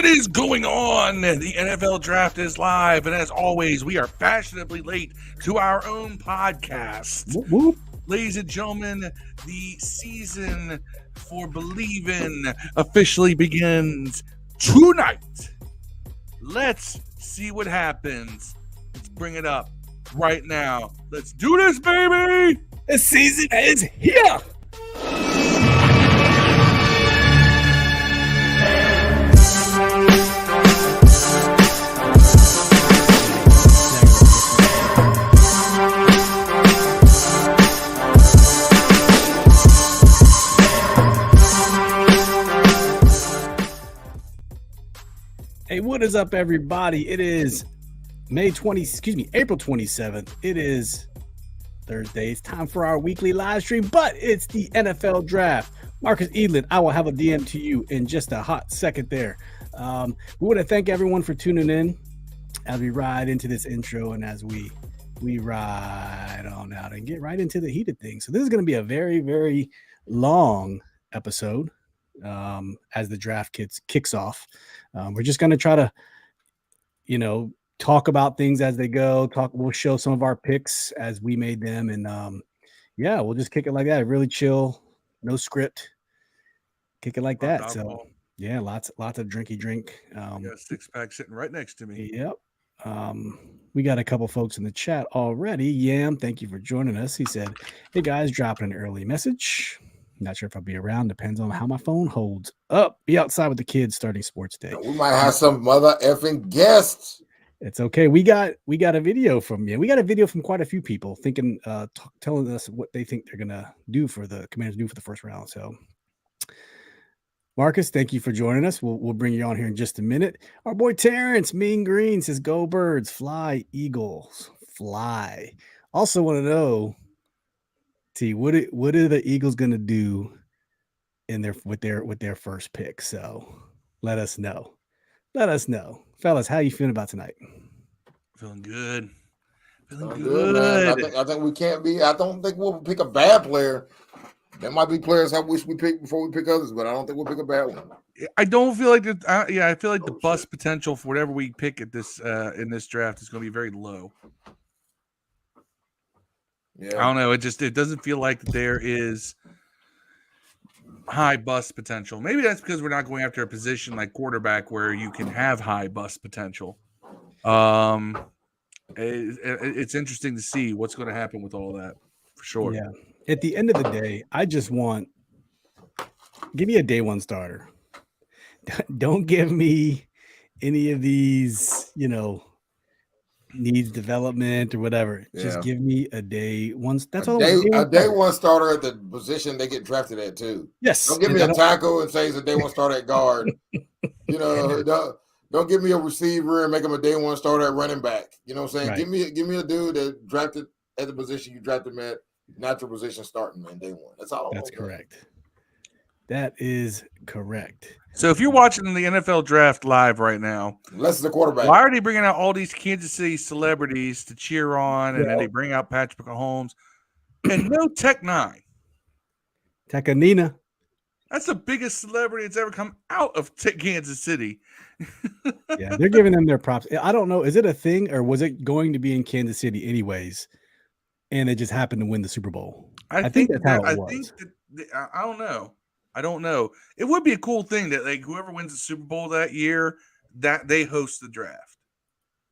What is going on? The NFL Draft is live, and as always, we are fashionably late to our own podcast. Whoop, whoop. Ladies and gentlemen, the season for Believin' officially begins tonight. Let's see what happens. Let's bring it up right now. Let's do this, baby! The season is here. Hey, what is up, everybody? It is April 27th. It is Thursday. It's time for our weekly live stream, but it's the NFL Draft. Marcus Edlin, I will have a DM to you in just a hot second there. We want to thank everyone for tuning in as we ride into this intro and as we ride on out and get right into the heat of things. So this is going to be a very, very long episode as the draft kicks off. We're just going to try to, talk about things as they go. We'll show some of our picks as we made them, and we'll just kick it like that. Really chill, no script, kick it like that. So yeah, lots of drinky drink. Got a six-pack sitting right next to me. Yep. We got a couple folks in the chat already. Yam, thank you for joining us. He said, "Hey guys, dropping an early message. Not sure if I'll be around. Depends on how my phone holds up. Be outside with the kids starting sports day. We might have some mother effing guests. It's okay. We got a video from you. We got a video from quite a few people thinking, telling us what they think they're gonna do for the Commanders do for the first round. So, Marcus, thank you for joining us. We'll bring you on here in just a minute. Our boy Terrence Mean Green says, "Go Birds, fly Eagles, fly." Also want to know, T, what are the Eagles gonna do with their first pick? So let us know. Fellas, how you feeling about tonight? Feeling good. Feeling good, man. I think we can't be. I don't think we'll pick a bad player. There might be players I wish we picked before we pick others, but I don't think we'll pick a bad one. I don't feel like that. I feel like the bust potential for whatever we pick at this in this draft is going to be very low. Yeah. I don't know. It doesn't feel like there is high bust potential. Maybe that's because we're not going after a position like quarterback where you can have high bust potential. It's interesting to see what's going to happen with all that for sure. Yeah. At the end of the day, I just give me a day one starter. Don't give me any of these, needs development or whatever. Yeah. Just give me a day one. That's all. A day one starter at the position they get drafted at too. Yes. Don't give me a tackle and say he's a day one starter at guard. Don't give me a receiver and make him a day one starter at running back. You know what I'm saying? Right. Give me a dude that drafted at the position you drafted him at, natural position starting, man, day one. That's all. That's correct. That is correct. So if you're watching the NFL Draft live right now, unless it's a quarterback, why are they bringing out all these Kansas City celebrities to cheer on, and then they bring out Patrick Mahomes and no Tech 9? Tekanina. That's the biggest celebrity that's ever come out of Kansas City. Yeah, they're giving them their props. I don't know. Is it a thing, or was it going to be in Kansas City anyways, and it just happened to win the Super Bowl? I think that's how it was. I don't know. I don't know. It would be a cool thing that whoever wins the Super Bowl that year, that they host the draft.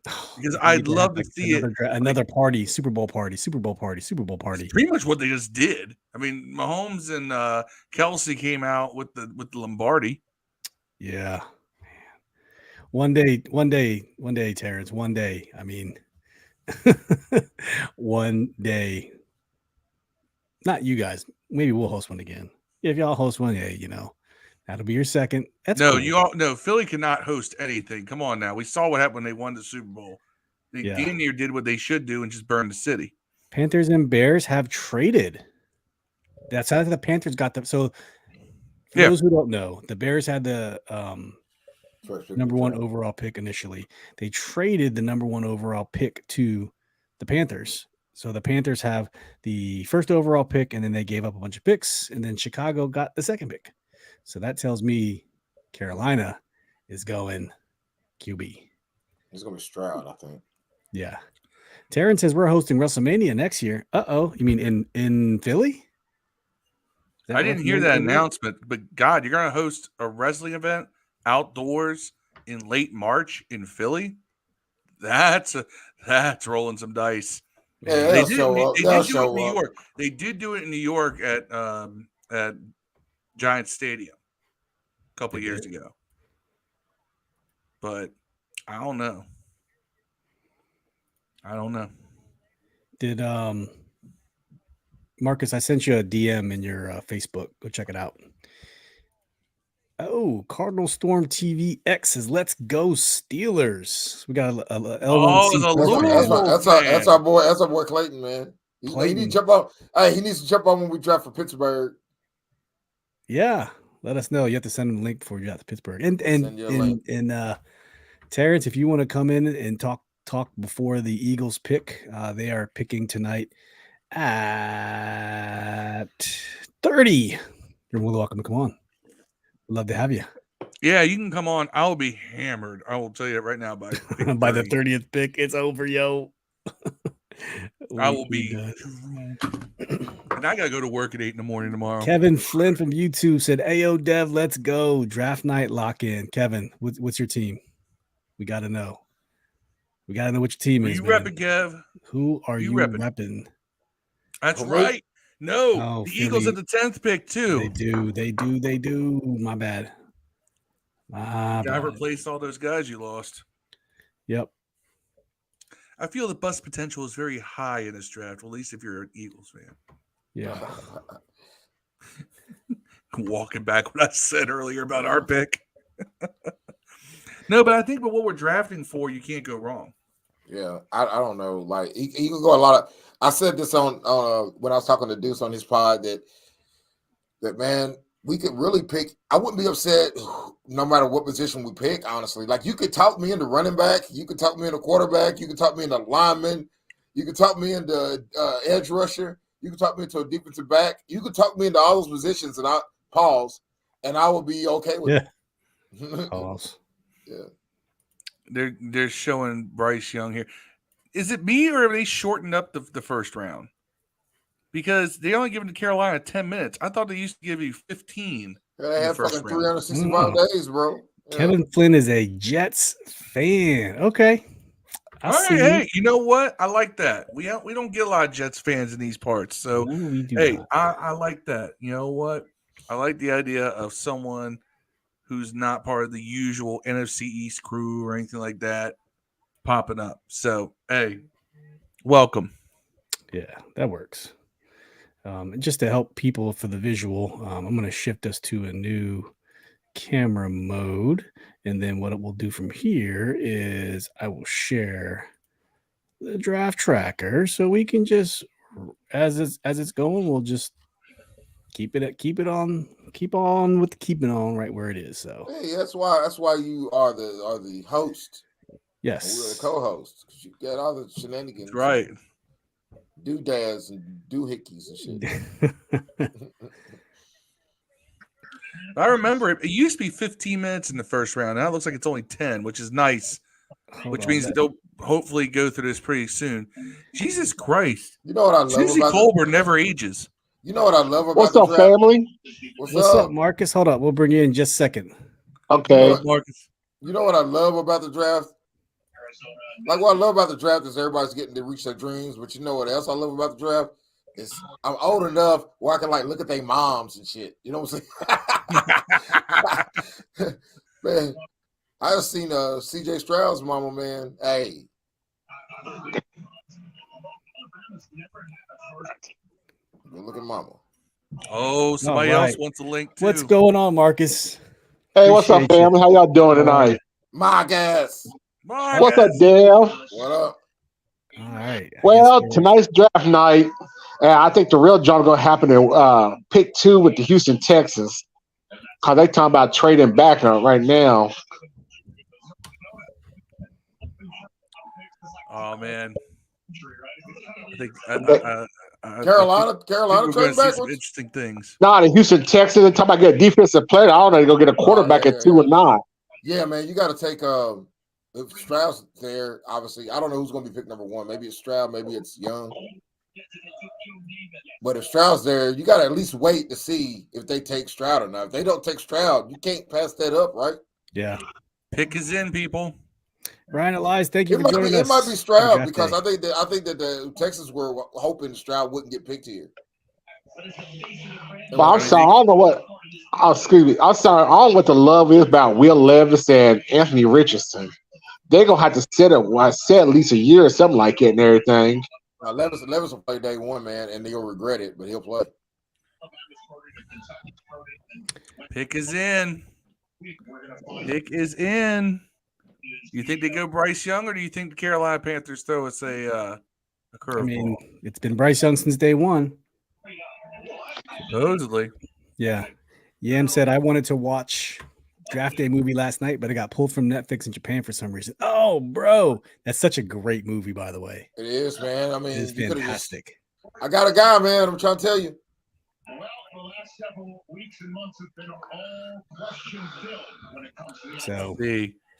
Because I'd love to see another party, Super Bowl party. It's pretty much what they just did. I mean, Mahomes and Kelsey came out with the Lombardi. Yeah. One day, Terrence. One day. I mean, one day. Not you guys. Maybe we'll host one again. If y'all host one, that'll be your second. That's cool. Philly cannot host anything. Come on now. We saw what happened when they won the Super Bowl. They damn near did what they should do and just burned the city. Panthers and Bears have traded. That's how the Panthers got them. So for those who don't know, the Bears had the number one overall pick initially. They traded the number one overall pick to the Panthers. So the Panthers have the first overall pick, and then they gave up a bunch of picks, and then Chicago got the second pick. So that tells me Carolina is going QB. It's gonna be Stroud, I think. Yeah. Terrence says we're hosting WrestleMania next year. Uh-oh. You mean in Philly? I didn't hear that announcement, but God, you're going to host a wrestling event outdoors in late March in Philly? That's rolling some dice. Yeah, they did show up. They They'll did do it in New show up. York. They did do it in New York at Giants Stadium a couple years ago. But I don't know. Did Marcus, I sent you a DM in your Facebook. Go check it out. Oh, Cardinal Storm TV X says, "Let's go Steelers." We got a L1C. That's our boy. That's our boy Clayton, man. He needs to jump up. Hey, he needs to jump up when we draft for Pittsburgh. Yeah, let us know. You have to send him the link before you draft to Pittsburgh. And Terrence, if you want to come in and talk before the Eagles pick, they are picking tonight at 30. You're more than welcome to come on. Love to have you. Yeah, you can come on. I'll be hammered. I will tell you right now by by the 30th pick, it's over, yo. I will be. And I gotta go to work at 8 a.m. tomorrow. Kevin Flynn from YouTube said, "Ayo, Dev, let's go draft night lock in." Kevin, what's your team? We got to know. We got to know what your team is. You repping, Kev? Who are you repping? That's right. No, the Philly. Eagles at the 10th pick too. They do. My bad. Gotta replace all those guys you lost. Yep. I feel the bust potential is very high in this draft, at least if you're an Eagles fan. Yeah. Walking back what I said earlier about our pick. No, but I think with what we're drafting for, you can't go wrong. Yeah, I don't know. Like he can go a lot of. I said this on when I was talking to Deuce on his pod that man, we could really pick. I wouldn't be upset no matter what position we pick. Honestly, like you could talk me into running back, you could talk me into quarterback, you could talk me into lineman, you could talk me into edge rusher, you could talk me into a defensive back, you could talk me into all those positions, and I pause, and I will be okay with it. Pause. Yeah. They're showing Bryce Young here. Is it me or are they shortened up the first round? Because they only given to Carolina 10 minutes. I thought they used to give you 15. They have fucking 365 days, bro. Yeah. Kevin Flynn is a Jets fan. Okay. All right, hey, you know what? I like that. We don't get a lot of Jets fans in these parts. So, I like that. You know what? I like the idea of someone who's not part of the usual NFC East crew or anything like that popping up. So, hey, welcome. Yeah, that works. Just to help people for the visual, I'm going to shift us to a new camera mode. And then what it will do from here is I will share the draft tracker so we can just, as it's going, we'll just keep on with the keeping on right where it is. So hey, that's why you are the host. Yes, we're the co-host because you get all the shenanigans, right? Doodads and doohickeys and shit. I remember it used to be 15 minutes in the first round. Now it looks like it's only 10, which is nice. Which means they'll hopefully go through this pretty soon. Jesus Christ! You know what I love Susie about Colbert never ages. You know what I love about what's up, family? What's up, Marcus? Hold up, we'll bring you in just a second. Okay, Marcus. You know what I love about the draft? Like what I love about the draft is everybody's getting to reach their dreams. But you know what else I love about the draft? Is I'm old enough where I can like look at their moms and shit. You know what I'm saying? Man, I have seen CJ Stroud's mama, man. Hey. Look at mama. Oh, somebody else wants a link too. What's going on, Marcus? Hey, what's up, family? How y'all doing tonight? My guess. What's up, Dale? What up? All right. Well, tonight's draft night, and I think the real jump going to happen in pick 2 with the Houston Texans, because they talking about trading back right now. Oh man, I think Carolina trade back. Some interesting things. Nah, the Houston Texans, they're talking about getting a defensive player. I don't know, they're going to get a quarterback at 2 or 9. Yeah, man, you got to take if Stroud's there. Obviously, I don't know who's going to be picked number one. Maybe it's Stroud, maybe it's Young. But if Stroud's there, you got to at least wait to see if they take Stroud or not. If they don't take Stroud, you can't pass that up, right? Yeah. Pick is in, people. Ryan Elias, thank you for joining us. It might be Stroud because I think that the Texans were hoping Stroud wouldn't get picked here. But I'm sorry, I don't know what. Oh, excuse me. I'm sorry, I don't know what the love is about Will Levis and Anthony Richardson. They're gonna have to set at least a year or something like that and everything. Levis will play day one, man, and he'll regret it, but he'll play. Pick is in. Pick is in. You think they go Bryce Young, or do you think the Carolina Panthers throw us a curveball? I mean, it's been Bryce Young since day one. Supposedly. Yeah. Yam said, I wanted to watch Draft Day movie last night, but it got pulled from Netflix in Japan for some reason. Oh, bro. That's such a great movie, by the way. It is, man. I mean, it's fantastic. I got a guy, man. I'm trying to tell you. Well, the last several weeks and months have been all question-filled when it comes to so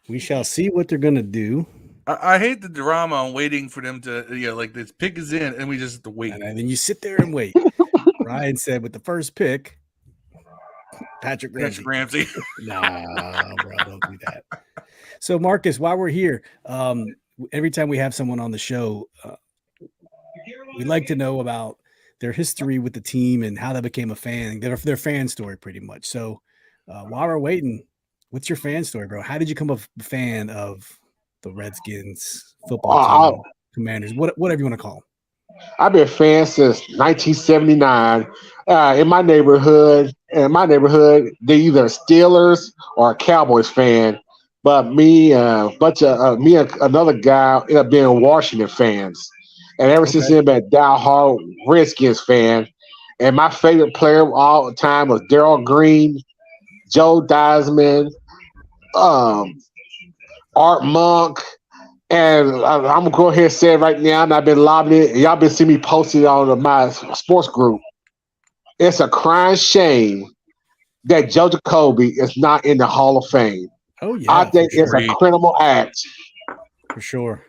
we shall see what they're going to do. I hate the drama on waiting for them to, like this pick is in, and we just have to wait. And then you sit there and wait. Ryan said with the first pick, Patrick Ramsey. Nah, bro, don't do that. So, Marcus, while we're here, every time we have someone on the show, we'd like to know about their history with the team and how they became a fan, their fan story pretty much. So, while we're waiting, what's your fan story, bro? How did you become a fan of the Redskins football team, Commanders, whatever you want to call them? I've been a fan since 1979. In my neighborhood, they're either Steelers or a Cowboys fan. But me and another guy ended up being Washington fans. And ever since then, I've been a diehard Redskins fan. And my favorite player of all the time was Darryl Green, Joe Theismann, Art Monk. And I'm going to go ahead and say it right now, and I've been lobbying it. Y'all been seeing me posted on my sports group. It's a crying shame that Joe Jacoby is not in the Hall of Fame. Oh, yeah. I think it's a criminal act. For sure.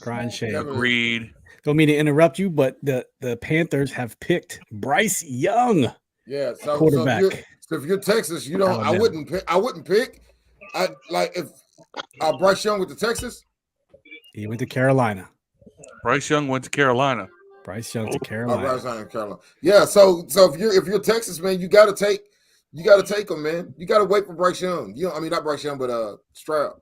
Crying shame. Agreed. Don't mean to interrupt you, but the Panthers have picked Bryce Young. Yeah, quarterback. So if you're Texas, you don't. I wouldn't pick. If Bryce Young with the Texas. He went to Carolina. Bryce Young went to Carolina. Bryce Young to Carolina. Bryce Young to Carolina. Yeah. So if you're Texas, man, you got to take him, man. You got to wait for Bryce Young. Not Bryce Young, but Stroud.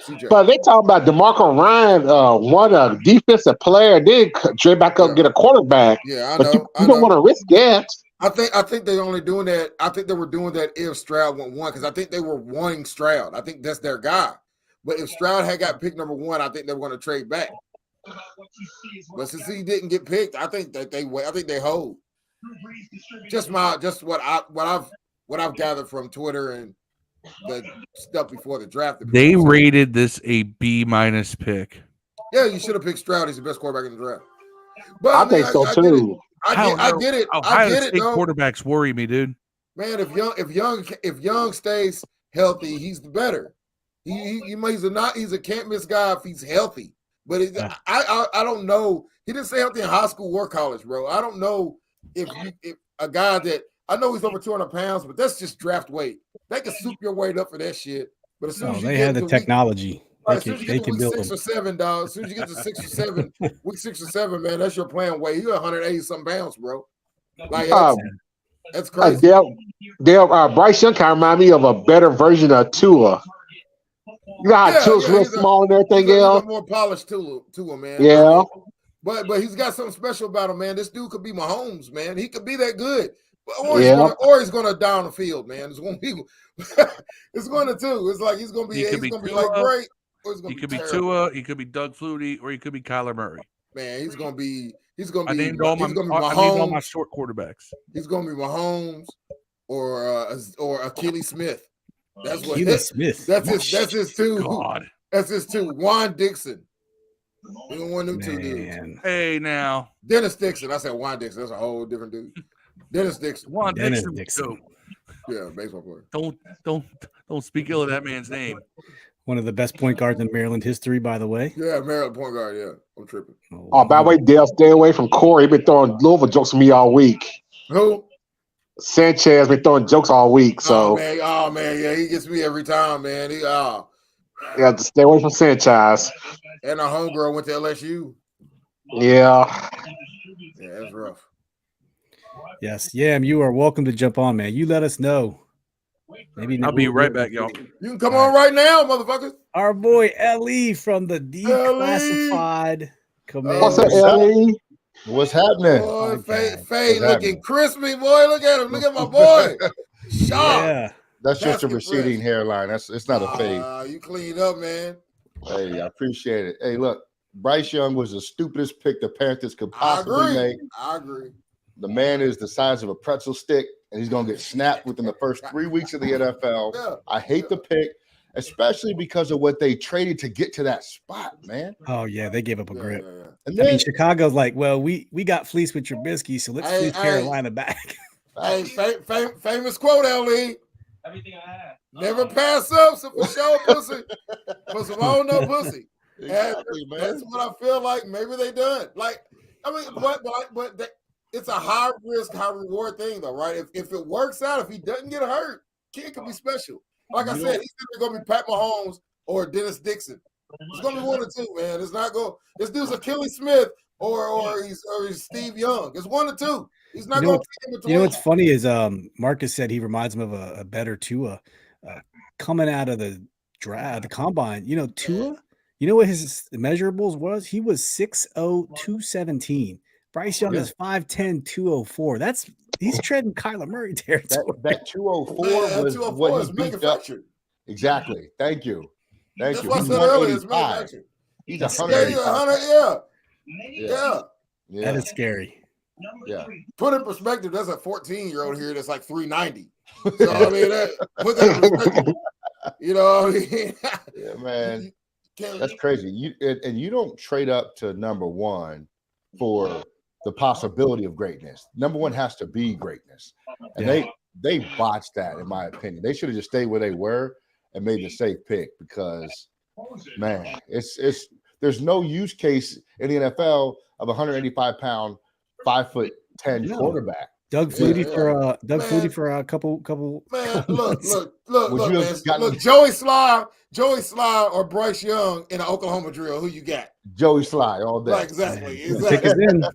CJ. But they talk about DeMarco Ryan won a defensive player, then trade back up and get a quarterback. Yeah, I but know. You don't want to risk that. I think they're only doing that. I think they were doing that if Stroud went one, because I think they were wanting Stroud. I think that's their guy. But if Stroud had got picked number one, I think they were going to trade back. But since he didn't get picked, I think they hold. Just what I've gathered from Twitter and the stuff before the draft. They rated this a B- pick. Yeah, you should have picked Stroud. He's the best quarterback in the draft. But I think so too. I get it. Quarterbacks worry me, dude. Man, if Young stays healthy, he's the better. He's a can't miss guy if he's healthy. But I don't know. He didn't stay healthy in high school or college, bro. I don't know if a guy that I know he's over 200 pounds, but that's just draft weight. They can soup your weight up for that shit. But as soon as you they get have the technology. As soon as you get to week 6 or 7, dog. As soon as you get to 6 or 7, week 6 or 7, man, that's your playing weight. You're 180 some pounds, bro. Like that's crazy. Bryce Young kind of remind me of a better version of Tua. You know how Tua's real small and everything else. He's a more polished Tua, man. Yeah. But he's got something special about him, man. This dude could be Mahomes, man. He could be that good. Or he's gonna down the field, man. It's gonna be it's gonna too. It's like he's gonna be like great. He could be Tua, he could be Doug Flutie, or he could be Kyler Murray. Man, he's gonna be I named all my short quarterbacks. He's gonna be Mahomes or Achilles Smith. That's what Smith. That's his two. God. That's his two. Juan Dixon. We don't want them two dudes. Hey now. Dennis Dixon. I said Juan Dixon. That's a whole different dude. Dennis Dixon. Juan Dixon. Yeah, baseball player. Don't speak ill of that man's name. One of the best point guards in Maryland history, by the way. Yeah, Maryland point guard. Yeah, I'm tripping. Oh, by the way, Dale, stay away from Corey. He been throwing Louisville jokes at me all week. Who? Sanchez been throwing jokes all week. So, oh man, yeah, he gets me every time, man. yeah, to stay away from Sanchez. And our homegirl went to LSU. Yeah. Yeah, that's rough. Yes, Yam, you are welcome to jump on, man. You let us know. Maybe I'll be right back, y'all. You can come on right now, motherfuckers. Our boy Ellie from the Declassified Command. What's up, Ellie? What's happening? Boy, Faye What's looking happening? crispy, boy. Look at him. Look at my boy. Sharp. Yeah. That's just a Basket receding press. hairline. It's not a fade. You cleaned up, man. Hey, I appreciate it. Hey, look, Bryce Young was the stupidest pick the Panthers could I possibly agree. make. I agree. The man is the size of a pretzel stick, and he's going to get snapped within the first 3 weeks of the NFL. Yeah. I hate the pick, especially because of what they traded to get to that spot, man. Oh, yeah, they gave up a Yeah, grip. yeah, yeah. And I mean, then, Chicago's like, well, we got fleeced with Trubisky, so let's Hey, fleece Carolina back. Hey, famous quote, LE. Everything I have. Never pass up some for sure pussy. For some old no pussy. exactly, man. That's what I feel like. Maybe they done. Like, I mean, but it's a high risk, high reward thing, though, right? If it works out, if he doesn't get hurt, kid could be special. Like I said, he's either going to be Pat Mahomes or Dennis Dixon. It's going to be one or two, man. It's not going. This dude's Achilles Smith or he's Steve Young. It's one or two. He's not going to fit in between. You know what's funny is Marcus said he reminds him of a better Tua coming out of the draft, the combine. You know, Tua, you know what his measurables was? He was 6'0", 217. Bryce Young is 5'10", 204. He's treading Kyler Murray territory. That 204 Man, was 204 what is he beat up. manufactured. Exactly. Thank you. That's you. what I He's said earlier. It's 185. manufactured. He's Yeah, 185. yeah. That is scary. Yeah. Put in perspective, that's a 14-year-old here that's like 390. So I mean, put that in perspective. You know what I mean? Yeah, man. That's crazy. You don't trade up to number one for the possibility of greatness. Number one has to be greatness. And they botched that, in my opinion. They should have just stayed where they were and made the safe pick because, man, there's no use case in the NFL of a 185-pound, 5'10" quarterback. Doug Flutie for a couple. Man, look, man. Look, Joey Sly or Bryce Young in an Oklahoma drill. Who you got? Joey Sly all day. Right, exactly. Pick is in.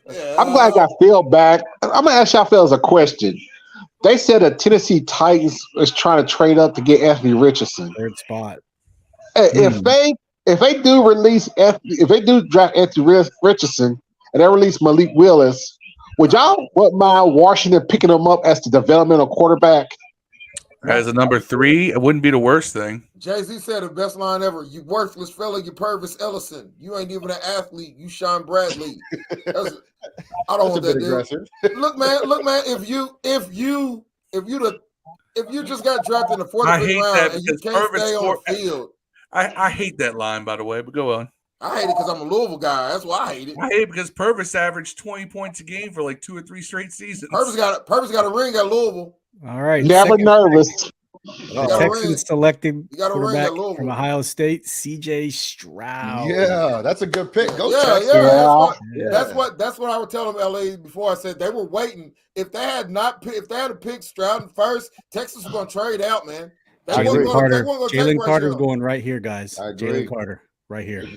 Yeah, I'm glad I got Phil back. I'm going to ask y'all fellas a question. They said the Tennessee Titans is trying to trade up to get Anthony Richardson. Third spot. If they do draft Anthony Richardson and they release Malik Willis, would y'all mind Washington picking him up as the developmental quarterback? As a number 3, it wouldn't be the worst thing. Jay-Z said the best line ever. You worthless fella, you Purvis Ellison. You ain't even an athlete. You Sean Bradley. I don't want that dude. Look, man. If you just got drafted in the 45th round and you can't stay on the field. I hate that line, by the way, but go on. I hate it because I'm a Louisville guy. That's why I hate it. I hate it because Purvis averaged 20 points a game for like 2 or 3 straight seasons. Purvis got a ring at Louisville. All right. Never nervous. Texans selected You got a ring quarterback at Louisville. from Ohio State, C.J. Stroud. Yeah, that's a good pick. Go Yeah. Texans. That's what I would tell them, LA, before I said they were waiting. If they had picked Stroud first, Texas was going to trade out, man. Jalen Carter's going right here, guys. I agree. Jalen Carter, right here.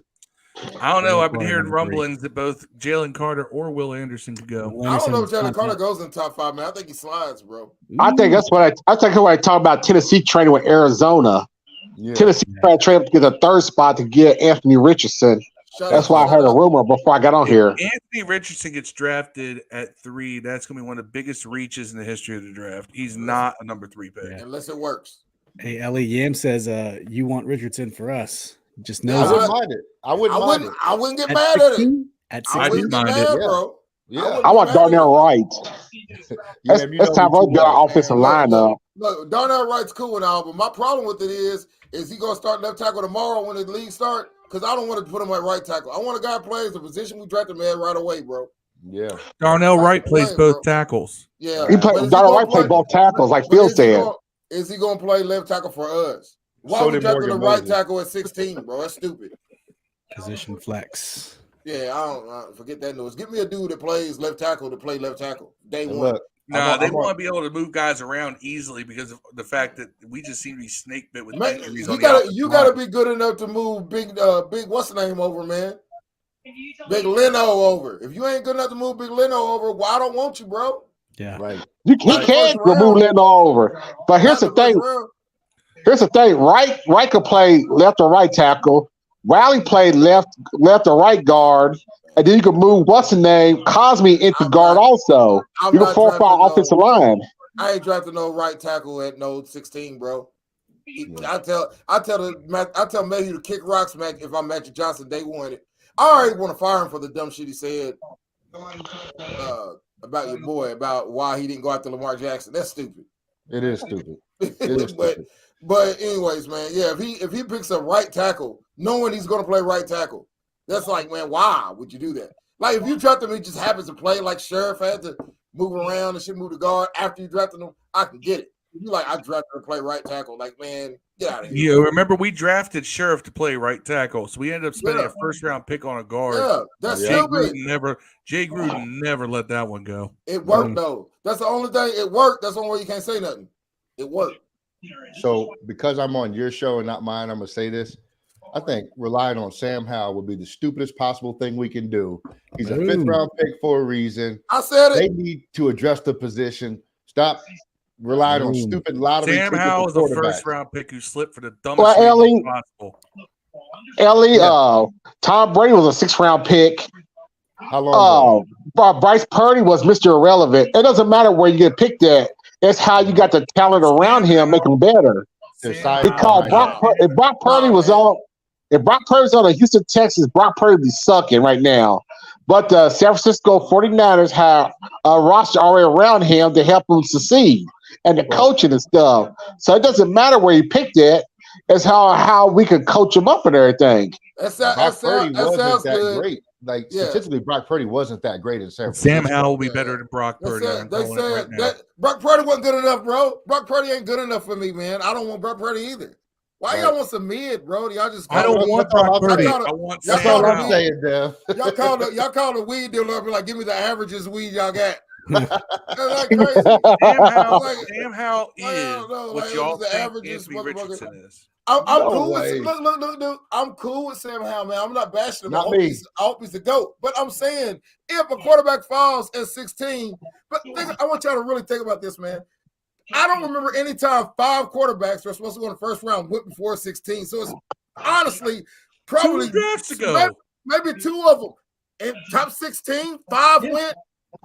I don't know. I've been hearing rumblings that both Jalen Carter or Will Anderson could go. I don't know if Jalen Carter goes in the top 5, man. I think he slides, bro. I think that's what I talk about Tennessee trading with Arizona. Yeah. Tennessee trying to trade up to get a third spot to get Anthony Richardson. That's why I heard a rumor before I got on here. If Anthony Richardson gets drafted at 3, that's going to be one of the biggest reaches in the history of the draft. He's not a number 3 pick. Yeah. Unless it works. Hey, Ellie Yam says you want Richardson for us. Just I knows wouldn't mind it. I wouldn't get mad at it. At I wouldn't get mad, bro. Yeah. I want Darnell Wright. That's time for us to build our offensive line up. Look, Darnell Wright's cool and all, but my problem with it is he going to start left tackle tomorrow when the league start? Because I don't want to put him at right tackle. I want a guy who plays the position we drafted him at right away, bro. Yeah. Darnell Wright plays playing, both bro. tackles. Yeah, He but played. is Darnell gonna Wright played play- both tackles, like but Phil is he said. Is he going to play left tackle for us? Why So we did drafting Morgan the right Moses. tackle at 16, bro? That's stupid. Position flex. Yeah, I don't forget that noise. Give me a dude that plays left tackle to play left tackle day And one. look, Nah, they I'm want on- to be able to move guys around easily because of the fact that we just seem to be snake bit with Man, injuries you on the gotta offensive line. be good enough to move big what's the name over, man? Big Leno over. If you ain't good enough to move Big Leno over, well, I don't want you, bro. Yeah. right. He Not the can first remove round. Leno over. But here's the Not first thing. round. Here's the thing. Right could play left or right tackle. Riley played left or right guard. And then you could move what's the name? Cosme into I'm guard not- also. I'm You can not fortify drafting no- offensive line. I ain't drafting no right tackle at no 16, bro. I tell Mayhew to kick rocks, Mac. If I'm Magic Johnson, they want it. I already want to fire him for the dumb shit he said about your boy, about why he didn't go after Lamar Jackson. That's stupid. It is stupid. It is but stupid. but anyways, man, yeah, if he picks a right tackle, knowing he's going to play right tackle, that's like, man, why would you do that? Like if you draft him, he just happens to play like Sheriff had to move around and shit, move the guard after you drafted him. I can get it. You like I drafted him to play right tackle, like man, get out of here. Yeah, remember we drafted Sheriff to play right tackle, so we ended up spending a first round pick on a guard. Yeah, that's Jay stupid. Gruden never let that one go. It worked though. That's the only thing. It worked. That's the only way you can't say nothing. It worked. So because I'm on your show and not mine, I'm gonna say this. I think relying on Sam Howell would be the stupidest possible thing we can do. He's a fifth round pick for a reason. I said it. They need to address the position. Stop relying on stupid lottery. Sam tickets Howell for is a quarterbacks. first round pick who slipped for the dumbest Well, reason possible. Ellie, Tom Brady was a 6th round pick. How long ago? Bryce Purdy was Mr. Irrelevant. It doesn't matter where you get picked at. It's how you got the talent around him, make him better. Because if Brock Purdy was on the Houston Texans, Brock Purdy would be sucking right now. But the San Francisco 49ers have a roster already around him to help him succeed and the coaching and stuff. So it doesn't matter where you picked it. It's how we can coach him up and everything. Brock Purdy wasn't that good. great. Like statistically, Brock Purdy wasn't that great in San Sam Francisco. Howell will be better than Brock Purdy. They said that Brock Purdy wasn't good enough, bro. Brock Purdy ain't good enough for me, man. I don't want Brock Purdy either. Why y'all want some mid, bro? Y'all just I don't want Brock Purdy. I want Sam That's all I'm Howell. saying, Dev. Y'all call the weed dealer up and like, give me the averages weed y'all got. That's like crazy. Sam Howell is what y'all the think averages, Anthony Richardson is. I'm No cool way. with look. I'm cool with Sam Howell, man. I'm not bashing him. Not I me. hope he's the GOAT. But I'm saying if a quarterback falls at 16, but I want y'all to really think about this, man. I don't remember any time 5 quarterbacks were supposed to go in the first round went before 16. So it's honestly probably 2 drafts ago. maybe 2 of them. In top 16, 5 went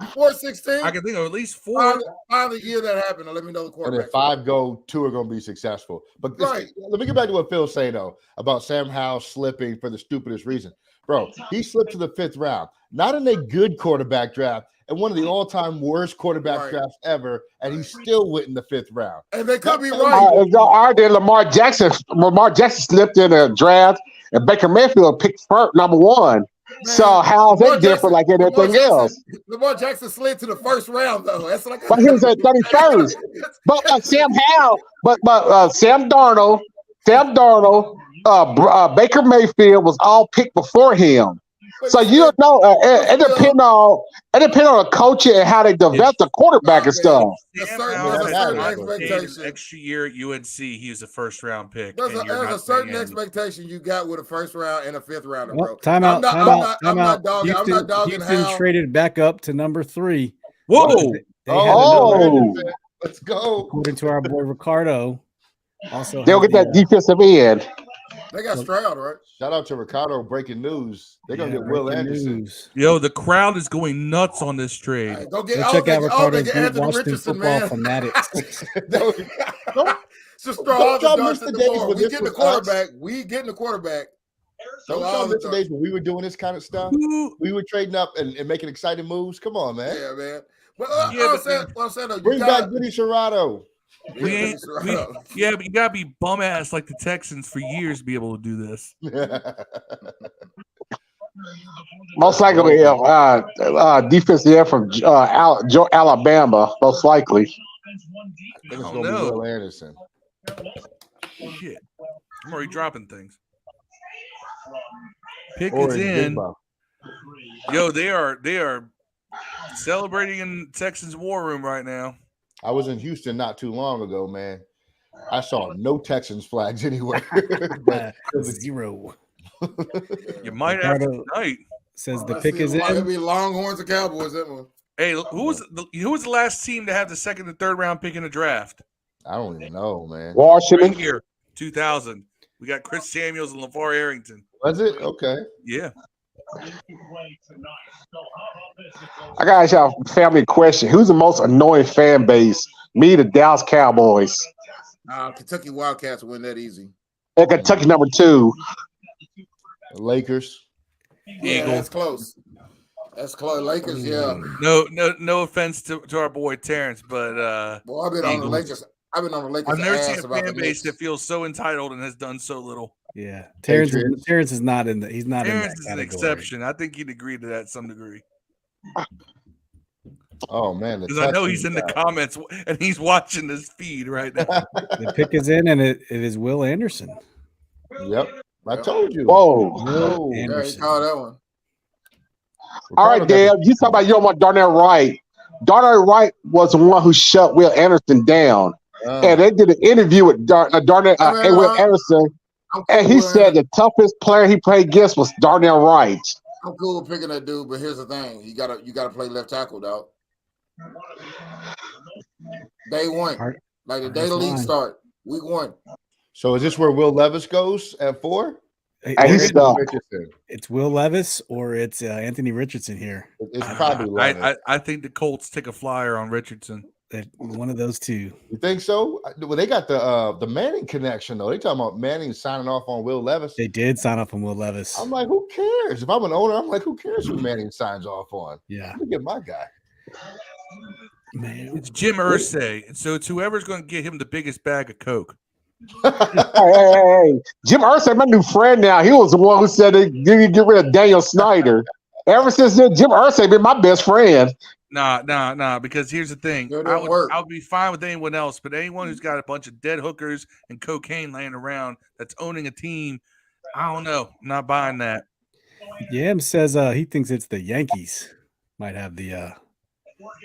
before 16. I can think of at least 4. Find the year that happened and let me know the And quarterback. if 5 go, 2 are going to be successful. But let me get back to what Phil's saying, though, about Sam Howell slipping for the stupidest reason. Bro, he slipped to the 5th round, not in a good quarterback draft, and one of the all-time worst quarterback drafts ever, and he still went in the 5th round. And they could be right. Then Lamar Jackson slipped in a draft, and Baker Mayfield picked number 1. Man, so how's that different like anything else? Lamar Jackson slid to the 1st round, though. That's like but he was at 31st. But Sam Howell, Sam Darnold, Baker Mayfield was all picked before him. So you don't know. It depends on the coach and how they develop the quarterback and stuff. There's a certain expectation. Extra year at UNC, he was a 1st round pick. There's a certain expectation you got with a 1st round and a 5th rounder, bro. Time out. I'm not dogging. I'm not dogging Houston traded back up to number 3. Whoa! Let's go. According to our boy Ricardo, also they'll get that defensive end. They got Stroud, right? Shout out to Ricardo, breaking news. They're gonna get Will Anderson. Yo, the crowd is going nuts on this trade. Right, go check out Ricardo's Washington football fanatics. Just throw all the darts at the board. We getting the quarterback. Don't y'all miss the days when we were doing this kind of stuff? We were trading up and making exciting moves. Come on, man. Yeah, man. But I'm saying though, bring back Goody Serrato. But you gotta be bum ass like the Texans for years to be able to do this. Most likely, defensive end from Alabama. Most likely. I think it's Oh, going to be no. Will Anderson. Shit. I'm already dropping things. Pick Or is in in. Big Yo, they are celebrating in Texans war room right now. I was in Houston not too long ago, man. I saw no Texans flags anywhere. But Zero. You might have Ricardo tonight. says the Let's pick see, is it'll in. be Longhorns or Cowboys. That one. Hey, who was the last team to have the second and third round pick in the draft? I don't even know, man. Washington. Right here, 2000. We got Chris Samuels and LeVar Arrington. Was it? Okay. Yeah. I got to ask a family question. Who's the most annoying fan base? Me, the Dallas Cowboys. Kentucky Wildcats win that easy. And Kentucky number 2. Lakers. Yeah, Eagle. that's close. That's close. Lakers, yeah. No offense to our boy Terrence, but Well, I've been on the Lakers. I've been on the Lakers. I've never seen ass a about fan the base that Knicks. feels so entitled and has done so little. Yeah, Patriots. Terrence is not in the. He's not Terrence in is that an category. exception. I think he'd agree to that to some degree. Oh man, Because I know he's in the comments and he's watching this feed right now. The pick is in, and it is Will Anderson. Yep, I told you. Whoa. Whoa. Yeah, he Anderson. called that one. All right, Dale. You talk about you don't want Darnell Wright. Darnell Wright was the one who shut Will Anderson down. And they did an interview with Darnell Will Anderson. And he said the toughest player he played against was Darnell Wright. I'm cool with picking that dude, but here's the thing: you gotta play left tackle, dog. Day one, like the day the league start, week 1. So is this where Will Levis goes at 4? He's stuck. It's Will Levis or it's Anthony Richardson here. It's probably Levis. I think the Colts take a flyer on Richardson. One of those two. You think so? Well, they got the Manning connection though. They talking about Manning signing off on Will Levis. They did sign off on Will Levis. I'm like, who cares? If I'm an owner, I'm like, who cares who Manning signs off on? Yeah, let me get my guy. Man, it's Jim Irsay, so it's whoever's going to get him the biggest bag of coke. Hey. Jim Irsay, my new friend now. He was the one who said they didn't get rid of Daniel Snyder. Ever since then, Jim Irsay been my best friend. Nah. Because here's the thing: I would be fine with anyone else, but anyone who's got a bunch of dead hookers and cocaine laying around that's owning a team, I don't know. I'm not buying that. Yam says he thinks it's the Yankees might have the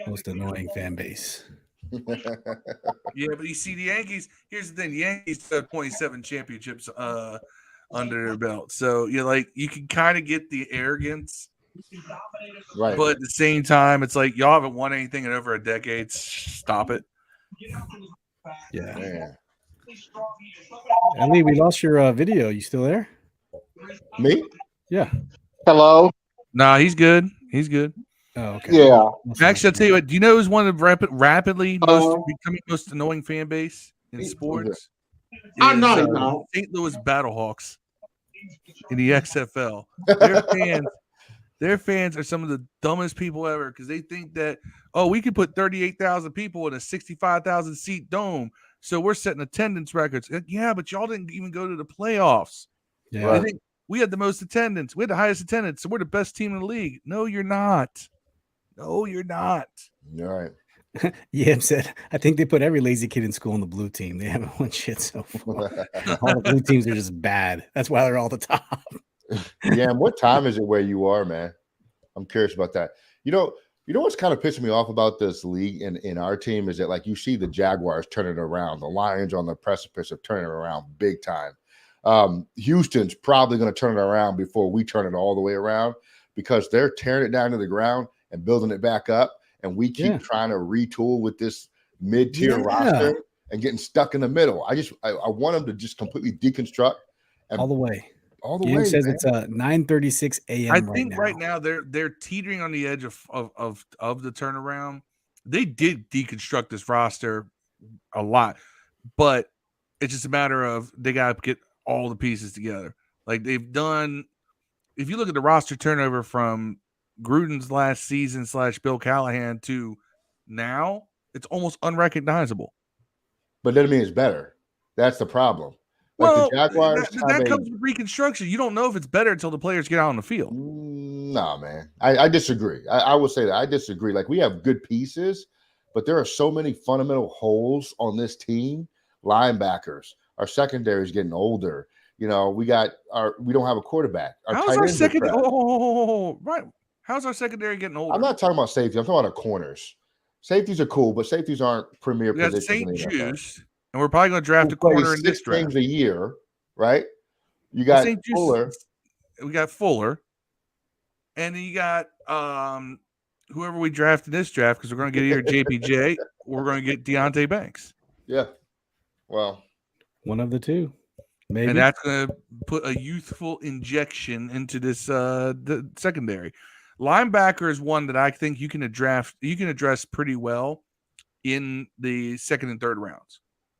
most annoying fan base. Yeah, but you see, the Yankees. Here's the thing: the Yankees have 27 championships under their belt, so you can kind of get the arrogance. Right. But at the same time, it's like y'all haven't won anything in over a decade. Stop it. Yeah. Man. Ali, we lost your video. You still there? Me? Yeah. Hello. Nah, he's good. He's good. Oh, okay. Yeah. Actually, I'll tell you what. Do you know who's one of the rapidly becoming most annoying fan base in sports? I know. St. Louis Battlehawks in the XFL. Their fans are some of the dumbest people ever because they think that, we could put 38,000 people in a 65,000 seat dome. So we're setting attendance records. Yeah, but y'all didn't even go to the playoffs. Yeah. I think we had the most attendance. We had the highest attendance. So we're the best team in the league. No, you're not. No, you're not. All right. Yam said, I think they put every lazy kid in school on the blue team. They haven't won shit so far. All the blue teams are just bad. That's why they're all the top. Yeah, what time is it where you are, man? I'm curious about that. You know what's kind of pissing me off about this league and in our team is that you see the Jaguars turning it around. The Lions on the precipice of turning it around big time. Houston's probably going to turn it around before we turn it all the way around because they're tearing it down to the ground and building it back up. And we keep trying to retool with this mid-tier roster and getting stuck in the middle. I want them to just completely deconstruct all the way. All the Game way. Says man. it's 9:36 a.m. I think right now they're teetering on the edge of the turnaround. They did deconstruct this roster a lot, but it's just a matter of they got to get all the pieces together. Like they've done. If you look at the roster turnover from Gruden's last season / Bill Callahan to now, it's almost unrecognizable. But that doesn't mean it's better. That's the problem. Like Well, the Jaguars that comes with reconstruction. You don't know if it's better until the players get out on the field. Nah, man. I disagree. I will say that I disagree. Like, we have good pieces, but there are so many fundamental holes on this team. Linebackers, our secondary is getting older. We don't have a quarterback. How's our secondary? Right. How's our secondary getting older? I'm not talking about safety. I'm talking about our corners. Safeties are cool, but safeties aren't premier We got positions. St. Juice, and we're probably going to draft a corner in this draft. Games a year, right? You got Fuller. We got Fuller, and then you got whoever we draft in this draft, because we're going to get either JPJ or we're going to get Deontay Banks. Yeah. Well, one of the two. Maybe. And that's going to put a youthful injection into this the secondary. Linebacker is one that I think you can address pretty well in the second and third rounds.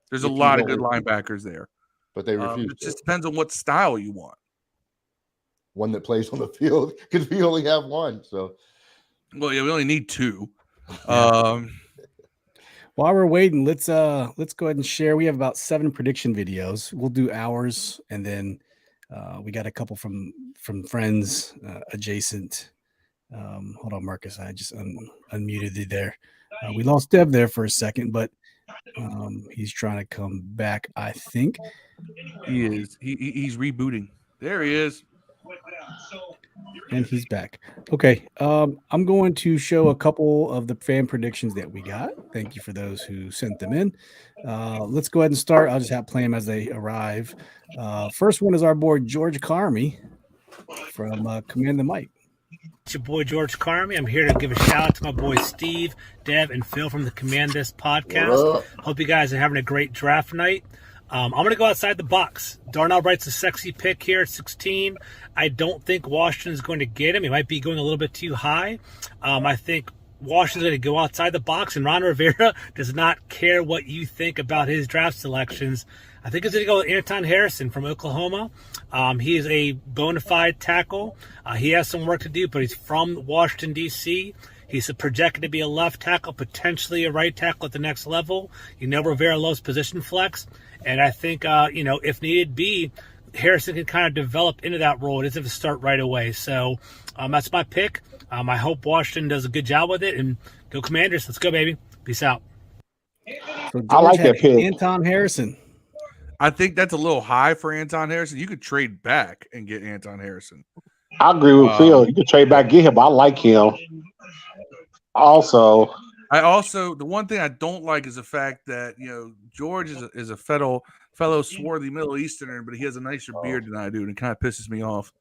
There's a lot of good linebackers there. But they refuse. It just depends on what style you want. One that plays on the field, because we only have one. So, well, yeah, we only need two. While we're waiting, let's go ahead and share. We have about 7 prediction videos. We'll do ours, and then we got a couple from friends adjacent. Hold on, Marcus. I just unmuted you there. We lost Dev there for a second, but he's trying to come back, I think. He is. He's rebooting. There he is. And he's back. Okay. I'm going to show a couple of the fan predictions that we got. Thank you for those who sent them in. Let's go ahead and start. I'll just play them as they arrive. First one is our boy George Carmy from Command the Mic. It's your boy George Carmy. I'm here to give a shout out to my boys Steve, Dev, and Phil from the Command This podcast. Hope you guys are having a great draft night. I'm going to go outside the box. Darnell Wright's a sexy pick here at 16. I don't think Washington's going to get him. He might be going a little bit too high. I think Washington's going to go outside the box, and Ron Rivera does not care what you think about his draft selections. I think he's going to go with Anton Harrison from Oklahoma. He is a bona fide tackle. He has some work to do, but he's from Washington, D.C. He's projected to be a left tackle, potentially a right tackle at the next level. Rivera loves position flex. And I think, if needed be, Harrison can kind of develop into that role. It doesn't have to start right away. So that's my pick. I hope Washington does a good job with it. And go Commanders. Let's go, baby. Peace out. So I like that pick. Anton Harrison. I think that's a little high for Anton Harrison. You could trade back and get Anton Harrison. I agree with Phil. You could trade back, get him. I like him. Also, the one thing I don't like is the fact that George is a fellow swarthy Middle Easterner, but he has a nicer beard than I do, and it kind of pisses me off.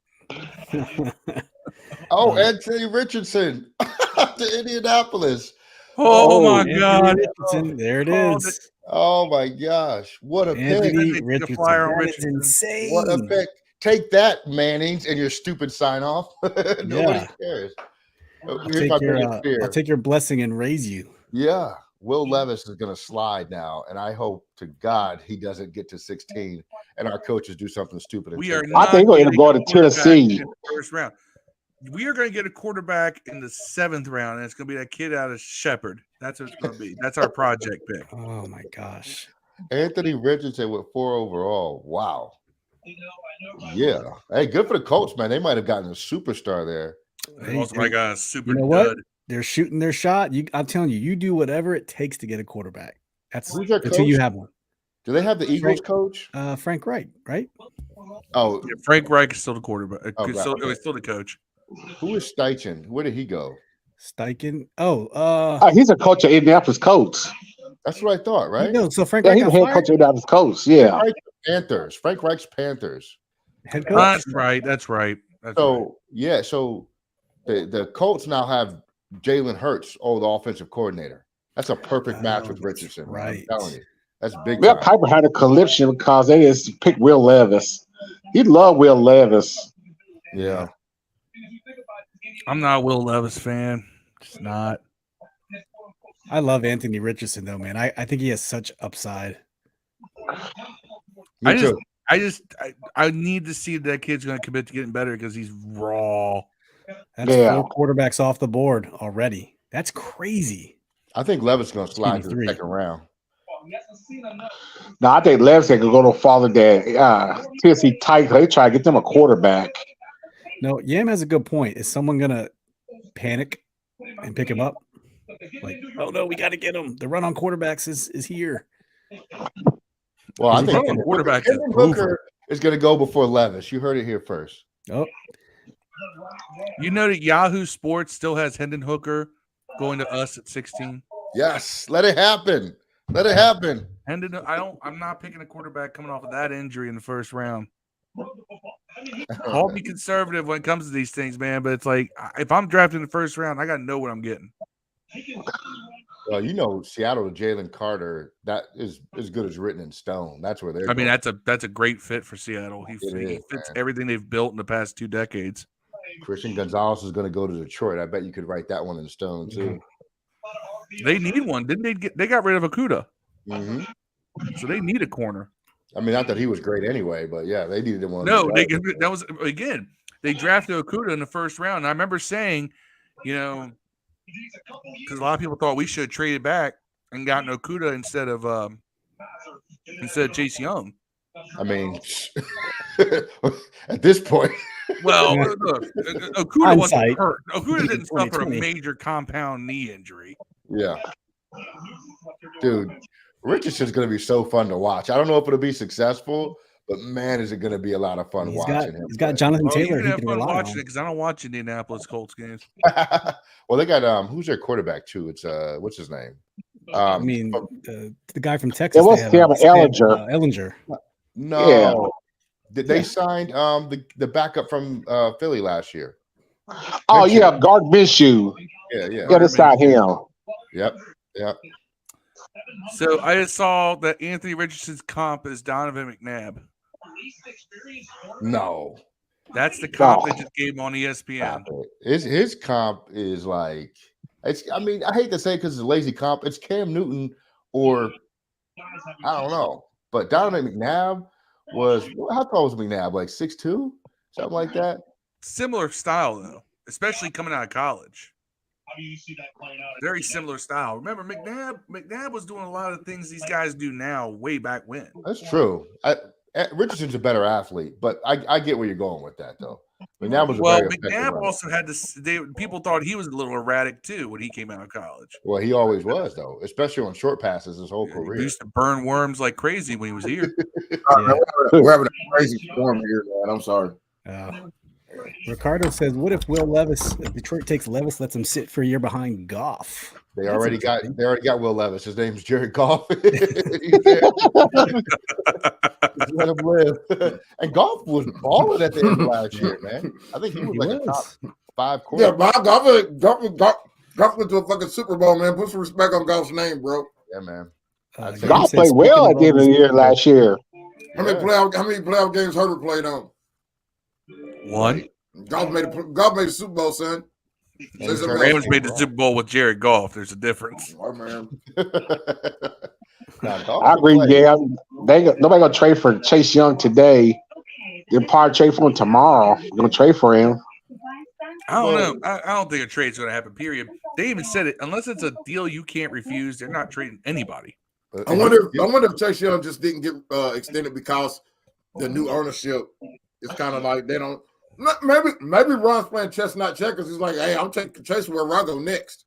Anthony Richardson to Indianapolis. Oh my God! Richardson. There it is. Oh my gosh! What a Anthony pick! Richardson. That is insane. What a pick! Take that, Mannings, and your stupid sign off. Nobody cares. I'll take your blessing and raise you. Yeah. Will Levis is going to slide now, and I hope to God he doesn't get to 16 and our coaches do something stupid. I think we're going to go to Tennessee. First round. We are going to get a quarterback in the 7th round, and it's going to be that kid out of Shepherd. That's what it's going to be. That's our project pick. Oh, my gosh. Anthony Richardson with 4 overall. Wow. Yeah. Hey, good for the Colts, man. They might have gotten a superstar there. Also, my God, super good. What? They're shooting their shot. I'm telling you, you do whatever it takes to get a quarterback. That's until you have one. Do they have the Eagles coach? Frank Reich, right? Oh, yeah, Frank Reich is still the quarterback. Still the coach. Who is Steichen? Where did he go? Steichen. He's a coach of Indianapolis Colts. That's what I thought, right? No, so Frank. He's a head coach of Indianapolis Colts. Yeah. Panthers. Frank Reich's Panthers. Head coach. That's right. So the Colts now have Jalen Hurts, the offensive coordinator. That's a perfect match with Richardson. Right. I'm telling you. That's big. Well, Piper had a conniption because they just picked Will Levis. He loved Will Levis. Yeah. I'm not a Will Levis fan. Just not. I love Anthony Richardson though, man. I think he has such upside. I need to see that kid's going to commit to getting better because he's raw. That's 4 quarterbacks off the board already. That's crazy. I think Levis is going to slide to the 2nd round. No, I think Levis could go no farther than Tennessee Titans. They try to get them a quarterback. No, Yam has a good point. Is someone gonna panic and pick him up? Like, oh no, we got to get him. The run on quarterbacks is here. Well, I Is he think thinking quarterback is Hendon Hooker is going to go before Levis. You heard it here first. Oh, You know that Yahoo Sports still has Hendon Hooker going to us at 16. Yes, let it happen. Let it happen. Hendon, I'm not picking a quarterback coming off of that injury in the first round. I'll be conservative when it comes to these things, man. But it's like if I'm drafting in the first round, I got to know what I'm getting. Well, you know, Seattle to Jalen Carter, that is as good as written in stone. That's where they're. I mean, going. that's a great fit for Seattle. He fits everything they've built in the past 2 decades. Christian Gonzalez is going to go to Detroit. I bet you could write that one in stone too. They need one, didn't they? They got rid of Okuda, Mm-hmm. so they need a corner. I mean, not that he was great anyway, but yeah, they needed one. No, that was again. They drafted Okuda in the first round. And I remember saying, you know, because a lot of people thought we should have traded back and gotten Okuda instead of Chase Young. I mean, at this point, well, look, Okuda wasn't hurt. Okuda didn't suffer a major compound knee injury. Yeah, dude, Richardson's going to be so fun to watch. I don't know if it'll be successful, but man, is it going to be a lot of fun watching him. He's got Jonathan Taylor. You can have fun watching it because I don't watch Indianapolis Colts games. Well, they got who's their quarterback too? It's what's his name? I mean, the guy from Texas. It was Ellinger. Ellinger. No, they signed the backup from Philly last year. Oh yeah, Gard Minshew. Yeah. Got to sign him. Yep. So I just saw that Anthony Richardson's comp is Donovan McNabb. No, that's the comp they just gave him on ESPN. His comp is like it's. I mean, I hate to say because it's a lazy comp. It's Cam Newton or I don't know. But Donovan McNabb was how tall was McNabb? Like 6'2", something like that. Similar style though, especially coming out of college. How do you see that playing out? Very similar style. Remember, McNabb was doing a lot of things these guys do now way back when. That's true. Richardson's a better athlete, but I get where you're going with that, though. McNabb was McNabb also had this. People thought he was a little erratic too when he came out of college. Well, he always was, though, especially on short passes his whole career. He used to burn worms like crazy when he was here. We're having a crazy storm here, man. I'm sorry. Ricardo says, "What if Detroit takes Levis, lets him sit for a year behind Goff?" They already got Will Levis. His name's Jared Goff. Let him live. And Goff was balling at the end of last year, man. I think he was a top 5 quarterback. Yeah, Goff went to a fucking Super Bowl, man. Put some respect on Goff's name, bro. Yeah, man. Goff played well at the end of the year last year. How many playoff games Herbert played on? 1. Goff made the Super Bowl, son. Rams made the Super Bowl with Jared Goff. There's a difference. Oh, man. I agree. Yeah, nobody gonna trade for Chase Young today. They'll probably trade for him tomorrow. They're gonna trade for him. I don't know. I don't think a trade's gonna happen. Period. They even said it. Unless it's a deal you can't refuse, they're not trading anybody. I wonder if Chase Young just didn't get extended because the new ownership is kind of like they don't. Maybe Ron's playing chess, not checkers. He's like, hey, I'm taking Chase where I go next.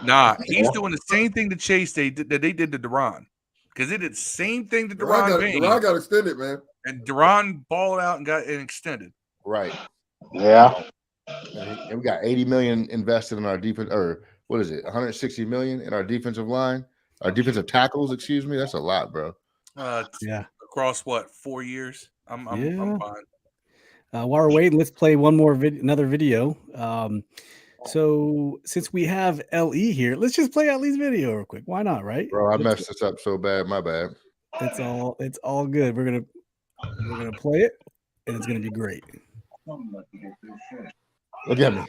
Nah, he's doing the same thing to Chase that they did to Duran. Because they did the same thing to Duran. Duran got extended, man. And Duran balled out and got extended. Right. Yeah. And we got $80 million invested in our defense, or what is it? $160 million in our defensive line, our defensive tackles. Excuse me. That's a lot, bro. Yeah. Across 4 years? I'm fine. While we're waiting, let's play another video. So since we have LE here, let's just play LE's video real quick. Why not, right? Bro, I messed this up so bad. My bad. It's all good. We're gonna play it, and it's gonna be great. Look at me.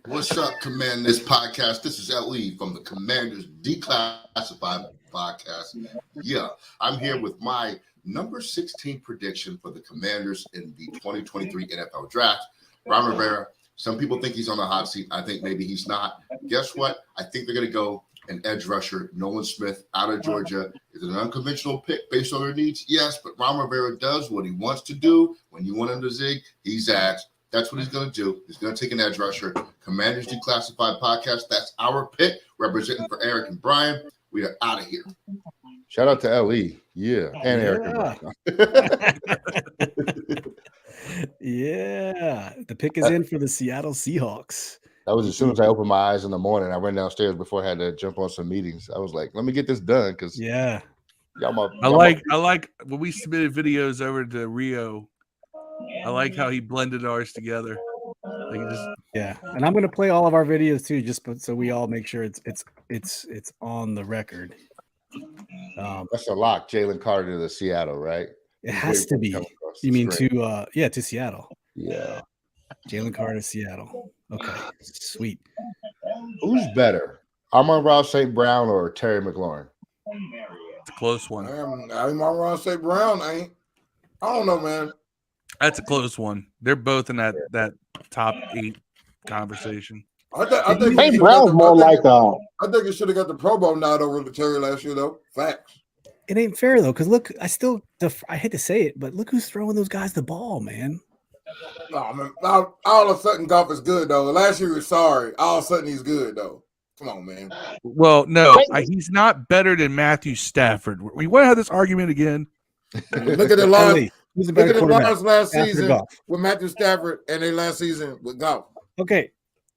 What's up, Command This podcast? This is LE from the Commanders Declassified podcast. Yeah, I'm here with my number 16 prediction for the Commanders in the 2023 NFL Draft. Ron Rivera, some people think he's on the hot seat. I think maybe he's not. Guess what? I think they're going to go an edge rusher. Nolan Smith out of Georgia is an unconventional pick based on their needs. Yes, but Ron Rivera does what he wants to do. When you want him to zig, he zags. That's what he's going to do. He's going to take an edge rusher. Commanders Declassified Podcast. That's our pick, representing for Eric and Brian. We are out of here. Shout out to LE. Yeah. And Eric and Brian. Yeah. The pick is in for the Seattle Seahawks. That was as soon as I opened my eyes in the morning. I went downstairs before I had to jump on some meetings. I was like, let me get this done because yeah. I like when we submitted videos over to Rio. I like how he blended ours together. And I'm gonna play all of our videos too, just so we all make sure it's on the record. That's a lock. Jalen Carter to the Seattle, right? It has to be. You mean to Seattle? Yeah. Jalen Carter, Seattle. Okay, sweet. Who's better, Amon-Ra St. Brown or Terry McLaurin? It's a close one. Amon-Ra St. Brown ain't. I don't know, man. That's a close one. They're both in that top 8 conversation. I think St. Brown's more like I think it should have got the Pro Bowl nod over to Terry last year, though. Facts. It ain't fair though, because look, I hate to say it, but look who's throwing those guys the ball, man. No, man. All of a sudden, Goff is good though. Last year he was sorry. All of a sudden he's good though. Come on, man. Well, no, he's not better than Matthew Stafford. We want to have this argument again. Look at the lines. Who's the Look better at the quarterback? lines last Stafford or season Goff? with Matthew Stafford and their last season with Goff. Okay,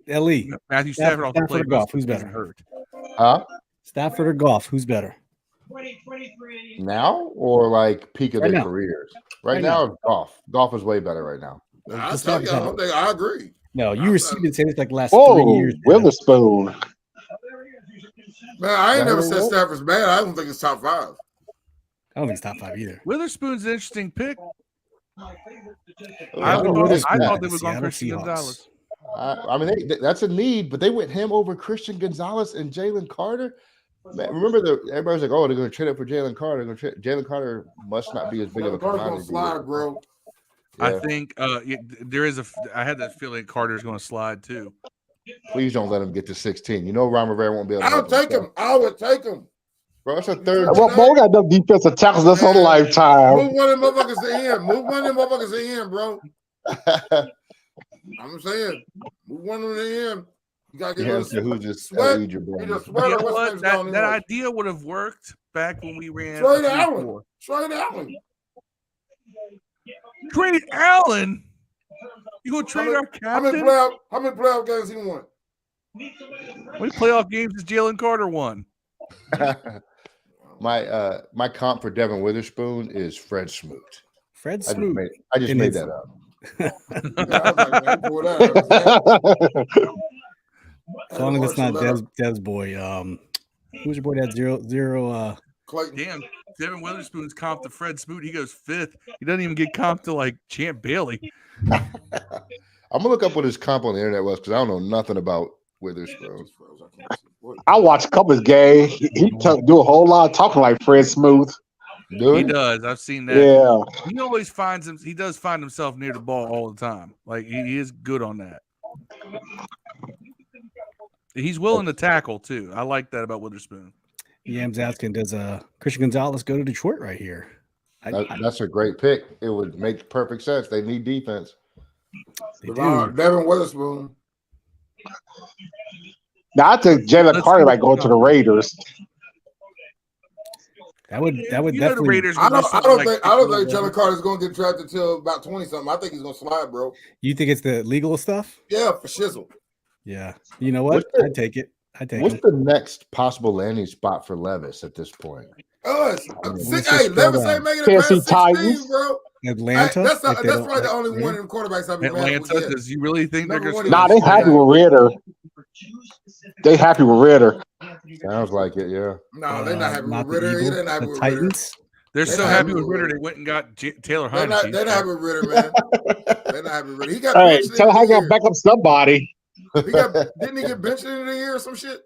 Ellie. Matthew Stafford also Stafford played or Goff? Who's better? hurt. Huh? Stafford or Goff? Who's better? Now or like peak of Right their now. careers? Right now, Goff. Goff is way better right now. I tell you, I agree. No, you've been saying this like the last 3 years. Witherspoon. Man, I ain't never said Stafford's bad. I don't think it's top 5. I don't think it's top 5 either. Witherspoon's an interesting pick. I I thought they were going Seattle Christian Seahawks. Gonzalez. I mean, that's a need, but they went him over Christian Gonzalez and Jalen Carter. Man, remember everybody's like, oh, they're going to trade up for Jalen Carter. Jalen Carter must not be as big of a commodity. Slide, bro. Yeah. I think there is I had that feeling Carter's going to slide too. Please don't let him get to 16. You know Ron Rivera won't be able to. I'll take him. I would take him. Bro, it's a third. Well, we got enough defensive tackles. That's on lifetime. Move one of them motherfuckers to end. Move one of them motherfuckers to end, bro. I'm saying, move one of them to end. You got to get who's just sweat. lead your brain. You just sweat. You know what? That idea would have worked back when we ran. Trade Allen. Trade Allen. Trade Allen. You gonna trade our captain? How many playoff games he won? How many playoff games has Jalen Carter won? My comp for Devin Witherspoon is Fred Smoot. Fred Smoot. I just made that up. As long as it's not Dev's boy. Who's your boy that zero? Clayton. Damn, Devin Witherspoon's comp to Fred Smoot. He goes 5th. He doesn't even get comp to like Champ Bailey. I'm gonna look up what his comp on the internet was because I don't know nothing about Witherspoon. I watched a couple of his games. He do a whole lot of talking like Fred Smooth. He does. I've seen that. Yeah. He always finds him. He does find himself near the ball all the time. Like he is good on that. He's willing to tackle too. I like that about Witherspoon. Yam's asking, does Christian Gonzalez go to Detroit right here? That's a great pick. It would make perfect sense. They need defense. They do. Devin Witherspoon. Now I think Jalen Carter might go to the Raiders. That would definitely. The Raiders I don't think Jalen Carter's going to get drafted until about 20-something. I think he's going to slide, bro. You think it's the legal stuff? Yeah, for shizzle. Yeah. You know what? I'd take it. What's the next possible landing spot for Levis at this point? Levis ain't making it past 16, Titans. bro. Atlanta. That's probably the only one of the quarterbacks I've been mad Atlanta. Does you really think they're going to? Nah, they happy with Ritter. They happy with Ritter. Sounds like it, yeah. No, they're not happy with Ritter. They're not happy with Ritter. Titans. They're so happy with Ritter. They went and got Taylor Heineke. They're not happy with Ritter, man. They're not happy with Ritter. He got. Hey, tell how you got to back up somebody. Didn't he get benched in the year or some shit?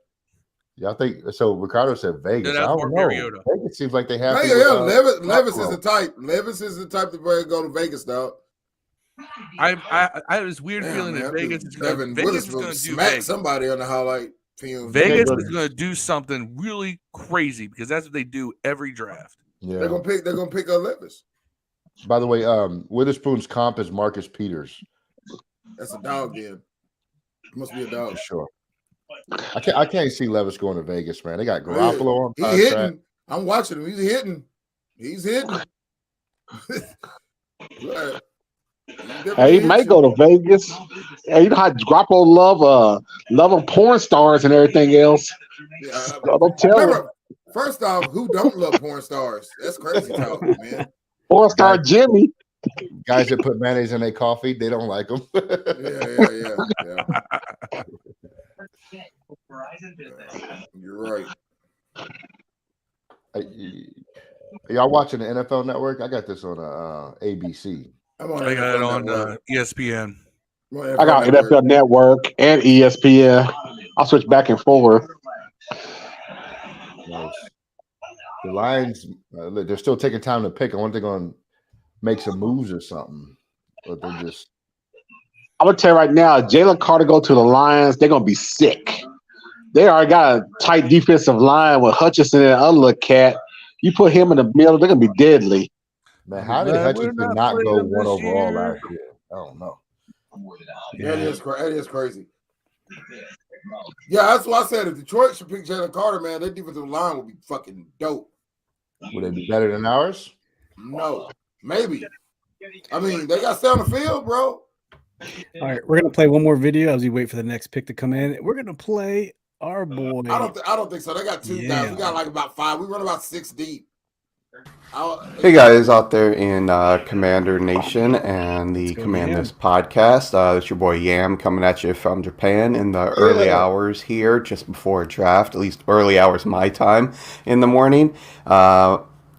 Yeah, I think so. Ricardo said Vegas. Yeah, I don't know. Mariota. Vegas seems like they have. Levis is the type. Levis is the type to go to Vegas, dog. I have this weird feeling that Vegas is going to do smack somebody on the highlight. Vegas is going to do something really crazy because that's what they do every draft. Yeah. They're gonna pick up Levis. By the way, Witherspoon's comp is Marcus Peters. That's a dog then. Must be a dog. For sure. I can't see Levis going to Vegas, man. They got Garoppolo on He's contract. hitting. I'm watching him. He's hitting. Right. Hey, he might go to Vegas. Hey, you know how Garoppolo love porn stars and everything else. Yeah, So don't tell him. remember, first off, who don't love porn stars? That's crazy talk, man. Porn star Jimmy. Guys that put mayonnaise in their coffee, they don't like them. Yeah. You're right. Y'all watching the NFL Network? I got this on ABC. I'm on I got it NFL on Network. ESPN. I got NFL Network and ESPN. I'll switch back and forth. Nice. The Lions, they're still taking time to pick. I wonder if they're going to make some moves or something. But they're just. I'm going to tell you right now, Jalen Carter go to the Lions, they're going to be sick. They already got a tight defensive line with Hutchinson and other little cat. You put him in the middle, they're going to be deadly. Man, how did Hutchinson not go one overall last year? I don't know. That is crazy. Yeah, that's why I said if Detroit should pick Jalen Carter, man, their defensive line would be fucking dope. Would they be better than ours? No, maybe. I mean, they got to stay on the field, bro. All right, we're gonna play one more video as we wait for the next pick to come in. We're gonna play our boy. I don't think so. They got two guys. We got like about 5. We run about 6 deep. Hey guys out there in Commander Nation and the Command This podcast. It's your boy Yam coming at you from Japan in the early hours here, just before draft, at least early hours my time in the morning.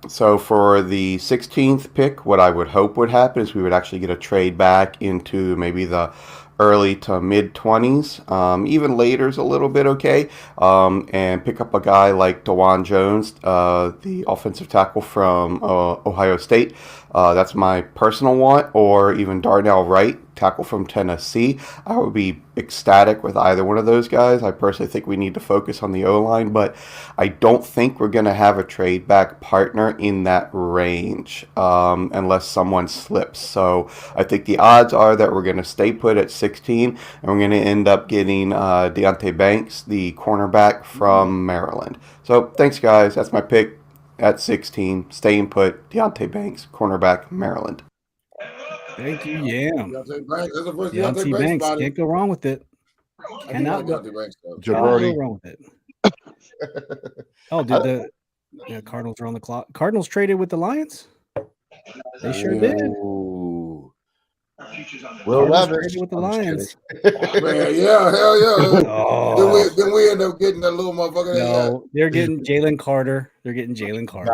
So for the 16th pick, what I would hope would happen is we would actually get a trade back into maybe the early to mid 20s, even later is a little bit okay, and pick up a guy like DeJuan Jones, the offensive tackle from Ohio State. That's my personal want, or even Darnell Wright, tackle from Tennessee. I would be ecstatic with either one of those guys. I personally think we need to focus on the O-line, but I don't think we're going to have a trade back partner in that range unless someone slips. So I think the odds are that we're going to stay put at 16, and we're going to end up getting Deontay Banks, the cornerback from Maryland. So thanks, guys. That's my pick at 16. Staying put, Deontay Banks, cornerback, Maryland. Thank you, Yam. Deontay Banks, can't go wrong with it. Cannot go wrong with it. Oh, did the Cardinals are on the clock? Cardinals traded with the Lions? They sure did. Will Levis traded with the Lions. Man, yeah, hell yeah. Oh. Then we end up getting that little motherfucker. No, they're getting Jalen Carter. They're getting Jalen Carter.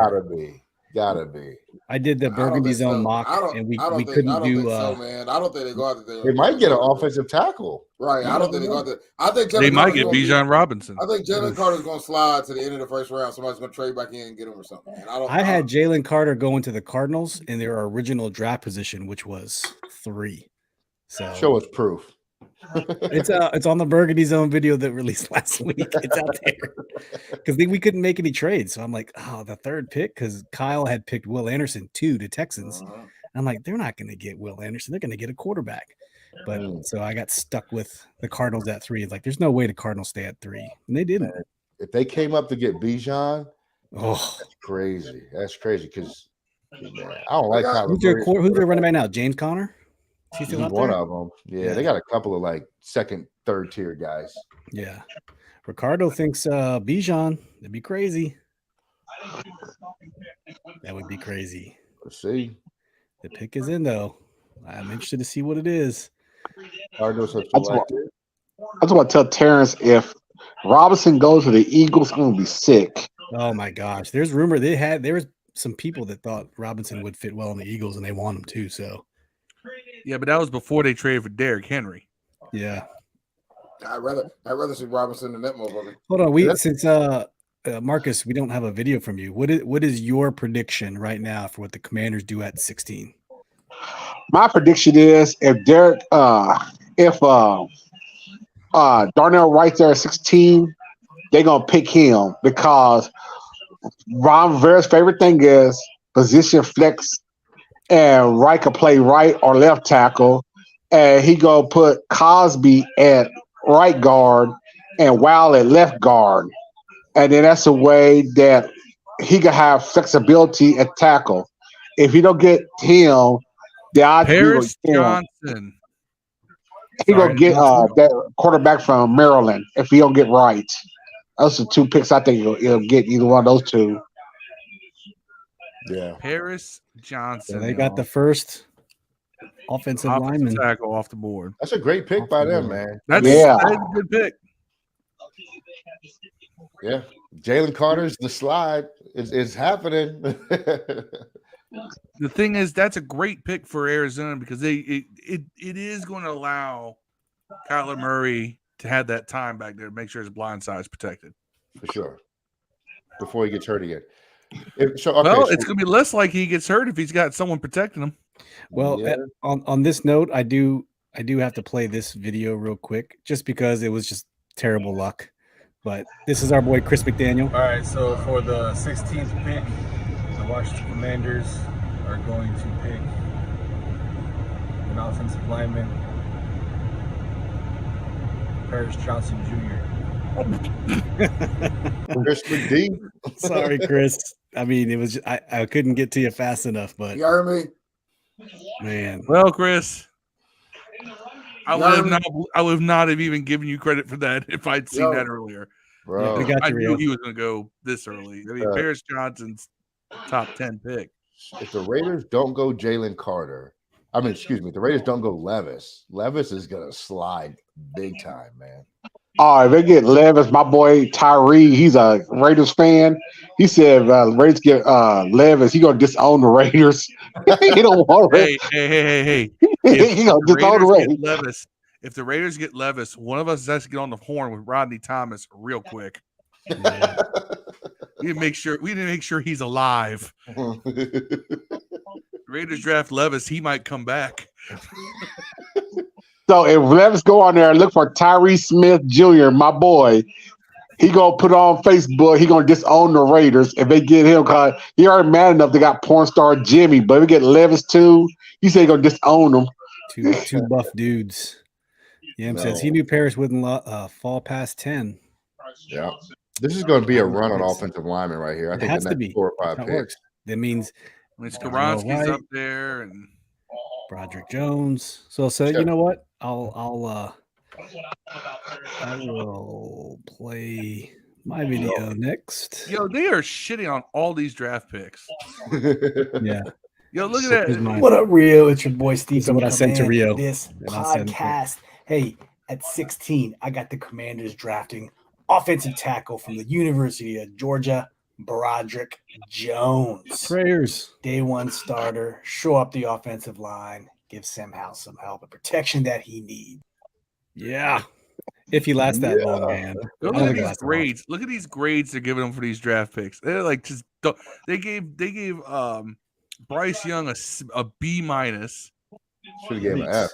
Gotta be. I did the Burgundy Zone mock, and we couldn't do. Man, I don't think they go out there. They might get an offensive tackle. Right. I don't think they go out there. I think they might get Bijan Robinson. I think Jalen Carter's going to slide to the end of the first round. Somebody's going to trade back in and get him or something. Man, I had Jalen Carter going to the Cardinals in their original draft position, which was 3. So show us proof. It's on the Burgundy Zone video that released last week. It's out there because we couldn't make any trades. So I'm like, oh, the third pick, because Kyle had picked Will Anderson 2 to Texans. I'm like, they're not going to get Will Anderson. They're going to get a quarterback. But so I got stuck with the Cardinals at 3. It's like, there's no way the Cardinals stay at 3, and they didn't. If they came up to get Bijan, that's crazy. That's crazy because I don't like how who's their running back now? James Conner. He's one of them. Yeah, they got a couple of like second, third tier guys. Yeah. Ricardo thinks Bijan. That'd be crazy. That would be crazy. Let's see. The pick is in though. I'm interested to see what it is. I just want to tell Terrence, if Robinson goes to the Eagles, I'm gonna be sick. Oh my gosh. There's rumor there was some people that thought Robinson would fit well in the Eagles and they want him too. So yeah, but that was before they traded for Derrick Henry. Yeah. I'd rather see Robinson than that motherfucker. Hold on, since Marcus, we don't have a video from you. What is your prediction right now for what the Commanders do at 16? My prediction is if Darnell Wright there at 16, they're gonna pick him because Ron Rivera's favorite thing is position flex, and Wright can play right or left tackle, and he gonna put Cosby at right guard and Wow at left guard, and then that's a way that he can have flexibility at tackle. If you don't get him, the odds be Paris him. Johnson. He Sorry, gonna get that quarterback from Maryland if he don't get right. Those are two picks I think he'll get either one of those two. Yeah. Paris Johnson. So they got the first offensive lineman tackle off the board. That's a great pick by them, man. That's Yeah. a good pick. Yeah. Jalen Carter's the slide. It's happening. The thing is, that's a great pick for Arizona because it is going to allow Kyler Murray to have that time back there to make sure his blind side is protected. For sure. Before he gets hurt again. It's going to be less like he gets hurt if he's got someone protecting him. Well, Yeah. on this note, I do have to play this video real quick just because it was just terrible luck. But this is our boy Chris McDaniel. All right, so for the 16th pick, the Washington Commanders are going to pick an offensive lineman, Paris Johnson Jr. Chris McD. Sorry, Chris. I mean, it was I couldn't get to you fast enough, but You heard me? man. Well, Chris, I would not have even given you credit for that if I'd seen that earlier. Bro. We got I you, knew Rio. he was going to go this early. I mean, Paris Johnson's top 10 pick. If the Raiders don't go Jalen Carter, if the Raiders don't go Levis is going to slide big time, man. If they get Levis, my boy Tyree, he's a Raiders fan. He said Raiders get Levis, he gonna disown the Raiders. He don't want it. Hey. He gonna disown the Raiders. If the Raiders get Levis, one of us has to get on the horn with Rodney Thomas real quick. Yeah. We need to make sure he's alive. Raiders draft Levis, he might come back. So if Levis go on there and look for Tyree Smith Jr., my boy, he gonna put on Facebook. He gonna disown the Raiders if they get him because he already mad enough. They got porn star Jimmy, but if we get Levis too, he said he gonna disown them. Two buff dudes. Yam says he knew Paris wouldn't fall past 10. Yeah. This is going to be a run on offensive lineman right here. I think has the to next be 4 or 5 that picks. works. That means Skoronski's up there and Broderick Jones. So you know what? I will play my video next. Yo, they are shitting on all these draft picks. Yeah. Yo, look at that. What up, Rio? It's your boy Steve. This is what I sent to Rio. This podcast. Hey, at 16, I got the Commanders drafting offensive tackle from the University of Georgia, Broderick Jones. Prayers. Day one starter. Show up the offensive line. Give Sam Howell some help and protection that he needs. Yeah. If he lasts that long, man. Look at these grades. Look at these grades they're giving him for these draft picks. They're like just they gave Bryce Young a B minus. Should have gave him an F.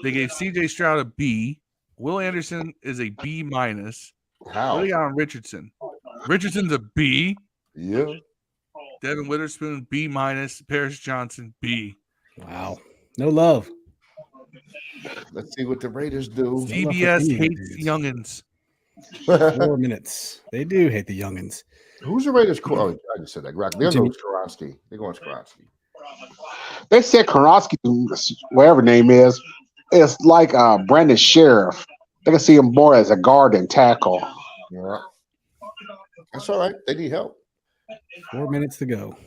They gave CJ Stroud a B. Will Anderson is a B minus. How? What do you got on Richardson? Richardson's a B. Yeah. Devin Witherspoon B minus. Paris Johnson B. Wow. No love. Let's see what the Raiders do. CBS hates youngins. 4 minutes. They do hate the youngins. Who's the Raiders? Oh, I just said that. They're going Skoronski. They're going Skoronski. They said Skoronski, whatever name is, it's like Brandon Sheriff. They can see him more as a guard and tackle. Yeah. That's all right. They need help. 4 minutes to go.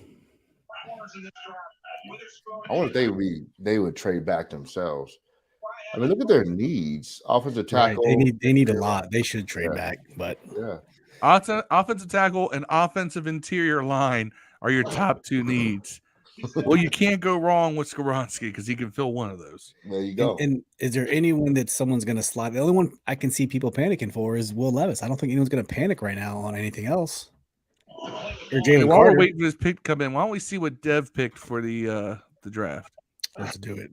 I wonder if they would trade back themselves. I mean, look at their needs. Offensive tackle. Right. They need a lot. They should trade back, but offensive tackle and offensive interior line are your top 2 needs. Well, you can't go wrong with Skoronski because he can fill one of those. There you go. And is there anyone that someone's going to slide? The only one I can see people panicking for is Will Levis. I don't think anyone's going to panic right now on anything else. Or Jalen While Carter. we're waiting for this pick to come in, why don't we see what Dev picked for the draft? Let's do it.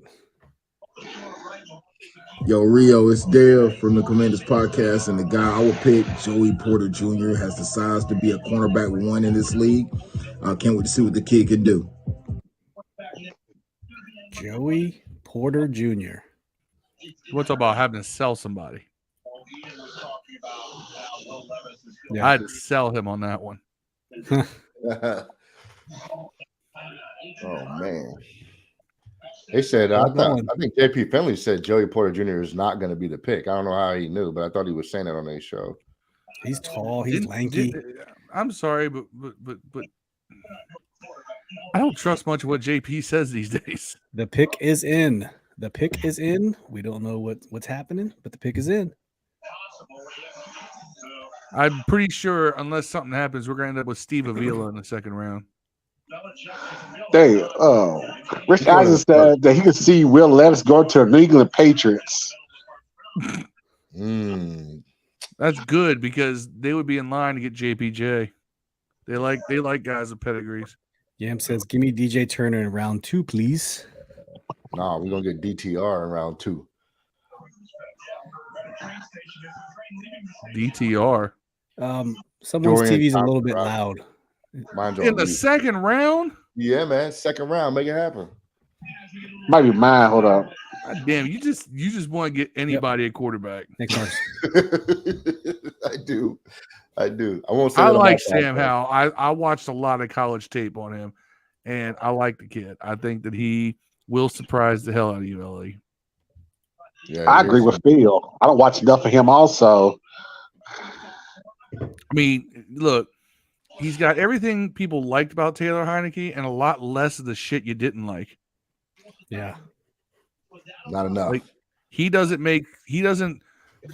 Yo, Rio, it's Dale from the Commanders Podcast, and the guy I would pick, Joey Porter Jr., has the size to be a cornerback one in this league. Can't wait to see what the kid can do. Joey Porter Jr. What's about having to sell somebody? Yeah. I had to sell him on that one. Oh man. They said I think JP Finley said Joey Porter Jr. is not going to be the pick. I don't know how he knew, but I thought he was saying it on their show. He's tall, he's lanky. I'm sorry, but I don't trust much of what JP says these days. The pick is in. The pick is in. We don't know what's happening, but the pick is in. I'm pretty sure, unless something happens, we're going to end up with Steve Avila in the second round. Rich Eisen said that he could see Will Levis go to the New England Patriots. That's good because they would be in line to get JPJ. They like guys with pedigrees. Yam says, "Give me DJ Turner in round 2, please." No, we're gonna get DTR in round 2. DTR. Someone's TV's a little bit loud. Mine's in the second round? Yeah, man. Second round. Make it happen. Might be mine. Hold up. God damn, you just want to get anybody a quarterback. Next one. I do. I won't say I like Sam Howell. I watched a lot of college tape on him, and I like the kid. I think that he will surprise the hell out of you, Ellie. Yeah, I agree with Phil. I don't watch enough of him also. I mean, look, he's got everything people liked about Taylor Heineke and a lot less of the shit you didn't like. Yeah. Not enough. Like, he doesn't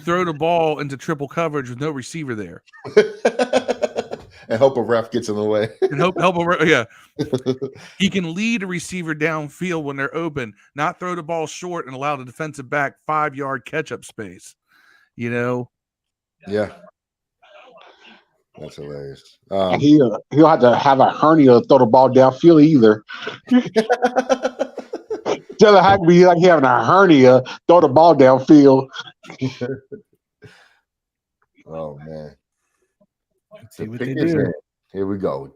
throw the ball into triple coverage with no receiver there. And hope a ref gets in the way. And help a ref, yeah. He can lead a receiver downfield when they're open, not throw the ball short and allow the defensive back 5-yard catch-up space. You know? Yeah. That's hilarious. He'll have to have a hernia to throw the ball downfield either. Taylor Heineke like he having a hernia, throw the ball downfield. Oh man. Let's see what they do. Here we go.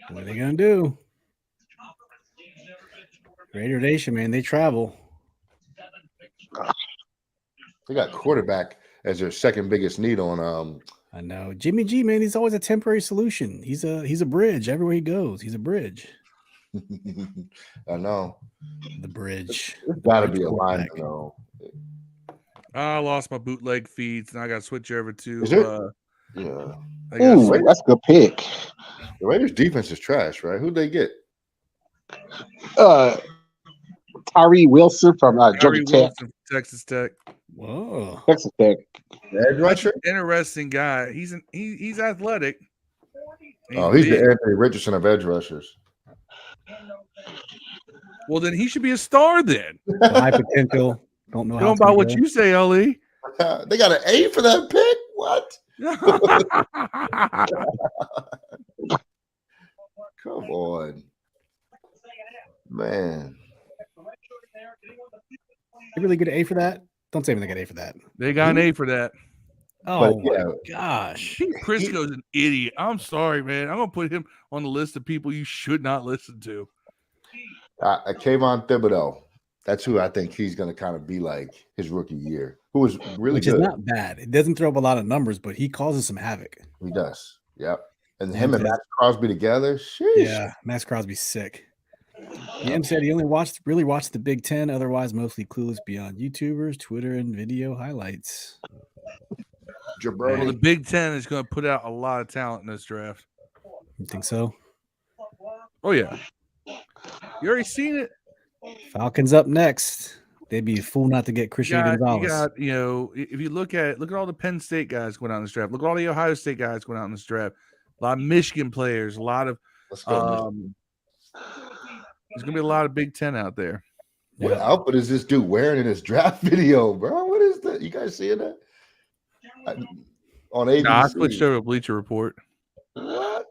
What are they gonna do? Raider Nation, man, they travel. They got quarterback as their second biggest need on I know. Jimmy G, man, he's always a temporary solution. He's a bridge. Everywhere he goes, he's a bridge. I know. The bridge. Gotta be a line, though. I lost my bootleg feeds, and I got to switch over to. Yeah. Ooh, that's a good pick. The Raiders' defense is trash, right? Who'd they get? Tyree Wilson from Georgia Tech. From Texas Tech. Whoa. Texas Tech. Edge rusher? Interesting guy. He's athletic. He's the Anthony Richardson of edge rushers. Well, then he should be a star then. High potential. Don't know how about what you say, Ellie. They got an A for that pick? What? Come on. Man. They really get an A for that? Don't say they got an A for that. They got an A for that. Oh, my gosh. Pete Prisco's an idiot. I'm sorry, man. I'm going to put him on the list of people you should not listen to. Kayvon Thibodeau. That's who I think he's going to kind of be like his rookie year. Who was really Which good. is not bad. It doesn't throw up a lot of numbers, but he causes some havoc. He does. Yep. And him and Max Crosby together. Sheesh. Yeah, Max Crosby's sick. Yam said he only really watched the Big Ten, otherwise mostly clueless beyond YouTubers, Twitter, and video highlights. Well, the Big Ten is going to put out a lot of talent in this draft. You think so? Oh, yeah. You already seen it. Falcons up next. They'd be a fool not to get Christian Gonzalez. If you look at all the Penn State guys going out in this draft. Look at all the Ohio State guys going out in this draft. A lot of Michigan players. A lot of there's going to be a lot of Big Ten out there. What outfit is this dude wearing in his draft video, bro? What is that? You guys seeing that? On ABC. Nah, I switched over to Bleacher Report. What?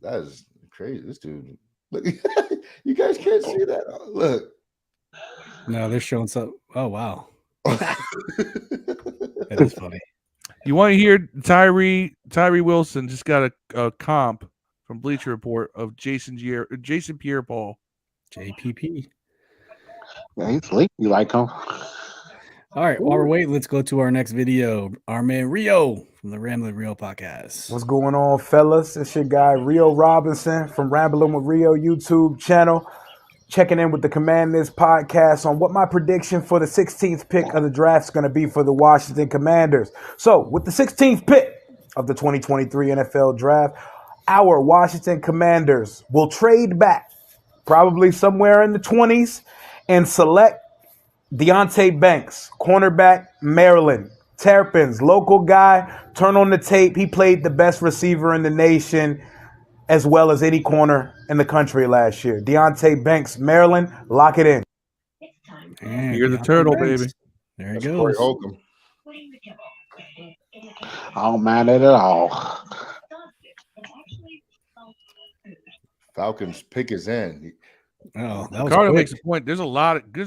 That is crazy. This dude. Look, you guys can't see that. Look. No, they're showing some. Oh wow, that is funny. You want to hear Tyree Wilson just got a comp from Bleacher Report of Jason Pierre-Paul. JPP. Yeah, he's late. You like him? All right, while we're waiting, let's go to our next video. Our man Rio from the Rambling Rio podcast. What's going on, fellas? It's your guy Rio Robinson from Rambling with Rio YouTube channel. Checking in with the Command This podcast on what my prediction for the 16th pick of the draft is going to be for the Washington Commanders. So, with the 16th pick of the 2023 NFL Draft, our Washington Commanders will trade back probably somewhere in the 20s and select Deonte Banks, cornerback, Maryland. Terrapins, local guy, turn on the tape. He played the best receiver in the nation as well as any corner in the country last year. Deonte Banks, Maryland, lock it in. And You're the turtle, Banks. baby. There he That's goes. Corey Holcomb. I don't mind it at all. Falcons pick is in. Oh, that was Carter quick. makes a point. There's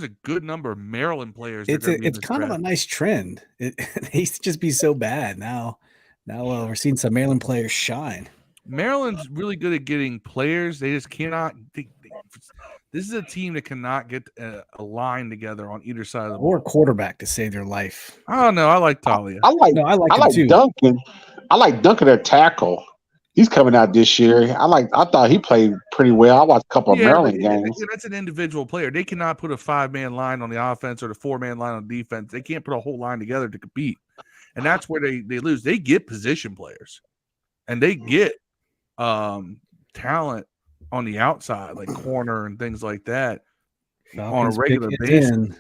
a good number of Maryland players. It's kind of a nice trend. It used to just be so bad. Now we're seeing some Maryland players shine. Maryland's really good at getting players. They just cannot. This is a team that cannot get a line together on either side of the ball. Or a quarterback to save their life. I don't know. I like Talia. I like him too. Duncan. I like Duncan at tackle. He's coming out this year. I thought he played pretty well. I watched a couple of Maryland games. That's an individual player. They cannot put a 5-man line on the offense or the 4-man line on defense. They can't put a whole line together to compete. And that's where they lose. They get position players. And they get talent on the outside, like corner and things like that, Falcons on a regular pick it basis. in.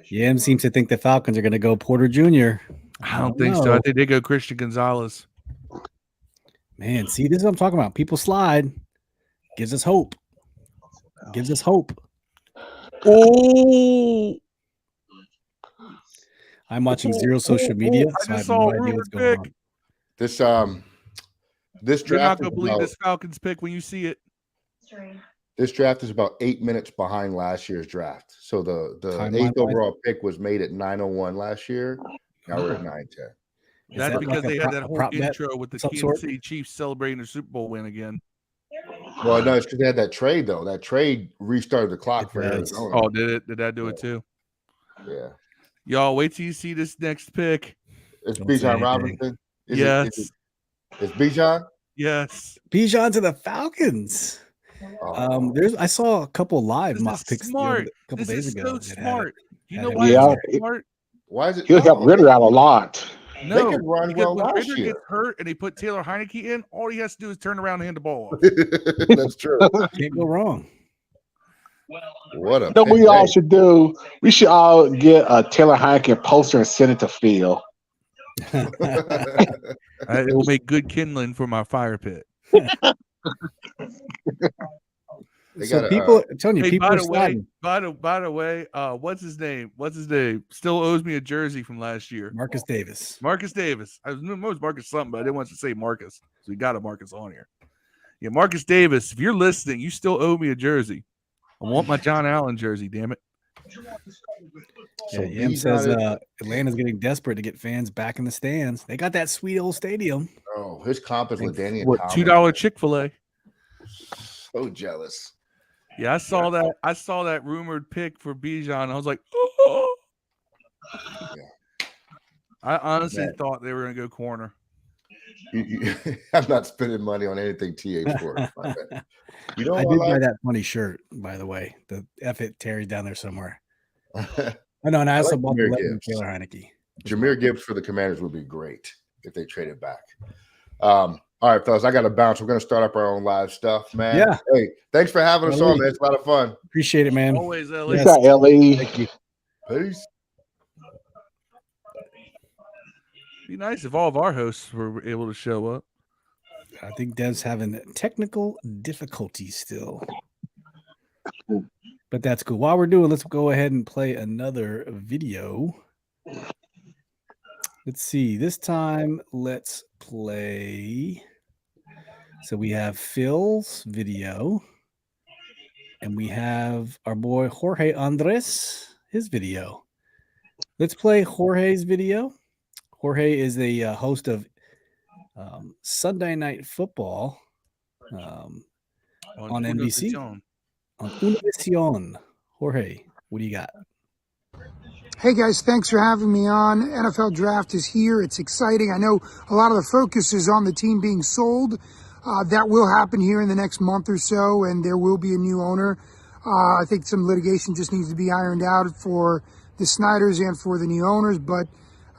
Yam seems to think the Falcons are going to go Porter Jr. I don't think so. I think they go Christian Gonzalez. Man, see, this is what I'm talking about. People slide. Gives us hope. Oh, I'm watching zero social media, I so I just have saw no a idea what's rumor going pick. on. This You're not draft going to believe this Falcons pick when you see it. This draft is about 8 minutes behind last year's draft. So the Timeline 8th overall pick was made at 9:01 last year. Now we're at 9:10. That's that because like a they had that whole prop bet intro with the some Kansas sort? City Chiefs celebrating their Super Bowl win again. Well, no, it's because they had that trade though. That trade restarted the clock for does. Arizona. Oh, did it? Did that do it too? Yeah. Y'all wait till you see this next pick. It's Don't say Bijan anything. Robinson. Yes. It's Bijan. Yes. Bijan to the Falcons. I saw a couple live This mock is picks smart. a couple This days is ago. so that had smart. it. You know had why it. Yeah. it's smart? Why is it? He'll help Ritter out a lot. No, They could run because well when last Ritter year. gets hurt and they put Taylor Heineke in, all he has to do is turn around and hand the ball off. That's true. Can't go wrong. What a You know what we pick. all should do? We should all get a Taylor Heineken poster and send it to Phil. It will make good kindling for my fire pit. They So got people, I'm telling you, Hey, people by are the way, sliding. by the way, what's his name? Still owes me a jersey from last year. Marcus Davis. Marcus Davis. I knew it was Marcus something, but I didn't want to say Marcus, so we got a Marcus on here. Yeah, Marcus Davis. If you're listening, you still owe me a jersey. I want my John Allen jersey. Damn it. So Yam Bijan says is- Atlanta's getting desperate to get fans back in the stands. They got that sweet old stadium. Oh, his comp is with Danny and What Thomas. $2 Chick-fil-A? So jealous. Yeah, I saw that. I saw that rumored pick for Bijan. I was like, oh. Yeah. I honestly Man. thought they were going to go corner. I'm not spending money on anything TH for. You know I what did I buy like? that funny shirt, by the way. The F it Terry down there somewhere. I I know, and I also like bought the Jahmyr Lebanon Gibbs. Taylor Heineke. Jameer Gibbs for the Commanders would be great if they traded back. All right, fellas, I got to bounce. We're going to start up our own live stuff, man. Yeah. Hey, thanks for having us LE. on, man. It's a lot of fun. Appreciate it, man. Always, LA. What's up, LE? Thank you. Peace. Be nice if all of our hosts were able to show up. I think Dev's having technical difficulties still. But that's cool. While we're doing, let's go ahead and play another video. Let's see. This time, let's play. So we have Phil's video. And we have our boy Jorge Andres, his video. Let's play Jorge's video. Jorge is the host of Sunday Night Football on NBC. On Univision. Jorge, what do you got? Hey guys, thanks for having me on. NFL Draft is here. It's exciting. I know a lot of the focus is on the team being sold. That will happen here in the next month or so, and there will be a new owner. I think some litigation just needs to be ironed out for the Snyders and for the new owners, but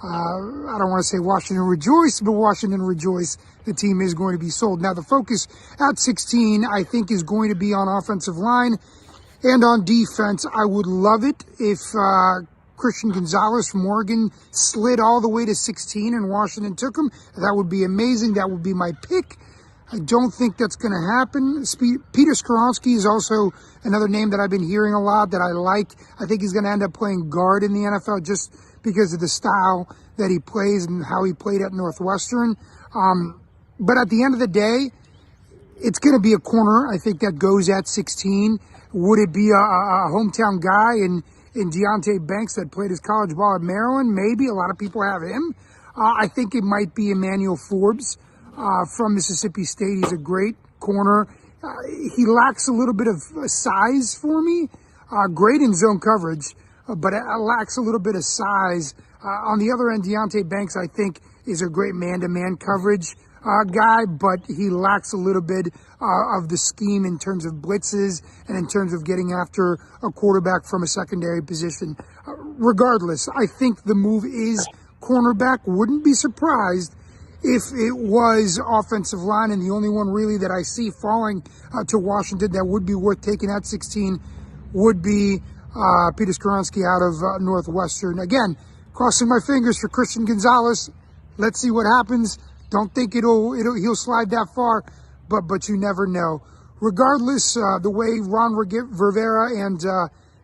I don't want to say Washington rejoice, but Washington rejoice. The team is going to be sold. Now, the focus at 16, I think, is going to be on offensive line and on defense. I would love it if Christian Gonzalez from Oregon slid all the way to 16 and Washington took him. That would be amazing. That would be my pick. I don't think that's going to happen. Peter Skoronski is also another name that I've been hearing a lot that I like. I think he's going to end up playing guard in the NFL just because of the style that he plays and how he played at Northwestern. But at the end of the day, it's going to be a corner, I think, that goes at 16. Would it be a hometown guy in Deontay Banks that played his college ball at Maryland? Maybe. A lot of people have him. I think it might be Emmanuel Forbes from Mississippi State. He's a great corner. He lacks a little bit of size for me. Great in zone coverage, but it lacks a little bit of size. On the other end, Deontay Banks, I think, is a great man-to-man coverage guy, but he lacks a little bit of the scheme in terms of blitzes and in terms of getting after a quarterback from a secondary position. Regardless, I think the move is cornerback. Wouldn't be surprised if it was offensive line, and the only one really that I see falling to Washington that would be worth taking at 16 would be Peter Skoronski out of Northwestern. Again, crossing my fingers for Christian Gonzalez. Let's see what happens. Don't think he'll slide that far, but you never know. Regardless, the way Ron Rivera and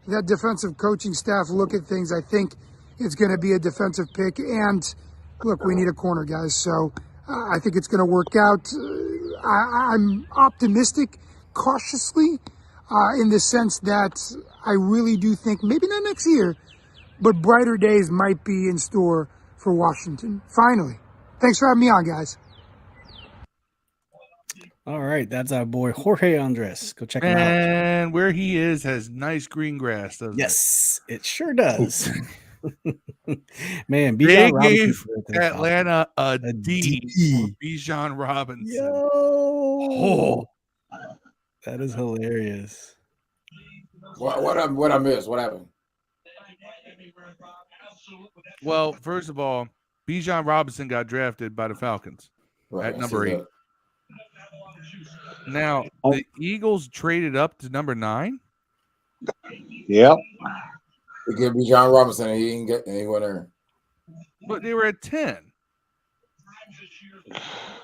that defensive coaching staff look at things, I think it's going to be a defensive pick. And look, we need a corner, guys. So I think it's going to work out. I'm optimistic, cautiously, in the sense that I really do think maybe not next year, but brighter days might be in store for Washington. Finally. Thanks for having me on, guys. All right, that's our boy Jorge Andres. Go check him out. And where he is has nice green grass, doesn't it? Yes, it sure does. Man, they Bijan gave Robinson Atlanta a D for Bijan Robinson. Yo, oh, that is hilarious. What I missed? What happened? Well, first of all, Bijan Robinson got drafted by the Falcons at number 8. Now, the Eagles traded up to number 9. Yep. They gave Bijan Robinson, and he went there. But they were at 10.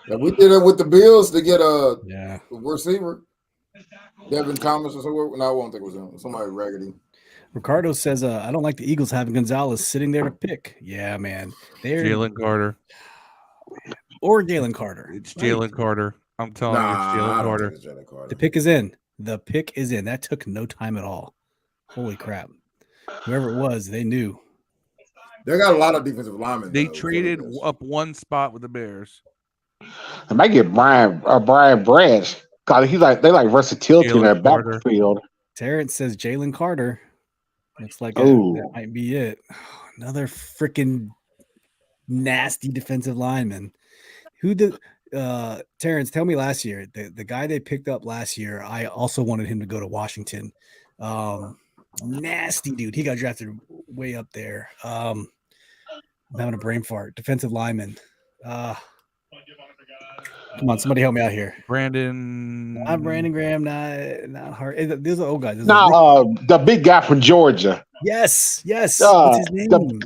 Now, we did it with the Bills to get a receiver. Devin Thomas or somewhere. No, I won't think it was him. Somebody raggedy. Ricardo says, I don't like the Eagles having Gonzalez sitting there to pick. Yeah, man. Jalen Carter. Or Jalen Carter. It's Jalen Carter. I'm telling you, it's Jalen Carter. It's Jalen Carter. The pick is in. The pick is in. That took no time at all. Holy crap. Whoever it was, they knew. They got a lot of defensive linemen. They traded up one spot with the Bears. I might get Brian Branch. God, they like versatility in their backfield. Terrence says Jalen Carter. Looks like that might be it. Another freaking nasty defensive lineman. Who did Terrence, tell me last year, the guy they picked up last year, I also wanted him to go to Washington. Nasty dude. He got drafted way up there. I'm having a brain fart. Defensive lineman. Come on, somebody help me out here. Brandon. Not Brandon Graham, not hard. These are old guys. The big guy from Georgia. Yes. What's his name?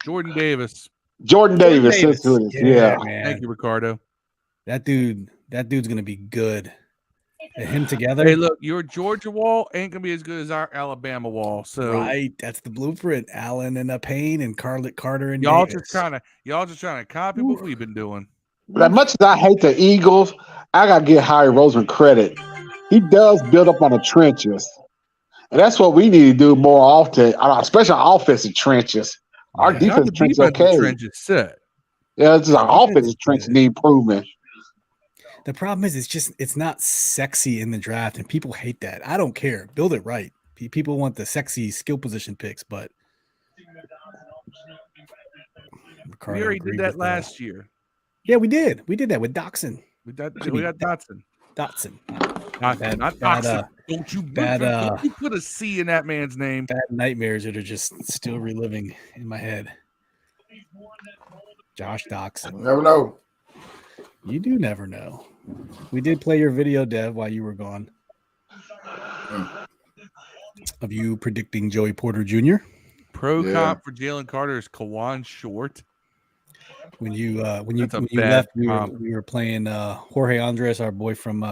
Jordan Davis. Jordan Davis. Yeah. Man. Thank you, Ricardo. That dude's gonna be good. And him together. Hey, look, your Georgia wall ain't gonna be as good as our Alabama wall. So right, that's the blueprint. Allen and Payne and Carter and y'all Davis. just trying to copy what we've been doing. But as much as I hate the Eagles, I gotta give Harry Roseman credit. he does build up on the trenches. And that's what we need to do more often, especially our offensive trenches. Our Not defense the trench defensive okay. trench is set. Yeah, it's just our Defense offensive is trench good. need improvement. The problem is it's not sexy in the draft, and people hate that. I don't care. Build it right. People want the sexy skill position picks, but Ricardo We already agreed did that with last year. Yeah, we did. We did that with Dotson. We got Dotson. Dotson. Not Dotson. Don't you put a C in that man's name. Bad nightmares that are just still reliving in my head. Josh Dotson. Never know. You do never know. We did play your video, Dev, while you were gone. Of you predicting Joey Porter Jr. Pro comp for Jalen Carter is Kawan Short. When you left, we were playing Jorge Andres, our boy from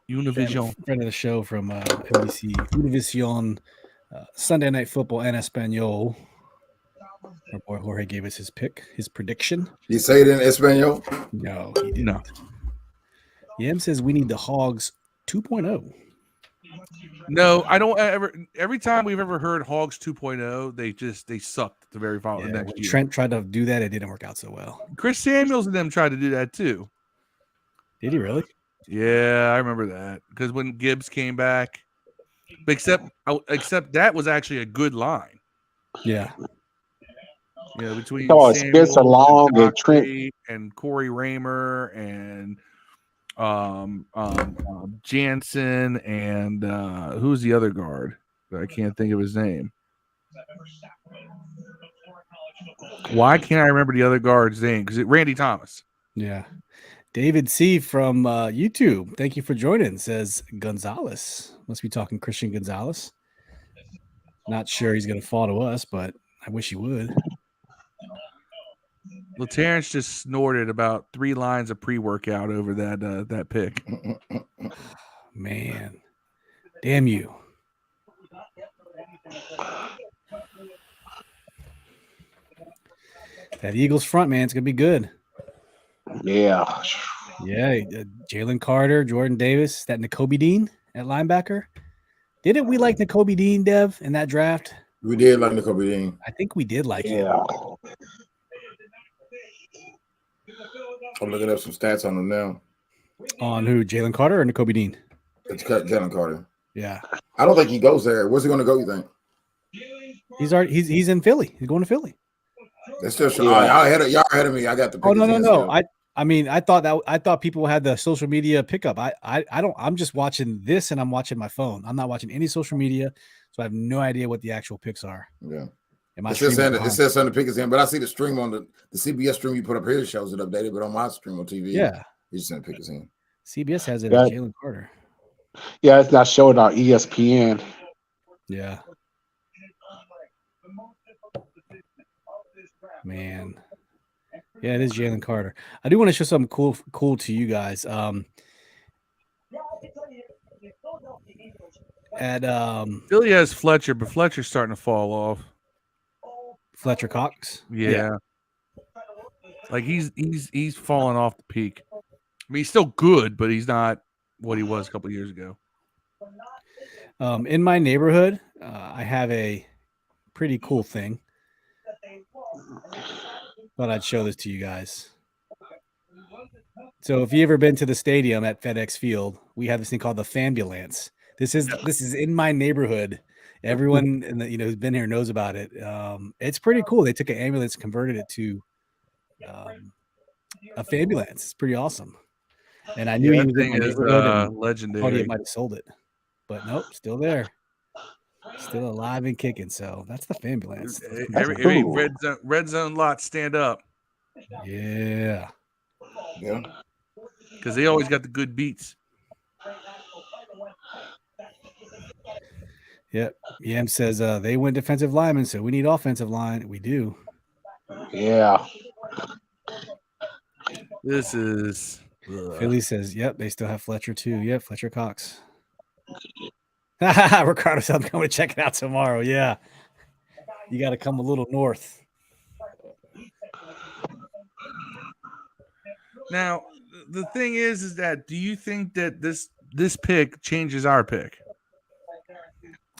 Univision, friend of the show from NBC Univision, Sunday Night Football en Espanol. Our boy Jorge gave us his prediction. You say it in Espanol? No, he didn't. No. Yam says we need the Hogs 2.0. No, I don't ever. Every time we've ever heard Hogs 2.0, they sucked the very following next year. Trent tried to do that, it didn't work out so well. Chris Samuels and them tried to do that too. Did he really? Yeah, I remember that because when Gibbs came back, except that was actually a good line. Yeah. Yeah, between Spencer Long and Trent and Corey Raymer and Jansen and who's the other guard? I can't think of his name. Why can't I remember the other guard's name? Because Randy Thomas. Yeah. David C. from YouTube, thank you for joining, says Gonzalez. Must be talking Christian Gonzalez. Not sure he's going to fall to us, but I wish he would. Well, Terrence just snorted about 3 lines of pre-workout over that pick. Man, damn you. That Eagles front, man, it's going to be good. Yeah. Yeah, Jalen Carter, Jordan Davis, that Nakobe Dean at linebacker. Didn't we like Nakobe Dean, Dev, in that draft? We did like Nakobe Dean. I think we did like him. I'm looking up some stats on him now. On who? Jalen Carter or Nakobe Dean? It's Jalen Carter. Yeah. I don't think he goes there. Where's he going to go, you think? He's in Philly. He's going to Philly. That's just y'all ahead of me. I got the pick. Oh no. I thought people had the social media pickup. I don't. I'm just watching this and I'm watching my phone. I'm not watching any social media, so I have no idea what the actual picks are. Yeah. It says Sunday pick is in, but I see the stream on the CBS stream you put up here shows it updated, but on my stream on TV, it's Sunday pick is in. CBS has it as Jalen Carter. Yeah, it's not showing on ESPN. Yeah. Man. Yeah, it is Jalen Carter. I do want to show something cool to you guys. Philly has Fletcher, but Fletcher's starting to fall off. Fletcher Cox? Yeah. Like he's falling off the peak. I mean, he's still good, but he's not what he was a couple years ago. In my neighborhood, I have a pretty cool thing. Thought I'd show this to you guys. So if you ever been to the stadium at FedEx Field, we have this thing called the Fambulance. This is in my neighborhood. Everyone who's been here knows about it. It's pretty cool. They took an ambulance and converted it to a Fambulance. It's pretty awesome. And I knew he was in my neighborhood. Legendary. Thought he might have sold it, but nope, still there. Still alive and kicking, so that's the Fambulance. Every red zone lot stand up. Yeah. Because they always got the good beats. Yep. Yam says they went defensive linemen, so we need offensive line. We do. Yeah. This is Philly says, yep, they still have Fletcher too. Yep, Fletcher Cox. Ricardo said I'm coming to check it out tomorrow. Yeah. You got to come a little north. Now, the thing is that do you think that this pick changes our pick?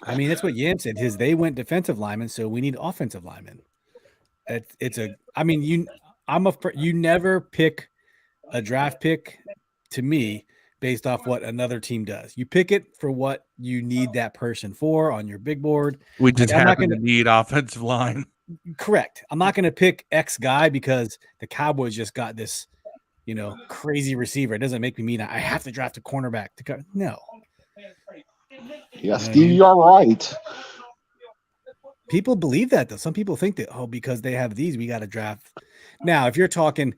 I mean, that's what Yam said. They went defensive linemen, so we need offensive linemen. You never pick a draft pick to me based off what another team does. You pick it for what you need that person for on your big board. We just happen to need offensive line. Correct. I'm not going to pick X guy because the Cowboys just got this, crazy receiver. It doesn't make me mean I have to draft a cornerback. No. Yeah, Steve, you're right. People believe that, though. Some people think that, because they have these, we got to draft. Now, if you're talking,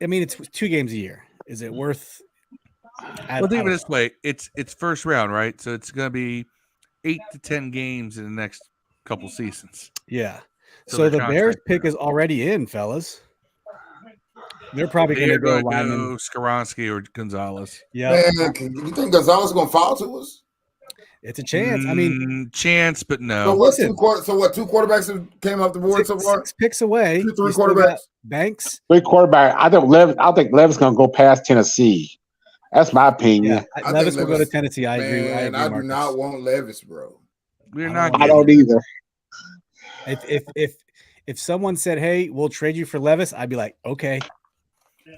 it's 2 games a year. Is it worth? Well, think of it this way: it's first round, right? So it's going to be 8 to 10 games in the next couple seasons. Yeah. So the Bears pick is already in, fellas. They're probably going to go lineman Skoronski or Gonzalez. Yeah. Man, you think Gonzalez is going to fall to us? It's a chance. Chance, but no. So what? 2 quarterbacks have came off the board so far. 6 picks away. 3 quarterbacks. Banks. 3 quarterback. I think Levis going to go past Tennessee. That's my opinion. Yeah, Levis will go to Tennessee. I agree. I do not want Levis, bro. We're not. I don't either. If someone said, "Hey, we'll trade you for Levis," I'd be like, "Okay."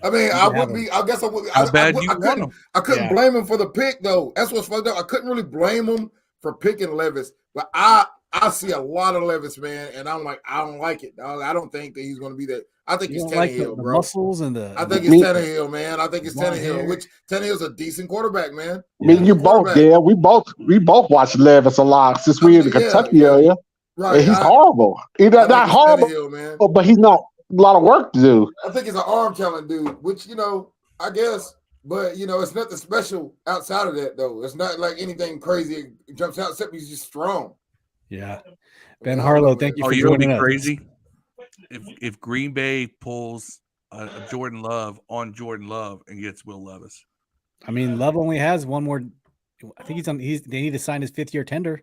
I mean, I wouldn't be. I guess I would. How bad you want him? I couldn't blame him for the pick, though. That's what's fucked up. I couldn't really blame him for picking Levis, but I see a lot of Levis, man, and I'm like, I don't like it, dog. I don't think that he's going to be that. I think he's Tannehill, the bro. Muscles and I think it's Tannehill, man. I think it's Tannehill, which Tannehill's a decent quarterback, man. I mean, you both, yeah. We both watch Levis a lot since we're in the Kentucky area. Right, and he's horrible. He's not horrible, man. But he's not a lot of work to do. I think he's an arm talent dude, which I guess, but it's nothing special outside of that, though. It's not like anything crazy jumps out, except he's just strong. Yeah, Ben Harlow, thank you for joining us. Crazy if Green Bay pulls a Jordan Love on Jordan Love and gets Will Levis. I mean, Love only has one more. I think they need to sign his 5th-year tender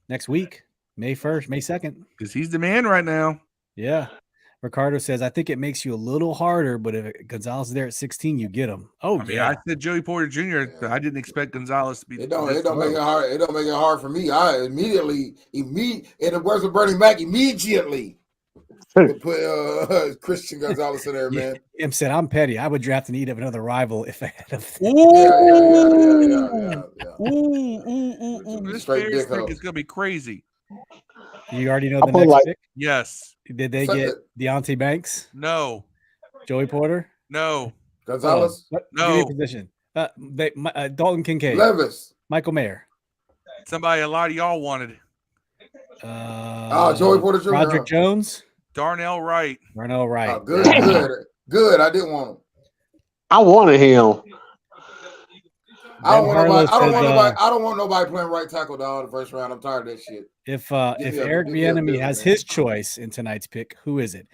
next week, May 1st, May 2nd. Because he's the man right now. Yeah. Ricardo says, I think it makes you a little harder, but if Gonzalez is there at 16, you get him. I said Joey Porter Jr. I didn't expect Gonzalez to be. It don't make it hard. It don't make it hard for me. I immediately, in the words of Bernie Mac, immediately put Christian Gonzalez in there, man. Him said, I'm petty. I would draft and eat of another rival if I had him. This Bears pick is gonna be crazy. You already know the next pick? Yes. Did they get Deontay Banks? No. Joey Porter? No. Gonzalez? No. Position. Dalton Kincaid. Levis. Michael Mayer. Somebody a lot of y'all wanted. Joey Porter Jr. Roderick Jones. Darnell Wright. Oh, good. I didn't want him. I wanted him. I don't want nobody playing right tackle, dog, in the first round. I'm tired of that shit. If Eric Bieniemy has his choice in tonight's pick, who is it?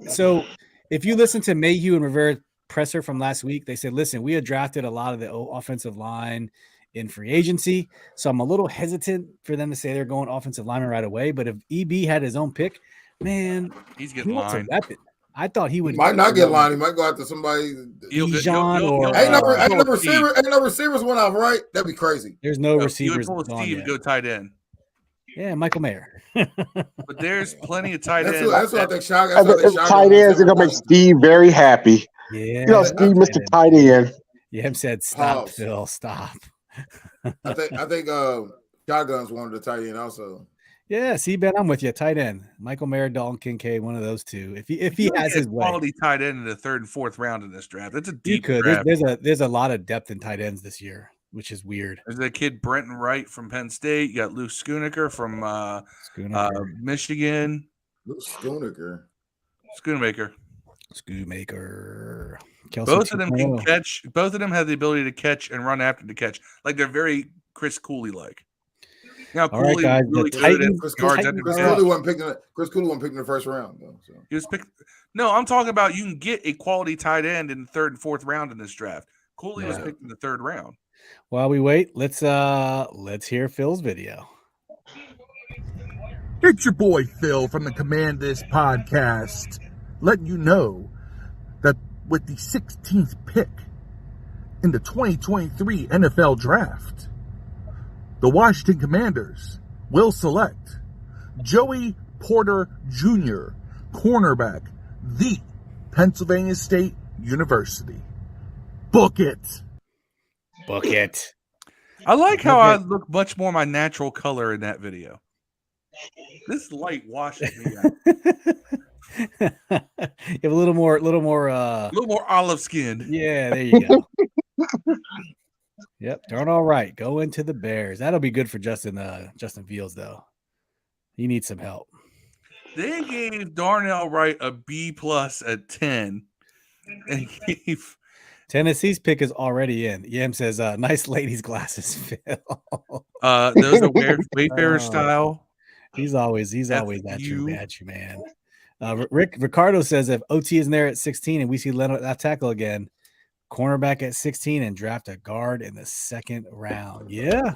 So if you listen to Mayhew and Rivera presser from last week, they said, listen, we had drafted a lot of the offensive line in free agency. So I'm a little hesitant for them to say they're going offensive lineman right away. But if EB had his own pick, man, he's getting line. I thought he would. He might not get line. He might go after somebody. Ain't no receivers went off, right? That'd be crazy. There's no receivers. You would pull Steve and go tight end. Yeah, Michael Mayer. But there's plenty of tight ends. That's what I think. Tight ends are gonna make Steve very happy. Yeah, Steve, Mr. Tight End. Yeah, said, "Stop, Phil, stop." I think Shotguns wanted the tight end also. Yeah, see, Ben, I'm with you. Tight end, Michael Mayer, Dalton Kincaid, one of those two. If he has his way, quality tight end in the 3rd and 4th round in this draft. It's a deep draft. There's a lot of depth in tight ends this year, which is weird. There's that kid Brenton Wright from Penn State. You got Luke Schoonmaker from Michigan. Luke Schoonmaker. Both of them can catch. Both of them have the ability to catch and run after the catch. Like they're very Chris Cooley like. All right, guys. Chris Cooley wasn't picked in the 1st round, though. So. He was picked. No, I'm talking about you can get a quality tight end in the 3rd and 4th round in this draft. Cooley was picked in the 3rd round. While we wait, let's hear Phil's video. It's your boy Phil from the Command This podcast, letting you know that with the 16th pick in the 2023 NFL Draft, the Washington Commanders will select Joey Porter Jr., cornerback, the Pennsylvania State University. Book it. Book it. I like how I look much more my natural color in that video. This light washes me out. You have a little more olive skin. Yeah, there you go. Yep, darn all right. Go into the Bears. That'll be good for Justin Fields, though. He needs some help. They gave Darnell Wright a B+ at 10. And gave Tennessee's pick is already in. Yam says, nice ladies' glasses, Phil. Those are Wayfarer style. He's always at you, man. Ricardo says if OT isn't there at 16 and we see Leonard at tackle again, cornerback at 16 and draft a guard in the second round. Yeah.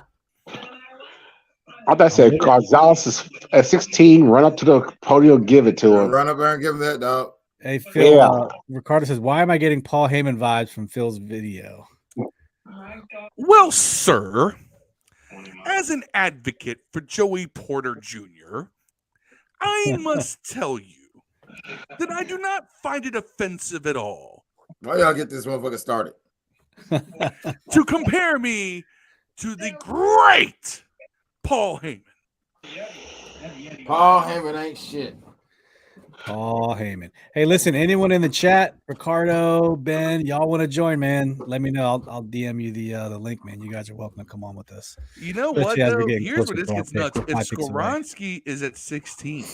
I thought I said Gonzalez is at 16, run up to the podium, give it to him. Run up there and give him that, dog. Hey, Phil, Ricardo says, why am I getting Paul Heyman vibes from Phil's video? Well, sir, as an advocate for Joey Porter Jr., I must tell you that I do not find it offensive at all. Why y'all get this motherfucker started? To compare me to the great Paul Heyman. Paul Heyman ain't shit. Paul Heyman. Hey, listen, anyone in the chat, Ricardo, Ben, y'all want to join, man? Let me know. I'll DM you the link, man. You guys are welcome to come on with us. You know what, though? Here's where this gets nuts. If Skoronski is at 16,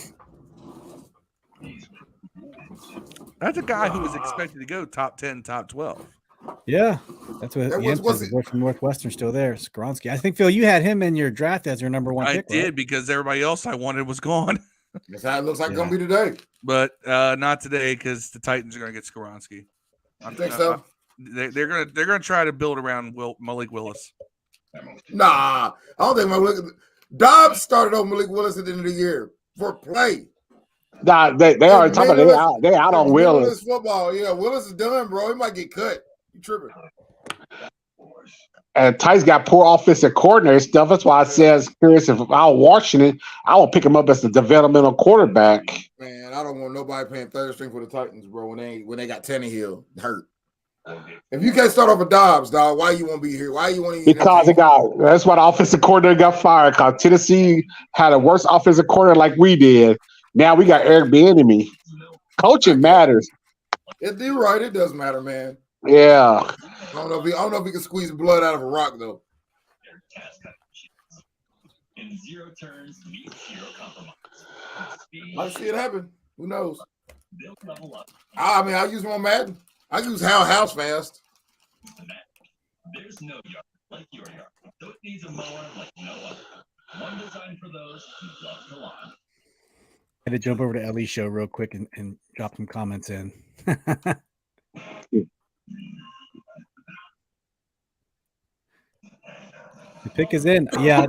that's a guy who was expected to go top 10, top 12. Yeah, that's what the boy from Northwestern still there. Skoronski. I think, Phil, you had him in your draft as your number one pick. I did, because everybody else I wanted was gone. That's how it looks like gonna be today. But not today, because the Titans are gonna get Skoronski. I think so. They're gonna try to build around Malik Willis. Nah, I don't think Malik Dobbs started over Malik Willis at the end of the year for play. Nah, they already talking about they out on Willis. Football, yeah, Willis is done, bro. He might get cut. You tripping? And Tice got poor offensive coordinator stuff. That's why I said, curious if I was Washington, I would pick him up as the developmental quarterback. Man, I don't want nobody paying third string for the Titans, bro. When they got Tannehill hurt. If you can't start off with Dobbs, dog, why you want to be here? Why you want to? Because that's why the offensive coordinator got fired. Because Tennessee had a worse offensive coordinator like we did. Now we got Eric Bieniemy. Coaching matters. You're right. It does matter, man. Yeah. I don't know if he can squeeze blood out of a rock, though. I see it happen. Who knows? I mean, I use him on Madden. I use House fast. There's no yard like your yard. So it needs a mower like no other. One designed for those who love the lawn. I had to jump over to Ellie's show real quick and drop some comments in. The pick is in. Yeah,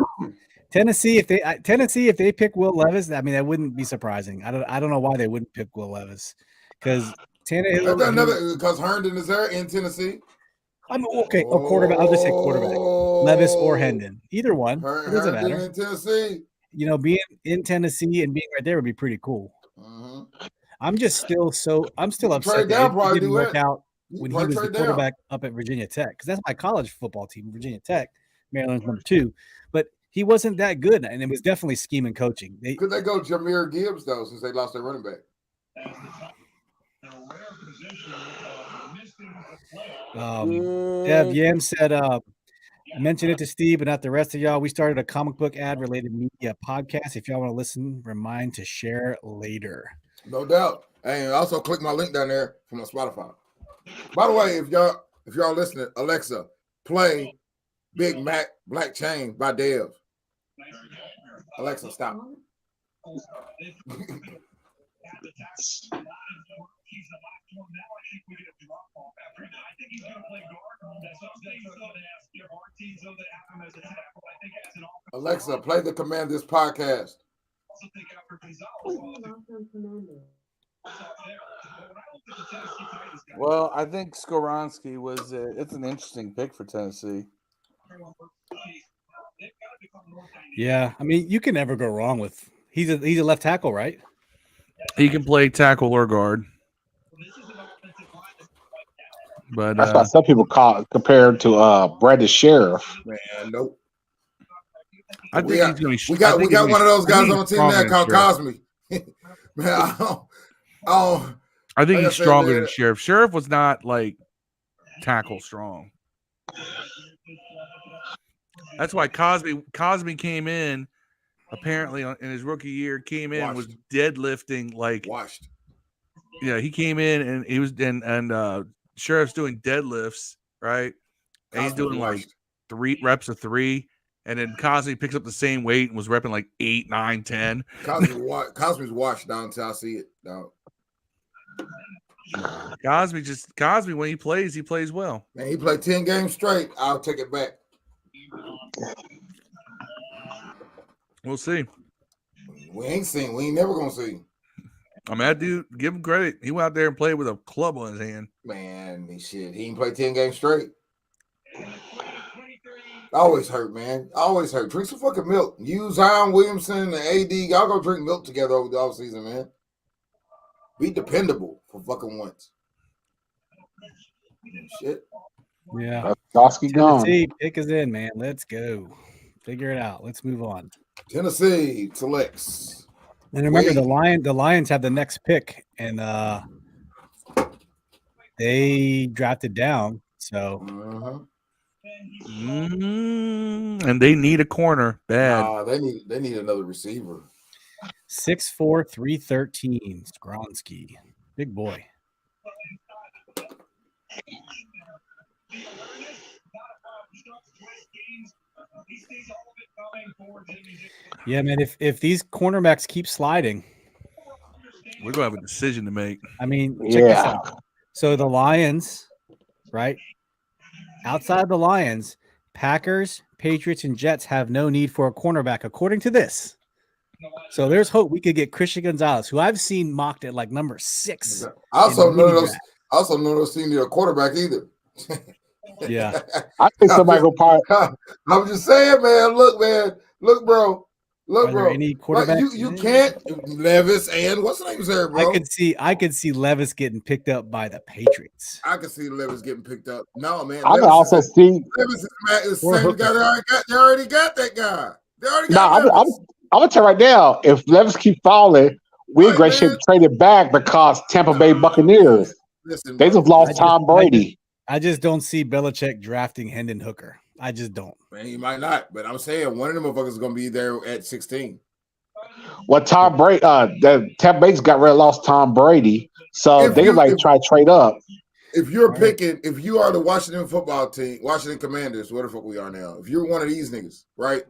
Tennessee. If they pick Will Levis, I mean that wouldn't be surprising. I don't know why they wouldn't pick Will Levis because because Herndon is there in Tennessee. I'm okay. Or quarterback. I'll just say quarterback. Levis or Hendon, either one. It doesn't matter. In Tennessee. You know, being in Tennessee and being right there would be pretty cool. I'm still upset that it didn't work out when he was the quarterback up at Virginia Tech, because that's my college football team, Virginia Tech, Maryland's number 2. But he wasn't that good, and it was definitely scheme and coaching. Could they go Jahmyr Gibbs though, since they lost their running back? Dev Yam said, I mentioned it to Steve, but not the rest of y'all. We started a comic book ad related media podcast. If y'all want to listen, remind to share later. No doubt. And also click my link down there from my Spotify. By the way, if y'all listening, Alexa, play Big Mac Black Chain by Dev. Alexa, stop. Alexa, play the Command This podcast. Well, I think Skoronski was. It's an interesting pick for Tennessee. Yeah, I mean, you can never go wrong with. He's a left tackle, right? He can play tackle or guard. But that's why some people compared to Brandon Sheriff. Man, nope. I think he's going to be. We got one of those guys on the team now called Cosme. Man, I think he's stronger than Sheriff. Sheriff was not like tackle strong. That's why Cosme came in. Apparently, in his rookie year, was deadlifting like washed. Yeah, he came in and he was and Sheriff's doing deadlifts, right? And he's doing like 3 reps of 3, and then Cosme picks up the same weight and was repping like 8, 9, 10. Cosme's washed down until I see it. No. Cosme when he plays well. Man, he played 10 games straight. I'll take it back. We'll see. We ain't never gonna see. I mean, that dude, give him credit. He went out there and played with a club on his hand. Man, he ain't played 10 games straight. Always hurt, man. Always hurt. Drink some fucking milk. You, Zion Williamson, and AD, y'all go drink milk together over the offseason, man. Be dependable for fucking once. Shit. Yeah. Tennessee gone. Pick is in, man. Let's go. Figure it out. Let's move on. Tennessee selects. And remember, the Lions have the next pick, and they drafted down. So, and they need a corner bad. They need another receiver. 6'4", 313. Skronsky, big boy. Yeah, man. If these cornerbacks keep sliding, we're gonna have a decision to make. I mean, check this out. So the Lions, right? Outside the Lions, Packers, Patriots, and Jets have no need for a cornerback, according to this. So there's hope we could get Christian Gonzalez, who I've seen mocked at like number 6. Also, none of those teams need a quarterback either. Yeah, I think somebody go part. I'm just saying, man. Look, bro. Any quarterback? Like, you can't Levis and what's the name there, bro? I could see Levis getting picked up by the Patriots. I could see Levis getting picked up. No, man. I can also see Levis is the same guy. They already got that guy. They already got. I'm gonna tell you right now. If Levis keep falling, we're great shape to trade it back because Tampa Bay Buccaneers. They just lost Tom Brady. I just don't see Belichick drafting Hendon Hooker. I just don't. Man, he might not, but I'm saying one of them motherfuckers is going to be there at 16. Well, Tom Brady, the Tampa Bay's got rid of lost Tom Brady, so they try to trade up. If you're picking, if you are the Washington football team, Washington Commanders, what the fuck we are now? If you're one of these niggas, right,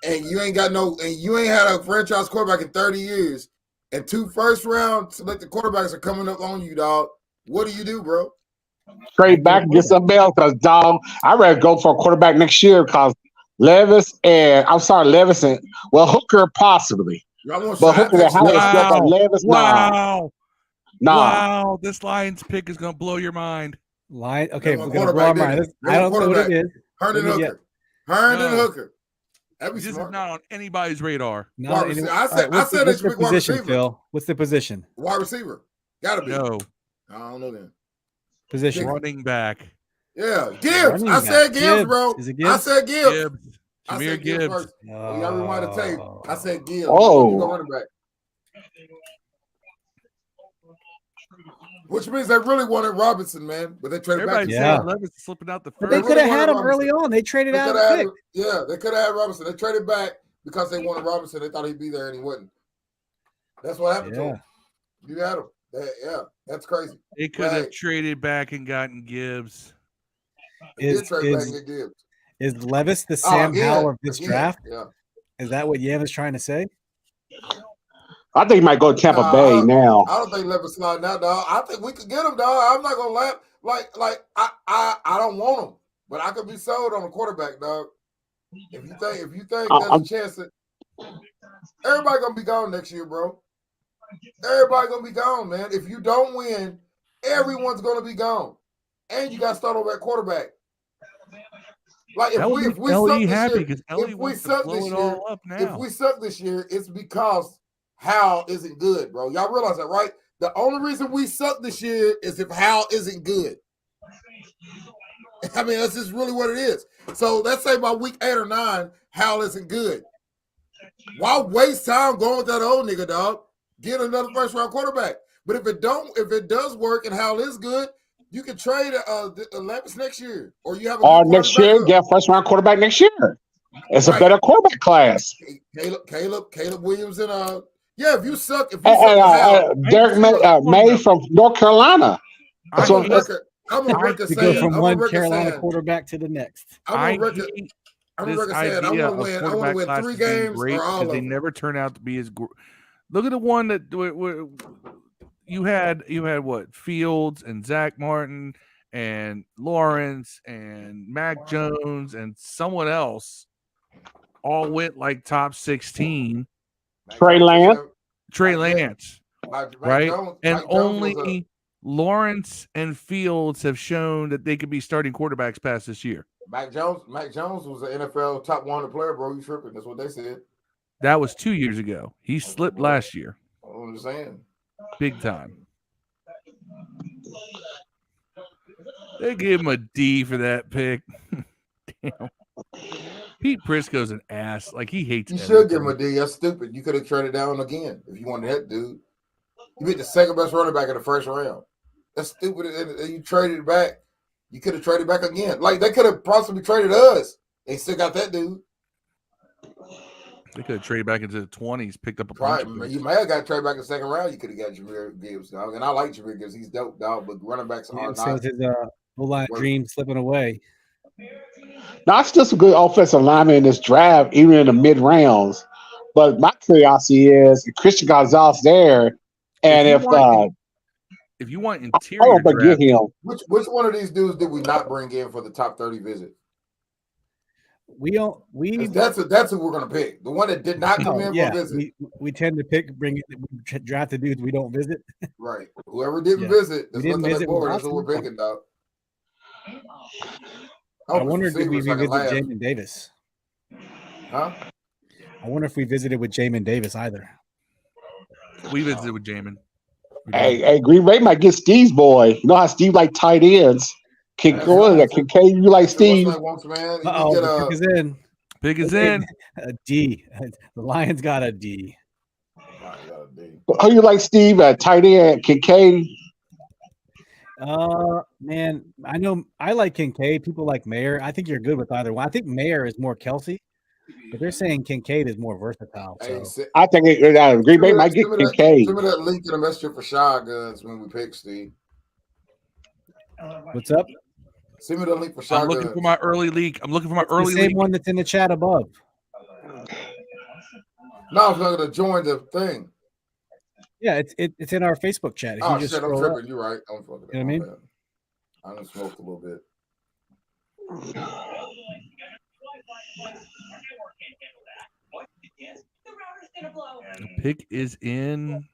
and you ain't had a franchise quarterback in 30 years, and 2 first-round selected quarterbacks are coming up on you, dog. What do you do, bro? Trade back and get something else, because dog, I'd rather go for a quarterback next year because Levis and Hooker possibly. But Hooker the highest step Levis. Wow, this Lions pick is gonna blow your mind. Okay, we're gonna blow our mind. I don't know what it is. Herndon Hooker. This is not on anybody's radar. I said they should pick wide receiver. Phil, what's the position? Wide receiver. Gotta be. No. I don't know then. Position. Running back. Yeah. Gibbs. I said Gibbs, bro. Is it Gibbs? I said Gibbs. I said Gibbs. First. Y'all rewind the tape. I said Gibbs. Oh. Go running back. Which means they really wanted Robinson, man. But they traded back. Yeah. Levis slipping out the first. But they could have had him early on. They traded out the pick. Yeah, they could have had Robinson. They traded back because they wanted Robinson. They thought he'd be there and he wouldn't. That's what happened to him. You had him. That's crazy. They could have traded back and gotten Gibbs. Is Levis the Sam Howell of this draft? Yeah. Is that what Yam is trying to say? I think he might go to Tampa Bay now. I don't think Levis sliding out, dog. I think we could get him, dog. I'm not gonna laugh. I don't want him, but I could be sold on a quarterback, dog. If you think there's a chance that everybody gonna be gone next year, bro. Everybody gonna be gone, man. If you don't win, everyone's gonna be gone, and you got to start over at quarterback. Like if we suck this year, if we suck this year, if we suck this year, it's because Hal isn't good, bro. Y'all realize that, right? The only reason we suck this year is if Hal isn't good. I mean, that's just really what it is. So let's say by week 8 or 9, Hal isn't good. Why waste time going with that old nigga, dog? Get another first round quarterback. But if it does work and Hal is good, you can trade Levis next year, or you have next year, get a first round quarterback next year. It's a better quarterback class. Caleb Williams and if you suck, Derek May from North Carolina. I'm a record to go from one Carolina quarterback to the next. I'm a record saying I want to win 3 games or all of them. They never turn out to be as. Look at the one that you had what? Fields and Zach Martin and Lawrence and Mac Jones and someone else all went like top 16. Trey Lance, right? And only Lawrence and Fields have shown that they could be starting quarterbacks past this year. Mac Jones was an NFL top 100 player, bro. You tripping? That's what they said. That was 2 years ago. He slipped last year. I'm just saying. Big time. They gave him a D for that pick. Damn. Pete Prisco's an ass. Like, he hates You should give him a D. That's stupid. You could have traded down again if you wanted that dude. You beat the second best running back in the first round. That's stupid. And you traded back. You could have traded back again. Like, they could have possibly traded us. They still got that dude. They could have traded back into the 20s, picked up a bunch of You may have got traded back in the second round. You could have got Jahmyr Gibbs, dog. And I like Jahmyr Gibbs. He's dope, dog. But running backs are not. His whole line dream slipping away. Not still some good offensive linemen in this draft, even in the mid rounds. But my curiosity is Christian Gonzalez there, and if you want interior draft, get him. Which one of these dudes did we not bring in for the top 30 visit? That's who we're gonna pick. The one that did not come in for a visit. We tend to draft the dudes we don't visit. Right. Whoever didn't visit, that's what we're picking, dog. I wonder if we revisit Jamin Davis. Huh? I wonder if we visited with Jamin Davis either. We visited with Jamin. Hey, Green Bay might get Steve's boy. You know how Steve like tight ends. Kincaid, you like Steve? Pick is in. Pick is in. A D. The Lions got a D. Who you like, Steve? Tight end, Kincaid. Man, I know I like Kincaid. People like Mayer. I think you're good with either one. I think Mayer is more Kelsey, but they're saying Kincaid is more versatile. So. I think Green Bay might get Kincaid. Send me that link to the messenger for shotguns when we pick Steve. What's up? Send me the link for shotguns. I'm looking for my early league. The same one that's in the chat above. No, I'm not going to join the thing. Yeah, it's in our Facebook chat. If I'm tripping. You're right. I'm fucking. You know what I mean? I done smoked a little bit. The pick is in.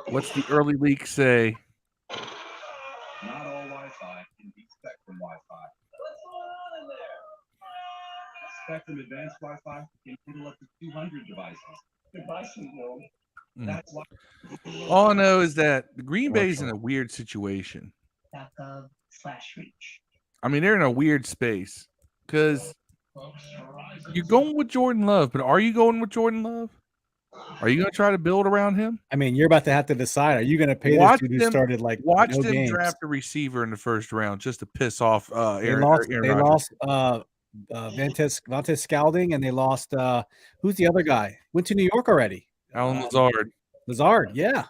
What's the early leak say? Not all Wi-Fi can be Spectrum Wi-Fi. What's going on in there? Spectrum Advanced Wi-Fi can handle up to 200 devices. Devices, no. That's why. All I know is that the Green Bay's in a weird situation. .gov/reach. I mean, they're in a weird space because you're going with Jordan Love, but are you going with Jordan Love? Are you going to try to build around him? I mean, you're about to have to decide. Watch this dude who started like watch no them games. Draft a receiver in the first round just to piss off Aaron. They lost Vantez Scalding, and they lost who's the other guy? Went to New York already. Alan Lazard. Lazard, yeah.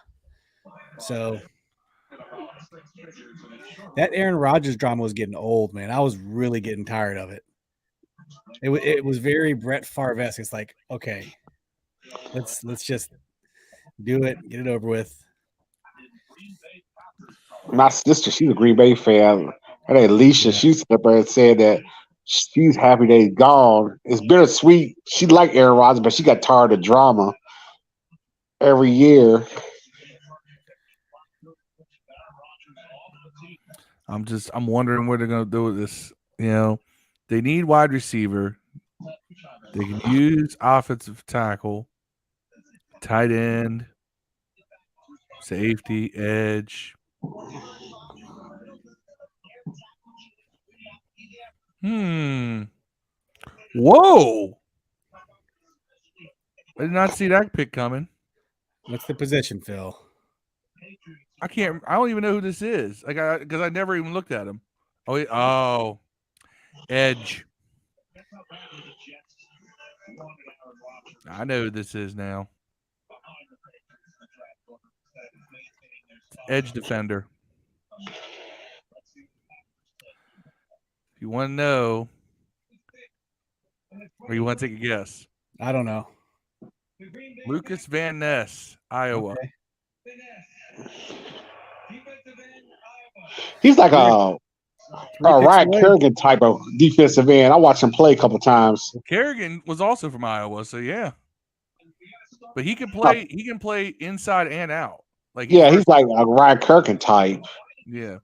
So that Aaron Rodgers drama was getting old, man. I was really getting tired of it. It was very Brett Favre-esque. It's like, okay, let's just do it, get it over with. My sister, she's a Green Bay fan. And Alicia, she stood up there and said that she's happy that he's gone. It's bittersweet. She liked Aaron Rodgers, but she got tired of drama. every year. I'm wondering what they're going to do with this. You know, they need wide receiver. They can use offensive tackle, tight end, safety, edge. Whoa. I did not see that pick coming. What's the position, Phil? I don't even know who this is. Because I never even looked at him. Oh, edge. I know who this is now. Edge defender. If you want to know, or you want to take a guess? I don't know. Lucas Van Ness, Iowa. Okay. He's like a Ryan Kerrigan type of defensive end. I watched him play a couple times. Kerrigan was also from Iowa, so yeah. But he can play. He can play inside and out. He's like a Ryan Kerrigan type. Yeah.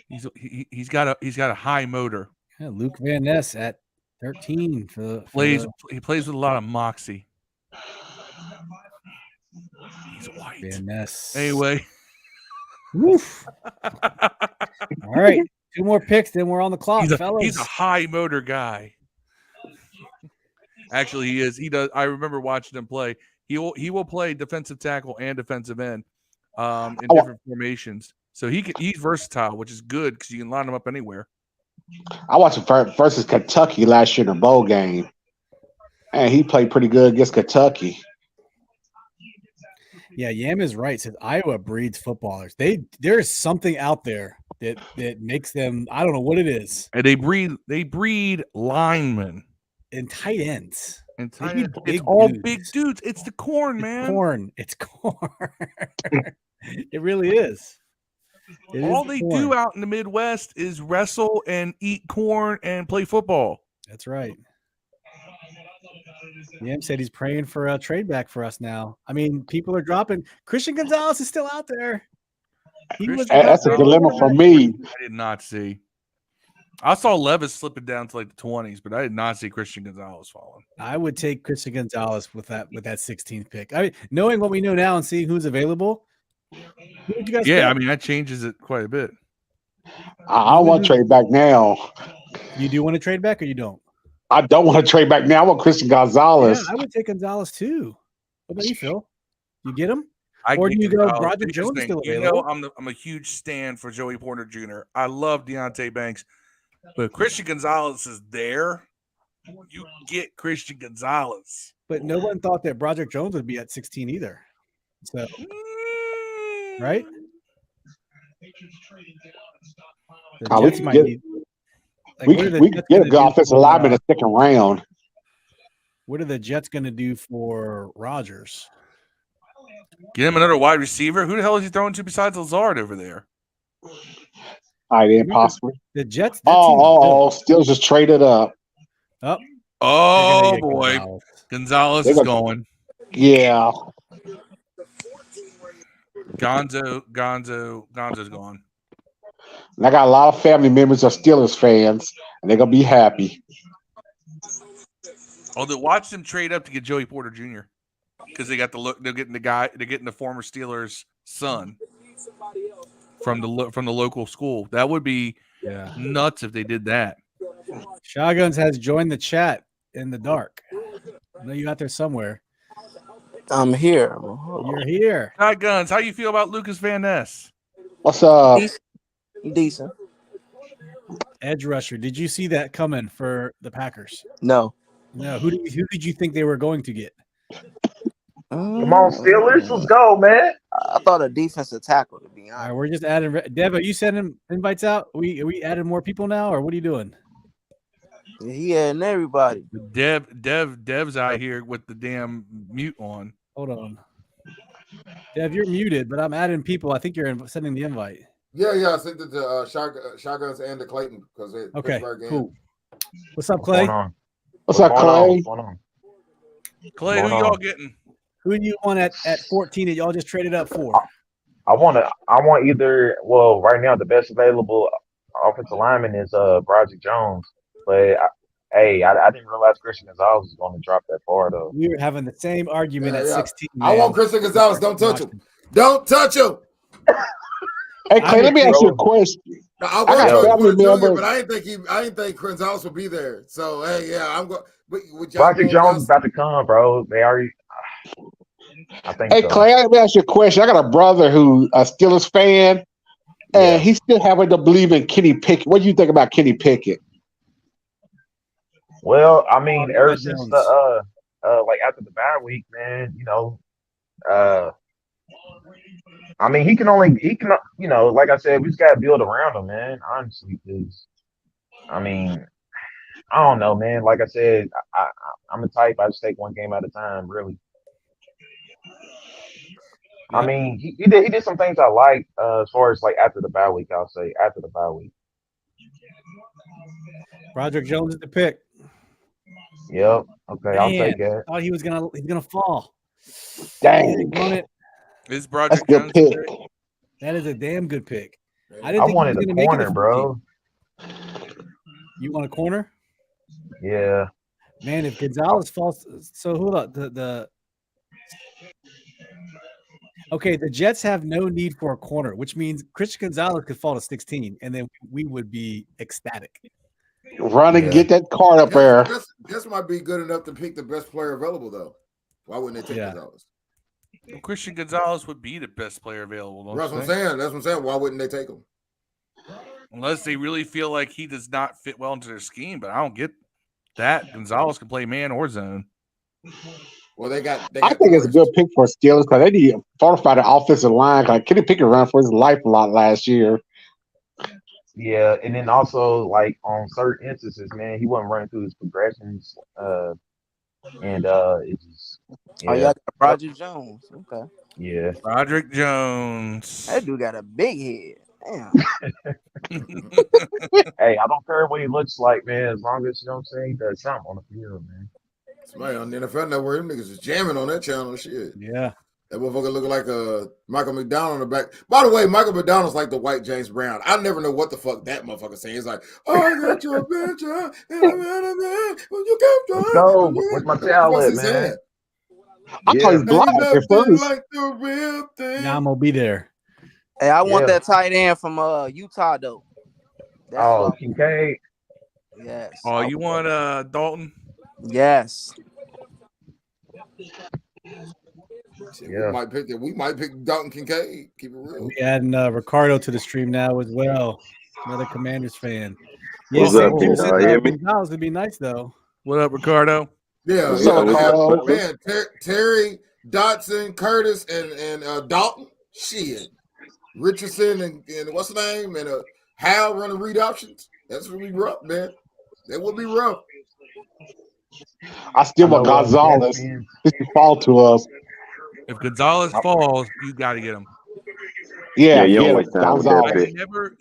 He's got a high motor. Yeah, Luke Van Ness at 13 He plays with a lot of moxie. He's white. Van Ness. Anyway. Woof. All right. 2 more picks, then we're on the clock, fellas. He's a high motor guy. Actually, he is. He does. I remember watching him play. He will play defensive tackle and defensive end in different formations. So he's versatile, which is good because you can line him up anywhere. I watched him versus Kentucky last year in the bowl game, and he played pretty good against Kentucky. Yeah, Yam is right. Says Iowa breeds footballers. There's something out there that makes them. I don't know what it is. And they breed linemen and tight ends. And tight ends. It's all big dudes. It's the corn, man. It's corn. It really is. All they do out in the Midwest is wrestle and eat corn and play football. That's right. Yam said he's praying for a trade back for us now. I mean, people are dropping. Christian Gonzalez is still out there. That's a dilemma for me. I did not see. I saw Levis slipping down to like the 20s, but I did not see Christian Gonzalez falling. I would take Christian Gonzalez with that 16th pick. I mean, knowing what we know now and seeing who's available. Who would you guys I mean, that changes it quite a bit. I want to trade back now. You do want to trade back or you don't? I don't want to trade back now. I want Christian Gonzalez. Yeah, I would take Gonzalez too. What about you, Phil? You get him? Or do you go Broderick Jones still available? You know, I'm a huge stand for Joey Porter Jr. I love Deontay Banks, but Christian Gonzalez is there. You get Christian Gonzalez. But no one thought that Broderick Jones would be at 16 either. So, right? We can get a good offensive lineman in the second round. What are the Jets going to do for Rodgers? Get him another wide receiver. Who the hell is he throwing to besides Lazard over there? Tight end, possibly. The Jets. Still just traded up. Oh boy, Gonzalez is going. Yeah. Gonzo's gone. And I got a lot of family members of Steelers fans, and they're gonna be happy. Although watch them trade up to get Joey Porter Jr. because they got they're getting the former Steelers son from the local school. That would be nuts if they did that. Shotguns has joined the chat in the dark. I know you out there somewhere. I'm here. You're here. Shotguns, how you feel about Lucas Van Ness? What's up? Decent. Edge rusher. Did you see that coming for the Packers? No. Who did you think they were going to get? Come on, Steelers. Let's go, man. I thought a defensive tackle, to be honest. All right, we're just adding. Dev, are you sending invites out? Are we adding more people now, or what are you doing? He adding everybody. Dev's out here with the damn mute on. Hold on. Dev, you're muted, but I'm adding people. I think you're sending the invite. Yeah. I sent it to Shotguns and to Clayton because okay, cool. What's up, Clay? What's up, Clay? Clay, who y'all getting? Who do you want at 14 that y'all just traded up for? I want either. Well, right now the best available offensive lineman is Broderick Jones, but I didn't realize Christian Gonzalez was going to drop that far though. We were having the same argument at 16. I want Christian Gonzalez. Don't touch him. Don't touch him. Hey, Clay, let me ask you a question. I want Porter Jr., but I didn't think Gonzalez would be there. So hey, yeah, I'm going. Broderick Jones is about to come, bro. They already. I think. Hey, Clay, let me ask you a question. I got a brother who a Steelers fan, and he's still having to believe in Kenny Pickett. What do you think about Kenny Pickett? Well, I mean, ever since the like after the bye week, man, I mean, he can, like I said, we just got to build around him, man. Honestly, because I mean, I don't know, man. Like I said, I'm the type I just take one game at a time, really. I mean, he did some things I like as far as like after the bye week. I'll say after the bye week. Broderick Jones is the pick. Yep. Okay, I'll take it. Thought he's gonna fall. Dang. Is Broderick Jones pick? That is a damn good pick. I wanted a corner, bro. You want a corner? Yeah. Man, if Gonzalez falls, so hold up. Okay, the Jets have no need for a corner, which means Christian Gonzalez could fall to 16, and then we would be ecstatic. Run and get that card up there. This might be good enough to pick the best player available, though. Why wouldn't they take Gonzalez? Well, Christian Gonzalez would be the best player available. That's what I'm saying. That's what I'm saying. Why wouldn't they take him? Unless they really feel like he does not fit well into their scheme, but I don't get that. Gonzalez can play man or zone. Well, they got I think it's a good pick for Steelers because they need to fortify the offensive line. Like Kenny Pickett ran for his life a lot last year. Yeah, and then also like on certain instances, man, he wasn't running through his progressions, and it just. Yeah. Oh, y'all got Broderick Jones. Okay. Yeah. Broderick Jones. That dude got a big head. Damn. Hey, I don't care what he looks like, man. As long as he does something on the field, man. Somebody on the NFL Network, them niggas is jamming on that channel. Shit. Yeah. That motherfucker looking like Michael McDonald on the back. By the way, Michael McDonald's like the white James Brown. I never know what the fuck that motherfucker saying. He's like, I got your picture. Let's go. Where's my talent, man? I thought he was blind at first. Like the real thing. Now I'm gonna be there. Hey, I want that tight end from Utah though. That's Kincaid. Yes. Oh, you want Oh, Dalton? Yes. Yeah. We might pick Dalton Kincaid. Keep it real. We adding Ricardo to the stream now as well. Another Commanders fan. Yeah, What's up, dude? Gonzalez would be nice though. What up, Ricardo? Yeah, man. Terry, Dotson, Curtis, and Dalton. Shit. Richardson and what's the name? And Hal running read options. That's really rough, man. That would be rough. I still want Gonzalez. He can fall to us. If Gonzalez falls, you got to get him. Yeah, you don't waste time with that pick.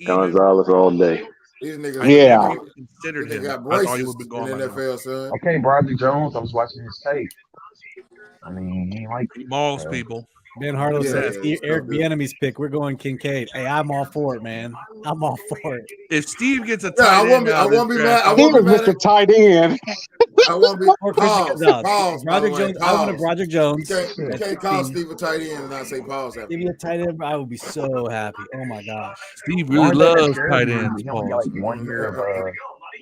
Gonzalez all day. These niggas, yeah. Considered him. Got I thought he braces would be going in the NFL, son. Okay, Broderick Jones. I was watching his tape. I mean, he ain't like Mauls people. Ben Harlow says Eric Bieniemy's pick. We're going Kincaid. Hey, I'm all for it, man. I'm all for it. If Steve gets a tight end, I won't be mad. I won't be mad at tight end. I won't be. Pause. Broderick Jones. I want a Broderick Jones. You can't call Steve a tight end and not say pause. Give me a tight end, I would be so happy. Oh my gosh. Steve really loves tight ends. He only got like 1 year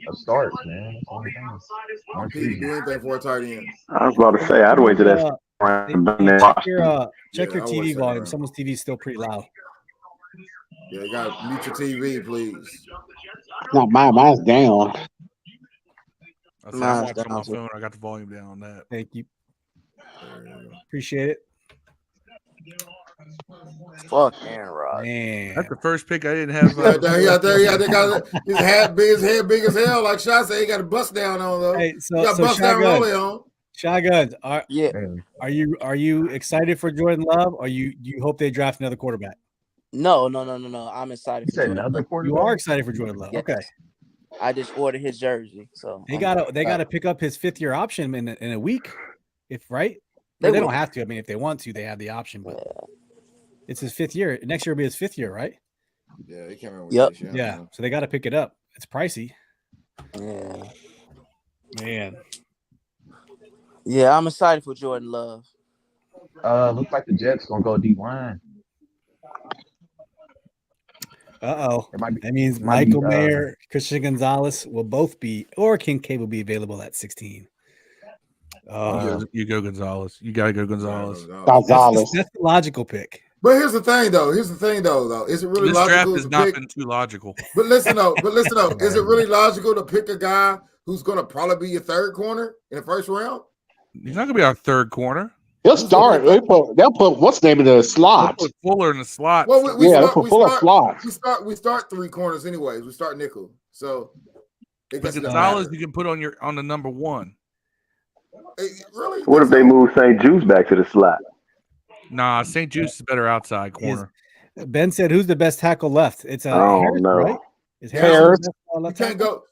of starts, man. Steve do anything for a tight end. I was about to say I'd wait to that. Check your TV volume. Someone's TV is still pretty loud. Yeah, you got to mute your TV, please. No, mine's down. I watched on my phone. I got the volume down on that. Thank you. Appreciate it. Fuck Aaron Rodgers. Man. That's the first pick I didn't have. They got his head big as hell. Like Shy said, he got a bust down on though. Hey, so he got bust down rolling on. Shotguns. Are you excited for Jordan Love, or do you hope they draft another quarterback? No. I'm excited for Jordan another quarterback. You are excited for Jordan Love. Yes. Okay. I just ordered his jersey, so they gotta pick up his 5th-year option in a week, right? They will. don't have to. I mean, if they want to, they have the option. But it's his 5th year. Next year will be his 5th year, right? Yeah, he came in with Yep. this year. Yeah. So they got to pick it up. It's pricey. Yeah. Man. Yeah, I'm excited for Jordan Love. Looks like the Jets gonna go D-line. Uh-oh. It might be, That means might be, Michael Mayer, Christian Gonzalez will both be, or Kincaid will be available at 16. You go Gonzalez. You got to go Gonzalez. That's the logical pick. But here's the thing, though. Is it really This logical draft has to not pick? been too logical. But listen, though. Is it really logical to pick a guy who's going to probably be your third corner in the first round? He's not going to be our third corner. He'll start. They'll put what's the name of the slot? They'll put Fuller in the slot. Well, they'll put Fuller slot. We start 3 corners anyways. We start nickel. So but Gonzalez you can put on the number 1. Really? What if they move St. Juice back to the slot? Nah, St. Juice is better outside corner. Ben said, "Who's the best tackle left?" It's Harris, no. Right? It's Harris.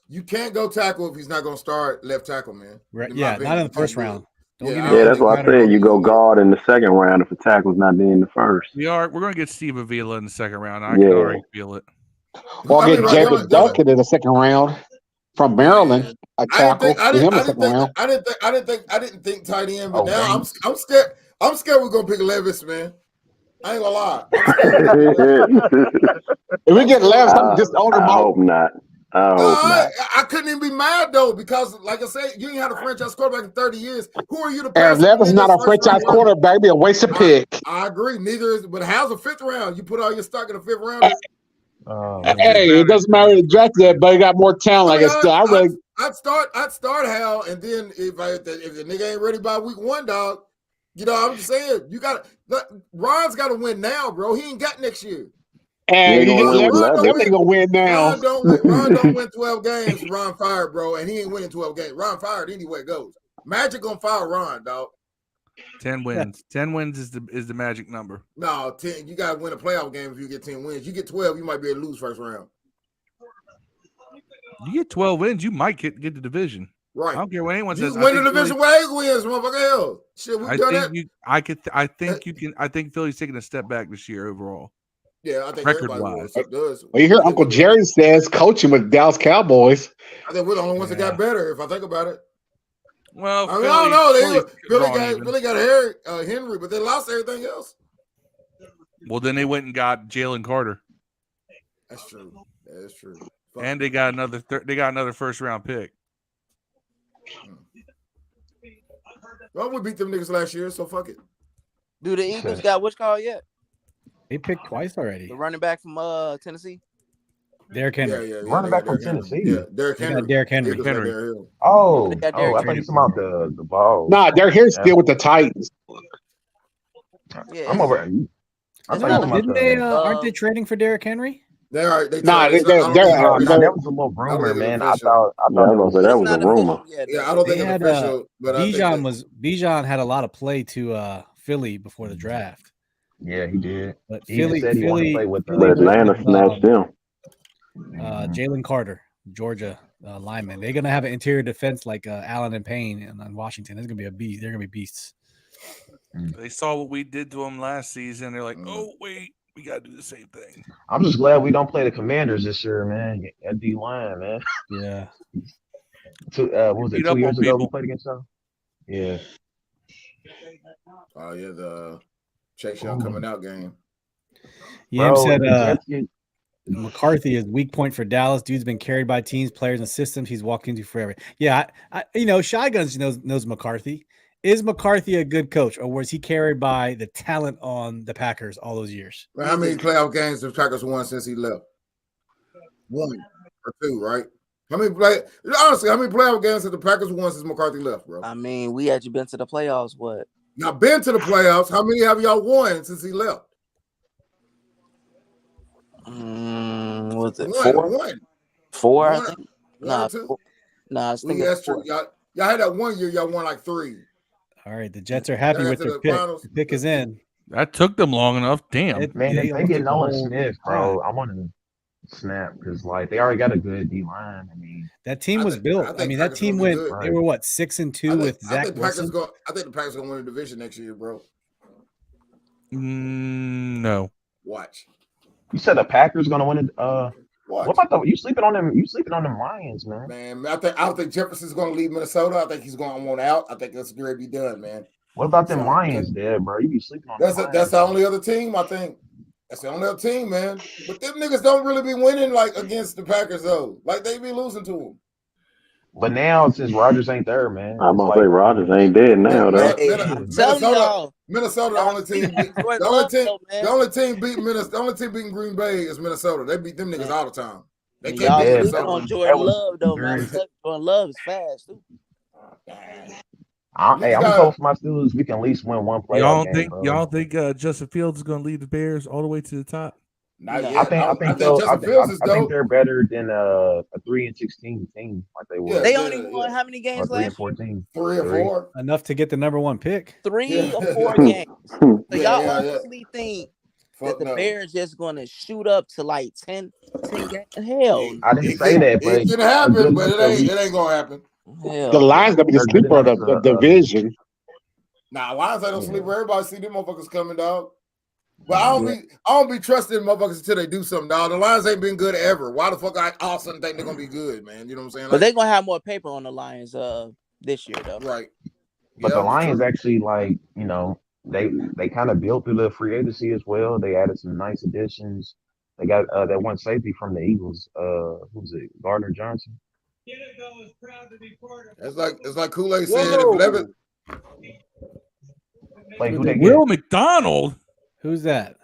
You can't go tackle if he's not going to start left tackle, man. Right? Yeah, not in the first round. That's why I said you go guard in the second round if a tackle's not being the first. We're going to get Steve Avila in the second round. I can already feel it. Well, I'll get Jacob Duncan in the second round from Maryland. A tackle. I didn't think tight end, but now I'm scared. I'm scared we're gonna pick Levis, man. I ain't gonna lie. If we get Levis, just own him. I hope not. I couldn't even be mad though, because like I said, you ain't had a franchise quarterback in 30 years. Who are you to pass? Levis is not a franchise quarterback, be a wasted pick. I agree. Neither is, but how's a 5th round? You put all your stock in the 5th round. Hey, it doesn't matter the draft that, but he got more talent. I'd start Hal, and then if the nigga ain't ready by week 1, dog, you know, I'm just saying Ron's got to win now, bro. He ain't got next year. And they're gonna win now. Ron don't win 12 games. Ron fired, bro, and he ain't winning 12 games. Ron fired anyway it goes. Magic gonna fire Ron, dog. 10 wins. 10 wins is the magic number. No, 10. You gotta win a playoff game if you get 10 wins. You get 12, you might be able to lose first round. You get 12 wins, you might get the division. Right. I don't care what anyone says. You win the division with 8 wins, motherfucker. Hell, shit, we done that. I think Philly's taking a step back this year overall. Yeah, I think record-wise. does. Well, you hear Uncle Jerry says coaching with Dallas Cowboys. I think we're the only ones that got better, if I think about it. Well, I mean, I don't know. Billy got Henry, but they lost everything else. Well, then they went and got Jalen Carter. That's true. That is true. And they got another first round pick. Well, we beat them niggas last year, so fuck it. Do the Eagles got what's called yet? They picked twice already. The running back from Tennessee. Derrick Henry. Running back from Tennessee. Yeah, Derrick Henry. Derrick Henry. Oh, I thought you talking about the ball. Nah, Derrick Henry's still with the Titans. Yeah, I'm over. Didn't they? Aren't they trading for Derrick Henry? That was a little rumor, man. I thought that was a rumor. Yeah, I don't think it's official. But Bijan had a lot of play to Philly before the draft. Yeah, he did. But he said he wanted to play with Atlanta snatched him. Jalen Carter, Georgia lineman. They're gonna have an interior defense like Allen and Payne and Washington. It's gonna be a beast. They're gonna be beasts. They saw what we did to them last season. They're like, oh wait, we gotta do the same thing. I'm just glad we don't play the Commanders this year, man. At D line, man. Yeah. What was it? 2 years ago we played against them. Yeah. Oh yeah, the Chase Young coming out game. Yam said McCarthy is weak point for Dallas. Dude's been carried by teams, players, and systems he's walked into forever. Yeah, Shotguns knows McCarthy. Is McCarthy a good coach, or was he carried by the talent on the Packers all those years? Well, how many playoff games the Packers won since he left? 1 or 2, right? How many playoff games have the Packers won since McCarthy left, bro? I mean, we actually been to the playoffs. What? Y'all been to the playoffs. How many have y'all won since he left? Was it 1? 4? I 1 think. Nah, 2. Nah, I think that's true. Y'all had that 1 year. Y'all won like 3. All right, the Jets are happy with their pick. The pick is in. That took them long enough. Damn, man, if they get Nolan Smith, bro, I want to. snap because like they already got a good D line. I mean, that team was built. I mean, that team went. They were what 6-2 with Zach Wilson. I think the Packers gonna win the division next year, bro. No. Watch. You said the Packers gonna win it. What about you sleeping on them? You sleeping on them Lions, man? Man, I don't think Jefferson's gonna leave Minnesota. I think he's gonna want out. I think that's going to be done, man. What about them Lions, there, bro? You be sleeping on them. That's the only other team. I think that's the only other team, man. But them niggas don't really be winning like against the Packers though. Like they be losing to them. But now since Rodgers ain't there, man, I'm gonna say Rodgers ain't dead now, though. Minnesota, the only team. The only team beating Minnesota. The only team beating Green Bay is Minnesota. They beat them niggas all the time. They can't beat Minnesota. On Jordan Love though, man. Jordan Love is fast too. I'm going for my Steelers. We can at least win one playoff game. Y'all think Justin Fields is going to lead the Bears all the way to the top? Not yet. I think they're better than a 3-16 team like they were. They only won how many games last year? 3 or 4. Enough to get the number 1 pick. 3 or 4 games. So y'all honestly think that the Bears just going to shoot up to like 10 games? Hell, I didn't say that, but it can happen, but it ain't going to happen. The Lions gonna be the sleeper of the division. Nah, Lions ain't no sleeper. Everybody see them motherfuckers coming, dog. But I don't be trusting motherfuckers until they do something, dog. The Lions ain't been good ever. Why the fuck I all of a sudden think they're gonna be good, man? You know what I'm saying? But they're gonna have more paper on the Lions this year, though. Right. But the Lions actually, like, you know, they kind of built through the free agency as well. They added some nice additions. They got that one safety from the Eagles. Who's it? Gardner Johnson. It's like Kool-Aid said. Will McDonald. Who's that?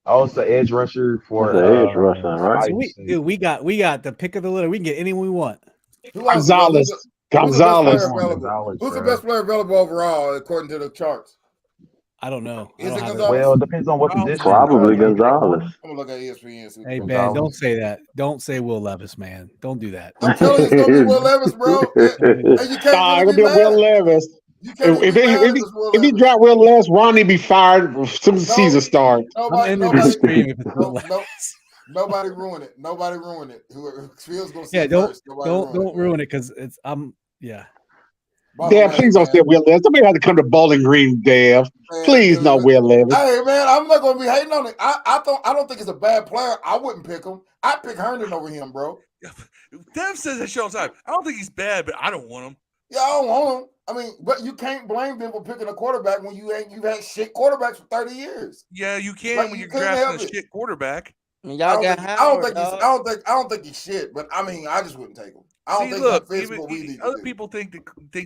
Oh, it's the edge rusher for the edge rusher, right? So we got the pick of the litter. We can get anyone we want. Gonzalez. Who's the best player available overall according to the charts? I don't know. Well, it depends on what position. Probably Gonzalez. I'm gonna look at ESPN. Hey, Ben, don't say that. Don't say Will Levis, man. Don't do that. I'm telling you, it's gonna be Will Levis, bro. Hey, you can't be Will Levis. If he dropped Will Levis, Ronnie be fired soon as the season starts. Nobody ruin it. Nobody ruin it. Whoever feels gonna see don't ruin it because it's yeah. Dad, please don't say Will Levis. Somebody had to come to Bowling Green, Dad. Please, no Will Levis. Hey man, I'm not gonna be hating on it. I don't think it's a bad player. I wouldn't pick him. I'd pick Herndon over him, bro. Dev says that shit all the time. I don't think he's bad, but I don't want him. Yeah, I don't want him. I mean, but you can't blame them for picking a quarterback when you've had shit quarterbacks for 30 years. Yeah, you can when you're drafting a shit quarterback. Y'all got Howard. I don't think he's shit, but I mean, I just wouldn't take him. I don't think other people think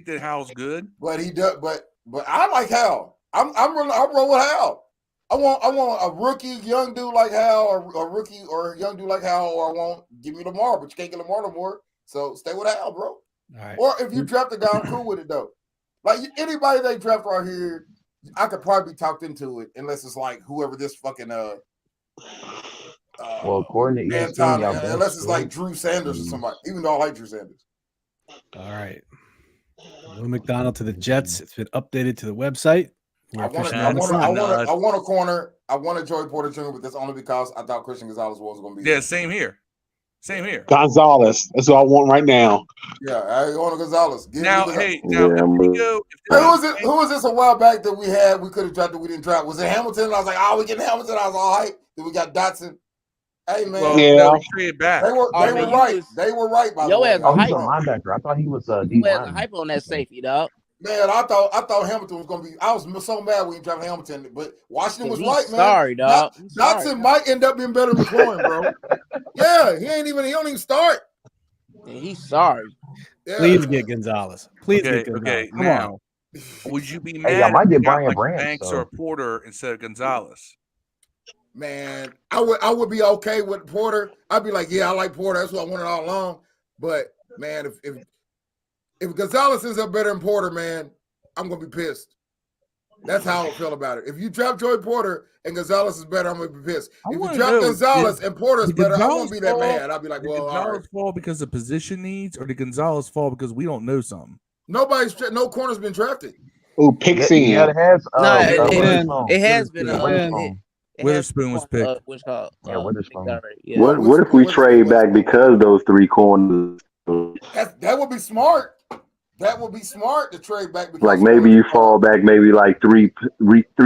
that Hal's good, but he does. But I like Hal. I'm rolling with Hal. I want a rookie young dude like Hal, or a rookie or a young dude like Hal, or I want give me Lamar, but you can't get Lamar no more. So stay with Hal, bro. All right. Or if you draft a guy, I'm cool with it though. Like anybody they draft right here, I could probably be talked into it, unless it's like whoever this fucking well, according to ESPN, unless it's like Drew Sanders or somebody. Even though I like Drew Sanders. All right. Will McDonald to the Jets. It's been updated to the website. I want a corner. I want a Joey Porter Jr., but that's only because I thought Christian Gonzalez was going to be. Yeah, same here. Gonzalez. That's what I want right now. Yeah, I want a Gonzalez. Who was this a while back that we had? We could have drafted. We didn't draft. Was it Hamilton? I was like, we getting Hamilton. I was all hype. Then we got Dotson. Hey man, they were right. They were right. By the way, he's a linebacker. I thought he was a D line. Hype on that safety, dog. Man, I thought Hamilton was going to be. I was so mad when he drafted Hamilton, but Washington was right, man. Sorry, dog. Dotson might end up being better than McLaurin, bro. Yeah, he don't even start. Yeah, he's sorry. Yeah. Please get Gonzalez. Please get Gonzalez. Okay, come now, on. Would you be mad I might get Brian Brian Banks or Porter instead of Gonzalez? Man, I would be okay with Porter. I'd be like, yeah, I like Porter. That's what I wanted all along. But man, if Gonzalez is up better than Porter, man, I'm gonna be pissed. That's how I feel about it. If you draft Joey Porter and Gonzalez is better, I'm gonna be pissed. If you draft Gonzalez and Porter is better, I won't be that mad. I'll be like, well, Gonzalez fall because of position needs, or did Gonzalez fall because we don't know something? No corner's been drafted. Oh, picks in. Yeah, it has. It has been. Witherspoon was picked. What's called? Yeah, Witherspoon. Yeah. What if we trade back because those three corners? That would be smart. That would be smart to trade back because Like maybe you fall back maybe like three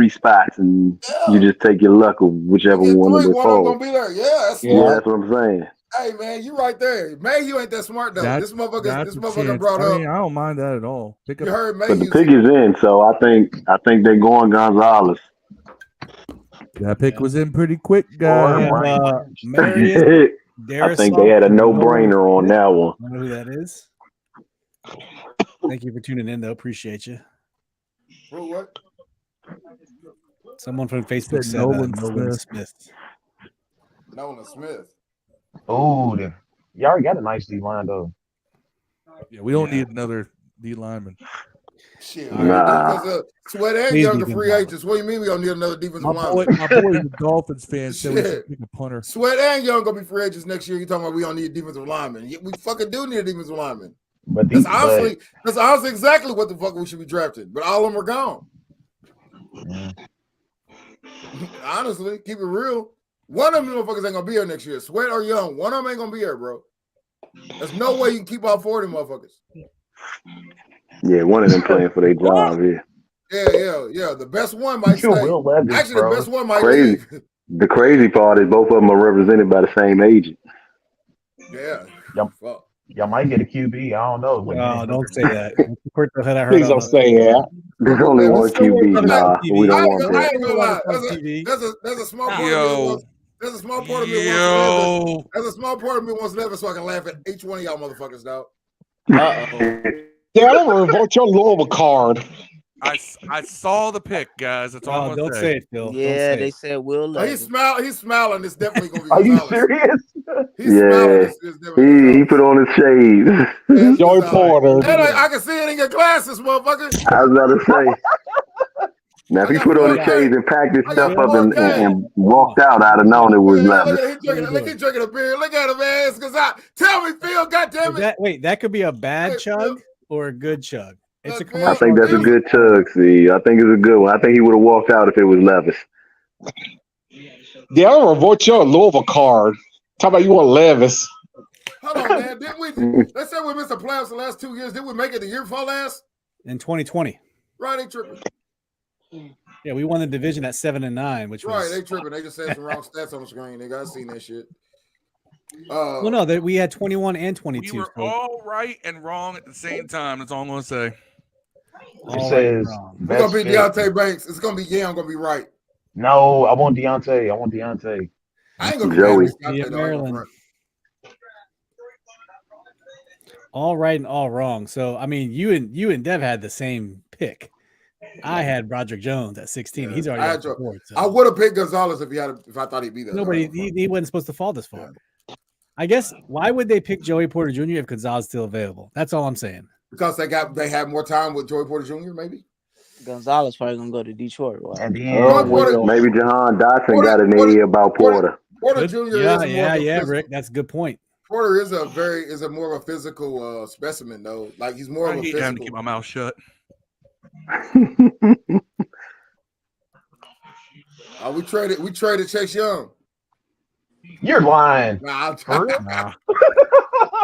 spots and you just take your luck of whichever one of the one of them gonna be there. Yeah, that's smart. Yeah, that's what I'm saying. Hey man, you right there. Mayhew ain't that smart though. This motherfucker brought I up. mean, I don't mind that at all. You heard But the Mayhew. pick is in, so I think they're going Gonzalez. That pick was in pretty quick, guys. I think they had a no-brainer on that one. I know who that is. Thank you for tuning in, though. Appreciate you. What? Someone from Facebook said Nolan Smith. Nolan Smith. Oh, you already got a nice D line though. Yeah, we don't need another D lineman. Shit, because Sweat and Young are free agents. What do you mean we don't need another defensive lineman? My boy, the Dolphins fan, said we should pick a punter. Sweat and Young gonna be free agents next year. You talking about we don't need a defensive lineman? We fucking do need a defensive lineman. But that's honestly exactly what the fuck we should be drafting. But all of them are gone. Honestly, keep it real. One of them motherfuckers ain't gonna be here next year. Sweat or Young, one of them ain't gonna be here, bro. There's no way you can keep all four of them motherfuckers. Yeah, one of them playing for their job. Yeah. The best one might stay. Actually, the best one might leave. The crazy part is both of them are represented by the same agent. Yeah. Y'all might get a QB. I don't know. No, don't say that. Please don't say that. There's only one QB. Nah, we don't want that. I ain't gonna lie. There's a small part of me. There's a small part of me. There's a small part of me wants Levis so I can laugh at each one of y'all motherfuckers, dog. Yeah, I'm gonna revoke your Louisville card. I saw the pick, guys. That's all I'm don't say it, Phil. Yeah, they said Will Levis. He's smiling. It's definitely gonna be. Are you serious? He put on his shades. Joey Porter. I can see it in your glasses, motherfucker. I was about to say. Now, if he put on his shades and packed his stuff up and walked out, I'd have known it was Levis. Look, he's drinking a beer. Look at him, man. Tell me, Phil. Goddamn it. That could be a bad chug or a good chug. It's a commercial. I think that's a good chug. See, I think it's a good one. I think he would have walked out if it was Levis. Yeah, I'm gonna revoke your Louisville card. Talk about you want Levis. Hold on, man. Didn't we? Let's say we missed the playoffs the last 2 years. Did we make it the year before last? In 2020. Right, they tripping. Yeah, we won the division at 7-9, which was they tripping. They just said some wrong stats on the screen. They got seen that shit. Well, no, we had 21 and 22. We were all right and wrong at the same time. That's all I'm gonna say. It says we're gonna be Deontay Banks. It's gonna be I'm gonna be right. No, I want Deontay. I ain't gonna Joey. be Maryland. All right and all wrong. So I mean, you and Dev had the same pick. I had Broderick Jones at 16. He's already I would have picked Gonzalez if I thought he'd be there. Nobody he wasn't supposed to fall this far. I guess why would they pick Joey Porter Jr. if Gonzalez is still available? That's all I'm saying. Because they had more time with Joey Porter Jr. Maybe. Gonzalez probably gonna go to Detroit. Right? Maybe Jahan Dotson got an idea about Porter. Porter Jr. Yeah, Rick. That's a good point. Porter is a more of a physical specimen though. Like he's more of a physical. I need to keep my mouth shut. We traded Chase Young. You're lying. Nah,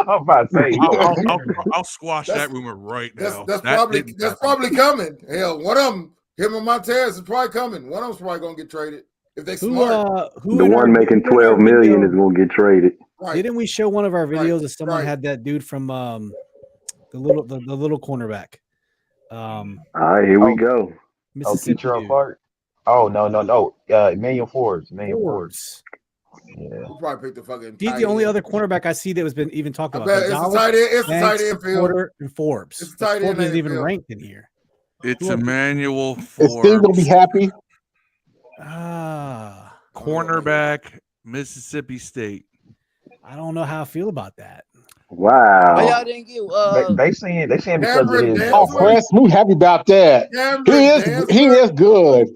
I'm about to say. I'll squash that rumor right now. That's probably coming. Hell, one of them, him and Montez, is probably coming. One of them's probably gonna get traded if they smart. The one making $12 million is gonna get traded. Right. Didn't we show one of our videos that someone had that dude from the little cornerback? All right, here we go. Mississippi. Clark. Oh no. Emmanuel Forbes. Yeah. We'll probably pick the fucking. He's the only other cornerback I see that was been even talked about. It's the tight end. It's the tight end field. Porter and Forbes. It's the tight end. Forbes isn't even ranked in here. It's Emmanuel Forbes. Is Steve gonna be happy? Cornerback, Mississippi State. I don't know how I feel about that. Wow. Why y'all didn't get they saying because of his. Oh, Chris, we happy about that. He is good.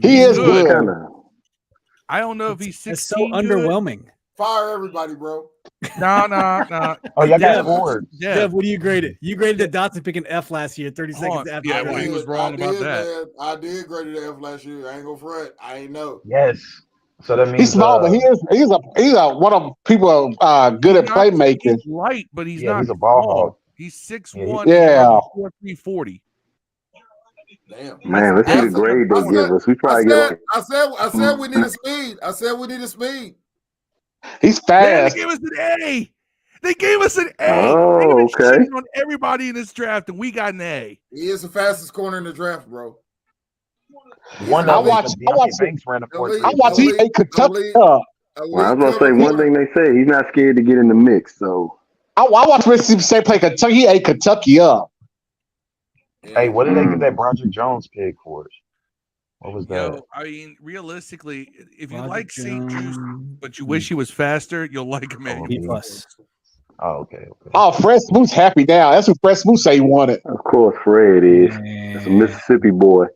He is good. I don't know if he's 16. It's so underwhelming. Fire everybody, bro. No. Oh, y'all got Dev, Ford. Dev, what do you grade it? You graded the Dotson picking F last year, 30 seconds after. Yeah, well, he was wrong about that. Man. I did grade it F last year. I ain't gonna front. I ain't know. Yes. So that means he's small, but he's one of people good at playmaking. He's light, but he's not. He's a ball hog. He's 6'1". Yeah. 4'3", Damn. Man, let's see the grade they give us. We probably get. I said we need a speed. I said we need a speed. He's fast. They gave us an A. They gave us an A. Oh, okay. On everybody in this draft, and we got an A. He is the fastest corner in the draft, bro. I watched EA Kentucky. Well, I was going to say one thing they say, he's not scared to get in the mix. So I watched Mississippi State play Kentucky. He ate Kentucky up. Hey, what did they get that Broderick Jones pick for? What was that? Yo, I mean, realistically, if you like St. Juice, but you wish he was faster, you'll like him anyway. Oh, okay. Oh, Fred Smoot's happy now. That's what Fred Smoot say he wanted. Of course, Fred is. That's a Mississippi boy.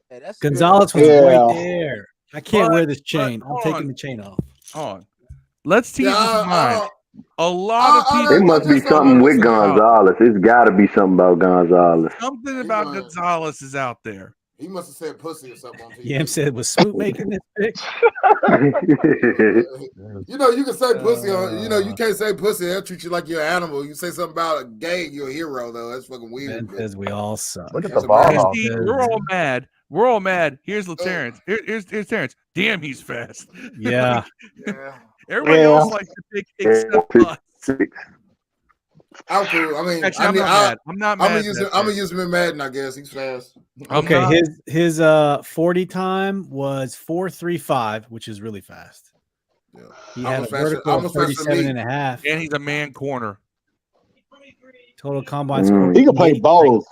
Gonzalez was right there. I can't wear this chain. I'm taking the chain off. Hold on. Let's tease this mind. A lot of people. It must be something with Gonzalez. It's got to be something about Gonzalez. Something about Gonzalez is out there. He must have said pussy or something on TV. Yam said, was Smoot making this pick? You know, you can say pussy on, you can't say pussy. They'll treat you like you're an animal. You say something about a gay, you're a hero, though. That's fucking weird. Says we all suck. Look at the ball. We're all mad. We're all mad. Here's Terrence. Here's Terrence. Damn, he's fast. Yeah. Everybody else likes to pick except us. I'm cool. I mean, Actually, I'm not mad. I'm not mad. I'm gonna use him in Madden, I guess. He's fast. Okay, his 40 time was 4.35, which is really fast. Yeah. He had a vertical of 37.5. And he's a man corner. Total combine score. He can play both.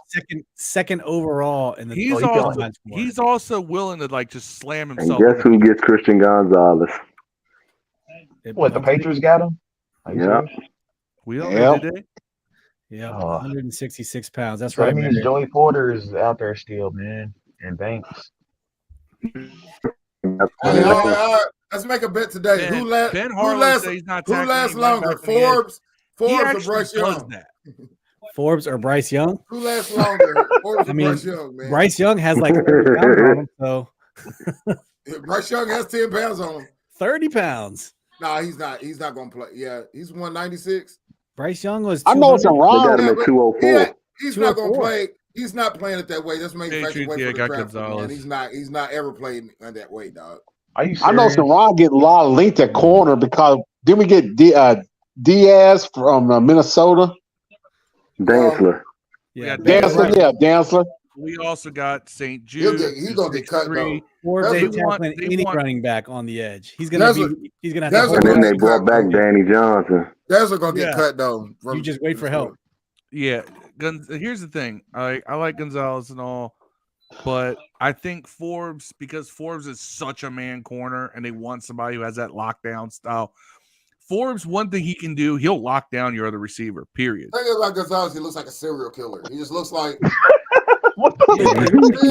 Second overall in the. He's also willing to just slam And himself. guess who gets Christian Gonzalez? What, the Patriots got him? Yeah. We don't know today. Yeah, 166 pounds. That's So right. that means Joey Porter is out there still, man, and Banks. All right. Let's make a bet today. Who lasts longer, Forbes or Bryce Young? Forbes or Bryce Young? Who lasts longer? Forbes or Bryce Young, man? Bryce Young has like 30 pounds on him, so Bryce Young has 10 pounds on him. 30 pounds. No, he's not. He's not gonna play. Yeah, he's 196. Bryce Young was. I know it's wrong. They got him at 204. He's not gonna play. He's not playing it that way. That's manufactured way for the draft. Gonzalez. And he's not ever playing that way, dog. Are you serious? I know Saran get a lot of length at corner because didn't we get Diaz from Minnesota? Dantzler. Yeah, Dantzler. We also got St. Jude. He's gonna get cut though. Forbes ain't tackling any running back on the edge. He's gonna have to. And then they brought back Danny Johnson. That's gonna get cut though. You just wait for help. Yeah. Here's the thing. I like Gonzalez and all, but I think Forbes, because Forbes is such a man corner and they want somebody who has that lockdown style. Forbes, one thing he can do, he'll lock down your other receiver, period. The thing about Gonzalez, he looks like a serial killer. He just looks like what he looks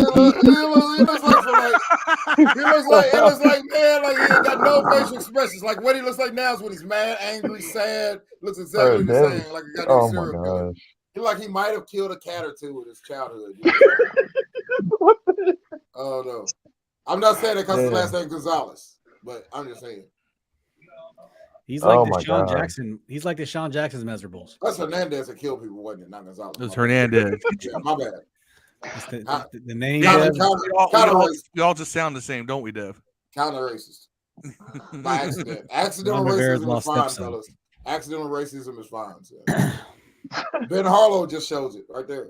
like man, like he ain't got no facial expressions. Like what he looks like now is when he's mad, angry, sad. Looks exactly the same. Like a goddamn serial killer. He like he might have killed a cat or two in his childhood. Oh no. I'm not saying that because his last name Gonzalez, but I'm just saying. He's like Deshaun Jackson. He's like Deshaun Jackson's measurables. That's Hernandez that killed people, wasn't it? Not Gonzalez. It was Hernandez. Yeah, my bad. The name. We all just sound the same, don't we, Dev? Counter racist. By accident. Accidental racism is fine, fellas. Accidental racism is fine. So. Ben Harlow just shows it right there.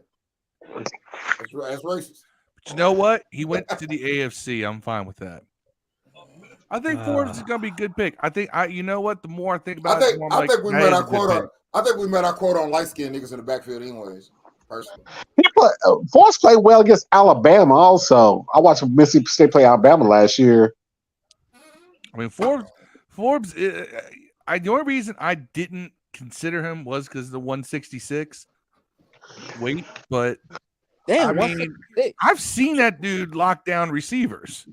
That's racist. But you know what? He went to the AFC. I'm fine with that. I think Forbes is gonna be a good pick. You know what? The more I think about it, I think we met our quote on light skinned niggas in the backfield, anyways. Personally, Forbes played well against Alabama. Also, I watched Mississippi State play Alabama last year. I mean, Forbes. The only reason I didn't consider him was because of the 166 weight, but damn, I mean, I've seen that dude lock down receivers.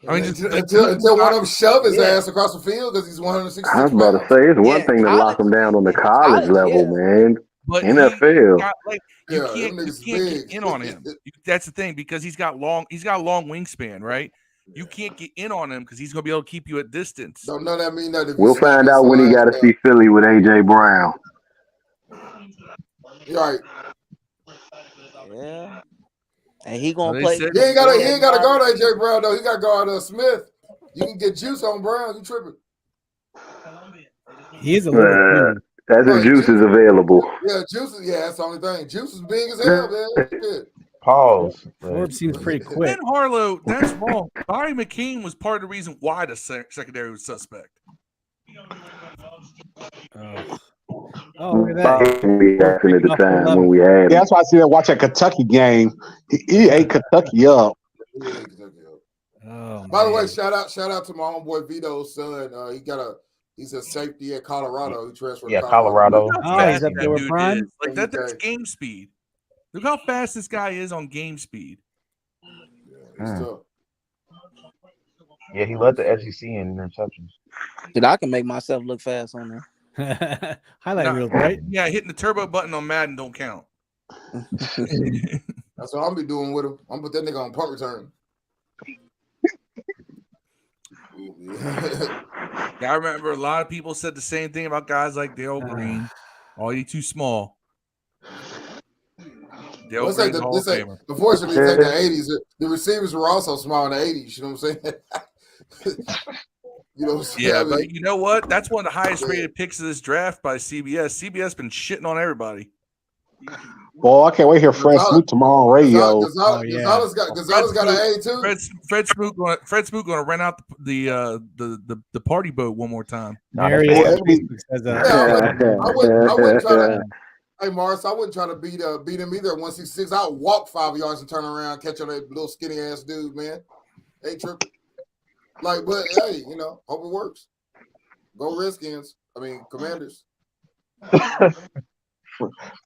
I mean, just until one of them shove his ass across the field because he's 166 I was about to pounds. say, it's one thing to lock him down on the college level, man. But NFL. you can't get in on him. That's the thing, because he's got long wingspan, right? You can't get in on him because he's gonna be able to keep you at distance. Don't know that mean nothing. We'll find out when he got to see Philly with AJ Brown. You're right. Yeah. And he gonna play. He ain't got to guard AJ Brown though. He got to guard Smith. You can get juice on Brown. You tripping? He is a little. That's if Juice is available. Yeah, Juice. Yeah, that's the only thing. Juice is big as hell, man. Shit. Pause. Forbes seems pretty quick. Ben Harlow, that's wrong. Barry McCain was part of the reason why the secondary was suspect. Oh, look at that. We acting at the time when we had. Yeah, that's why I see that watch that Kentucky game. He ate Kentucky up. Oh, by the way, shout out to my homeboy Vito's son. He's a safety at Colorado. He transferred to Colorado. Oh, he's up there with Prime. Like that's game speed. Look how fast this guy is on game speed. Yeah, he led the SEC in interceptions. Dude, I can make myself look fast on there. Highlight reels, right? Yeah, hitting the turbo button on Madden don't count. That's what I'm be doing with him. I'm put that nigga on punt return. Yeah, I remember a lot of people said the same thing about guys like Dale Green. Oh, he's too small. Let's say unfortunately, it's like the 80s. The receivers were also small in the 80s. You know what I'm saying? You know what I'm saying? Yeah, but you know what? That's one of the highest rated picks of this draft by CBS. CBS been shitting on everybody. Well, I can't wait to hear Fred Smoot tomorrow on radio. Gonzalez got an A too. Fred Smoot going to rent out the party boat one more time. I wouldn't try to. Hey, Morris, I wouldn't try to beat him either at 166. I'll walk 5 yards and turn around, catch on that little skinny ass dude, man. Hey, tripping. But hey, hope it works. Go Redskins. I mean, Commanders.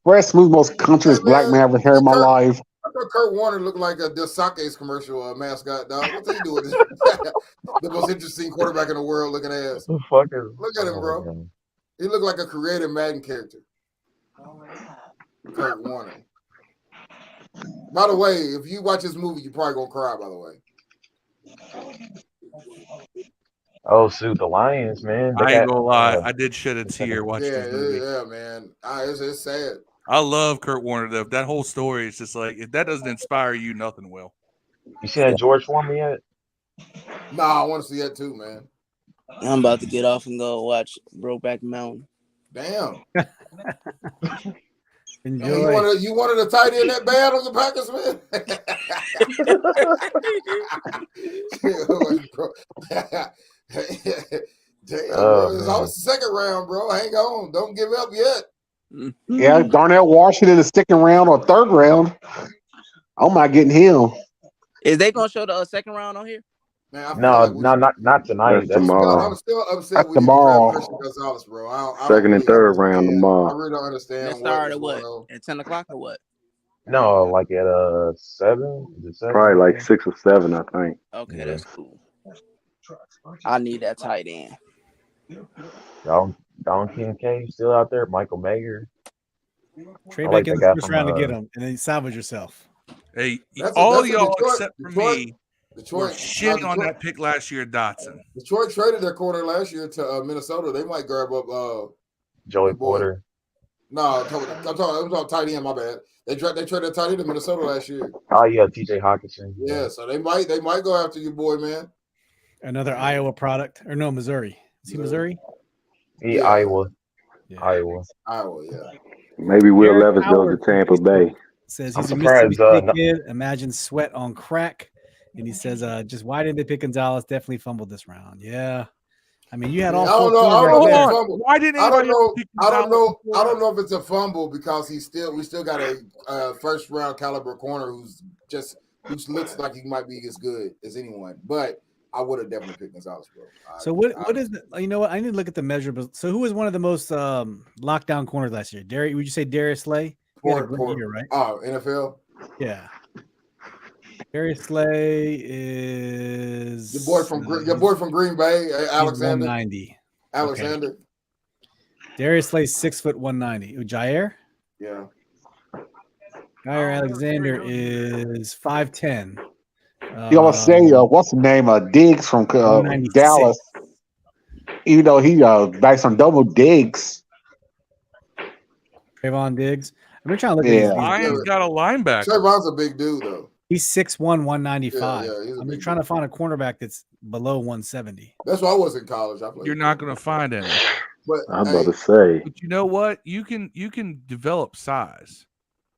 Fred Smoot, most country's black man I've ever heard in my life. I thought Kurt Warner looked like a Dos Saques commercial mascot, dog. What's he doing? The most interesting quarterback in the world looking ass. Look at him, bro. He looked like a creative Madden character. Kurt Warner. By the way, if you watch this movie, you're probably gonna cry. By the way. Oh, shoot, the Lions, man. I ain't gonna lie, I did shed a tear watching this movie. Yeah, man. It's sad. I love Kurt Warner though. That whole story is just like, if that doesn't inspire you, nothing will. You seen that George Foreman yet? Nah, I want to see that too, man. I'm about to get off and go watch Brokeback Mountain. Damn. Enjoy. You wanted a tight end that bad on the Packers, man? Damn, bro. It's always the second round, bro. Hang on. Don't give up yet. Yeah, Darnell Washington, the second round or third round. I'm not getting him. Is they gonna show the second round on here? Man, not tonight. That's tomorrow. I'm still upset with tomorrow. Christian Gonzalez, bro. Second and third round I tomorrow. really don't understand. It started at what? At 10 o'clock or what? No, like at 7. Is it 7? Probably like 6 or 7, I think. Okay, that's cool. I need that tight end. Don Kincaid still out there. Michael Mayer. Trade back in the first round to get him, and then salvage yourself. Hey, That's y'all Detroit, except for me were shitting on that pick last year, Dotson. Detroit traded their corner last year to Minnesota. They might grab up Joey Porter. No, I'm talking tight end. My bad. They traded tight end to Minnesota last year. Oh yeah, TJ Hawkinson. Yeah, so they might go after your boy, man. Another Iowa product, or no, Missouri. Is he Missouri? Yeah. Iowa. Yeah. Iowa, yeah. Maybe Will Eric Levis goes to Tampa Bay. Says I'm he's a surprised, Mississippi kid. Imagine sweat on crack. And he says, just why didn't they pick Gonzalez? Definitely fumbled this round. Yeah. I mean, you had all. I don't know. Why didn't anybody I don't know if it's a fumble because we still got a first round caliber corner who looks like he might be as good as anyone. But I would have definitely picked Gonzalez, bro. So what is the, you know what? I need to look at the measurables. So who was one of the most lockdown corners last year? Would you say Darius Slay? He had a great year, right? Oh, NFL. Yeah. Darius Slay is your boy from Green Bay, Alexander. 190. Alexander. Okay. Darius Slay's 6 foot 190. Jair? Yeah. Jair Alexander is 5'10. You almost say what's the name of Diggs from Dallas? Even though he based on double Diggs. Trayvon Diggs. I've been trying to look at these. Lions got a linebacker. Trayvon's a big dude though. He's 6'1", 195. Yeah, he's a I'm big just trying to find a cornerback that's below 170. That's why I was in college. I played. You're not going to find any. But I'm about to say. But you know what? You can develop size.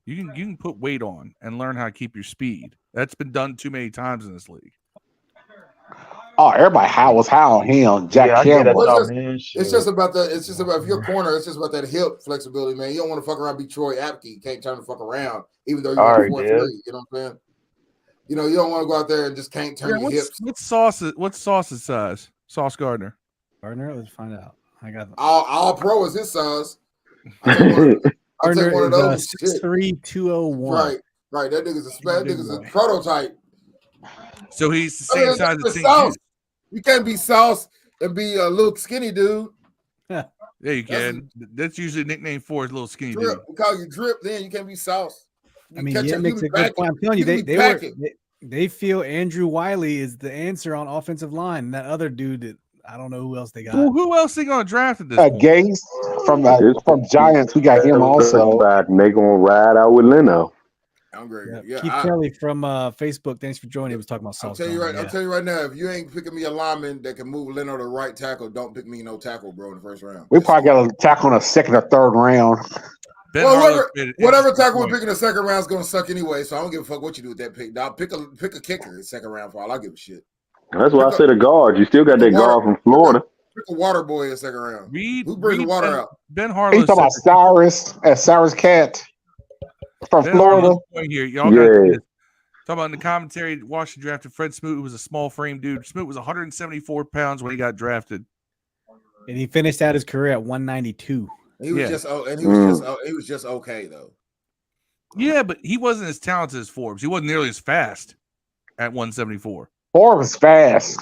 You can put weight on and learn how to keep your speed. That's been done too many times in this league. Oh, everybody was howling him. Jack Campbell. It's just about that. It's just about if you're a corner. It's just about that hip flexibility, man. You don't want to fuck around, be Troy Apke. You can't turn the fuck around, even though you're 4'3". You know what I'm saying? You know, you don't want to go out there and just can't turn your hips. What's Sauce's size? Sauce Gardner. Let's find out. I got all pro is his size. I'll take one of those. 6'3", 201. Right. That nigga's a prototype. So he's the same size as Sauce. You can't be Sauce and be a little skinny dude. Yeah, you can. That's usually a nickname for his little skinny Drip. dude. We call you Drip. Then you can't be Sauce. I mean, yeah, makes a good point. I'm telling you, they feel Andrew Wiley is the answer on offensive line. That other dude that I don't know who else they got. Well, who else they gonna draft at this point? Gaze from Giants. We got him also. They gonna ride out with Leno. I'm great. Yeah, Keith Kelly from Facebook. Thanks for joining. He was talking about Sauce. I'll tell you right now. If you ain't picking me a lineman that can move Leno to right tackle, don't pick me no tackle, bro, in the first round. We probably got a tackle in the second or third round. Whatever tackle we're picking in the second round is gonna suck anyway. So I don't give a fuck what you do with that pick. I'll pick a kicker in the second round for all I give a shit. That's why I said a guard. You still got that guard from Florida. Pick a water boy in the second round. Who brings the water out? Ben Harlow. He's talking about Cyrus Cat from Florida. Here. Y'all got this. Talking about in the commentary, Washington drafted Fred Smoot, who was a small frame dude. Smoot was 174 pounds when he got drafted. And he finished out his career at 192. He was he was just okay though. Yeah, but he wasn't as talented as Forbes. He wasn't nearly as fast at 174. Forbes is fast.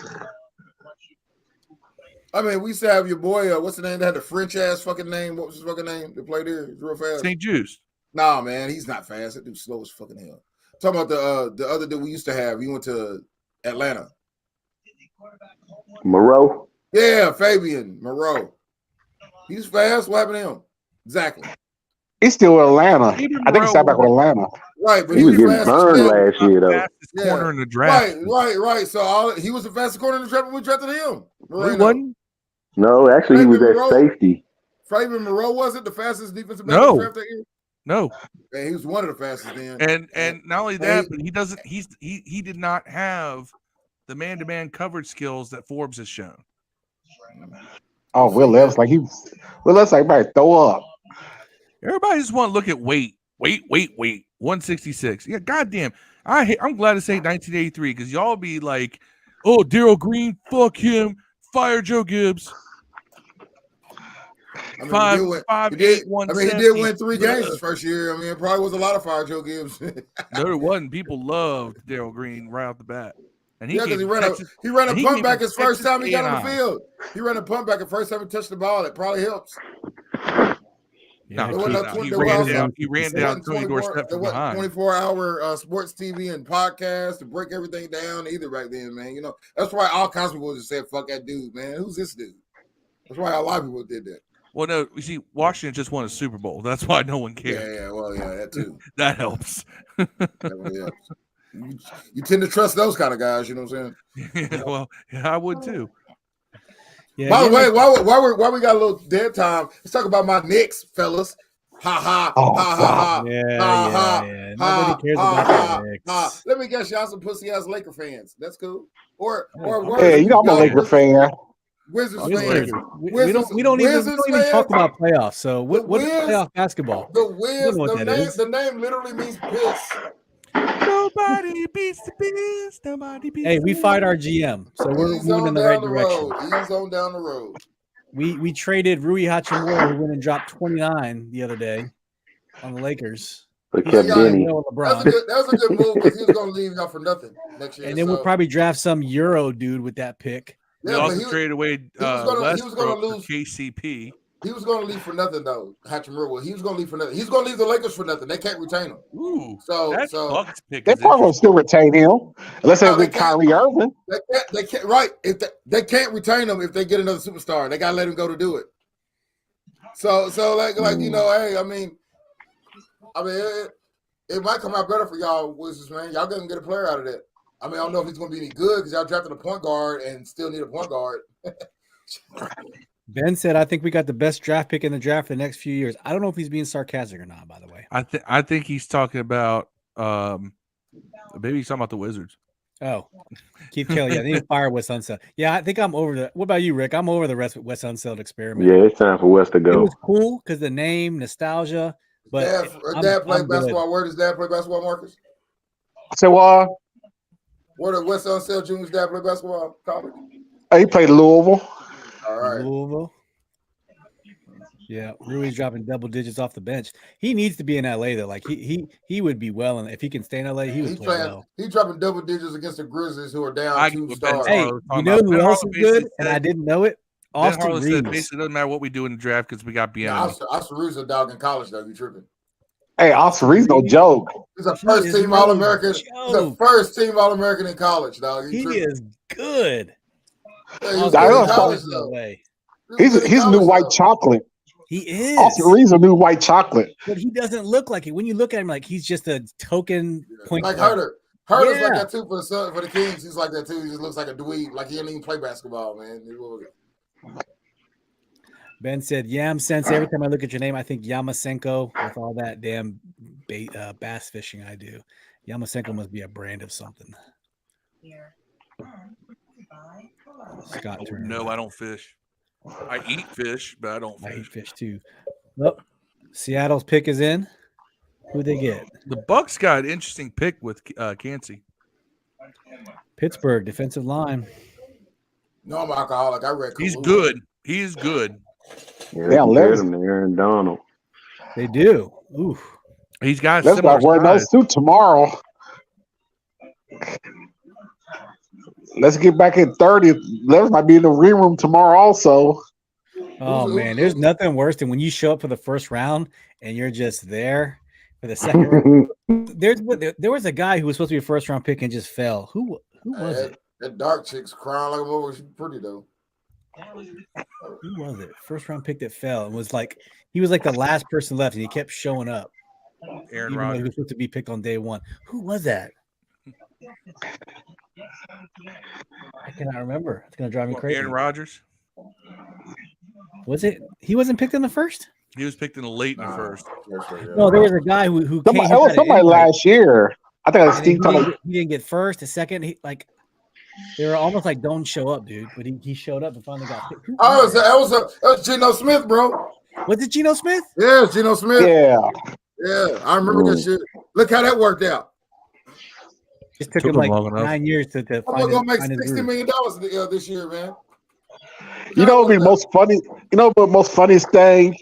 I mean, we used to have your boy, what's the name that had the French ass fucking name? What was his fucking name? That played there? He's real fast. St. Juice. Nah, man, he's not fast. That dude's slow as fucking hell. Talking about the other dude we used to have. He went to Atlanta. Moreau? Yeah, Fabian Moreau. He's fast. What happened to him? Exactly. He's still in Atlanta. I think he's back with Atlanta. Right, but he was getting burned last year, though. Corner in the draft. Right. So he was the fastest corner in the draft when we drafted him. He wasn't? No, actually, he was at safety. Fabian Moreau wasn't the fastest defensive back No. in the draft that year? No. Man, he was one of the fastest then. And not only that, but he did not have the man-to-man coverage skills that Forbes has shown. Oh, Will Levis like everybody throw up. Everybody just want to look at weight. 166. Yeah, goddamn. I'm glad to say 1983 because y'all be like, oh, Darryl Green, fuck him, fire Joe Gibbs. He did win 3 games his first year. I mean, it probably was a lot of fire Joe Gibbs. No, there wasn't. People loved Darryl Green right off the bat. And he ran a punt back his first time he got on the field. He ran a punt back the first time he touched the ball. It probably helps. Yeah, he ran down Tony Dorsett from behind. 24-hour sports TV and podcast to break everything down either back then, man. You know, that's why all kinds of people just said, fuck that dude, man. Who's this dude? That's why a lot of people did that. Well, no, you see, Washington just won a Super Bowl. That's why no one cared. Yeah, that too. That helps. You tend to trust those kind of guys, you know what I'm saying? Yeah, I would too. Yeah, by the way, while we got a little dead time, let's talk about my Knicks, fellas. Nobody cares about the Knicks. Let me guess, y'all some pussy ass Laker fans. That's cool. Or you know I'm a Laker fan. Wizards fans. We don't even talk about playoffs. So what is playoff basketball? The name literally means piss. Nobody beats the Bears. Nobody beats. Hey, we fired our GM, so we're moving in the right direction. He's on down the road. We traded Rui Hachimura, who went and dropped 29 the other day on the Lakers. But kept Denny. That was a good move because he was going to leave y'all for nothing next year. And then we'll probably draft some Euro dude with that pick. We also traded away Westbrook for KCP. He was going to leave for nothing, though. He was going to leave for nothing. He's going to leave the Lakers for nothing. They can't retain him. Ooh, Bucks They pick. probably will still retain him unless they get Kyrie Irving. They can't. Right? They can't retain him if they get another superstar. They got to let him go to do it. So like you know, hey, I mean, it might come out better for y'all, Wizards, man. Y'all gonna get a player out of that. I mean, I don't know if he's gonna be any good because y'all drafted a point guard and still need a point guard. Ben said, "I think we got the best draft pick in the draft for the next few years." I don't know if he's being sarcastic or not. By the way, I think he's talking about maybe he's talking about the Wizards. Oh, Keith Kelly. Yeah, they need to fire Wes Unseld. Yeah, I think I'm over the. What about you, Rick? I'm over the rest of Wes Unseld experiment. Yeah, it's time for Wes to It go. was cool because the name, nostalgia. But Dad played basketball. Where does Dad play basketball, Marcus? So, where did Wes Unseld Jr.'s dad play basketball? College. He played Louisville. All right. Louisville. Yeah, Rui's dropping double digits off the bench. He needs to be in LA though. Like he would be well, and if he can stay in LA, he would play well. He's dropping double digits against the Grizzlies, who are down 2 stars. Hey, you know who else is good? And I didn't know it. Austin Reeves. Said basically doesn't matter what we do in the draft because we got Bieniemy. Austin Reeves a dog in college though. You tripping? Hey, Austin Reeves no joke. He's a first team All American. He's a first team All American in college, dog. He is good. Yeah, he's new white chocolate. He is. Austin Reeves a new white chocolate. But he doesn't look like it. When you look at him, like he's just a token point. Like Herter. Herter's like that too for the Kings. He's like that too. He just looks like a dweeb. Like he didn't even play basketball, man. Ben said, Yam Sense. Every time I look at your name, I think Yamasenko with all that damn bass fishing I do. Yamasenko must be a brand of something. Scott Turner. No, I don't fish. I eat fish, but I don't fish. I eat fish too. Well, Seattle's pick is in. Who they get? The Bucks got an interesting pick with Cansey. Pittsburgh defensive line. No, I'm alcoholic. I read. He's good. He is good. Yeah, compared him to Aaron Donald. They do. Ooh, he's got. Let's not wear those two tomorrow. Let's get back at 30. Levis might be in the ring room tomorrow also. Oh, man. There's nothing worse than when you show up for the first round and you're just there for the second round. There was a guy who was supposed to be a first-round pick and just fell. Who was it? That dark chick's crying like a mother. She's pretty, though. Who was it? First-round pick that fell. And was like he was like the last person left, and he kept showing up. Aaron Rodgers. Rodgers. He was supposed to be picked on day one. Who was that? I cannot remember. It's gonna drive me crazy. Aaron Rodgers. Was it? He wasn't picked in the first. He was picked in the late in the first. No, there was a guy who came. It was somebody last year. I think I was Steve. He didn't get first. The second, they were almost like don't show up, dude. But he showed up and finally got picked. Oh, that was Geno Smith, bro. Was it Geno Smith? Yeah, Geno Smith. Yeah, I remember that shit. Look how that worked out. It took him like 9 years to find. I'm gonna make $60 million this year, man. You know what would be most funny? You know what most funniest thing?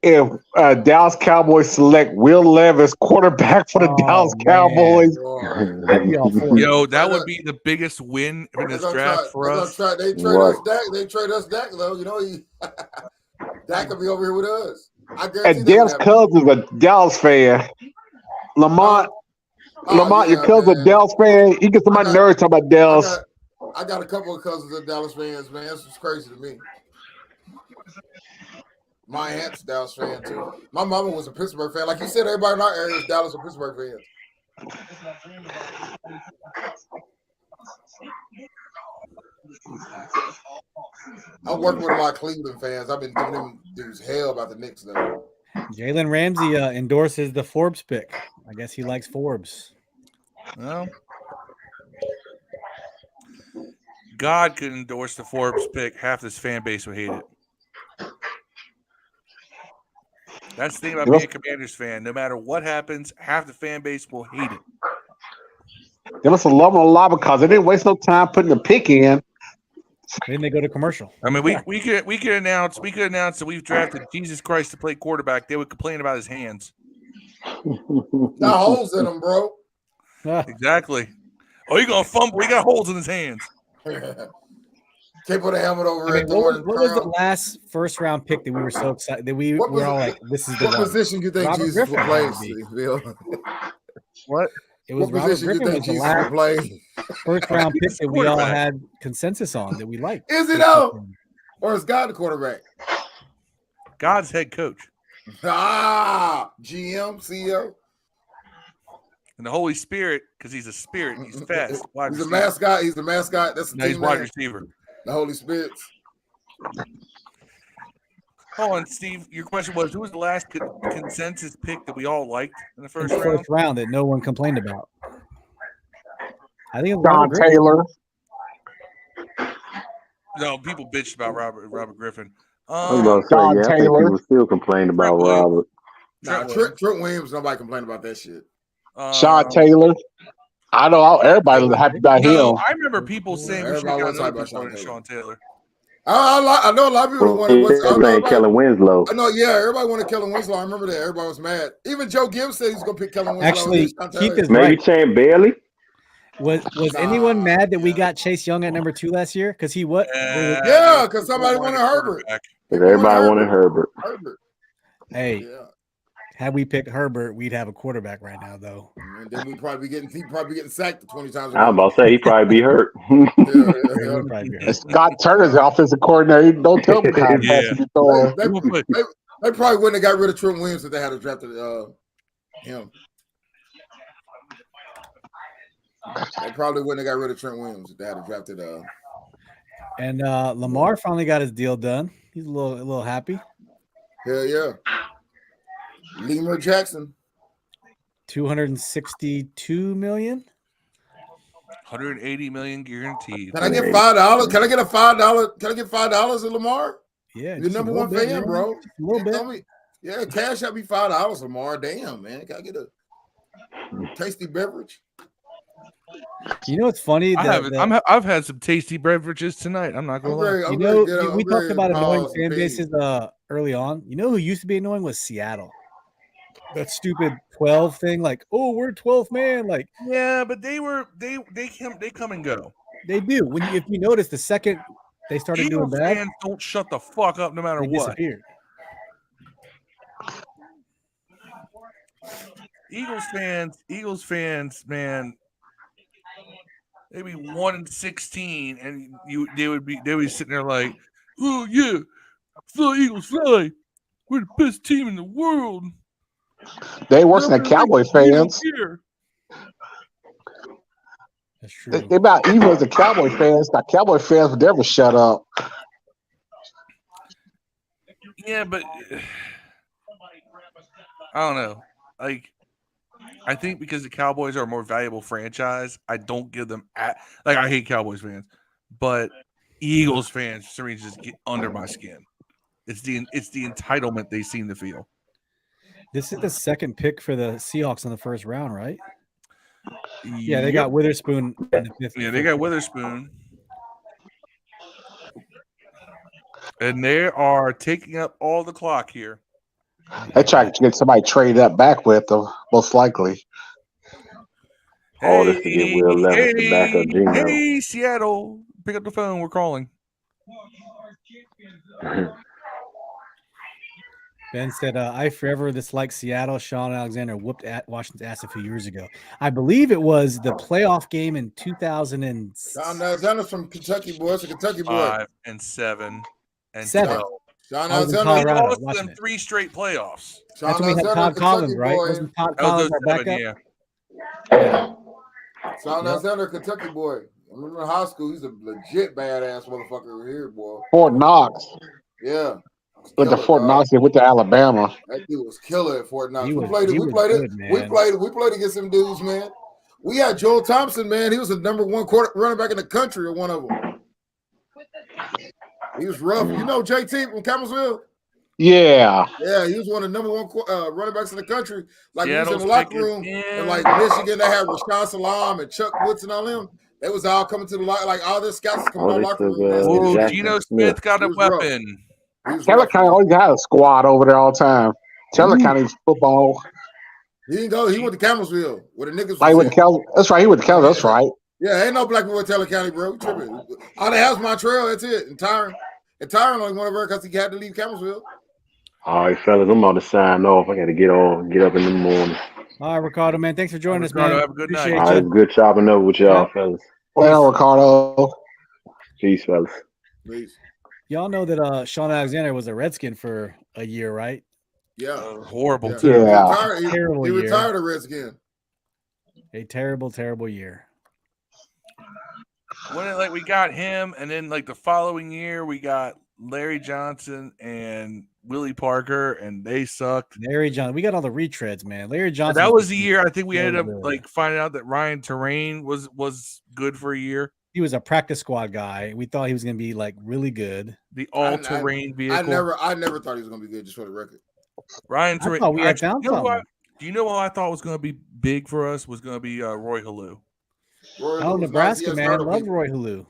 If Dallas Cowboys select Will Levis, quarterback for the Dallas Cowboys. Yo, that would be the biggest win in this draft for us. They trade us Dak. They trade us Dak, though. You know, Dak could be over here with us. And Dan's cousin is a Dallas fan. Lamont, your cousin's a Dallas fan. He gets on my nerves talking about Dallas. I got a couple of cousins that are Dallas fans, man. This is crazy to me. My aunt's a Dallas fan too. My mama was a Pittsburgh fan. Like you said, everybody in our area is Dallas or Pittsburgh fans. I work with a lot of Cleveland fans. I've been giving them dudes hell about the Knicks though. Jalen Ramsey endorses the Forbes pick. I guess he likes Forbes. Well, God could endorse the Forbes pick. Half this fan base would hate it. That's the thing about being a Commanders fan. No matter what happens, half the fan base will hate it. They must have loved them a lot because they didn't waste no time putting the pick in. Then they go to commercial. I mean, we could announce that we've drafted Jesus Christ to play quarterback. They would complain about his hands. Got holes in them, bro. Exactly. Oh, you're gonna fumble. He got holes in his hands. Can't put a helmet over I mean, it. what was the last first round pick that we were so excited that we were all like, "This is the what one." position you think Robert Jesus Griffin will play? had to be. What? It was What Robert position you Griffin think was the Jesus will last play? first round pick that we all quarterback. had consensus on that we liked. Is it though? Or is God the quarterback? God's head coach. GM, CEO. And the Holy Spirit, because he's a spirit, he's fast. Wide He's a receiver. mascot. He's the mascot. That's the No, he's team wide name. receiver. The Holy Spirit. Hold on, Steve. Your question was, who was the last consensus pick that we all liked in the In first the round? first round that no one complained about. I think it was John Robert Griffin. Taylor. No, people bitched about Robert Griffin. I was about to say, John I think Taylor. people still complain about Robert. Trent Williams. Nobody complained about that shit. Sean Taylor. I know everybody was happy about No, him. I remember people saying we should have everybody got was another hyped about people in Sean Taylor. I know a lot of people wanted. His name Kellen Winslow. I know, yeah, everybody wanted Kellen Winslow. I remember that. Everybody was mad. Even Joe Gibbs said he's going to pick Kellen Winslow. Actually, Keith is Maybe right. Champ Bailey. Was anyone mad that we got Chase Young at number 2 last year? Because he what? Yeah, because somebody wanted Herbert. Everybody wanted Herbert. Hey, had we picked Herbert, we'd have a quarterback right now, though. And then he'd probably be getting sacked 20 times. I was about to say he'd probably be hurt. Scott Turner's the offensive coordinator. Don't tell me how fast he's throwing. They probably wouldn't have got rid of Trent Williams if they had drafted him. They probably wouldn't have got rid of Trent Williams if they had drafted. And Lamar finally got his deal done. He's a little happy. Hell yeah. Lemur Jackson. 262 million. 180 million guaranteed. Can I get $5? Can I get $5? Can I get $5 at Lamar? Yeah, you're number one fan, man. bro. Just a little bit. Yeah, cash out me $5, Lamar. Damn, man. Can I get a tasty beverage? You know what's funny? I've had some tasty beverages tonight. I'm not gonna lie. We talked about annoying fan bases early on. You know who used to be annoying was Seattle. That stupid 12 thing, like, oh, we're 12th man, like. Yeah, but they come and go. They do. If you notice, the second they started Eagles doing bad, fans don't shut the fuck up no matter what. Disappeared. Eagles fans, man. They'd be 1-16, and they would be sitting there like, oh yeah, fly Eagles fly. We're the best team in the world. They worse than Cowboy fans. That's true. They about even as the Cowboy fans. The Cowboy fans would never shut up. Yeah, but I don't know. Like, I think because the Cowboys are a more valuable franchise, I don't give them I hate Cowboys fans, but Eagles fans for some reason just get under my skin. It's the entitlement they seem to feel. This is the second pick for the Seahawks in the first round, right? Yeah, they got Witherspoon in the fifth. Yeah, they got Witherspoon. And they are taking up all the clock here. They try to get somebody traded up back with them, most likely. All this to get Will Levis to back up Gino. Hey, Seattle. Pick up the phone. We're calling. Ben said, I forever dislike Seattle. Sean Alexander whooped at Washington's ass a few years ago. I believe it was the playoff game in 2006. Sean Alexander's from Kentucky, boy. It's a Kentucky boy. 5 and 7 and 7. 12. Sean Alexander lost watching them 3 straight playoffs. That's when we had Todd Collins, right? Wasn't Todd Collins our backup? Yeah. Sean Alexander, Kentucky boy. I remember in high school, he's a legit badass motherfucker over here, boy. Fort Knox. Yeah. With the Fort Knox, with the Alabama. That dude was killer at Fort Knox. He We played against them dudes, man. We had Joel Thompson, man. He was the number one running back in the country, or one of them. He was rough. You know JT from Campbellsville? Yeah. Yeah, he was one of the number one running backs in the country. Like, he was in Seattle's the locker picking- room yeah. in, like, Michigan. They had Rashawn Salam and Chuck Woods and all them. They was all coming to the like all their scouts coming to the locker room. Oh, Geno Smith got a He was rough. weapon. He was Taylor rough. County always had a squad over there all the time. Taylor County football. He didn't go. He went to Campbellsville where the niggas Right, was with the Cal. That's right. He went to Cal. That's right. Yeah, ain't no black people in Taylor County, bro. You tripping. All they have is Montreal. That's it. And Tyron only went over because he had to leave Campbellsville. All right, fellas, I'm about to sign off. I got to get up in the morning. All right, Ricardo, man. Thanks for joining us, man. Have a good night. Appreciate All right, you. good chopping up with y'all, fellas. Well, Ricardo. Peace, fellas. Peace. Y'all know that Sean Alexander was a Redskin for a year, right? Yeah. Horrible. Yeah. He retired a Redskin. A terrible, terrible year. When we got him, and then like the following year we got Larry Johnson and Willie Parker, and they sucked. Larry Johnson, we got all the retreads, man. Larry Johnson. That was the year I think we ended up good. like finding out that Ryan Terrain was good for a year. He was a practice squad guy. We thought he was going to be like really good. The all-terrain vehicle. I never thought he was going to be good. Just for the record, Ryan Terrain. I thought we had found something. Do you know what I thought was going to be big for us? Was going to be Roy Halou. Nebraska, man. Love Roy Halou.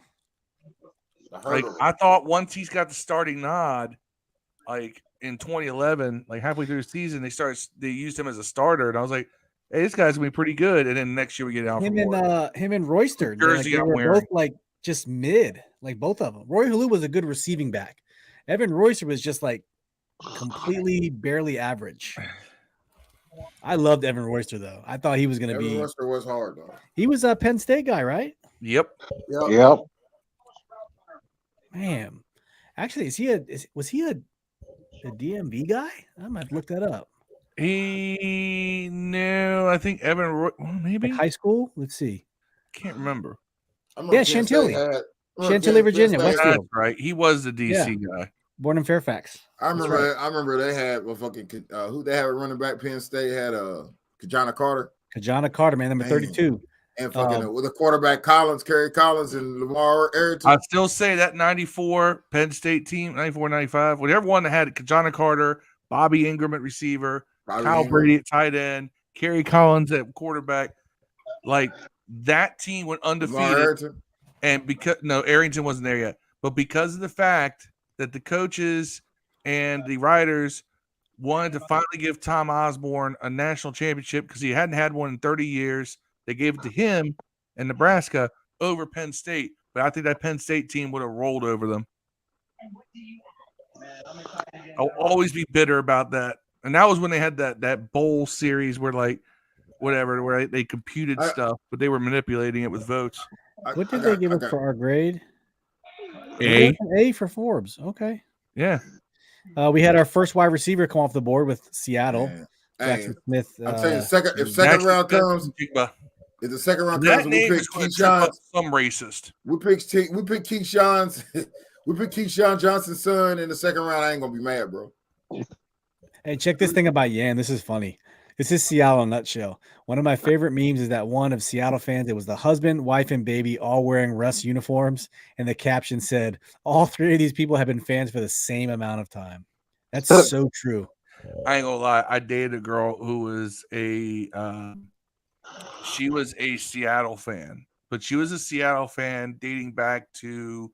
I thought once he's got the starting nod, like in 2011, like halfway through the season, they used him as a starter, and I was like, "Hey, this guy's gonna be pretty good." And then next year we get out him and Royster. Jersey they were both like just mid, like both of them. Roy Halou was a good receiving back. Evan Royster was just like completely barely average. I loved Evan Royster though. I thought he was going to be. Evan Royster was hard though. He was a Penn State guy, right? Yep. Man, actually, was he a DMV guy? I might look that up. I think Evan Roy, maybe like high school. Let's see. Can't remember. Yeah, Chantilly, Virginia, Westfield. That's right. He was the DC guy. Born in Fairfax. I remember they had a fucking who they had a running back. Penn State had Kajana Carter. Kajana Carter, man, number 32. And fucking with a quarterback Kerry Collins and Lamar Ayrton. I'd still say that 94 Penn State team, 94, 95, whatever one that had Kajana Carter, Bobby Ingram at receiver, Kyle Brady at tight end, Kerry Collins at quarterback. Like that team went undefeated. And Arrington wasn't there yet. But because of the fact that the coaches and the writers wanted to finally give Tom Osborne a national championship because he hadn't had one in 30 years, they gave it to him and Nebraska over Penn State. But I think that Penn State team would have rolled over them. I'll always be bitter about that. And that was when they had that bowl series where where they computed stuff, but they were manipulating it with votes. What did they give us for our grade? A for Forbes. Okay. Yeah. We had our first wide receiver come off the board with Seattle. Jackson Smith. I'm telling you, if second round comes, if the second round comes, we pick Keyshawn. Some racist. We pick Keyshawn's. We pick Keyshawn Johnson's son in the second round. I ain't gonna be mad, bro. Hey, check this thing about Yan. This is funny. This is Seattle in a nutshell. One of my favorite memes is that one of Seattle fans. It was the husband, wife, and baby all wearing Russ uniforms, and the caption said, "All three of these people have been fans for the same amount of time." That's so true. I ain't gonna lie. I dated a girl who was she was a Seattle fan, but she was a Seattle fan dating back to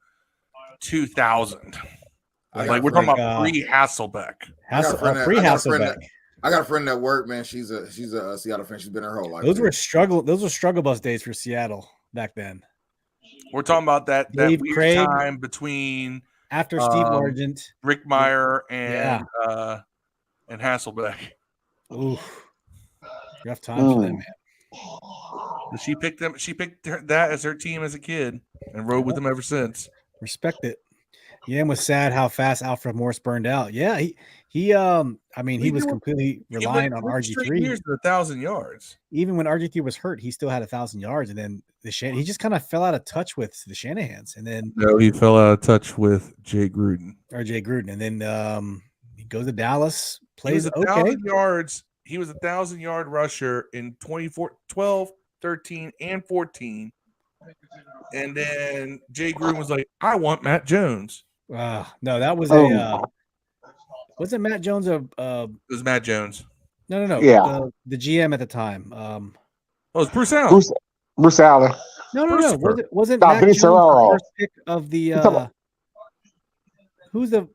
2000. Like we're talking about pre-Hasselbeck. Pre-Hasselbeck. I got a friend at work, man. She's a Seattle fan. She's been her whole life. Those were struggle bus days for Seattle back then. We're talking about that weird Craig, time between after Steve Largent, Rick Meyer, and Hasselbeck. Ooh, rough time for them, man. She picked them. She picked that as her team as a kid and rode with them ever since. Respect it. Yan was sad how fast Alfred Morris burned out. Yeah, he was completely reliant on RG3. Years to 1,000 yards. Even when RG3 was hurt, he still had 1,000 yards, and then he just kind of fell out of touch with the Shanahans, and then he fell out of touch with Jay Gruden, and then he goes to Dallas, plays 1,000 yards. He was 1,000-yard rusher in 12, 13, and 14. And then Jay Gruden was like, "I want Matt Jones." No, that was wasn't Matt Jones it was Matt Jones. No. Yeah. The GM at the time. It was Bruce Allen. Bruce Allen. No. Wasn't Matt Jones the first pick of the who's the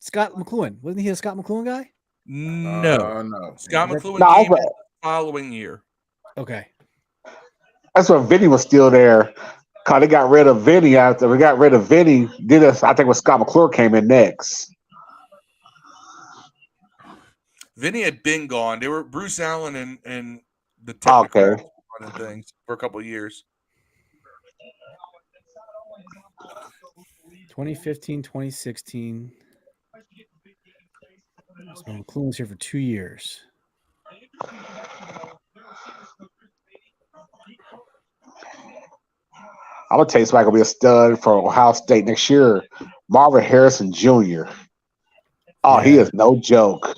Scott McLuhan? Wasn't he a Scott McLuhan guy? No. No. Scott McLuhan following year. Okay. That's when Vinny was still there. Cause they got rid of Vinny after we got rid of Vinny. Did us? I think when Scott McClure came in next. Vinny had been gone. They were Bruce Allen and the technical running things for a couple of years. 2015, 2016. So McClure was here for 2 years. I'm gonna tell you somebody gonna be a stud for Ohio State next year. Marvin Harrison Jr. Oh, he is no joke.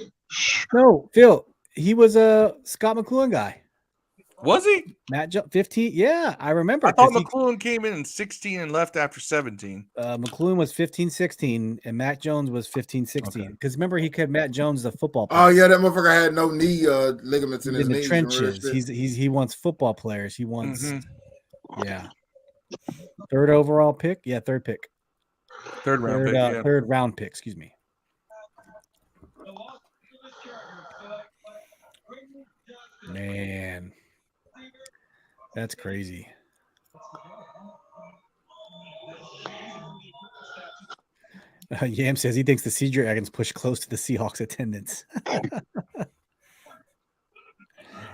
No, Phil, he was a Scott McClure guy. Was he? Matt 15? Yeah, I remember. I thought McClure came in 16 and left after 17. McClure was 15-16, and Matt Jones was 15-16. Because remember, he had Matt Jones, the football player. Oh yeah, that motherfucker had no knee ligaments in He's his in the knees. trenches. He wants football players. He wants, yeah. Third overall pick? Yeah, third pick. Third round pick. Yeah. Third round pick, excuse me. Man, that's crazy. Yam says he thinks the Sea Dragons push close to the Seahawks attendance.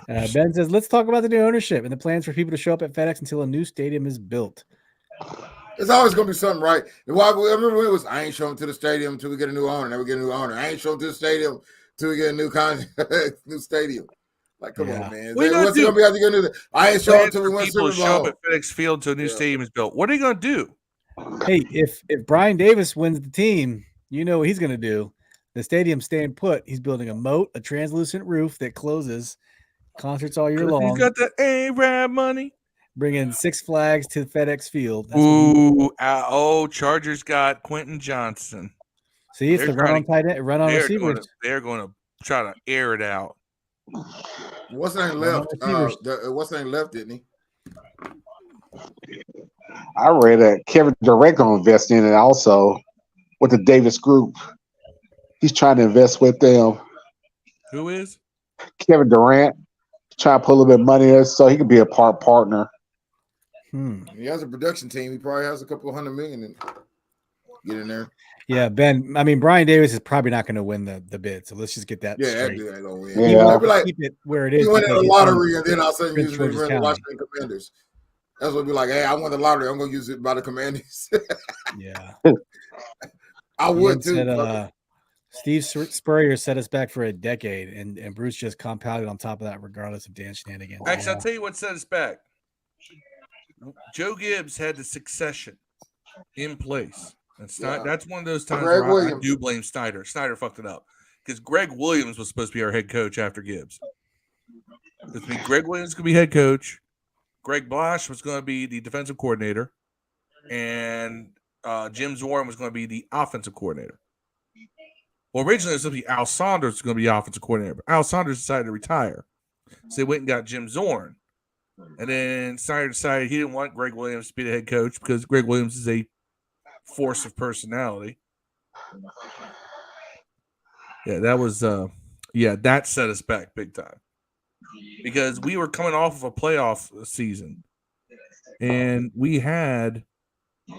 Ben says, let's talk about the new ownership and the plans for people to show up at FedEx until a new stadium is built. It's always gonna be something, right? I remember when it was, I ain't showing to the stadium until we get a new owner. Then we get a new owner. I ain't showing to the stadium until we get a new new stadium. Like, come on, man. What's it gonna be after you get I ain't showing until we win Super Bowl. Show up at FedEx Field until a new stadium is built. What are you gonna do? Hey, if Brian Davis wins the team, you know what he's gonna do. The stadium's staying put. He's building a moat, a translucent roof that closes. Concerts all year long. He's got the A-Rab money. Bringing Six Flags to FedEx Field. Chargers got Quentin Johnson. See, it's the run on receivers. They're going to try to air it out. What's the name left? What's the name left, didn't he? I read that Kevin Durant going to invest in it also with the Davis Group. He's trying to invest with them. Who is? Kevin Durant. Trying to put a little bit of money in so he can be a partner. He has a production team. He probably has a couple of $100 million in get in there. Yeah, Ben. I mean, Brian Davis is probably not going to win the bid. So let's just get that straight. That dude ain't gonna win. Yeah, like, keep it where it is. He went in the lottery, and then all of a sudden use it for the Washington Commanders. That's what be like. Hey, I won the lottery. I'm gonna use it by the Commanders. Yeah, I would too. Steve Spurrier set us back for a decade, and Bruce just compounded on top of that, regardless of Dan shenanigans. Actually, I'll tell you what set us back. Joe Gibbs had the succession in place. That's one of those times where I do blame Snyder. Snyder fucked it up because Greg Williams was supposed to be our head coach after Gibbs. Greg Williams could be head coach. Greg Blash was going to be the defensive coordinator, and Jim Zorn was going to be the offensive coordinator. Well, originally it was going to be Al Saunders was going to be offensive coordinator, but Al Saunders decided to retire. So they went and got Jim Zorn. And then Snyder decided he didn't want Greg Williams to be the head coach because Greg Williams is a force of personality. Yeah, that was that set us back big time. Because we were coming off of a playoff season. And we had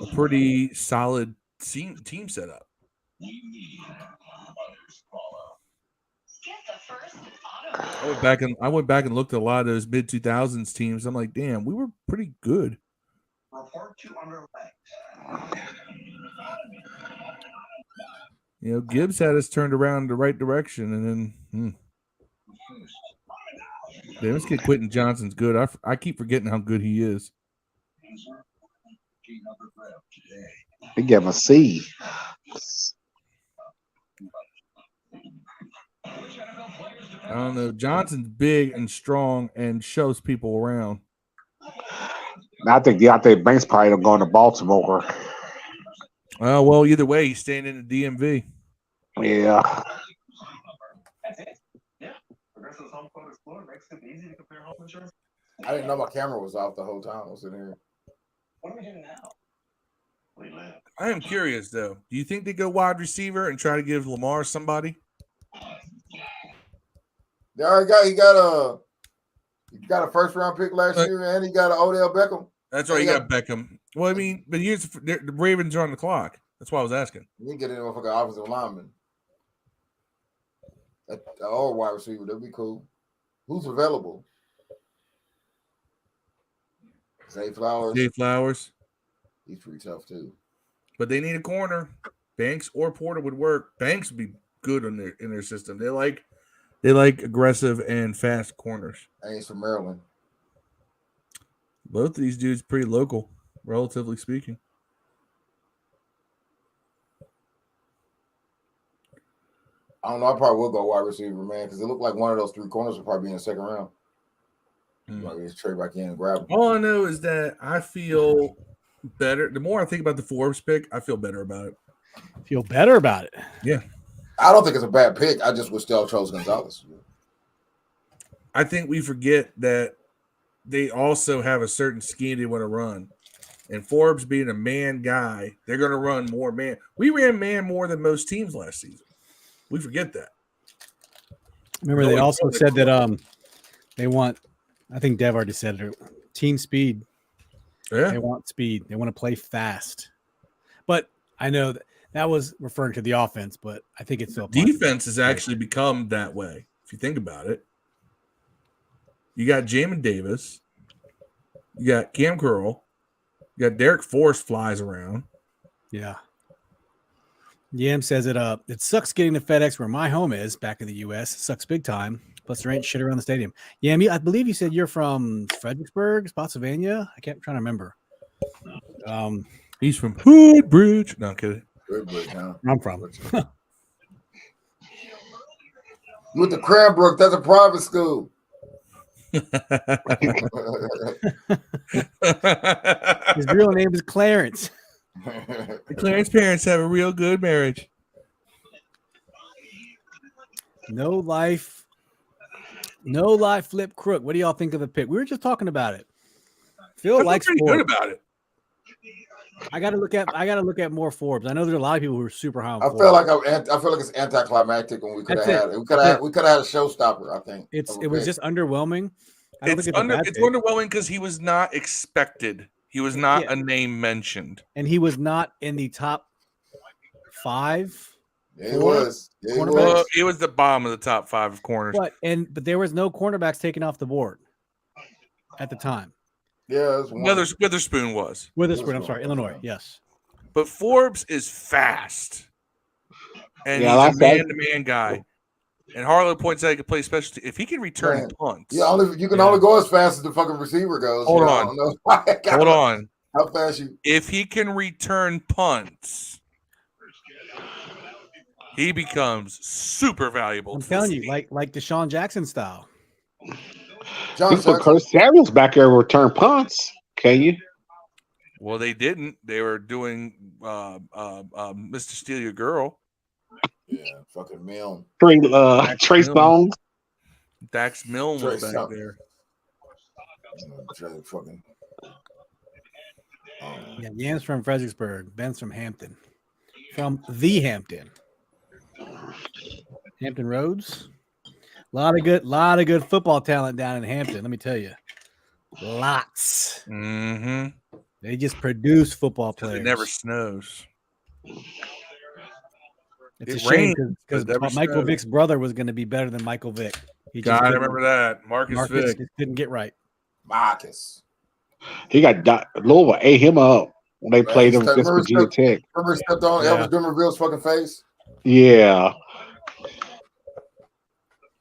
a pretty solid team set up. I went back and looked at a lot of those mid 2000s teams. I'm like, damn, we were pretty good. You know, Gibbs had us turned around in the right direction, and then this kid Quentin Johnson's good. I keep forgetting how good he is. They gave him a C. I don't know. Johnson's big and strong and shows people around. I think Banks probably going to Baltimore. Well, either way, he's staying in the DMV. Yeah. I didn't know my camera was off the whole time. I was in here. What are we doing now? I am curious, though. Do you think they go wide receiver and try to give Lamar somebody? They already got He got a first round pick last year, and he got an Odell Beckham. That's right. You got Beckham. Well, I mean, but here's the Ravens are on the clock. That's why I was asking. You get any motherfucking offensive lineman. Or wide receiver, that'd be cool. Who's available? Zay Flowers. Zay Flowers. He's pretty tough too. But they need a corner. Banks or Porter would work. Banks would be good in their system. They like aggressive and fast corners. And he's from Maryland. Both of these dudes pretty local, relatively speaking. I don't know. I probably will go wide receiver, man, because it looked like one of those 3 corners will probably be in the second round. Like just trade back in and grab them. All I know is that I feel better. The more I think about the Forbes pick, I feel better about it. Feel better about it? Yeah. I don't think it's a bad pick. I just would still have chose Gonzalez. I think we forget that they also have a certain scheme they want to run. And Forbes being a man guy, they're going to run more man. We ran man more than most teams last season. We forget that. Remember, they also said that they want, I think Dev already said it, team speed. Yeah. They want speed. They want to play fast. But I know that was referring to the offense, but I think it's still defense has actually become that way. If you think about it, you got Jamin Davis, you got Cam Curl, you got Derek Forrest flies around. Yeah. Yam says it sucks getting to FedEx where my home is back in the U.S. It sucks big time. Plus, there ain't shit around the stadium. Yam, I believe you said you're from Fredericksburg, Spotsylvania. I can't trying to remember. He's from Hoodbridge. No, I'm kidding. I'm from. With the Cranbrook, that's a private school. His real name is Clarence. The Clarence parents have a real good marriage. No life, flip crook. What do y'all think of the pick? We were just talking about it. Phil likes pretty Forbes. good about it. I gotta look at more Forbes. I know there's a lot of people who are super high on I Forbes. feel like it's anticlimactic when we could have had it. We could have had a showstopper. I think it was just underwhelming. It's underwhelming because he was not expected. He was not a name mentioned, and he was not in the top 5. Yeah, he was. Cornerbacks. He was the bottom of the top 5 of corners. But there was no cornerbacks taken off the board at the time. Yeah, Witherspoon was. Witherspoon. I'm sorry, Illinois. Yes, but Forbes is fast, and he's a man-to-man guy. And Harlow points out he can play specialty if he can return punts. Yeah, you can only go as fast as the fucking receiver goes. Hold on. How fast you? If he can return punts, he becomes super valuable. I'm telling you, like Deshaun Jackson style. You put Curtis Samuels back there and return punts, can you? Well, they didn't. They were doing Mr. Steal Your Girl. Yeah, fucking Milne. Trace Bones. Dax Milne was back there. Fucking. Yeah, Yam's from Fredericksburg. Ben's from Hampton. From the Hampton. Hampton Roads. A lot of good football talent down in Hampton. Let me tell you, lots. Mm-hmm. They just produce football players. It never snows. It's a shame because Michael Vick's brother was going to be better than Michael Vick. I remember that. Marcus Vick just didn't get right. Marcus. He got Louisville ate him up when they played him against Virginia Tech. Remember he stepped on Elvis Dumerville's fucking face? Yeah.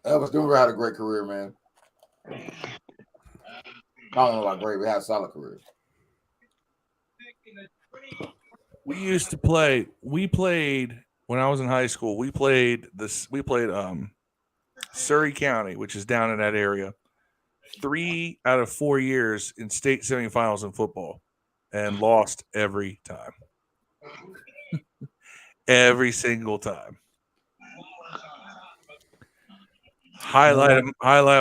Elvis Dumerville had a great career, man. I don't know about great, but he had a solid career. We used to play. We played when I was in high school. We played Surrey County, which is down in that area. 3 out of 4 years in state semifinals in football, and lost every time. Every single time. Highlight of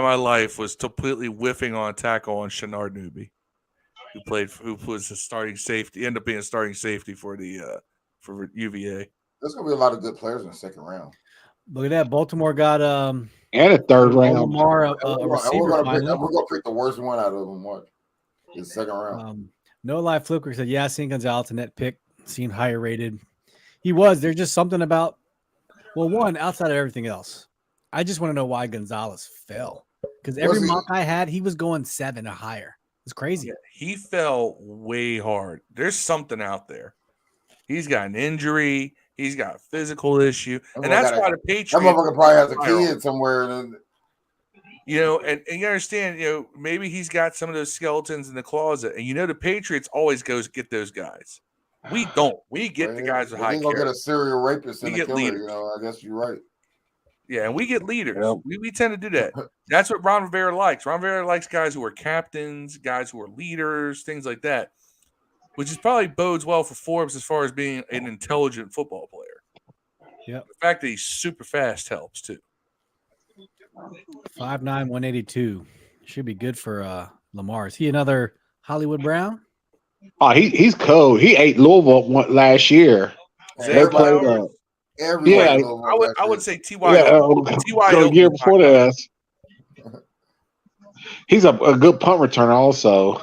my life was completely whiffing on a tackle on Shenard Newby, who was a starting safety, ended up being a starting safety for the for UVA. There's gonna be a lot of good players in the second round. Look at that. Baltimore got And a third round. Lamar, a we're receiver gonna finally. pick the worst one out of them. What? In the second round. No Life Fluker said, yeah, seeing Gonzalez in that pick seemed higher rated. He was. There's just something about, well, one, outside of everything else, I just want to know why Gonzalez fell. Because every mock I had, he was going 7 or higher. It's crazy. Yeah, he fell way hard. There's something out there. He's got an injury. He's got a physical issue. And that's why the Patriots. That motherfucker probably has a kid somewhere. You know, and you understand, you know, maybe he's got some of those skeletons in the closet. And you know, the Patriots always goes get those guys. We don't. We get the guys with high character. We're going to get a serial rapist and a killer. Leaders. You know, I guess you're right. Yeah, and we get leaders. Yep. We tend to do that. That's what Ron Rivera likes. Ron Rivera likes guys who are captains, guys who are leaders, things like that, which is probably bodes well for Forbes as far as being an intelligent football player. Yeah. The fact that he's super fast helps too. 5'9", 182. Should be good for Lamar. Is he another Hollywood Brown? Oh, he's cold. He ate Louisville last year. They played. I would say T.Y. T.Y. The year before that. He's a good punt returner also.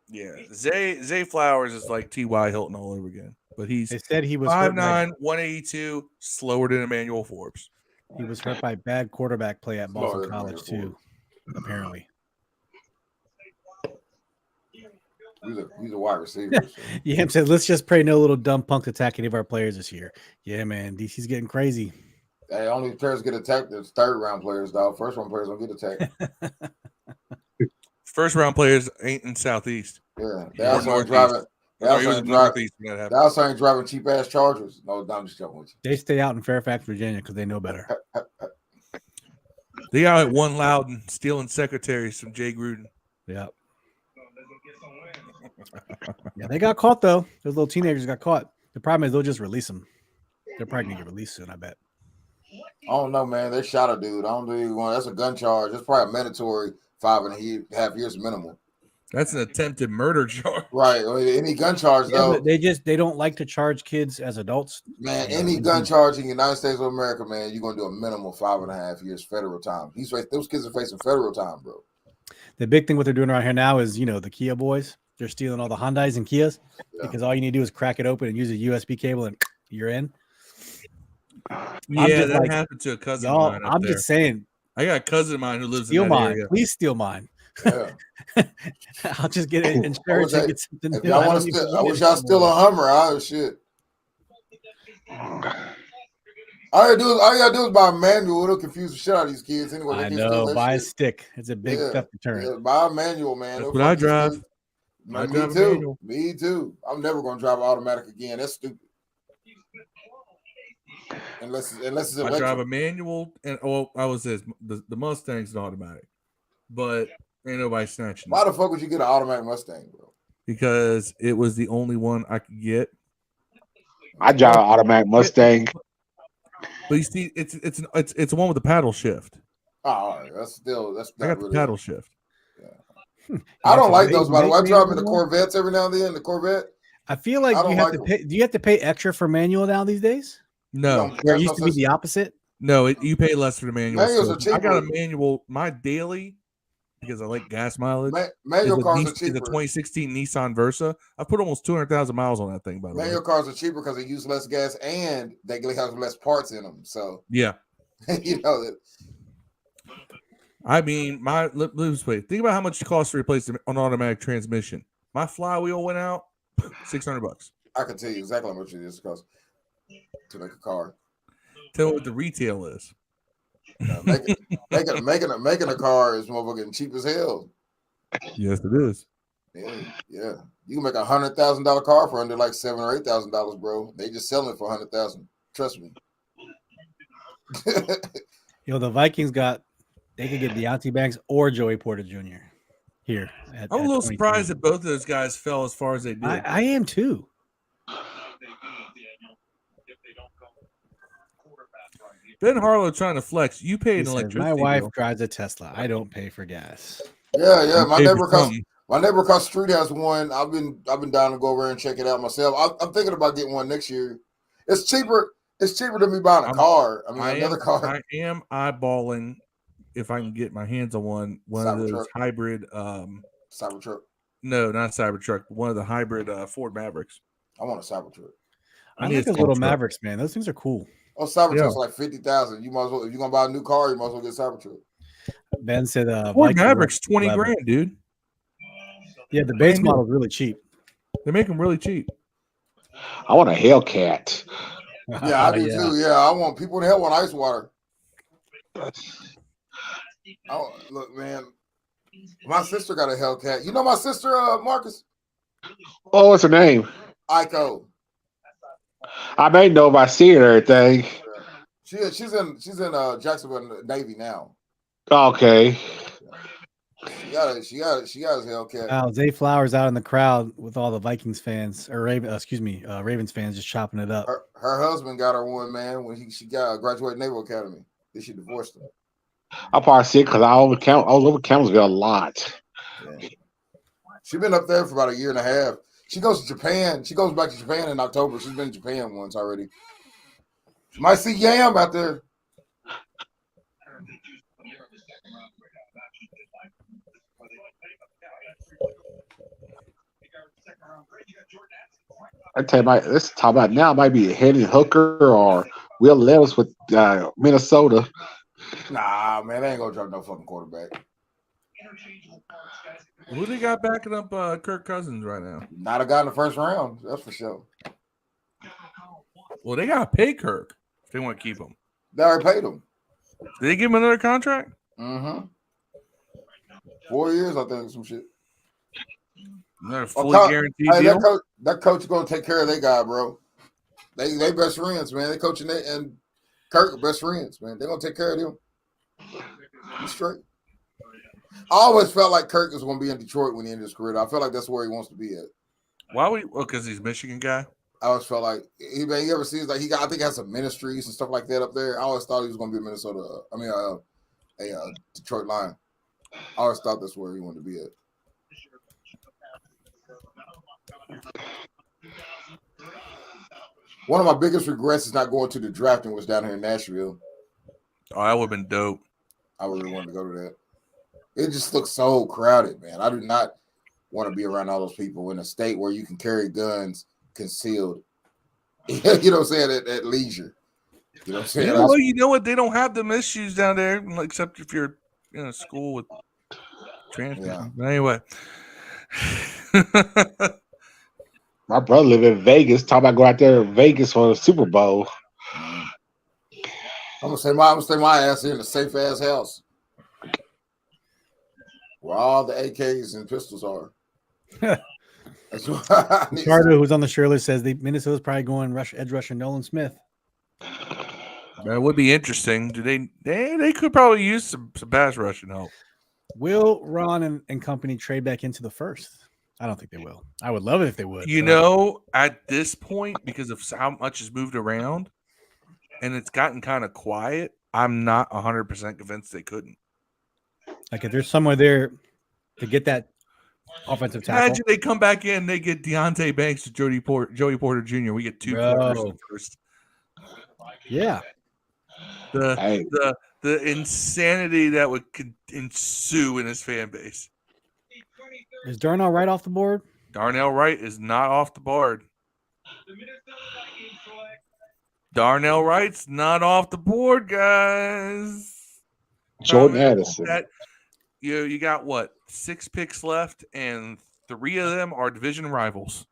Yeah, Zay Flowers is like T.Y. Hilton all over again. But they said he was 5'9", 182, slower than Emmanuel Forbes. He was hurt by bad quarterback play at Boston College too, apparently. He's a wide receiver. So. Yeah, said, let's just pray no little dumb punks attack any of our players this year. Yeah, man, DC's getting crazy. Hey, only players get attacked is third round players, dog. First round players don't get attacked. First round players ain't in Southeast. Yeah, they also ain't driving. They also ain't driving cheap ass Chargers. No, I'm just joking with you. They stay out in Fairfax, Virginia, because they know better. They out at One Loudon stealing secretaries from Jay Gruden. Yeah. Yeah, they got caught though. Those little teenagers got caught. The problem is they'll just release them. They're probably gonna get released soon, I bet. I don't know, man. They shot a dude. I don't think that's a gun charge. That's probably a mandatory 5.5 years minimum. That's an attempted murder charge. Right. Any gun charge though. But they don't like to charge kids as adults. Man, any gun charge in the United States of America, man, you're gonna do a minimum 5.5 years federal time. Those kids are facing federal time, bro. The big thing what they're doing around here now is, the Kia boys. They're stealing all the Hyundais and Kias because all you need to do is crack it open and use a USB cable and you're in. Yeah, that happened to a cousin of mine. I'm just saying. I got a cousin of mine who lives in that mine. area. Please steal mine. Yeah. I'll just get it insurance and get something new. I wish I was still a Hummer. Oh shit. All you gotta do is buy a manual. It'll confuse the shit out of these kids anyway. I know. Buy a stick. It's a big theft deterrent. Yeah, buy a manual, man. That's what I drive. Me too. I'm never gonna drive automatic again. That's stupid. Unless it's electric. I drive a manual, and the Mustang's an automatic, but ain't nobody snatching. Why the fuck would you get an automatic Mustang, bro? Because it was the only one I could get. I drive an automatic Mustang. But you see, it's the one with the paddle shift. Oh, all right. That's I got the paddle shift. I don't like those, by the way. I drive in the Corvettes every now and then. The Corvette. I feel like you have to pay. Do you have to pay extra for manual now these days? No. Where it used to be the opposite? No, you pay less for the manual. Manuals are cheaper. I got a manual. My daily, because I like gas mileage. Manual cars are cheaper. It's a 2016 Nissan Versa. I put almost 200,000 miles on that thing, by the way. Manual cars are cheaper because they use less gas and they have less parts in them. So yeah, you know that. I mean, let's wait. Think about how much it costs to replace an automatic transmission. My flywheel went out, $600. I can tell you exactly how much it is cost to make a car. Tell me what the retail is. Making a car is motherfucking cheap as hell. Yes, it is. Yeah. You can make $100,000 car for under like $7,000 or $8,000, bro. They just selling it for $100,000. Trust me. The Vikings they could get Deontay Banks or Joey Porter Jr. here. I'm a little surprised that both of those guys fell as far as they did. I am too. Ben Harlow trying to flex. You pay an electricity. My wife bill. drives a Tesla. I don't pay for gas. Yeah. My neighbor across the street has one. I've been down to go over and check it out myself. I'm thinking about getting one next year. It's cheaper. It's cheaper than me buying a car. Another I car. am eyeballing if I can get my hands on one of those hybrid. Cybertruck. No, not Cybertruck. One of the hybrid Ford Mavericks. I want a Cybertruck. I like those little Mavericks, man. Those things are cool. Oh, Cybertruck's like 50,000. You might as well, if you're gonna buy a new car, you might as well get a Cybertruck. Ben said, Ford Mavericks 20 grand, dude. Yeah, the base model is really cheap. They make them really cheap. I want a Hellcat. Yeah, I do too. Yeah, I want people in hell want ice water. Oh, look, man. My sister got a Hellcat. You know my sister, Marcus? Oh, what's her name? Aiko. I may know if I see her and everything. She's in Jacksonville Navy now. Okay. She got his Hellcat. Wow, Zay Flowers out in the crowd with all the Vikings fans or Ravens fans just chopping it up. Her husband got her one, man, when she got graduated Naval Academy. Then she divorced him. I probably see it because I was over Campbellsville a lot. Yeah. She's been up there for about a year and a half. She goes to Japan. She goes back to Japan in October. She's been in Japan once already. She might see Yam out there. I tell you, let's talk about now. Might be Henry Hooker or Will Levis with Minnesota. Nah, man, they ain't gonna drop no fucking quarterback. Who they got backing up Kirk Cousins right now? Not a guy in the first round, that's for sure. Well, they gotta pay Kirk if they want to keep him. They already paid him. Did they give him another contract? Mm-hmm. 4 years, I think, some shit. Another fully guaranteed deal. That coach is gonna take care of their guy, bro. They best friends, man. They coaching and Kirk are best friends, man. They're gonna take care of him. He's straight. I always felt like Kirk was gonna be in Detroit when he ended his career. I feel like that's where he wants to be at. Why would he? Well, because he's a Michigan guy. I always felt like he ever sees like I think he has some ministries and stuff like that up there. I always thought he was gonna be a Minnesota. A Detroit Lion. I always thought that's where he wanted to be at. One of my biggest regrets is not going to the draft and was down here in Nashville. Oh, that would have been dope. I really wanted to go to that. It just looks so crowded, man. I do not want to be around all those people in a state where you can carry guns concealed. You know what I'm saying? At leisure. You know what I'm saying? Yeah, well, you know what? They don't have them issues down there, except if you're in a school with trans people. But anyway. My brother live in Vegas. Talk about going out there in Vegas for the Super Bowl. I'm gonna stay my ass in a safe ass house where all the AKs and pistols are. That's what I need. Ricardo, who's on the show list, says Minnesota's probably going edge rusher Nolan Smith. That would be interesting. Do they could probably use some pass rushing help. Will Ron and company trade back into the first? I don't think they will. I would love it if they would. You know, at this point, because of how much has moved around and it's gotten kind of quiet, I'm not 100% convinced they couldn't. Like if there's somewhere there to get that offensive tackle. Imagine they come back in, they get Deontay Banks to Joey Porter Jr. We get two corners in the first. Yeah. The insanity that would ensue in his fan base. Is Darnell Wright off the board? Darnell Wright is not off the board. Darnell Wright's not off the board, guys. Jordan Addison. You got what? 6 picks left, and 3 of them are division rivals.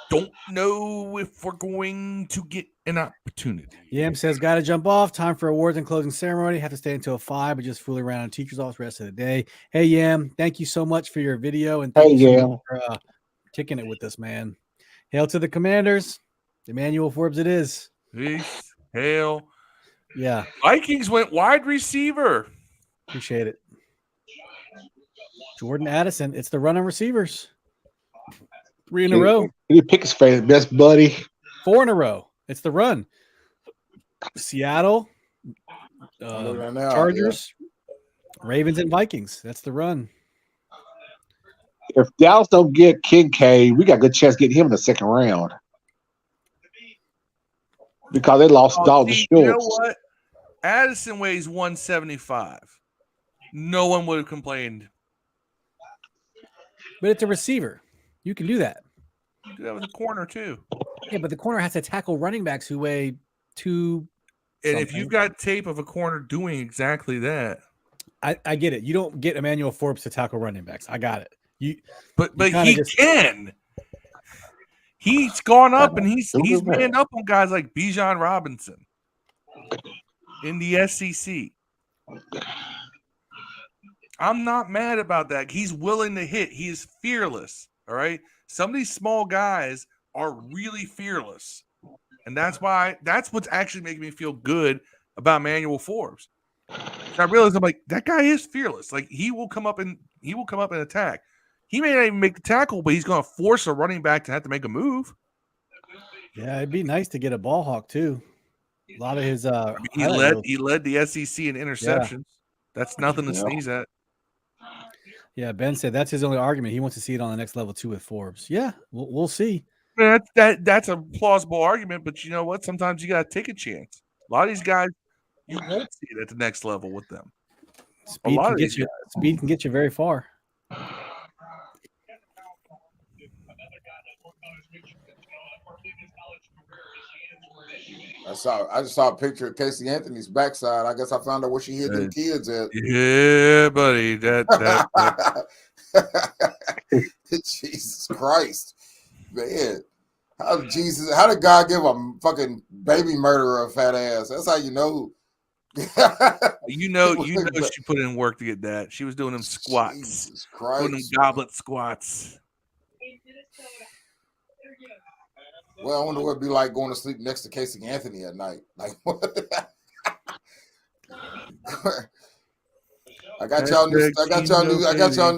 Don't know if we're going to get an opportunity. Yam says, got to jump off. Time for awards and closing ceremony. Have to stay until 5, but just fooling around on teacher's office the rest of the day. Hey, Yam, thank you so much for your video. And thank you so much for kicking it with us, man. Hail to the Commanders. Emmanuel Forbes it is. Peace. Hail. Yeah. Vikings went wide receiver. Appreciate it. Jordan Addison. It's the run on receivers. 3 in a row. He pick his favorite best buddy. 4 in a row. It's the run. Seattle, Chargers, Ravens, and Vikings. That's the run. If Dallas don't get Kincaid, we got a good chance of getting him in the second round. because they lost Dalton Schultz. You know what? Addison weighs 175. No one would have complained. But it's a receiver. You can do that. You do that with a corner too. Yeah, but the corner has to tackle running backs who weigh 2. And if you've got tape of a corner doing exactly that, I get it. You don't get Emmanuel Forbes to tackle running backs. I got it. But he can. He's gone up and he's manned up on guys like Bijan Robinson in the SEC. I'm not mad about that. He's willing to hit. He is fearless. All right. Some of these small guys are really fearless. And that's what's actually making me feel good about Emmanuel Forbes. I realized I'm like, that guy is fearless. Like he will come up and attack. He may not even make the tackle, but he's going to force a running back to have to make a move. Yeah, it'd be nice to get a ball hawk too. A lot of his he led the SEC in interceptions. Yeah. That's nothing to sneeze at. Yeah, Ben said that's his only argument. He wants to see it on the next level too with Forbes. Yeah, we'll see. That's a plausible argument, but you know what? Sometimes you got to take a chance. A lot of these guys, you won't see it at the next level with them. Speed can get you very far. I just saw a picture of Casey Anthony's backside. I guess I found out where she hid them kids at. Yeah, buddy. That. Jesus Christ, man! How did God give a fucking baby murderer a fat ass? That's how you know. you know, she put in work to get that. She was doing them squats, Jesus Christ. Doing them goblet squats. Well, I wonder what it'd be like going to sleep next to Casey Anthony at night. Like, what? I got y'all new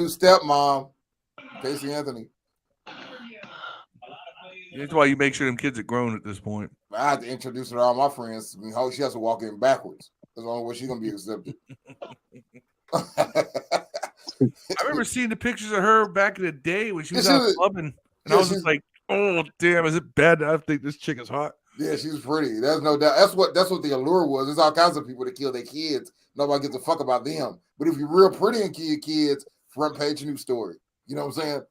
stepmom, Casey Anthony. That's why you make sure them kids are grown at this point. I had to introduce her to all my friends. I mean, she has to walk in backwards. That's the only way she's gonna be accepted. I remember seeing the pictures of her back in the day when she was out clubbing, and I was just like, "Oh, damn! Is it bad? I think this chick is hot." Yeah, she's pretty. There's no doubt. That's what the allure was. There's all kinds of people that kill their kids. Nobody gives a fuck about them. But if you're real pretty and kill your kids, front page news story. You know what I'm saying?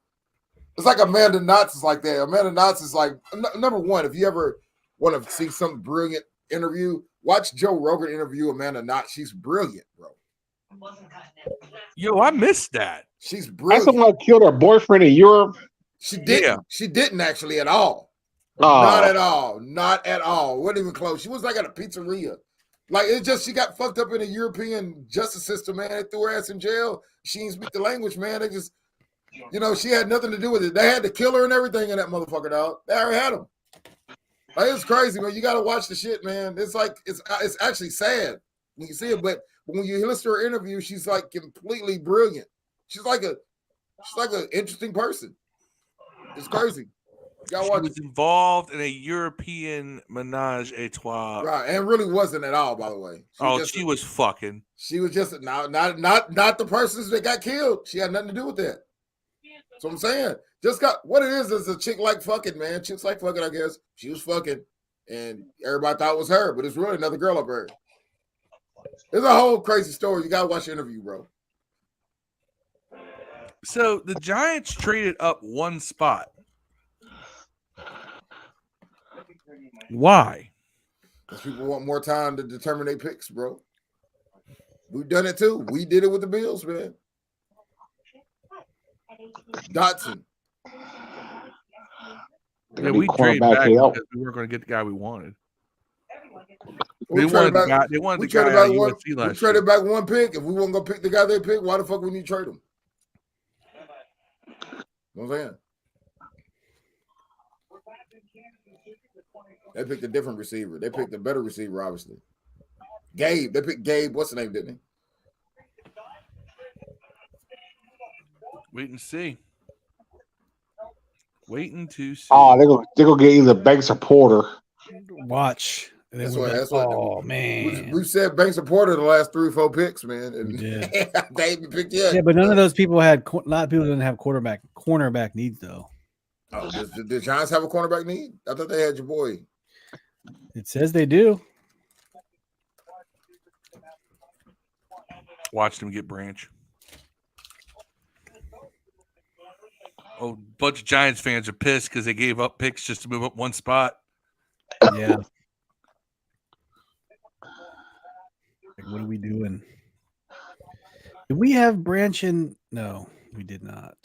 It's like Amanda Knotts is like that. Amanda Knotts is like number one. If you ever want to see some brilliant interview, watch Joe Rogan interview Amanda Knotts. She's brilliant, bro. Yo, I missed that. She's brilliant. That's someone killed her boyfriend in Europe. She didn't. Yeah. She didn't actually at all. Oh. Not at all. Not at all. Wasn't even close. She was like at a pizzeria. Like it's just she got fucked up in the European justice system, man. They threw her ass in jail. She didn't speak the language, man. They just, she had nothing to do with it. They had to kill her and everything in that motherfucker, dog. They already had him. Like, it's crazy, man. You got to watch the shit, man. It's like it's actually sad when you see it, but when you listen to her interview, she's like completely brilliant. She's like an interesting person. It's crazy. She was involved in a European menage a trois. Right, and really wasn't at all, by the way. She was fucking. She was just not the persons that got killed. She had nothing to do with that. That's what I'm saying. Just got what it is a chick like fucking, man. Chicks like fucking, I guess. She was fucking, and everybody thought it was her, but it's really another girl up there. It's a whole crazy story. You gotta watch the interview, bro. So the Giants traded up one spot. Why? Because people want more time to determine their picks, bro. We've done it too. We did it with the Bills, man. Dotson. Yeah, we traded back because we weren't going to get the guy we wanted. They wanted the guy out of USC last year. We traded back one pick. If we weren't going to pick the guy they picked, why the fuck we need to trade him? You know what I'm saying? They picked a different receiver. They picked a better receiver, obviously. Gabe. They picked Gabe. What's the name, didn't they? Wait and see. Waiting to see. Oh, they're gonna get either Banks or Porter. Watch. That's what. Man, we've said Banks or Porter the last 3 or 4 picks, man. And they ain't picked yet. Yeah, but none of those people had. A lot of people didn't have cornerback needs though. Oh, did the Giants have a cornerback need? I thought they had your boy. It says they do. Watched him get Branch. Oh, a bunch of Giants fans are pissed because they gave up picks just to move up one spot. Yeah. Like, what are we doing? Did we have Branch in? No, we did not.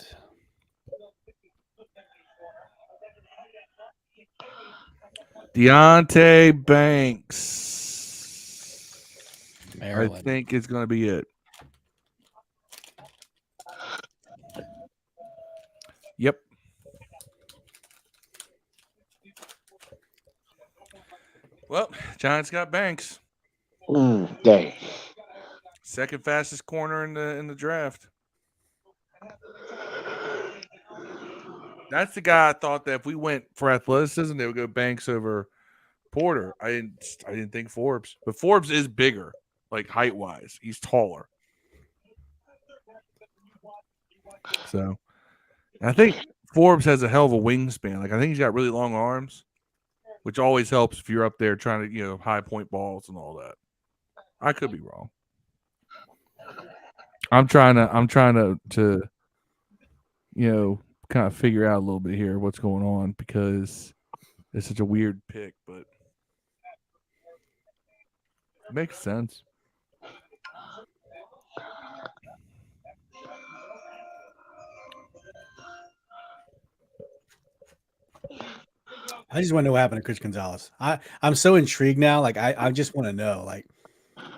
Deontay Banks. Maryland. I think it's going to be it. Yep. Well, Giants got Banks. Dang. Second fastest corner in the draft. That's the guy I thought that if we went for athleticism, they would go Banks over Porter. I didn't think Forbes, but Forbes is bigger, like height wise. He's taller. So I think Forbes has a hell of a wingspan. Like I think he's got really long arms, which always helps if you're up there trying to, high point balls and all that. I could be wrong. I'm trying to kind of figure out a little bit here what's going on because it's such a weird pick, but it makes sense. I just want to know what happened to Chris Gonzalez. I'm so intrigued now. Like I just want to know. Like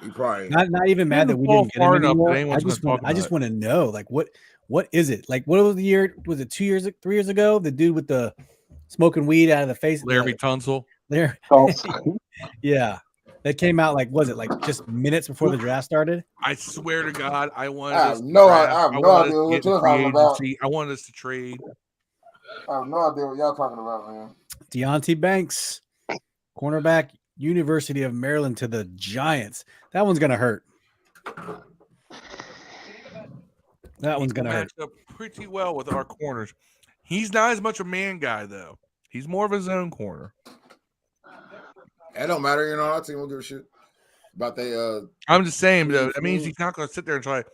he probably not even mad that we didn't get him anymore. I just want to know. Like what is it? Like what was the year? Was it 3 years ago? The dude with the smoking weed out of the face. Larry Tunsil. There. Yeah. That came out was it just minutes before the draft started? I swear to God, I wanted I have no idea what you're talking about. I wanted us to trade. I have no idea what y'all talking about, man. Deontay Banks, cornerback, University of Maryland to the Giants. That one's gonna hurt. That one's gonna hurt. Up pretty well with our corners. He's not as much a man guy though. He's more of a zone corner. It don't matter, our team will give a shit about they. I'm just saying though. That means he's not going to sit there and try.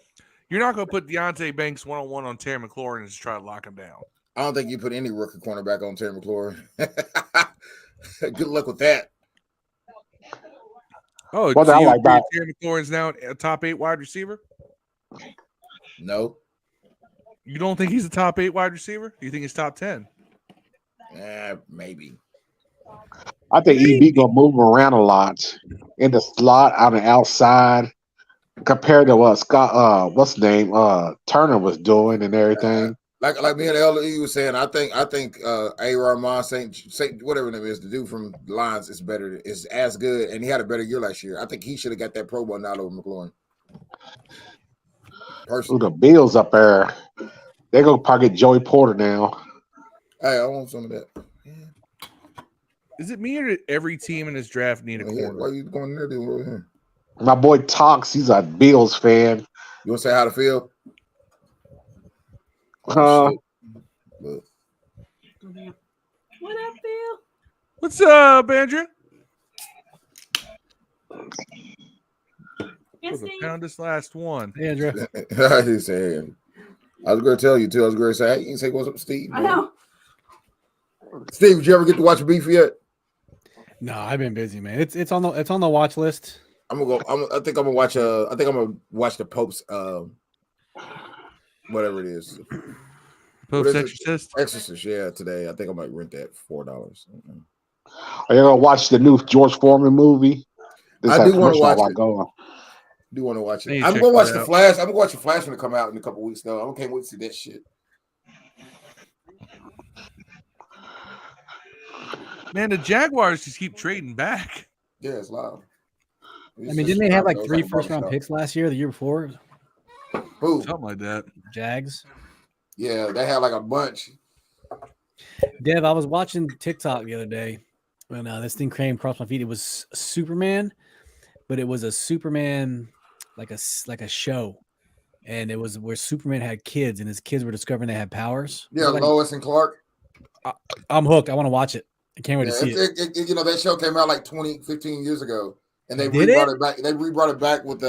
You're not going to put Deontay Banks 1-on-1 on Terry McLaurin and just try to lock him down. I don't think you put any rookie cornerback on Terry McLaurin. Good luck with that. Oh, what I like about Terry McLaurin's now a top 8 wide receiver? No. You don't think he's a top 8 wide receiver? You think he's top 10? Maybe. I think EB gonna move around a lot in the slot, on the outside, compared to what Scott, what's the name, Turner was doing and everything. Like me and LE was saying, I think A. Rahman Saint whatever name is, the dude from the Lions is as good, and he had a better year last year. I think he should have got that Pro Bowl now over McLaurin. Ooh, the Bills up there, they're gonna probably get Joey Porter now. Hey, I want some of that. Is it me or did every team in this draft need a corner? Why are you going there with him? My boy Tox, he's a Bills fan. You want to say how to feel? What up, Bill? What's up, Andrew? Found this last one. Hey, Andrew. He said, I was going to tell you, too. I was going to say, hey, you can say, what's up, Steve? I know. Steve, did you ever get to watch Beef yet? No, I've been busy, man. It's on the watch list. I think I'm gonna watch the Pope's whatever it is. Pope's Exorcist? Exorcist, yeah, today. I think I might rent that for $4. Are you gonna watch the new George Foreman movie? I do want to watch it. Going. Do want to watch it. I'm gonna watch The Flash. I'm gonna watch The Flash when it come out in a couple weeks though. I can't wait to see that shit. Man, the Jaguars just keep trading back. Yeah, it's loud. Didn't they have 3 first-round picks last year, the year before? Who? Something like that. Jags. Yeah, they had a bunch. Dev, I was watching TikTok the other day when this thing came across my feed. It was Superman, but it was a Superman like a show, and it was where Superman had kids, and his kids were discovering they had powers. Yeah, Lois and Clark. I'm hooked. I want to watch it. I can't wait to see it. You know, that show came out like 15 years ago, and they Did rebrought it? it back. They rebrought it back with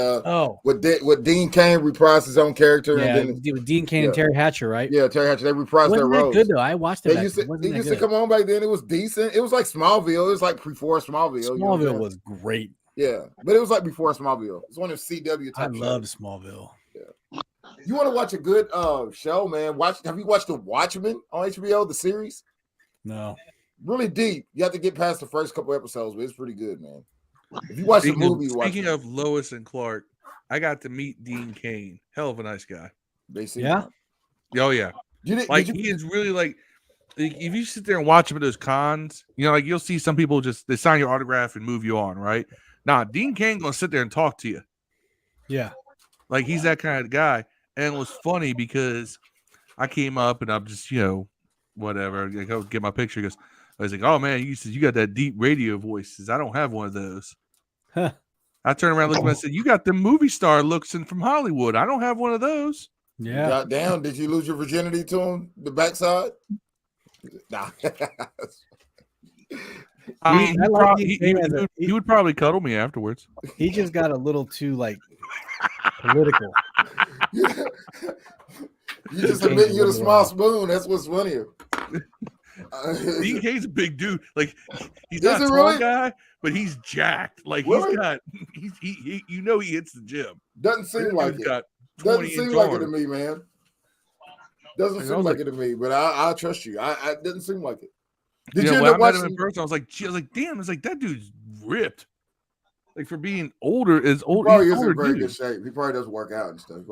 with Dean Cain reprised his own character, Yeah, and then with Dean Cain and Terry Hatcher, right? Yeah, Terry Hatcher. They reprised their Wasn't that roles. good though? I watched it. It used to come on back then. It was decent. It was like Smallville. It was like before Smallville. Smallville was great. Yeah, but it was like before Smallville. It's one of CW type. I loved Smallville. Yeah. You want to watch a good show, man? Have you watched The Watchmen on HBO, the series? No. Really deep. You have to get past the first couple episodes, but it's pretty good, man. If you watch the movie, speaking of Lois and Clark, I got to meet Dean Cain. Hell of a nice guy. Yeah. Oh yeah. He is really like if you sit there and watch him at those cons, you know, like you'll see some people they sign your autograph and move you on, right? Nah, Dean Cain gonna sit there and talk to you. Yeah. Like he's that kind of guy. And it was funny because I came up and I'm just, whatever. I go get my picture. He goes, I was like, oh man, you got that deep radio voice. I don't have one of those. Huh. I turned around, looked at him, and said, you got the movie star looks from Hollywood. I don't have one of those. Yeah. Goddamn, did you lose your virginity to him? The backside? Nah. I mean, he would probably cuddle me afterwards. He just got a little too political. You just admit you're the small spoon. That's what's funnier. Dean Cain's a big dude. Like he's not a tall guy, but he's jacked. Like he hits the gym. Doesn't seem like it. Doesn't seem like it to me, man. Doesn't seem like it to me, but I trust you. I didn't seem like it. Did you when I met him in person, I was like, damn, it's like that dude's ripped. Like for being older, He probably is in very good shape. He probably doesn't work out and stuff.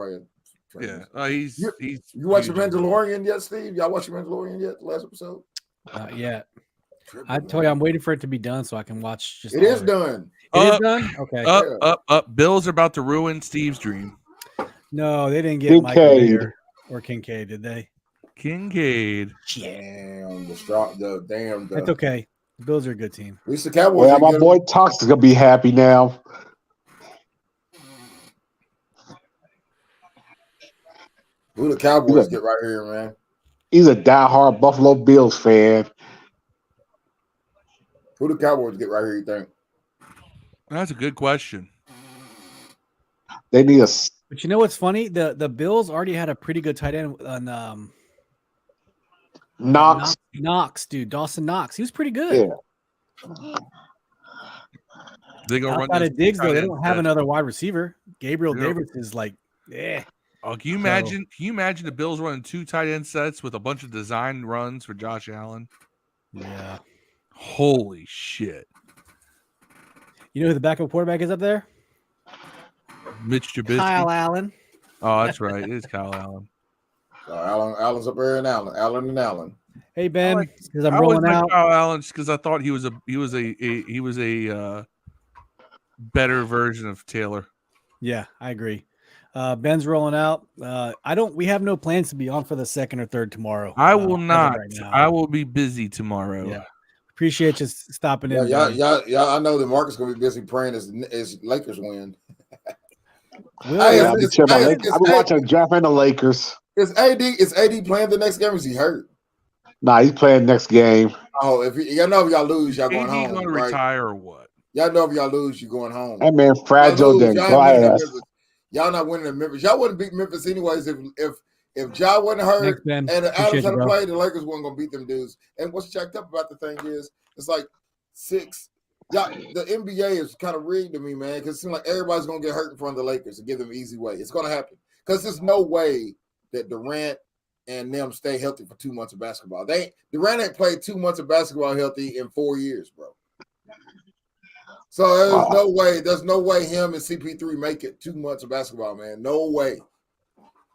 He's you watch The Mandalorian yet, Steve? Y'all watch The Mandalorian yet? The last episode? Not yet. I told you I'm waiting for it to be done so I can watch. It is done. It is done. Okay. Up. Bills are about to ruin Steve's dream. No, they didn't get Michael or Kincaid, did they? Kincaid. Damn, That's okay. The Bills are a good team. At least the Cowboys. Well, my boy Tox is gonna be happy now. Who the Cowboys get right here, man? He's a diehard Buffalo Bills fan. Who the Cowboys get right here, you think? That's a good question. They need a. But you know what's funny? The Bills already had a pretty good tight end on Knox, dude. Dawson Knox. He was pretty good. Yeah. They gonna run out of Diggs though. They don't have another wide receiver. Gabriel Davis is like, yeah. Oh, can you imagine? Can you imagine the Bills running 2 tight end sets with a bunch of design runs for Josh Allen? Yeah. Holy shit! You know who the backup quarterback is up there? Mitch Trubisky. Kyle Allen. Oh, that's right. It is Kyle Allen. Allen's up there and Allen. Hey Ben, because I'm I always rolling out. Kyle Allen just because I thought he was a better version of Taylor. Yeah, I agree. Ben's rolling out. We have no plans to be on for the second or third tomorrow. I will not. I will be busy tomorrow. Yeah. Appreciate you stopping in. Y'all, I know that Marcus gonna be busy praying as Lakers win. I'll be watching the draft and the Lakers. Is AD playing the next game? Or is he hurt? Nah, he's playing next game. Oh, y'all know if y'all lose, y'all going AD home. Going to retire or what? Y'all know if y'all lose, you're going home. That man fragile than glass. Y'all not winning in Memphis. Y'all wouldn't beat Memphis anyways if Ja wasn't hurt and Adams had to play, the Lakers weren't gonna beat them dudes. And what's checked up about the thing is it's like 6. Yeah, the NBA is kind of rigged to me, man, because it seems like everybody's gonna get hurt in front of the Lakers and give them an easy way. It's gonna happen because there's no way that Durant and them stay healthy for 2 months of basketball. Durant ain't played 2 months of basketball healthy in 4 years, bro. So there's no way him and CP3 make it 2 months of basketball, man. No way.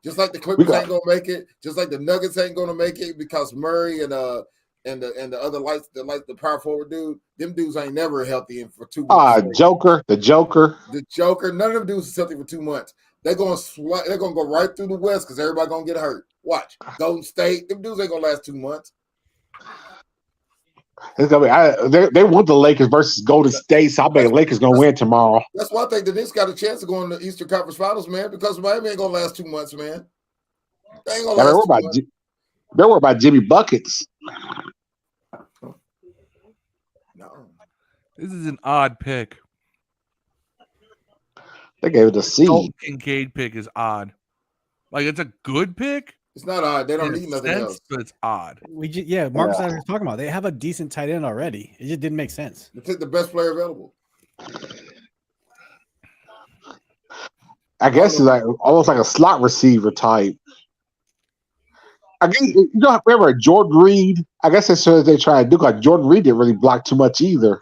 Just like the Clippers ain't gonna make it, just like the Nuggets ain't gonna make it because Murray and the other the power forward dude, them dudes ain't never healthy for 2 months. The Joker. None of them dudes is healthy for 2 months. They're gonna go right through the West because everybody gonna get hurt. Watch Golden State. Them dudes ain't gonna last 2 months. It's gonna be. They want the Lakers versus Golden State, so I bet the Lakers gonna win tomorrow. That's why I think the Knicks got a chance to go in the Eastern Conference Finals, man, because Miami ain't gonna last 2 months, man. They ain't gonna last 2 months. Don't worry about Jimmy Buckets. This is an odd pick. They gave it a C. Dalton Kincaid pick is odd. Like it's a good pick. It's not odd. They don't need nothing else. But it's odd. Marcus and I were talking about. They have a decent tight end already. It just didn't make sense. They took the best player available. I guess it's like almost like a slot receiver type. I guess you don't remember Jordan Reed. I guess that's what they try to do. Because Jordan Reed didn't really block too much either.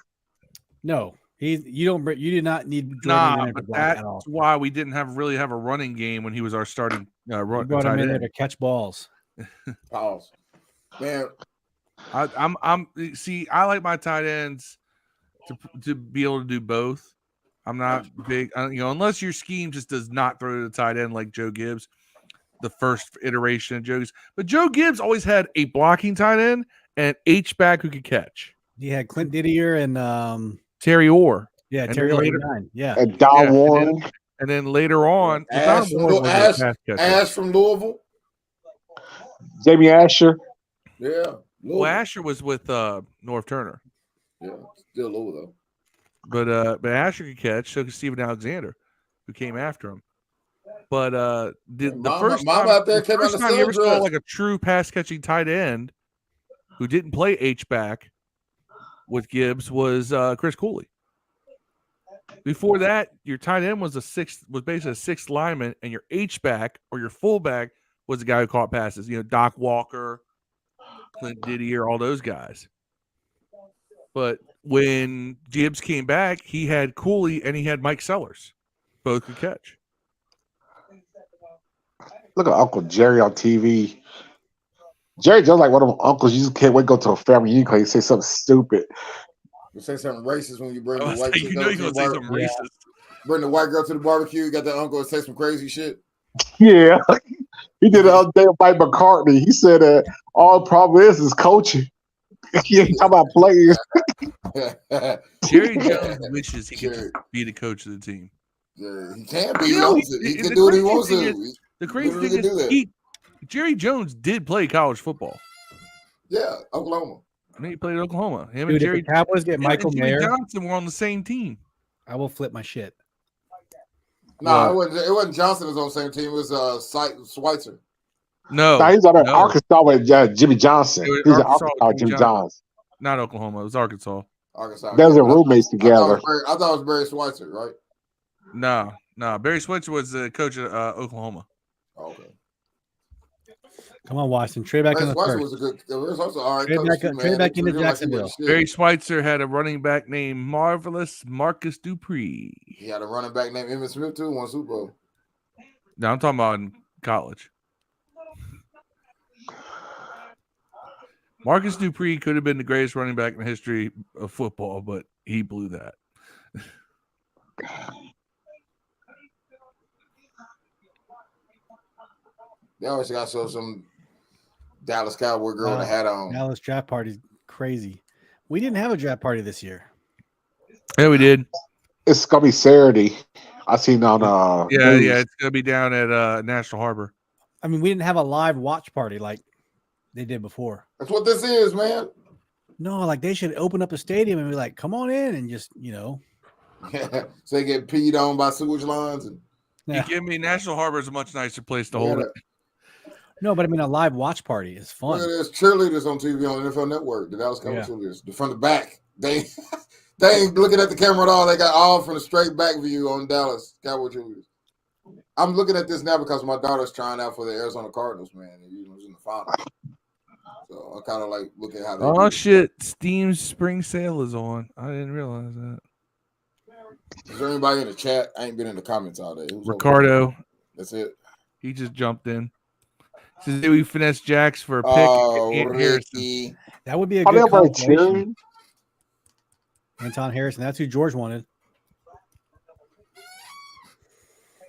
No, you did not need Jordan Nah, Reed to but block at all. that's why we didn't really have a running game when he was our starting We brought him in there to catch balls. Pause. Man, I like my tight ends to be able to do both. I'm not big, unless your scheme just does not throw to the tight end like Joe Gibbs, the first iteration of Joe Gibbs. But Joe Gibbs always had a blocking tight end and an H-back who could catch. He had Clint Didier and Terry Orr. Yeah, and Terry then Orr later, 89. Yeah. And Don Warren. And then later on, Ash from Louisville. Jamie Asher. Yeah. Well, Asher was with North Turner. Yeah, still Louisville though. But Asher could catch, so could Steven Alexander, who came after him. But the first time you ever saw like a true pass catching tight end who didn't play H back with Gibbs was Chris Cooley. Before that, your tight end was basically a sixth lineman, and your H back or your fullback was the guy who caught passes. Doc Walker, Clint Didier, all those guys. But when Gibbs came back, he had Cooley and he had Mike Sellers. Both could catch. Look at Uncle Jerry on TV. Jerry just like one of them uncles. You just can't wait to go to a family reunion because he say something stupid. You say something racist when you bring the white you're gonna say something racist. Bring the white girl to the barbecue. You got that uncle that say some crazy shit. Yeah. He did it the other day with Mike McCartney. He said that all the problem is coaching. He ain't talking about players. Jerry Jones wishes he could be the coach of the team. Yeah, he can be. He can do what he wants to. The crazy thing is, Jerry Jones did play college football. Yeah, Oklahoma. He played at Oklahoma. Him Dude, and Jerry if the Cowboys get Michael Mayer, Johnson were on the same team. I will flip my shit. No, it wasn't Johnson was on the same team. It was Schweitzer. No, he's on Arkansas with Jimmy Johnson. He's at Arkansas with Jimmy Johnson. Not Oklahoma. It was Arkansas. They were roommates together. I thought it was Barry Schweitzer, right? No. Barry Schweitzer was the coach of Oklahoma. Okay. Come on, Washington. Trade back in the Schweitzer first. was a good. All right, trade back into Jacksonville. Barry Schweitzer had a running back named Marvelous Marcus Dupree. He had a running back named Emmitt Smith too. Won Super Bowl. No, I'm talking about in college. Marcus Dupree could have been the greatest running back in the history of football, but he blew that. They always got to show some Dallas Cowboy girl with a hat on. Dallas draft party's crazy. We didn't have a draft party this year. Yeah, we did. It's gonna be Saturday. I seen on yeah, it's gonna be down at National Harbor. I mean, we didn't have a live watch party like they did before. That's what this is, man. No, like they should open up a stadium and be like, "Come on in," and just so they get peed on by sewage lines. And you give me National Harbor is a much nicer place to hold it. No, but I mean a live watch party is fun. Look at this cheerleaders on TV on the NFL Network. The Dallas Cowboys cheerleaders, from the back. They ain't looking at the camera at all. They got all from the straight back view on Dallas Cowboy cheerleaders. I'm looking at this now because my daughter's trying out for the Arizona Cardinals, man. And it was in the final. So I kind of like look at how they do. Shit, Steam's spring sale is on. I didn't realize that. Is there anybody in the chat? I ain't been in the comments all day. Ricardo. That's it. He just jumped in. Says we finesse Jacks for a pick. Ricky. That would be a good compilation. Anton Harrison. That's who George wanted.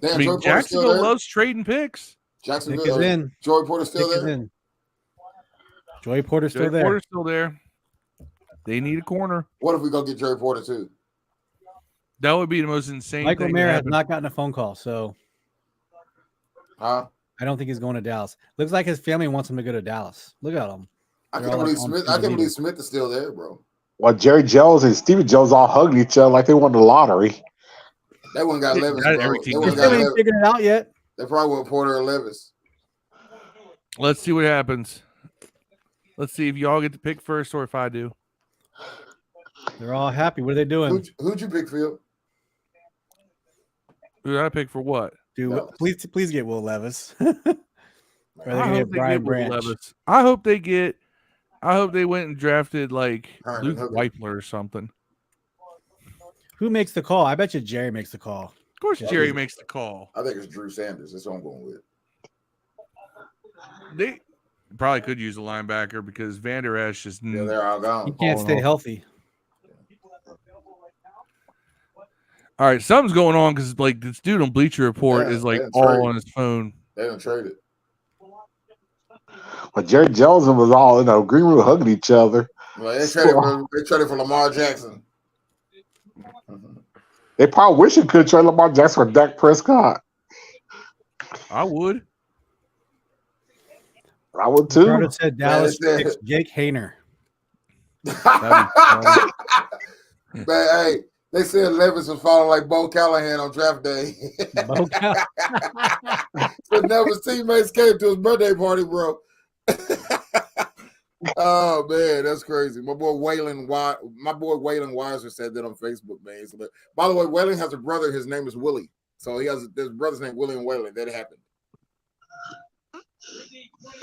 Damn, Jacksonville loves trading picks. Jacksonville is in. Joey Porter's still there. Joey Porter's still there. Porter's still there. They need a corner. What if we go get Joey Porter too? That would be the most insane Michael thing. Mayer has not gotten a phone call, so I don't think he's going to Dallas. Looks like his family wants him to go to Dallas. Look at him. I can't believe Smith. I can't believe Smith is still there, bro. Well, Jerry Jones and Stevie Jones all hugged each other like they won the lottery. They wouldn't got Levis, bro. Every They team wouldn't They got ain't Levis. figured it out yet. They probably went Porter or Levis. Let's see what happens. Let's see if y'all get to pick first or if I do. They're all happy. What are they doing? Who'd you pick, Phil? Who did I pick for what? Dude, No. please get Will Levis. Or I hope they Brian get Will Branch. Levis. I hope they went and drafted like Luke Weipler or something. Who makes the call? I bet you Jerry makes the call. Of course, Jerry makes the call. I think it's Drew Sanders. That's what I'm going with. They probably could use a linebacker because Van Der Esch is they're all gone. He can't stay healthy. All right, something's going on because like this dude on Bleacher Report is like all on his phone. They didn't trade it. But Jerry Jones was all in the green room hugging each other. Well, they traded for Lamar Jackson. They probably wish it could trade Lamar Jackson for Dak Prescott. I would. I would too. Carter said Dallas picks Jake Hayner. Man, hey, they said Levis was falling like Bo Callahan on draft day. Bo Callahan. So now his teammates came to his birthday party, bro. Oh man, that's crazy. My boy Waylon Weiser said that on Facebook, man. So, by the way, Waylon has a brother. His name is Willie. So his brother's name William Waylon. That happened.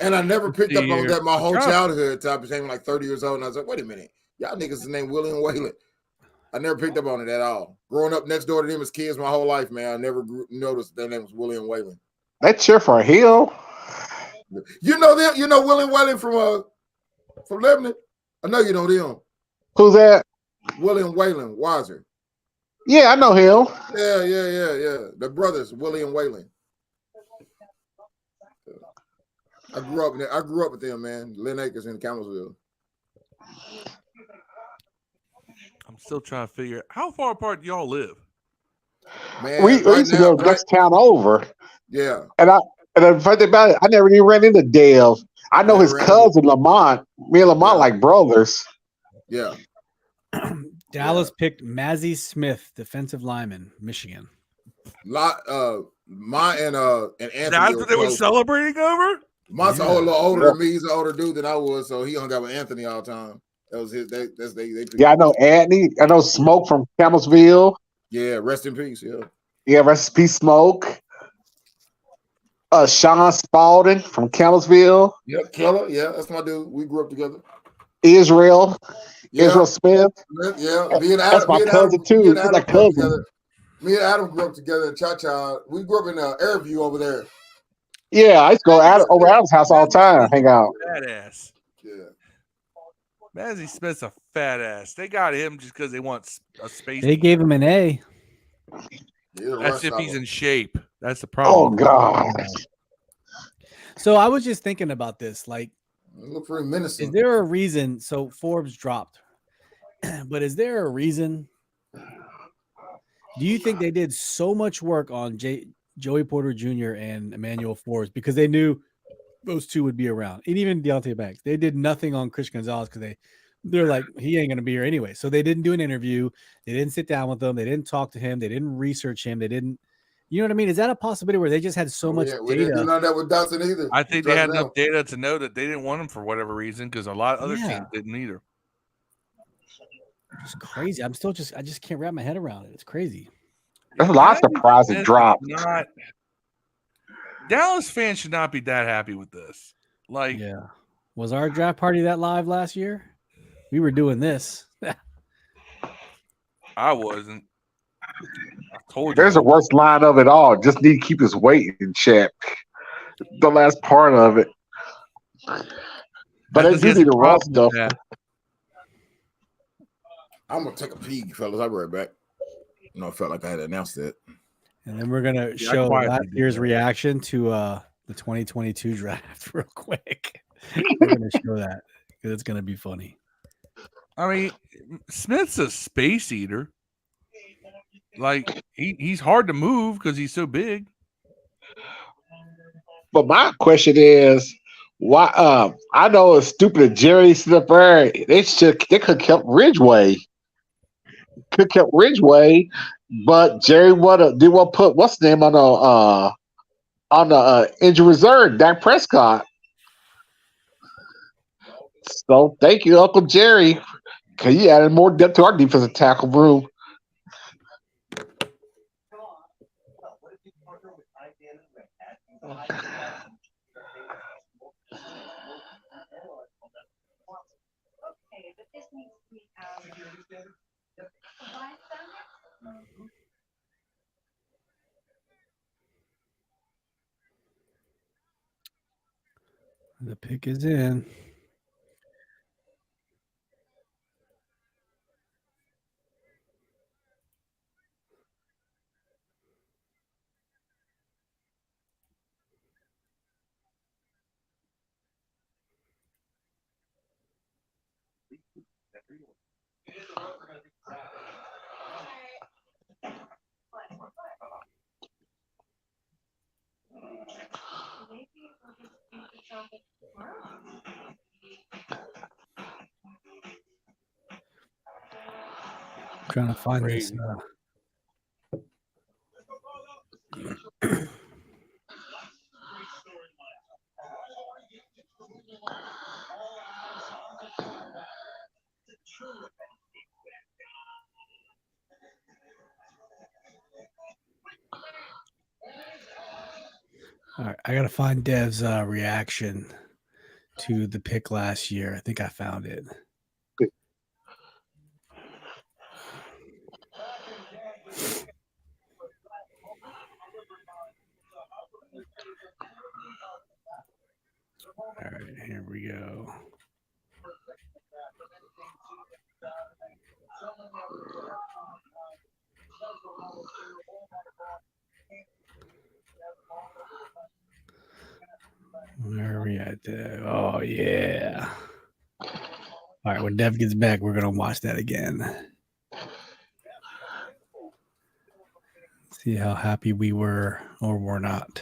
And I never picked up on that my whole childhood. Top became like 30 years old, and I was like, wait a minute, y'all niggas is named William Waylon. I never picked up on it at all. Growing up next door to them as kids my whole life, man, I never noticed their name was William Waylon. They cheer for a Hill. You know them? You know William Waylon from Lebanon? I know you know them. Who's that? William Waylon Weiser. Yeah, I know him. Yeah. The brothers, William Waylon. I grew up with them, man. Lynn Acres in Campbellsville. I'm still trying to figure out how far apart do y'all live. Man, we used to go next town over. Yeah. And the funny thing about it, I never even ran into Dale. I know his cousin Lamont. Me and Lamont like brothers. Yeah. Dallas picked Mazzie Smith, defensive lineman, Michigan. And Anthony. That's what they were celebrating over? Mont's a little older than me. He's an older dude than I was, so he hung out with Anthony all the time. That was his. Yeah, I know Anthony. I know Smoke from Campbellsville. Yeah, rest in peace. Yeah. Yeah, rest in peace, Smoke. Sean Spalding from Campbellsville. Yep, Keller. Yeah, that's my dude. We grew up together. Israel Smith. Yeah, That's my cousin too. He's like cousin. Me and Adam grew up together in Cha-Cha. We grew up in Airview over there. Yeah, I used to go over Adam's house all the time, hang out. Fat ass. Yeah. Mazzie Smith's a fat ass. They got him just because they want a space. They gave him an A. That's if he's in shape. That's the Oh problem. God. So I was just thinking about this. Like, look pretty menacing. Is there a reason? So Forbes dropped, but is there a reason? Do you think they did so much work on Joey Porter Jr. and Emmanuel Forbes because they knew those two would be around, and even Deontay Banks? They did nothing on Chris Gonzalez because they're like, he ain't going to be here anyway. So they didn't do an interview. They didn't sit down with him. They didn't talk to him. They didn't research him. They didn't, you know what I mean? Is that a possibility where they just had so much We didn't do data? none of that with Dotson either. I think they had enough data to know that they didn't want him for whatever reason because a lot of other teams didn't either. It's crazy. I just can't wrap my head around it. It's crazy. There's a lot of surprises dropped. Dallas fans should not be that happy with this. Like, yeah, was our draft party that live last year? We were doing this. I wasn't. I told you. There's the worst line of it all. Just need to keep his weight in check. The last part of it. But it's easy to run stuff. I'm gonna take a peek, fellas. I'll be right back. I felt like I had announced it. And then we're gonna show last year's reaction to the 2022 draft real quick. We're gonna show that because it's gonna be funny. I mean, Smith's a space eater. Like he's hard to move because he's so big. But my question is, Why? I know it's stupid that Jerry Snipper. They could have kept Ridgeway. Could kept Ridgeway, but Jerry did what put what's the name on the injury reserve, Dak Prescott. So thank you, Uncle Jerry, because he added more depth to our defensive tackle room. The pick is in. Trying to find this. All right, I gotta find Dev's reaction to the pick last year. I think I found it. All right, here we go. Where are we at there? Oh, yeah. All right, when Dev gets back, we're going to watch that again. See how happy we were or were not.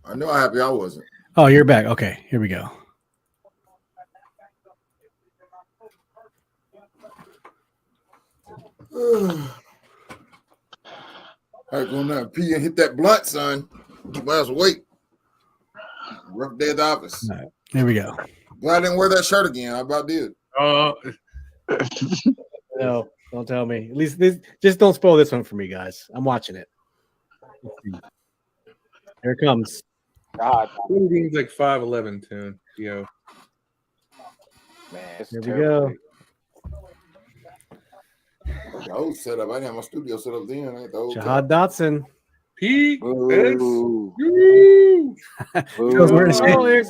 I know how happy I wasn't. Oh, you're back. Okay, here we go. All right, going down. P and hit that blunt, son. Keep my ass awake. Rough day at the office. All right, here we go. Glad I didn't wear that shirt again. I about did. No, don't tell me. At least just don't spoil this one for me, guys. I'm watching it. Here it comes. God, Dean's like 5'11", tune. Yo. man, Here we go. The old setup. I didn't have my studio set up then. I had the old Shahad Dotson. Pete.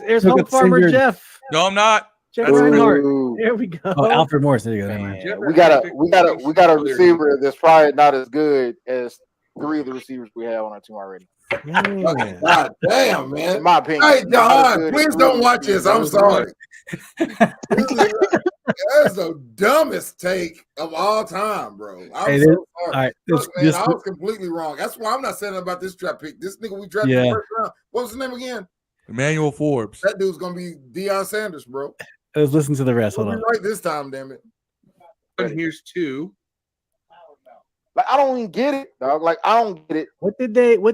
Here's Hope Farmer Jeff. No, I'm not. Jeff That's Reinhardt. Ooh. There we go. Oh, Alfred Morris. There you go. Man, we got a receiver that's probably not as good as three of the receivers we have on our team already. God damn, man. In my opinion. Hey, John, please don't watch this. I'm sorry. That's the dumbest take of all time, bro. I'm so sorry. All right, look, man, I was completely wrong. That's why I'm not saying about this draft pick. This nigga we drafted in the first round. What was his name again? Emmanuel Forbes. That dude's gonna be Deion Sanders, bro. Let's listen to the rest. Hold We'll on. be right this time, damn it. And here's two. Like, I don't even get it, dog. Like, I don't get it. What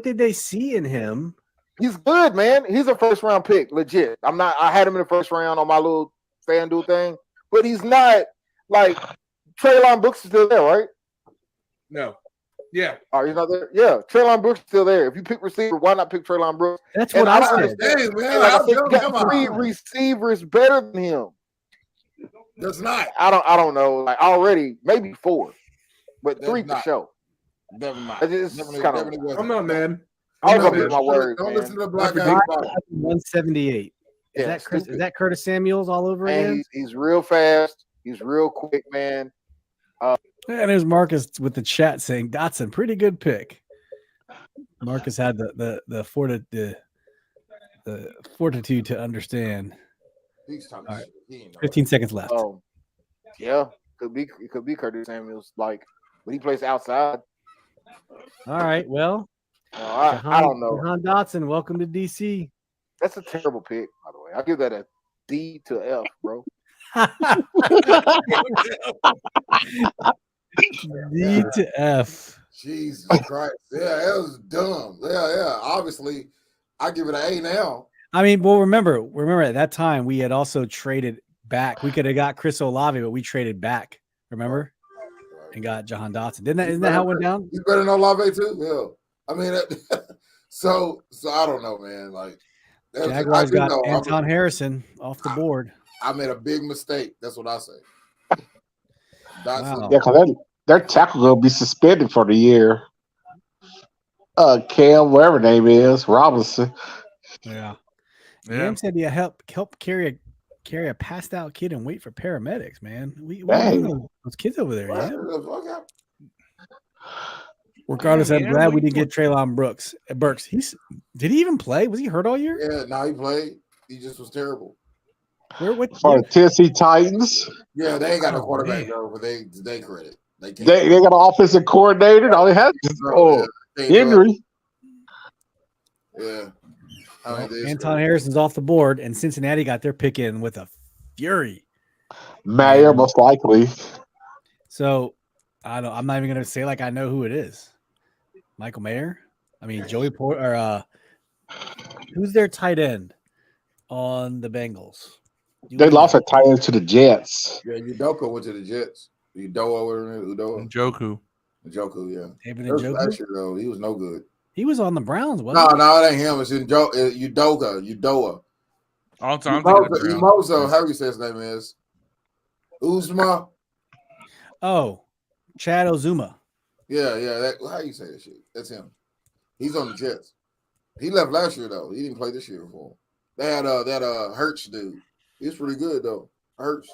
did they see in him? He's good, man. He's a first round pick, legit. I had him in the first round on my little FanDuel thing, but he's not like Treylon Brooks is still there, right? No. Yeah. Oh, he's not there? Yeah. Treylon Brooks is still there. If you pick receiver, why not pick Treylon Brooks? That's what I said. Hey, man, Like, I think you got three receivers better than him. That's not. I don't know. Like, already, maybe four, but three for sure. Never mind. I'm not mad. I was gonna my word. Don't listen to the Black black guy. 178. Is that Chris? Is that Curtis Samuels all over again? And he's real fast. He's real quick, man. And there's Marcus with the chat saying Dotson, pretty good pick. Marcus had the fortitude to understand. All right, 15 seconds left. Oh, yeah, it could be Curtis Samuels, like, but he plays outside. All right, well, I don't know. Jahan Dotson, welcome to DC. That's a terrible pick, by the way. I'll give that a D to F, bro. D to F. Jesus Christ. Yeah, that was dumb. Yeah. Obviously, I give it an A now. I mean, well, remember at that time we had also traded back. We could have got Chris Olave, but we traded back. Remember? And got Jahan Dotson. Isn't that how it went down? He's better than Olave too. Yeah. I mean, so I don't know, man. Like Jaguars got Anton Harrison off the board. I made a big mistake. That's what I say. Yeah, because their tackle will be suspended for the year. Cam, whatever name is, Robinson. Yeah. Cam said he help carry a passed out kid and wait for paramedics, man. We those kids over there, yeah. Regardless, I'm glad we didn't get Treylon Burks. Did he even play? Was he hurt all year? Yeah, no, he played. He just was terrible. For the Tennessee Titans. Yeah, they ain't got a quarterback though, but they credit. They got an offensive coordinator. All they had is Henry. Yeah. Anton Harrison's off the board, and Cincinnati got their pick in with a fury. Mayer, most likely. So I'm not even gonna say like I know who it is. Michael Mayer. I mean Joey Porter. Or who's their tight end on the Bengals? They lost a tight end to the Jets. Yeah, Udoka went to the Jets. Udoka. Njoku, yeah. David Njoku? Last year, though, he was no good. He was on the Browns, wasn't he? No, it ain't him. It's Udoka. Umoza, how you say his name is? Uzma. Oh, Chad Ozuma. Yeah. How you say that shit? That's him. He's on the Jets. He left last year, though. He didn't play this year before. They had that Hurts dude. He's pretty good, though. Hurts.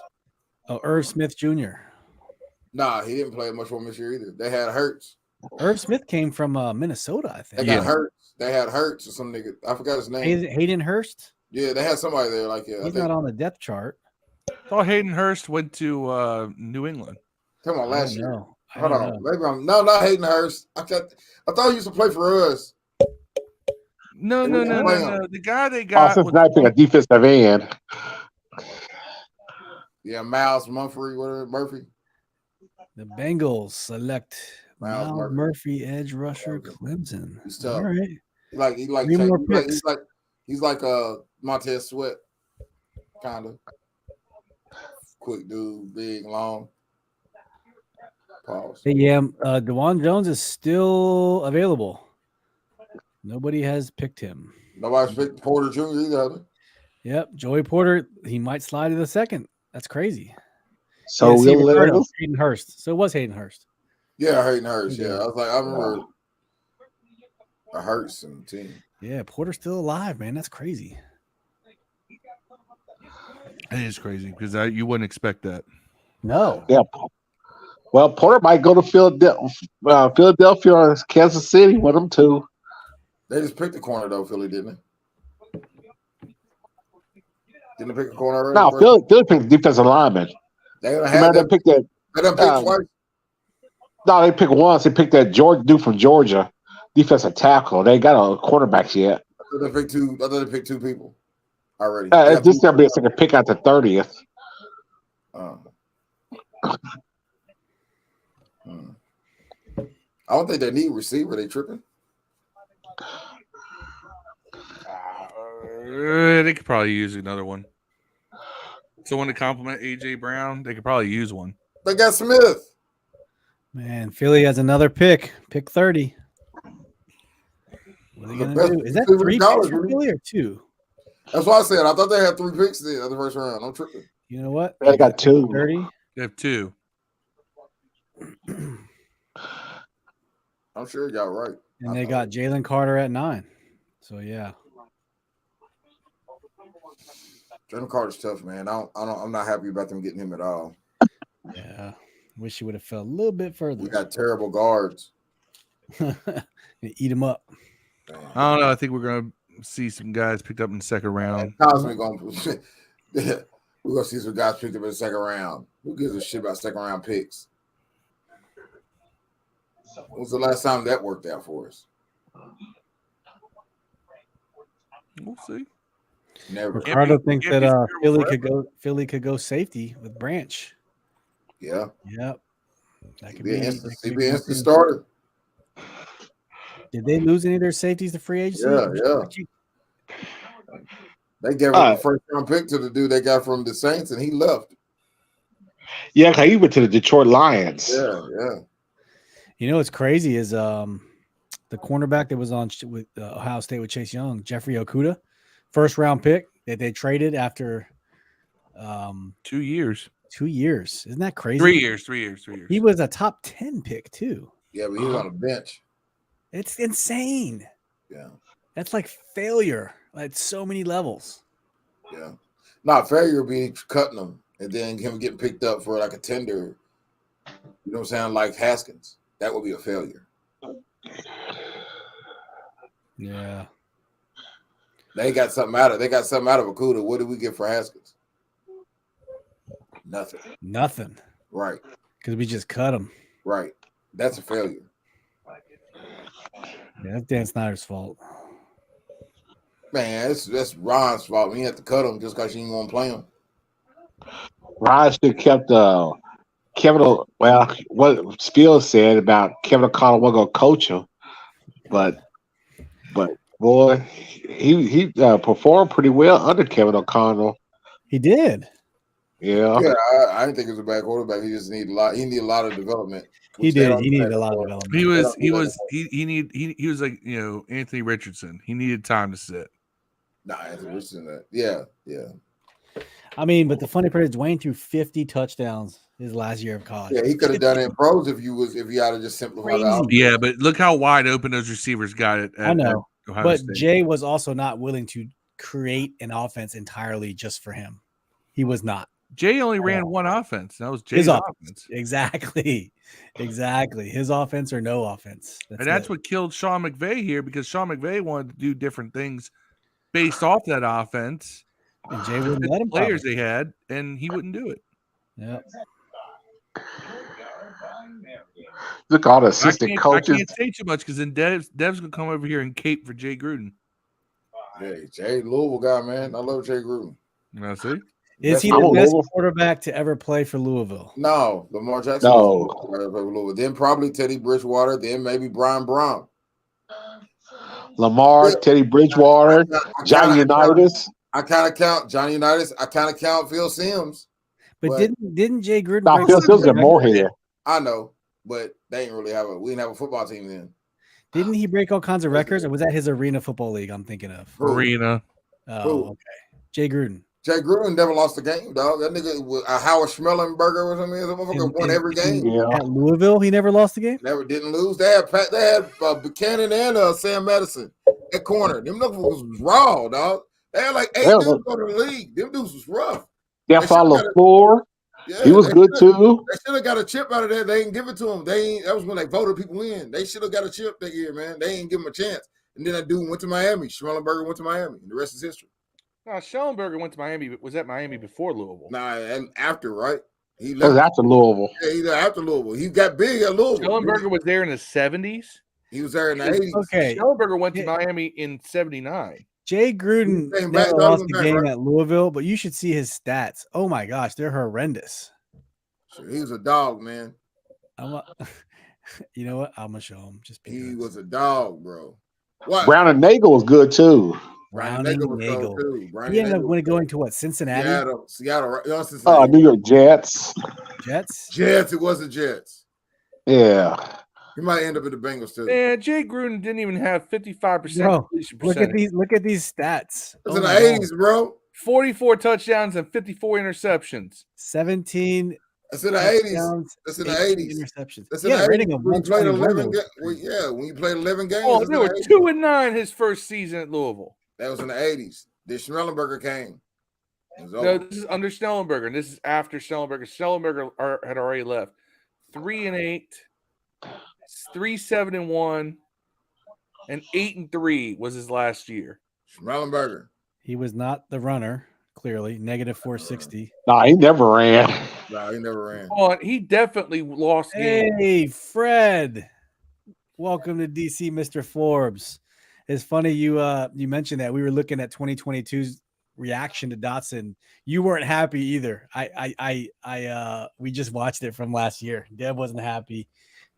Oh, Irv Smith Jr. Nah, he didn't play much for him this year either. They had Hurts. Irv Smith came from Minnesota, I think. They got Hurts. They had Hurts or some nigga. I forgot his name. Hayden Hurst? Yeah, they had somebody there. He's not on the depth chart. I thought Hayden Hurst went to New England. Come on, last year. Hold on. Maybe not Hayden Hurst. I thought he used to play for us. No. The guy they got was a defensive end. Yeah, Miles Murphy. The Bengals select Miles Murphy, edge rusher, Clemson. He's tough. All right. He's like Montez Sweat, kind of quick dude, big, long. Pause. Hey, yeah, DeJuan Jones is still available. Nobody has picked him. Nobody's picked Porter Jr. either. Yep, Joey Porter. He might slide to the second. That's crazy. So Hayden Hurst. So it was Hayden Hurst. Yeah, Hayden Hurst. Yeah, I remember a Hurst and team. Yeah, Porter's still alive, man. That's crazy. It is crazy because you wouldn't expect that. No. Yeah. Well, Porter might go to Philadelphia or Kansas City with him too. They just picked the corner though, Philly, didn't they? Didn't they pick a corner already? No, Philly picked defensive lineman. They picked that. They done picked twice. No, they picked once. They picked that dude from Georgia, defensive tackle. They ain't got a quarterback yet. I thought they picked two people already. This gonna be a second pick out the 30th. I don't think they need receiver. They tripping. They could probably use another one. Someone to complement AJ Brown. They could probably use one. They got Smith. Man, Philly has another pick 30. What are they gonna do? Is that 3 picks for Philly or 2? That's what I said. I thought they had 3 picks in the first round. I'm tripping. You know what? They got 2. 30. They have 2. I'm sure you got right. And they got Jalen Carter at 9. So yeah. Jalen Carter's tough, man. I'm not happy about them getting him at all. Yeah. Wish he would have fell a little bit further. We got terrible guards. Eat him up. I don't know. I think we're gonna see some guys picked up in the second round. We're gonna see some guys picked up in the second round. Who gives a shit about second round picks? When was the last time that worked out for us? We'll see. Never. Ricardo thinks that Philly could go safety with Branch. Yeah. Yep. That He'd could be be an instant starter. Did they lose any of their safeties to free agency? Yeah. They gave up a first round pick to the dude they got from the Saints, and he left. Yeah, he went to the Detroit Lions. Yeah. You know what's crazy is the cornerback that was on with Ohio State with Chase Young, Jeffrey Okudah, first round pick that they traded after 2 years. 2 years. Isn't that crazy? 3 years. He was a top 10 pick too. Yeah, but he was on the bench. It's insane. Yeah. That's like failure at so many levels. Yeah. Not failure would be cutting him and then him getting picked up for like a tender. You know what I'm saying? Like Haskins. That would be a failure. Yeah. They got something out of Okudah. What did we get for Haskins? Nothing. Right. Because we just cut him. Right. That's a failure. Yeah, that's Dan Snyder's fault. Man, that's Ron's fault. We had to cut him just because he didn't want to play him. Ron should have kept Kevin. Well, what Spiel said about Kevin O'Connell wasn't going to coach him, but boy, he performed pretty well under Kevin O'Connell. He did. Yeah. I didn't think he was a bad quarterback. He just needed a lot. He needed a lot of development. He did. He needed a lot of development. He was like, you know, Anthony Richardson. He needed time to sit. Nah, Anthony Richardson. Yeah. I mean, but the funny part is Dwayne threw 50 touchdowns his last year of college. Yeah, he could have done it in pros if you had to just simplify that. Yeah, but look how wide open those receivers got it. I know, but State. Jay was also not willing to create an offense entirely just for him. He was not. Jay only ran one offense. That was Jay's offense. Exactly. His offense or no offense. That's what killed Sean McVay here, because Sean McVay wanted to do different things based off that offense. And Jay wouldn't let him. Players they had, and he wouldn't do it. Yeah. Look, all the assistant coaches. I can't say too much because then Dev's gonna come over here and cape for Jay Gruden. Hey, Jay, Louisville guy, man. I love Jay Gruden. I see. Is he the best quarterback to ever play for Louisville? No, Lamar Jackson. No. Then probably Teddy Bridgewater. Then maybe Brian Brown. Lamar, Teddy Bridgewater, Johnny Unitas. I kind of count Johnny Unitas. I kind of count Phil Sims. But didn't Jay Gruden? No, Phil Sims at Moorhead. I know, but they didn't really we didn't have a football team then. Didn't he break all kinds of records, or was that his Arena Football League? I'm thinking of Arena. Oh, okay. Jay Gruden. Jay Gruden never lost a game, dog. That nigga was Howard Schmellenberger or something. That motherfucker won every game. At Louisville, he never lost a game. Never didn't lose. They had Buchanan and Sam Madison at corner. Them motherfuckers was raw, dog. They had like 8 dudes go to the league. Them dudes was rough. Stephon LaFleur. Yeah, he was good too. They should have got a chip out of that. They didn't give it to him. That was when they voted people in. They should have got a chip that year, man. They didn't give him a chance. And then that dude went to Miami. Schmellenberger went to Miami. And the rest is history. No, Schellenberger went to Miami, but was at Miami before Louisville. Nah, and after, right? He left. Was after Louisville. Yeah, he left after Louisville. He got big at Louisville. Schellenberger was there in the 70s. He was there in the 80s. Okay. Schellenberger went to Miami in 79. Jay Gruden never lost a game at Louisville, but you should see his stats. Oh my gosh, they're horrendous. He was a dog, man. You know what? I'm gonna show him. He was a dog, bro. What? Brown and Nagel was good too. Brown and Nagel. He ended up going to what? Cincinnati. Seattle. Cincinnati. New York Jets. Jets. It was the Jets. Yeah. He might end up in the Bengals too. Yeah, Jay Gruden didn't even have 55% completion percentage. Look at these stats. It's in the 80s, bro. 44 touchdowns and 54 interceptions. 17. That's in the 80s. That's in the 80s. Interceptions. That's in the 80s. When you played 11 games. Oh, they were 2-9 his first season at Louisville. That was in the 80s. Then Schmellenberger came. No, this is under Schellenberger, and this is after Schellenberger. Schellenberger had already left. 3-8, 3-7-1, and 8-3 was his last year. Schmellenberger. He was not the runner. Clearly, negative 460. No, he never ran. No, he never ran. Oh, he definitely lost games. Hey, Fred. Welcome to DC, Mr. Forbes. It's funny you mentioned that. We were looking at 2022's reaction to Dotson. You weren't happy either. We just watched it from last year. Deb wasn't happy.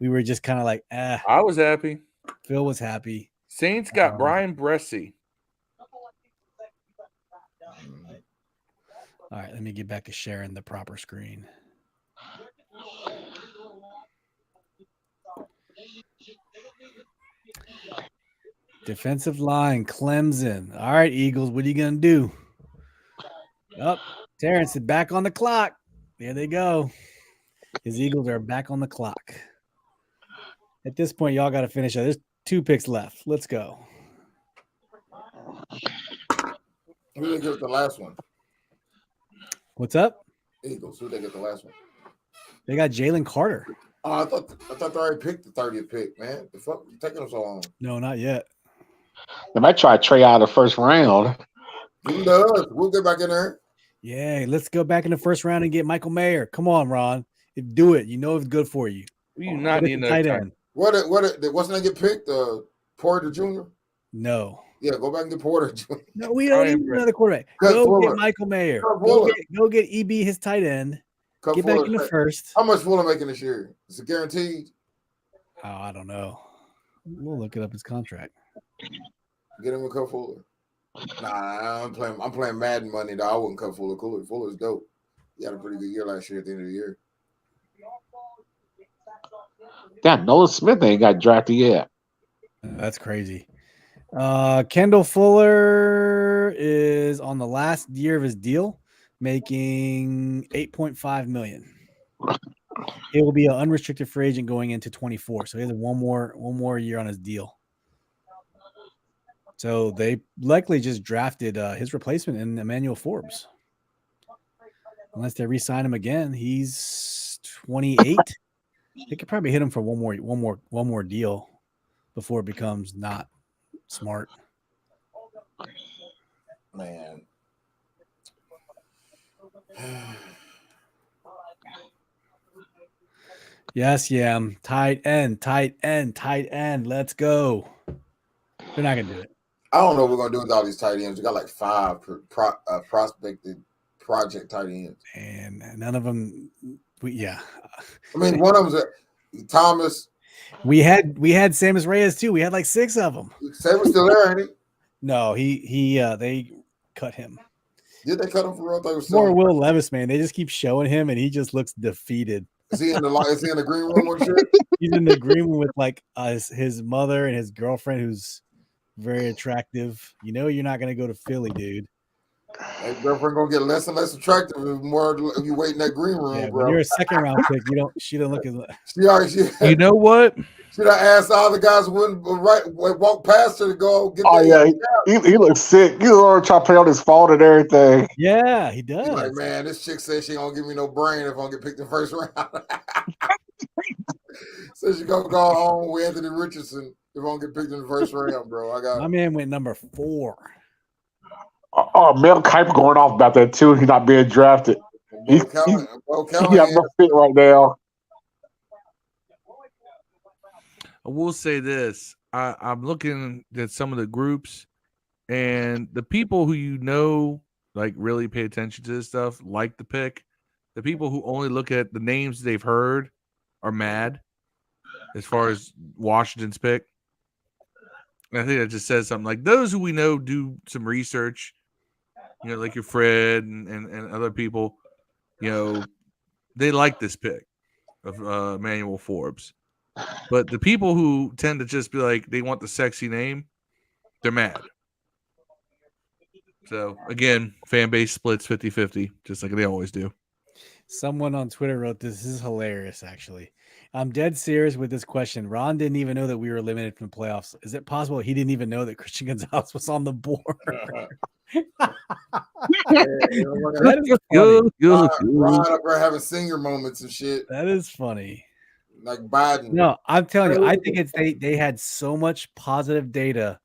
We were just kind of like, I was happy. Phil was happy. Saints got Brian Bresci. All right, let me get back to sharing the proper screen. Defensive line, Clemson. All right, Eagles, what are you going to do? Oh, Terrence is back on the clock. There they go. His Eagles are back on the clock. At this point, y'all got to finish it. There's 2 picks left. Let's go. Who did they get the last one? What's up? Eagles. Who did they get the last one? They got Jalen Carter. Oh, I thought they already picked the 30th pick, man. The fuck you taking them so long? No, not yet. They might try to trade out of the first round. Who does? We'll get back in there. Yeah, let's go back in the first round and get Michael Mayer. Come on, Ron. Do it. You know it's good for you. You not need no tight time. end. Wasn't they get picked? Porter Jr.? No. Yeah, go back and get Porter Jr. No, we don't need another quarterback. Go get Michael Mayer. Go get EB his tight end. Get back in the first. How much Fuller making this year? Is it guaranteed? Oh, I don't know. We'll look it up his contract. Get him a cut Fuller. Nah, I'm playing Madden money though. I wouldn't cut Fuller. Fuller's dope. He had a pretty good year last year at the end of the year. Damn, Nolan Smith ain't got drafted yet. That's crazy. Kendall Fuller is on the last year of his deal, making $8.5 million. He will be an unrestricted free agent going into 24, so he has one more year on his deal. So they likely just drafted his replacement in Emmanuel Forbes, unless they re-sign him again. He's 28. They could probably hit him for one more deal before it becomes not smart. Man. Yes, yeah. Tight end. Let's go. They're not gonna do it. I don't know what we're gonna do with all these tight ends. We got like 5 prospected project tight ends, and none of them. Yeah. I mean, one of them's Thomas. We had Samus Reyes too. We had like 6 of them. Samus still there, ain't he? No, they cut him. Did they cut him for real? More Will Levis, man. They just keep showing him, and he just looks defeated. Is he in the green room or shit? He's in the green room with like his mother and his girlfriend, who's very attractive. You know, you're not gonna go to Philly, dude. That girlfriend gonna get less and less attractive the more you wait in that green room, Yeah, bro. when you're a second round pick, she don't look as. You know what? Should I ask all the guys wouldn't walk past her to go get? Oh yeah, he looks sick. He was trying to play on his phone and everything. Yeah, he does. He's like, man, this chick says she don't give me no brain if I don't get picked in the first round. So she gonna go home with Anthony Richardson if I don't get picked in the first round, bro. My man went number 4. Oh, Mel Kiper going off about that too. He's not being drafted. He got no fit right now. I will say this. I'm looking at some of the groups, and the people who like really pay attention to this stuff, like the pick. The people who only look at the names they've heard are mad as far as Washington's pick. And I think that just says something. Like those who we know do some research, like your Fred and other people, they like this pick of Emmanuel Forbes. But the people who tend to just be like, they want the sexy name, they're mad. So, again, fan base splits 50-50, just like they always do. Someone on Twitter wrote, this is hilarious, actually. I'm dead serious with this question. Ron didn't even know that we were eliminated from the playoffs. Is it possible he didn't even know that Christian Gonzalez was on the board? That is funny. Ron up there having senior moments and shit. That is funny. Like Biden. No, I'm telling you, I think it's they had so much positive data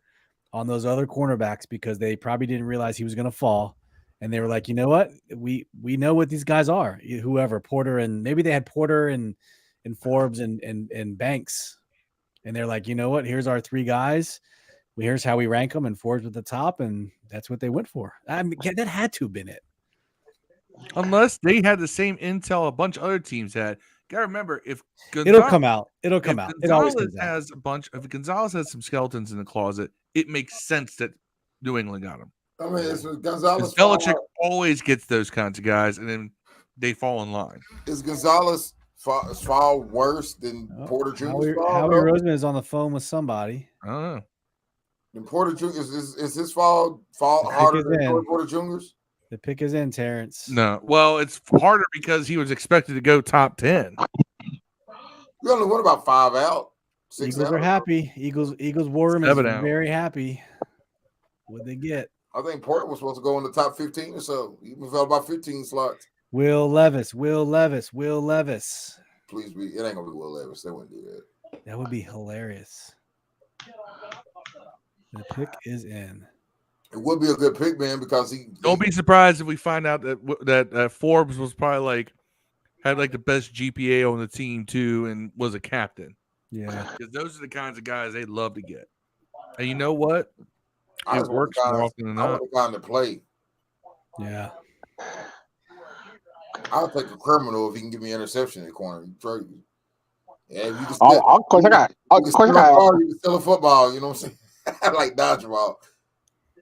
on those other cornerbacks because they probably didn't realize he was going to fall. And they were like, you know what? We know what these guys are. Whoever, Porter, and maybe they had Porter and Forbes and Banks. And they're like, you know what? Here's our 3 guys. here's how we rank them, and Forbes at the top, and that's what they went for. I mean, that had to have been it. Unless they had the same intel a bunch of other teams had. Gotta remember, if It'll come out. It'll come out. It always Gonzalez comes out. has a bunch. If Gonzalez has some skeletons in the closet, it makes sense that New England got him. I mean, it's Gonzalez. Belichick always gets those kinds of guys, and then they fall in line. Is Gonzalez fall worse than Porter Jr.'s fall? Howie Roseman is on the phone with somebody. I don't know. And Porter Jr. is his fall harder than Porter Jr.'s? The pick is in, Terrence. No, well, it's harder because he was expected to go top 10. We only won about 5 out. 6 Eagles out. are happy. Eagles War Room is 7 out. very happy. What they get? I think Porter was supposed to go in the top 15 or so. He even fell about 15 slots. Will Levis. Please be. It ain't gonna be Will Levis. They wouldn't do that. That would be hilarious. The pick is in. It would be a good pick, man, because he. Don't be surprised if we find out that Forbes was probably had the best GPA on the team too, and was a captain. Yeah, because those are the kinds of guys they'd love to get. And you know what? I It works more often than I not. want the guy to play. Yeah. I'll take a criminal if he can give me an interception in the corner. Yeah, you can Of course, you can steal a football. You know what I'm saying? Like dodgeball.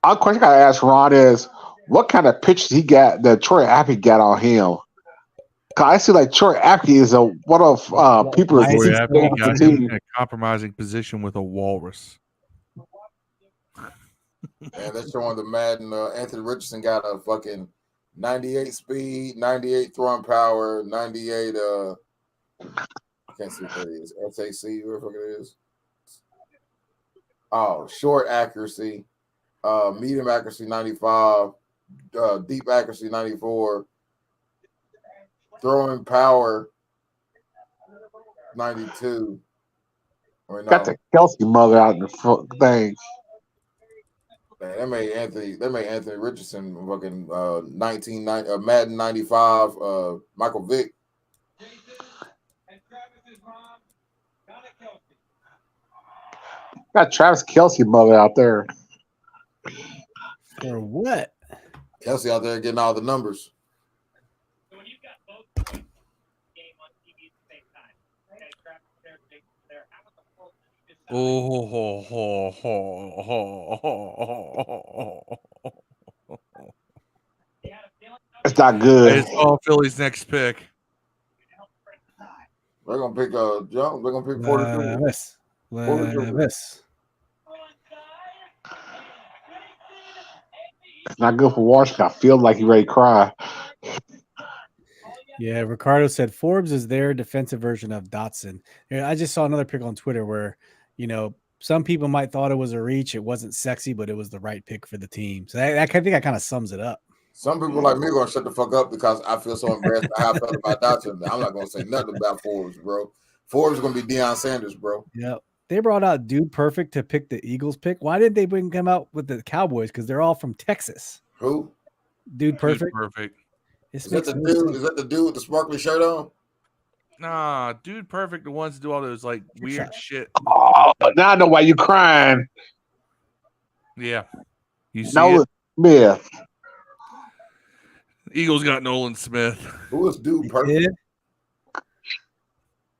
One question I gotta ask Ron is, what kind of pictures he got that Troy Apke got on him? Cause I see like Troy Apke is one of people. Troy Apke got him in a compromising position with a walrus. And they're showing the Madden. Anthony Richardson got a fucking 98 speed, 98 throwing power, 98. I can't see what that is. SAC, whatever it is. Oh, short accuracy, medium accuracy 95, deep accuracy 94, throwing power 92. Got the Kelsey mother out in the thing. Man, they made Anthony Richardson fucking Madden 95, Michael Vick. Got Travis Kelsey mother out there. For what? Kelsey out there getting all the numbers. It's not good. It's all Philly's next pick. They're gonna pick Jones. They're gonna pick Porter Jr. Levis. It's not good for Washington. I feel like he's ready to cry. Yeah, Ricardo said Forbes is their defensive version of Dotson. Yeah, I just saw another pick on Twitter where, some people might thought it was a reach. It wasn't sexy, but it was the right pick for the team. So I think that kind of sums it up. Some people like me are gonna shut the fuck up because I feel so embarrassed by how I felt about Dotson. I'm not gonna say nothing about Forbes, bro. Forbes is gonna be Deion Sanders, bro. Yeah. They brought out Dude Perfect to pick the Eagles pick. Why didn't they bring him out with the Cowboys? Because they're all from Texas. Who? Dude Perfect. Dude Perfect. Is that the dude? Is that the dude with the sparkly shirt on? Nah, Dude Perfect, the ones that do all those weird shit. Oh, now I know why you crying. Yeah. You see Nolan Smith. Eagles got Nolan Smith. Who is Dude Perfect?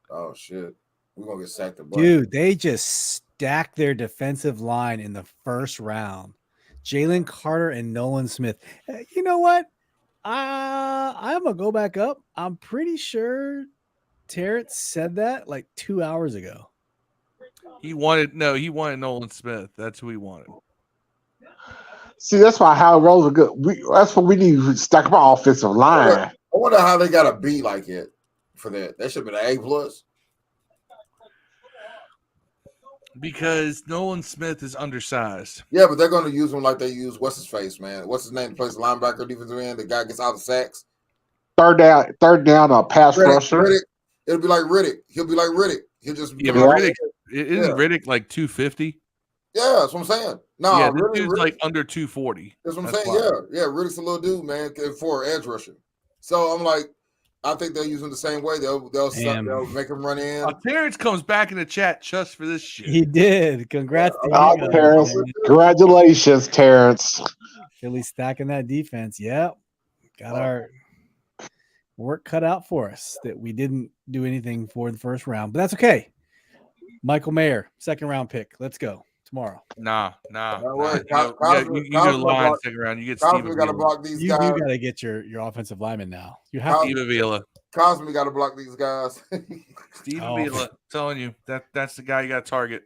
Oh shit. We're gonna get sacked a bunch. Dude, they just stacked their defensive line in the first round. Jalen Carter and Nolan Smith. You know what? I'm gonna go back up. I'm pretty sure Terrence said that like 2 hours ago. He wanted Nolan Smith. That's who he wanted. See, that's why Howard Rose are good. That's what we need to stack up our offensive line. I wonder how they got a B like it for that. That should have been an A plus. Because Nolan Smith is undersized. Yeah, but they're going to use him like they use what's his face, man. What's his name? Plays linebacker, defensive end. The guy gets out of sacks. Third down, pass rusher. Riddick. It'll be like Riddick. He'll be like Riddick. He'll just but Riddick isn't Riddick like 250. Yeah, that's what I'm saying. No, yeah, this dude's like under 240. That's what I'm saying. Yeah, Riddick's a little dude, man, for an edge rusher. So I'm like, I think they'll use him the same way. They'll make him run in. Terrence comes back in the chat just for this shit. He did. Congrats to Oh, you, Terrence. man. Congratulations, Terrence. Philly stacking that defense. Yep. Got our work cut out for us that we didn't do anything for the first round, but that's okay. Michael Mayer, second round pick. Let's go tomorrow. Nah. Wait, You do the line second round. You get Steve Cosby got to Avila. block these You guys. got to get your offensive lineman now. You have Steve Avila. Cosby got to block these guys. Steve Avila. Telling you that's the guy you got to target.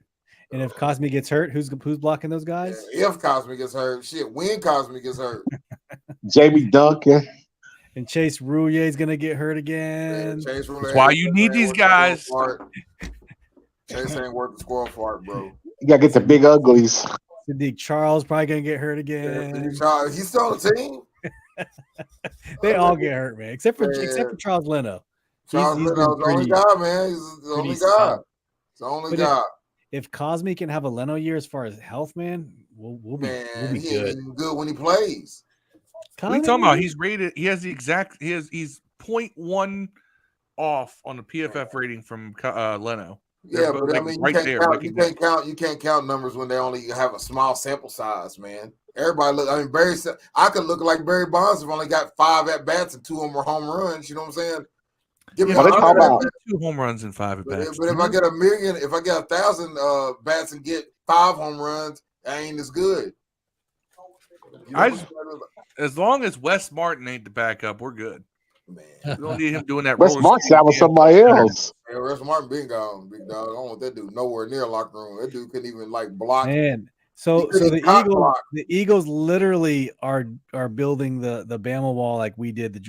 And if Cosby gets hurt, who's blocking those guys? Yeah, if Cosby gets hurt, shit. When Cosby gets hurt, Jamie Duncan. And Chase Roulier is going to get hurt again. Yeah, Chase Roulier. That's why you need these guys. Chase ain't worth the squirrel fart, bro. You got to get the big uglies. Sadiq Charles probably going to get hurt again. He's still on the team. They all get hurt, man, except for Charles Leno. Charles Leno's the only guy, man. He's the only guy. It's the only guy. If Cosme can have a Leno year as far as health, man, we'll be he good. ain't good when he plays. What are you talking about? He's rated. He has the exact. He's 0.1 off on the PFF rating from Leno. Yeah, but I mean, you can't count numbers when they only have a small sample size, man. Everybody look. I mean, I could look like Barry Bonds if I only got 5 at bats and 2 of them were home runs. You know what I'm saying? Give me 2 home runs and 5 at bats. But if I get 1,000,000, if I get 1,000 bats and get 5 home runs, that ain't as good. As long as Wes Martin ain't the backup, we're good. Man, we don't need him doing that. Wes Martin's out with somebody else. Yeah, Wes Martin been gone, big dog. I don't want that dude nowhere near the locker room. That dude couldn't even block. Man, so the Eagles literally are building the Bama wall like we did the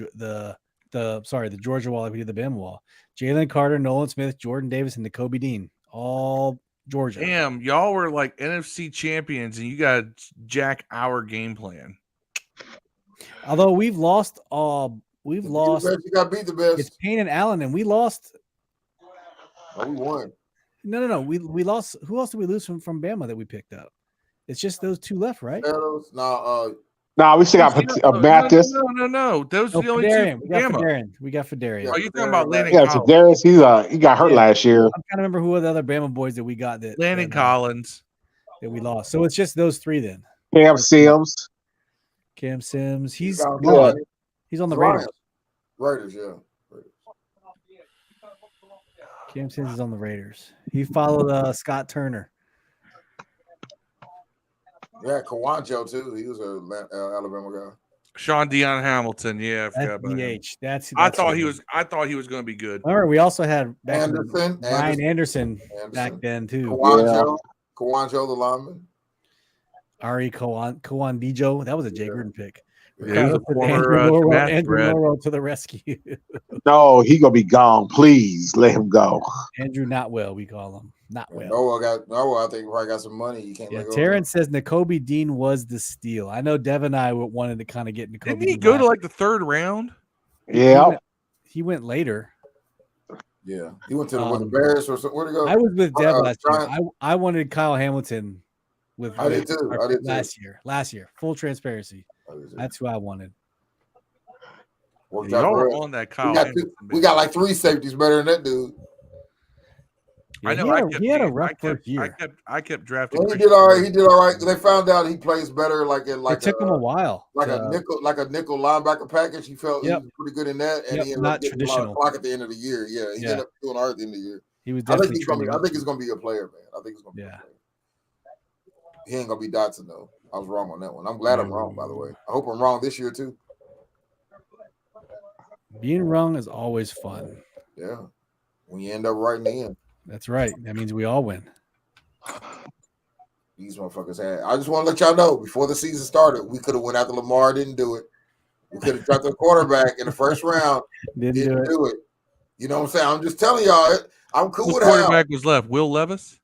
Georgia wall like we did the Bama wall. Jalen Carter, Nolan Smith, Jordan Davis, and Nakobe Dean, all Georgia. Damn, y'all were like NFC champions, and you got to jack our game plan. Although we've lost. You got beat the best. It's Payne and Allen, and we lost. Oh, we won. No. We lost. Who else did we lose from Bama that we picked up? It's just those 2 left, right? No, we still got Mathis. No. Those are the only 2. We got Fedarian. Are you talking about Landon Collins? Fedarian, he got hurt last year. I'm trying to remember who are the other Bama boys that we got Landon Collins that we lost. So it's just those 3 then. Cam Sims. He's good. He's on the Raiders. Raiders, yeah. Cam Sims is on the Raiders. He followed Scott Turner. Yeah, Kawanjo too. He was a Alabama guy. Sean Deion Hamilton, yeah, I forgot about him. I thought he was going to be good. Remember, we also had Ryan Anderson back then too. Kawanjo, the lineman. Ari Kawandijo. That was a Jay Gruden pick. Yeah, Andrew Norwell to the rescue. No, he gonna be gone. Please let him go. Andrew Notwell, we call him. Notwell. I think he probably got some money. You can't. Yeah, Terrence says Nakobe Dean was the steal. I know Dev and I wanted to kind of get Nakobe. Didn't he go to like the 3rd round? Yeah, he went later. Yeah, he went to the Bears or where'd he go? I was with Dev last year. I wanted Kyle Hamilton I did too. Last year. Full transparency. That's who I wanted. Y'all were on that Kyle. We got like 3 safeties better than that dude. Yeah, I know. He had a rough first year. I kept drafting. Well, he did all right. They found out he plays better. It took him a while. A nickel linebacker package. He felt he was pretty good in that, and he ended up getting a lot of clock at the end of the year. Yeah, he ended up doing all right at the end of the year. He was. I think he's gonna be a player, man. I think he's gonna be a player. He ain't gonna be Dotson though. I was wrong on that one. I'm glad I'm wrong, by the way. I hope I'm wrong this year too. Being wrong is always fun. Yeah, when you end up right in the end. That's right. That means we all win. These motherfuckers had. I just want to let y'all know before the season started, we could have went after Lamar, didn't do it. We could have drafted a quarterback in the first round, didn't do it. You know what I'm saying? I'm just telling y'all, I'm cool with that. Quarterback was left. Will Levis.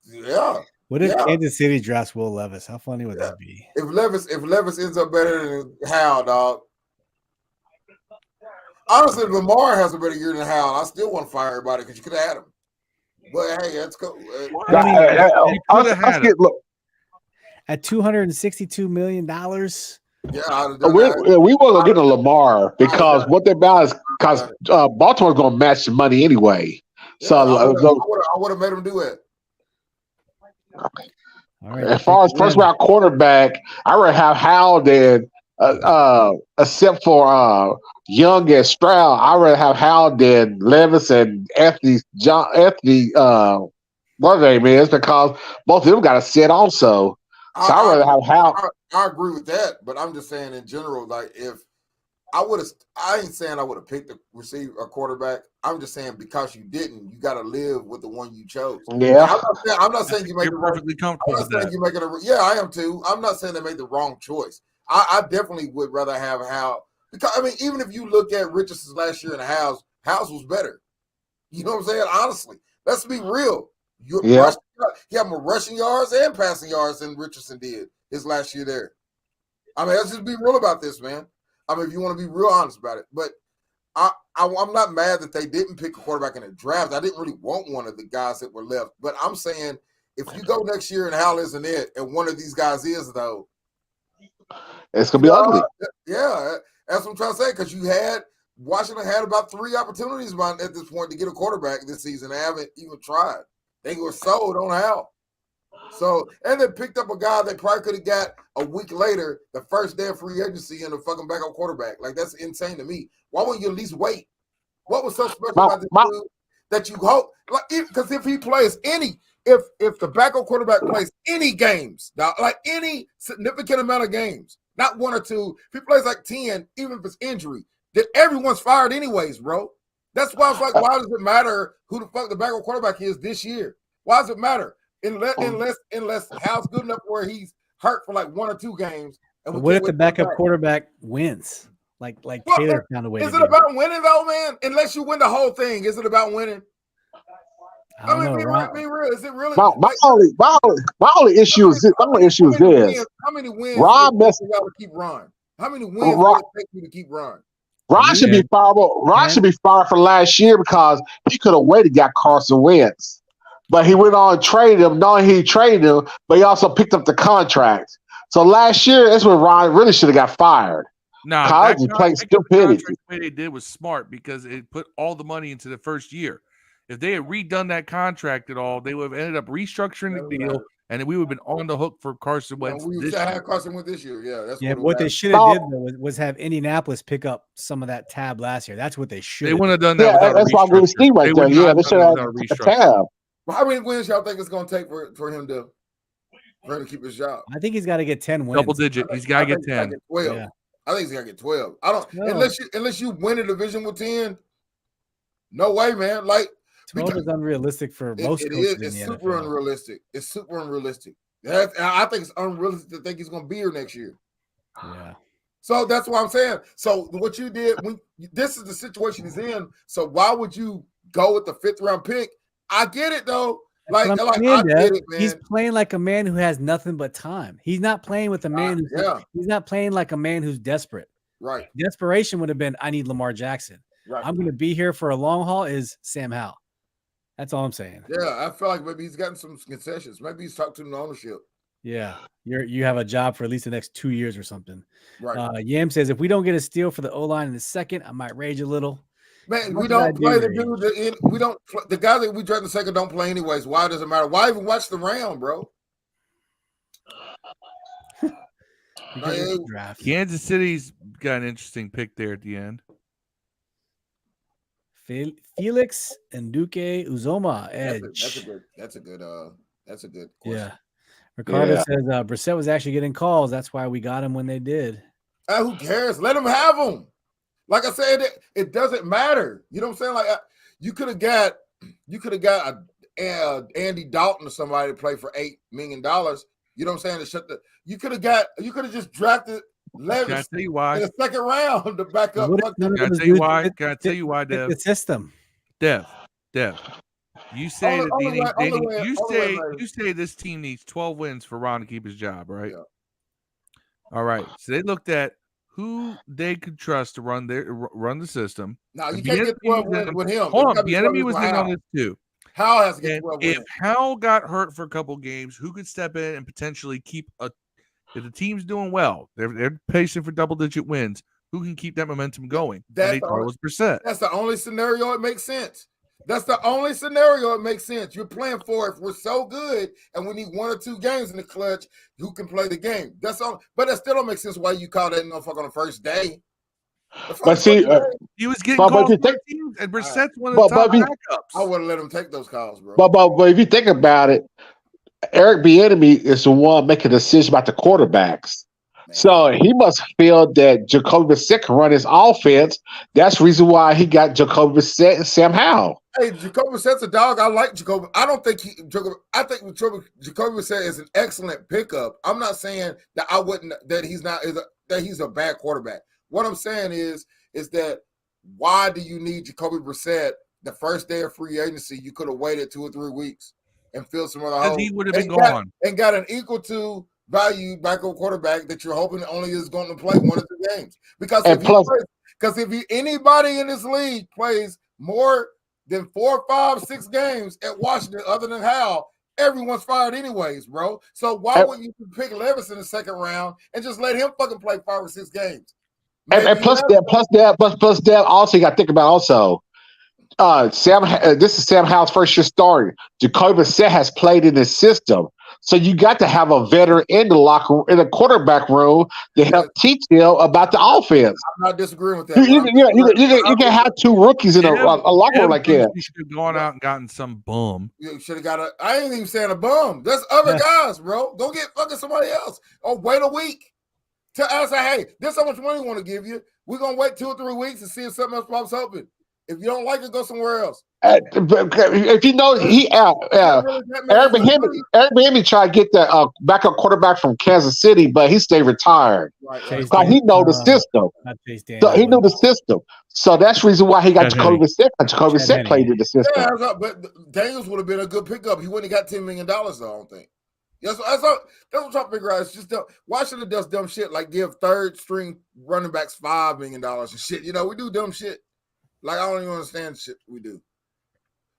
Yeah. What if Kansas City drafts Will Levis? How funny would that be? If Levis ends up better than Hal, dog. Honestly, if Lamar has a better year than Hal, I still want to fire everybody because you could have had him. But hey, that's cool. At $262 million, We want to get a Lamar because what they about is because Baltimore's going to match the money anyway. So I would have made him do it. As far as first round quarterback, I would have Howell than except for Young and Stroud. I would have Howell than Levis and Anthony what their name is because both of them got a set also. So I would have Howell. I agree with that, but I'm just saying in general, like if I ain't saying I would have picked a quarterback. I'm just saying because you didn't, you got to live with the one you chose. Yeah, I'm not saying you make perfectly comfortable with that. Yeah, I am too. I'm not saying they made the wrong choice. I definitely would rather have Howell because I mean, even if you look at Richardson's last year in the House was better. You know what I'm saying? Honestly, let's be real. He had more rushing yards and passing yards than Richardson did his last year there. I mean, let's just be real about this, man. I mean, if you want to be real honest about it, but I'm not mad that they didn't pick a quarterback in the draft. I didn't really want one of the guys that were left, but I'm saying if you go next year and Howell isn't it, and one of these guys is though, it's gonna be ugly. Yeah, that's what I'm trying to say. Because Washington had about 3 opportunities at this point to get a quarterback this season. They haven't even tried. They were sold on Howell. So, and they picked up a guy they probably could have got a week later, the first day of free agency, and a fucking backup quarterback. Like, that's insane to me. Why wouldn't you at least wait? What was so special about this dude that you hope? Like, because if he plays if the backup quarterback plays any games, now, like any significant amount of games, not 1 or 2, if he plays like 10, even if it's injury, then everyone's fired anyways, bro. That's why I was like, why does it matter who the fuck the backup quarterback is this year? Why does it matter? Unless Hal's good enough where he's hurt for like 1 or 2 games. And what if the backup quarterback wins? Like Taylor found a way. Is it about winning though, man? Unless you win the whole thing, is it about winning? I mean, be real. Is it really? My only issue is this. How many wins? Rob messed to keep Ron. How many wins will it take you to keep Ron? Ron should be fired. Ron should be fired for last year because he could have waited, got Carson Wentz, but he went on and traded him, knowing he traded him, but he also picked up the contract. So last year, that's when Ron really should have got fired. No, college is playing stupidity. The way they did was smart because it put all the money into the first year. If they had redone that contract at all, they would have ended up restructuring the deal, and we would have been on the hook for Carson Wentz. We would have Carson Wentz this year. Yeah, that's what they should have did though was have Indianapolis pick up some of that tab last year. That's what they should. They wouldn't have done that. Yeah, that's why I agree with Steve right there. Yeah, they should have a tab. Well, how many wins y'all think it's going to take for him to keep his job? I think he's got to get 10 wins. Double digit. He's got to get 10. 12. Yeah. I think he's got to get 12. I don't unless you win a division with 10. No way, man. Like 12 is unrealistic for most coaches. It's super unrealistic. It's super unrealistic. I think it's unrealistic to think he's going to be here next year. Yeah. So that's what I'm saying. So what you did this is the situation he's in. So why would you go with the 5th round pick? I get it though. I get it, man. He's playing like a man who has nothing but time. He's not playing with a man he's not playing like a man who's desperate. Right. Desperation would have been, I need Lamar Jackson. Right. I'm going to be here for a long haul is Sam Howell. That's all I'm saying. Yeah, I feel like maybe he's gotten some concessions. Maybe he's talked to the ownership. Yeah, you have a job for at least the next 2 years or something. Right. Yam says, if we don't get a steal for the O-line in the second, I might rage a little. Man, we don't play the dude. We don't. The guy that we draft in the second don't play anyways. Why does it matter? Why even watch the round, bro? Kansas City's got an interesting pick there at the end. Felix and Duke Uzoma edge. That's a good question. Yeah. Ricardo says Brissett was actually getting calls. That's why we got him when they did. Who cares? Let him have them. Like I said, it doesn't matter. You know what I'm saying? Like you could have got Andy Dalton or somebody to play for $8 million. You know what I'm saying? You could have just drafted Levis in the second round to back up. Can I tell you why? Can I tell you why, Dev? The system. Dev. You say you say this team needs 12 wins for Ron to keep his job, right? Yeah. All right. So they looked at who they could trust to run the system. Now you can't get 12 wins with him. Hold on, the enemy was in on this too. Howell has to get 12 wins. If Howell got hurt for a couple games, who could step in and potentially keep If the team's doing well, they're pacing for double-digit wins. Who can keep that momentum going? And That's they thought it was Brissett. That's the only scenario it makes sense. That's the only scenario it makes sense. You're playing for if we're so good and we need 1 or 2 games in the clutch, who can play the game. That's all. But that still don't make sense why you call that motherfucker on the first day. But see, he was getting calls for teams, and Brissett's one of the top backups. I wouldn't let him take those calls, bro. But if you think about it, Eric Bieniemy is the one making a decision about the quarterbacks. So he must feel that Jacoby Brissett can run his offense. That's the reason why he got Jacoby Brissett and Sam Howell. Hey, Jacoby Brissett's a dog. I like Jacoby. I don't think I think Jacoby Brissett is an excellent pickup. I'm not saying that I wouldn't that he's not that he's a bad quarterback. What I'm saying is that why do you need Jacoby Brissett the first day of free agency? You could have waited 2 or 3 weeks and filled some other holes. He would have been gone and got an equal to value backup quarterback that you're hoping only is going to play 1 or 2 games. Because if anybody in this league plays more than 4, 5, 6 games at Washington, other than Hal, everyone's fired anyways, bro. So why wouldn't you pick Levis in the second round and just let him fucking play 5 or 6 games? And plus that, also you got to think about also. This is Sam Howell's first year starting. Jacoby Brissett has played in his system, so you got to have a veteran in the quarterback room to help teach them about the offense. I'm not disagreeing with that. You can have 2 rookies in a locker room like that. You should have gone out and gotten some bum. You should have got I ain't even saying a bum. There's other guys, bro. Go get fucking somebody else. Or wait a week. Tell us, hey, this is how much money we want to give you. We're gonna wait 2 or 3 weeks and see if something else pops open. If you don't like it, go somewhere else. If you know, Eric Bieniemy tried to get the backup quarterback from Kansas City, but he stayed retired. Because he know the system. So he knew the system. So that's the reason why he got Jacoby Brissett. Jacoby Brissett played in the system. Yeah, but Daniels would have been a good pickup. He wouldn't have got $10 million, though, I don't think. That's what I'm trying to figure out. It's just Washington does dumb shit like give third string running backs $5 million and shit. You know, we do dumb shit. Like, I don't even understand the shit we do.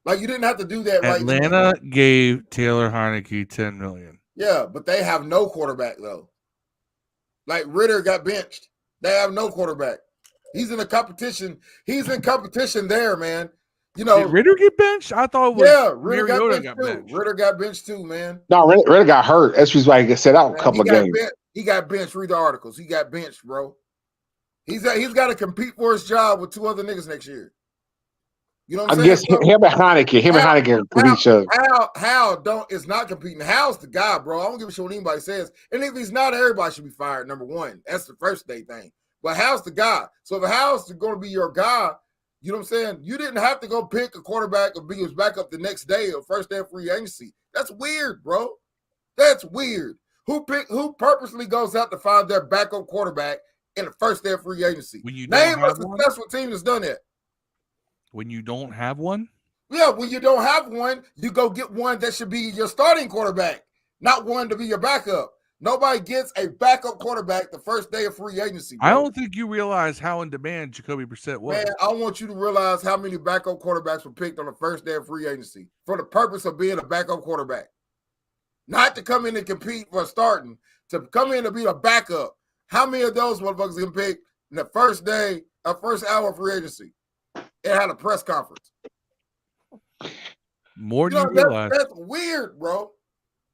Like, you didn't have to do that. Atlanta gave Taylor Heineke $10 million. Yeah, but they have no quarterback though. Like Ritter got benched. They have no quarterback. He's in a competition. He's in competition there, man. You know, did Ritter get benched? I thought it was Ritter got benched. Ritter got benched too, man. No, Ritter got hurt. That's why he got set out a couple of games. He got benched. Read the articles. He got benched, bro. He's got to compete for his job with 2 other niggas next year. You know what I'm saying? I guess him and Heineke compete each other. Hal is not competing. Hal's the guy, bro. I don't give a shit what anybody says. And if he's not, everybody should be fired. Number 1. That's the first day thing. But Hal's the guy. So if Hal's going to be your guy, you know what I'm saying? You didn't have to go pick a quarterback or be his backup the next day or first day of free agency. That's weird, bro. That's weird. Who purposely goes out to find their backup quarterback in the first day of free agency? Name a successful team that's done that. When you don't have one? Yeah, when you don't have one, you go get one that should be your starting quarterback, not one to be your backup. Nobody gets a backup quarterback the first day of free agency, bro. I don't think you realize how in demand Jacoby Brissett was. Man, I want you to realize how many backup quarterbacks were picked on the first day of free agency for the purpose of being a backup quarterback. Not to come in and compete for starting, to come in to be a backup. How many of those motherfuckers get picked in the first day, first hour of free agency? It had a press conference. More than you realize. That's weird, bro.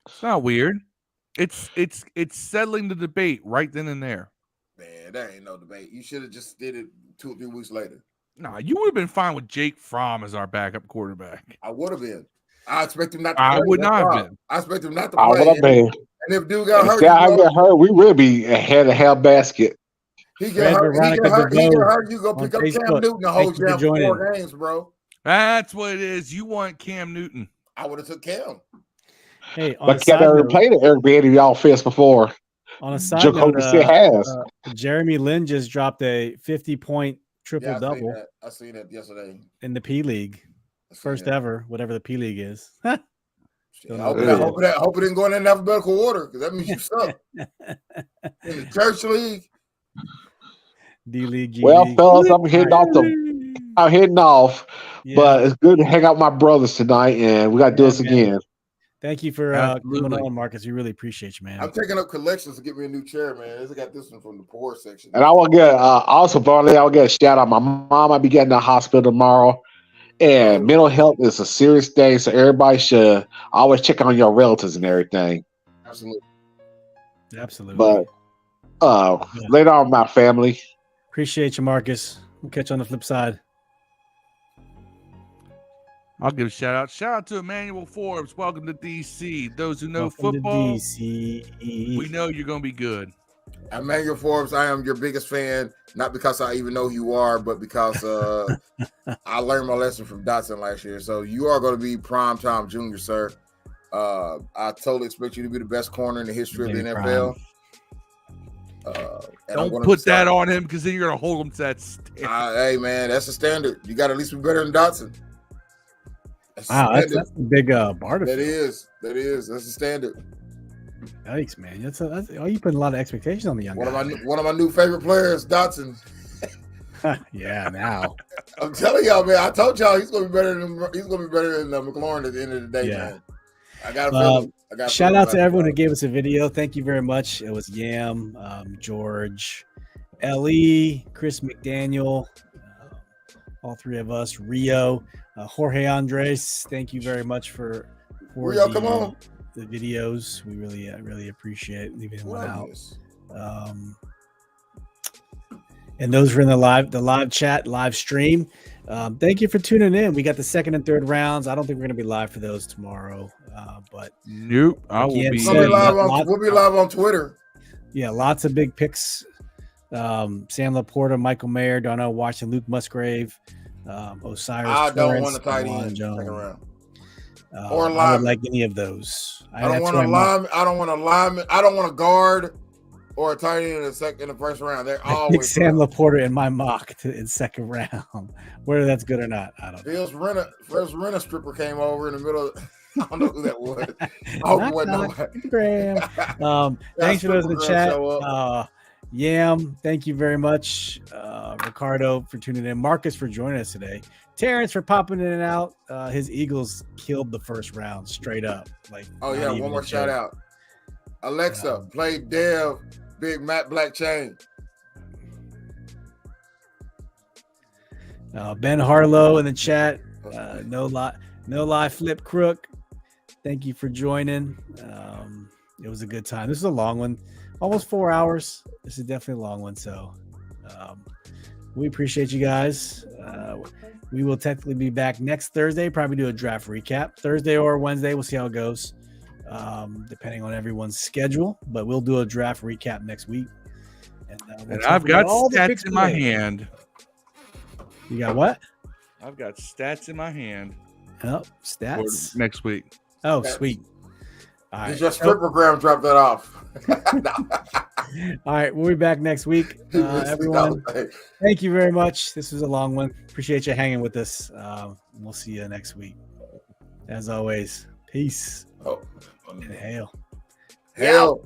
It's not weird. It's settling the debate right then and there. Man, that ain't no debate. You should have just did it 2 or 3 weeks later. Nah, you would have been fine with Jake Fromm as our backup quarterback. I would have been. I expect him not to play. I would not have been. I expect him not to play. I would have been. And if dude got hurt, got hurt, we will be ahead of hell basket. He get hurt. You go pick up Cam Newton the whole jam for 4 games, bro. That's what it is. You want Cam Newton. I would have took Cam. Hey, but you never played an Eric Bieniemy offense before. On a side note, Jeremy Lin just dropped a 50-point triple-double. I seen that yesterday in the P League, first ever, whatever the P League is. I hope it didn't go in alphabetical order because that means you suck. In the church league, D League, G well, League. fellas, I'm heading off. Yeah. But it's good to hang out with my brothers tonight, and we got to do this again. Thank you for coming on, Marcus. We really appreciate you, man. I'm taking up collections to get me a new chair, man. I got this one from the poor section. And I will get also, Barney, I will get a shout out. My mom might be getting to the hospital tomorrow. And mental health is a serious thing, so everybody should always check on your relatives and everything. Absolutely. But later on, my family. Appreciate you, Marcus. We'll catch you on the flip side. I'll give a shout out. Shout out to Emmanuel Forbes. Welcome to DC. Those who know Welcome to football, DC. we know you're going to be good. Emmanuel Forbes, I am your biggest fan, not because I even know who you are, but because I learned my lesson from Dotson last year. So you are going to be prime time junior, sir. I totally expect you to be the best corner in the history of the NFL. Don't put that on him because then you're going to hold him to that standard. Hey, man, that's the standard. You got to at least be better than Dotson. Wow, that's a big bar to That fill. is. That's the standard. Yikes, man. You put a lot of expectations on the young guy. One of my new favorite players, Dotson. Yeah, now. I'm telling y'all, man. I told y'all he's gonna be better than McLaurin at the end of the day, man. I got a feeling. Shout out to everyone who gave us a video. Thank you very much. It was Yam, George, Ellie, Chris McDaniel, all three of us, Rio, Jorge Andres. Thank you very much for Rio, come on. The videos. We really appreciate leaving one out. And those were in the live chat, live stream. Thank you for tuning in. We got the second and third rounds. I don't think we're going to be live for those tomorrow. But nope, We'll be live on Twitter. Yeah, lots of big picks. Sam Laporta, Michael Mayer, Darnell Washington, Luke Musgrave, Osiris. I don't Torrance, want a tight Delon end Jones. second round. Or Or a I lineman. would like any of those. I don't want a lineman. I don't want a lineman. I don't want a guard or a tight end in the first round. They're I picked always Sam Laporta in my mock in second round. Whether that's good or not, I don't know. First renter stripper came over in the middle. I don't know who that was. Oh, what no. Thanks for those in the Stripper chat. show Yam, thank you very much. Ricardo for tuning in. Marcus for joining us today. Terrence for popping in and out. His Eagles killed the first round straight up. Oh yeah, one more shout out. Alexa, play Dev Big Matt Black Chain. Ben Harlow in the chat. No lie, Flip Crook. Thank you for joining. It was a good time. This is a long one, almost 4 hours. This is definitely a long one. So we appreciate you guys. We will technically be back next Thursday. Probably do a draft recap Thursday or Wednesday. We'll see how it goes, depending on everyone's schedule. But we'll do a draft recap next week. And I've got stats in my hand. You got what? I've got stats in my hand. Oh, stats for next week. Oh, sweet. All right. Did your strippergram drop that off? All right, we'll be back next week. Everyone, thank you very much. This was a long one. Appreciate you hanging with us. We'll see you next week. As always, peace. Oh. And hail. Hail.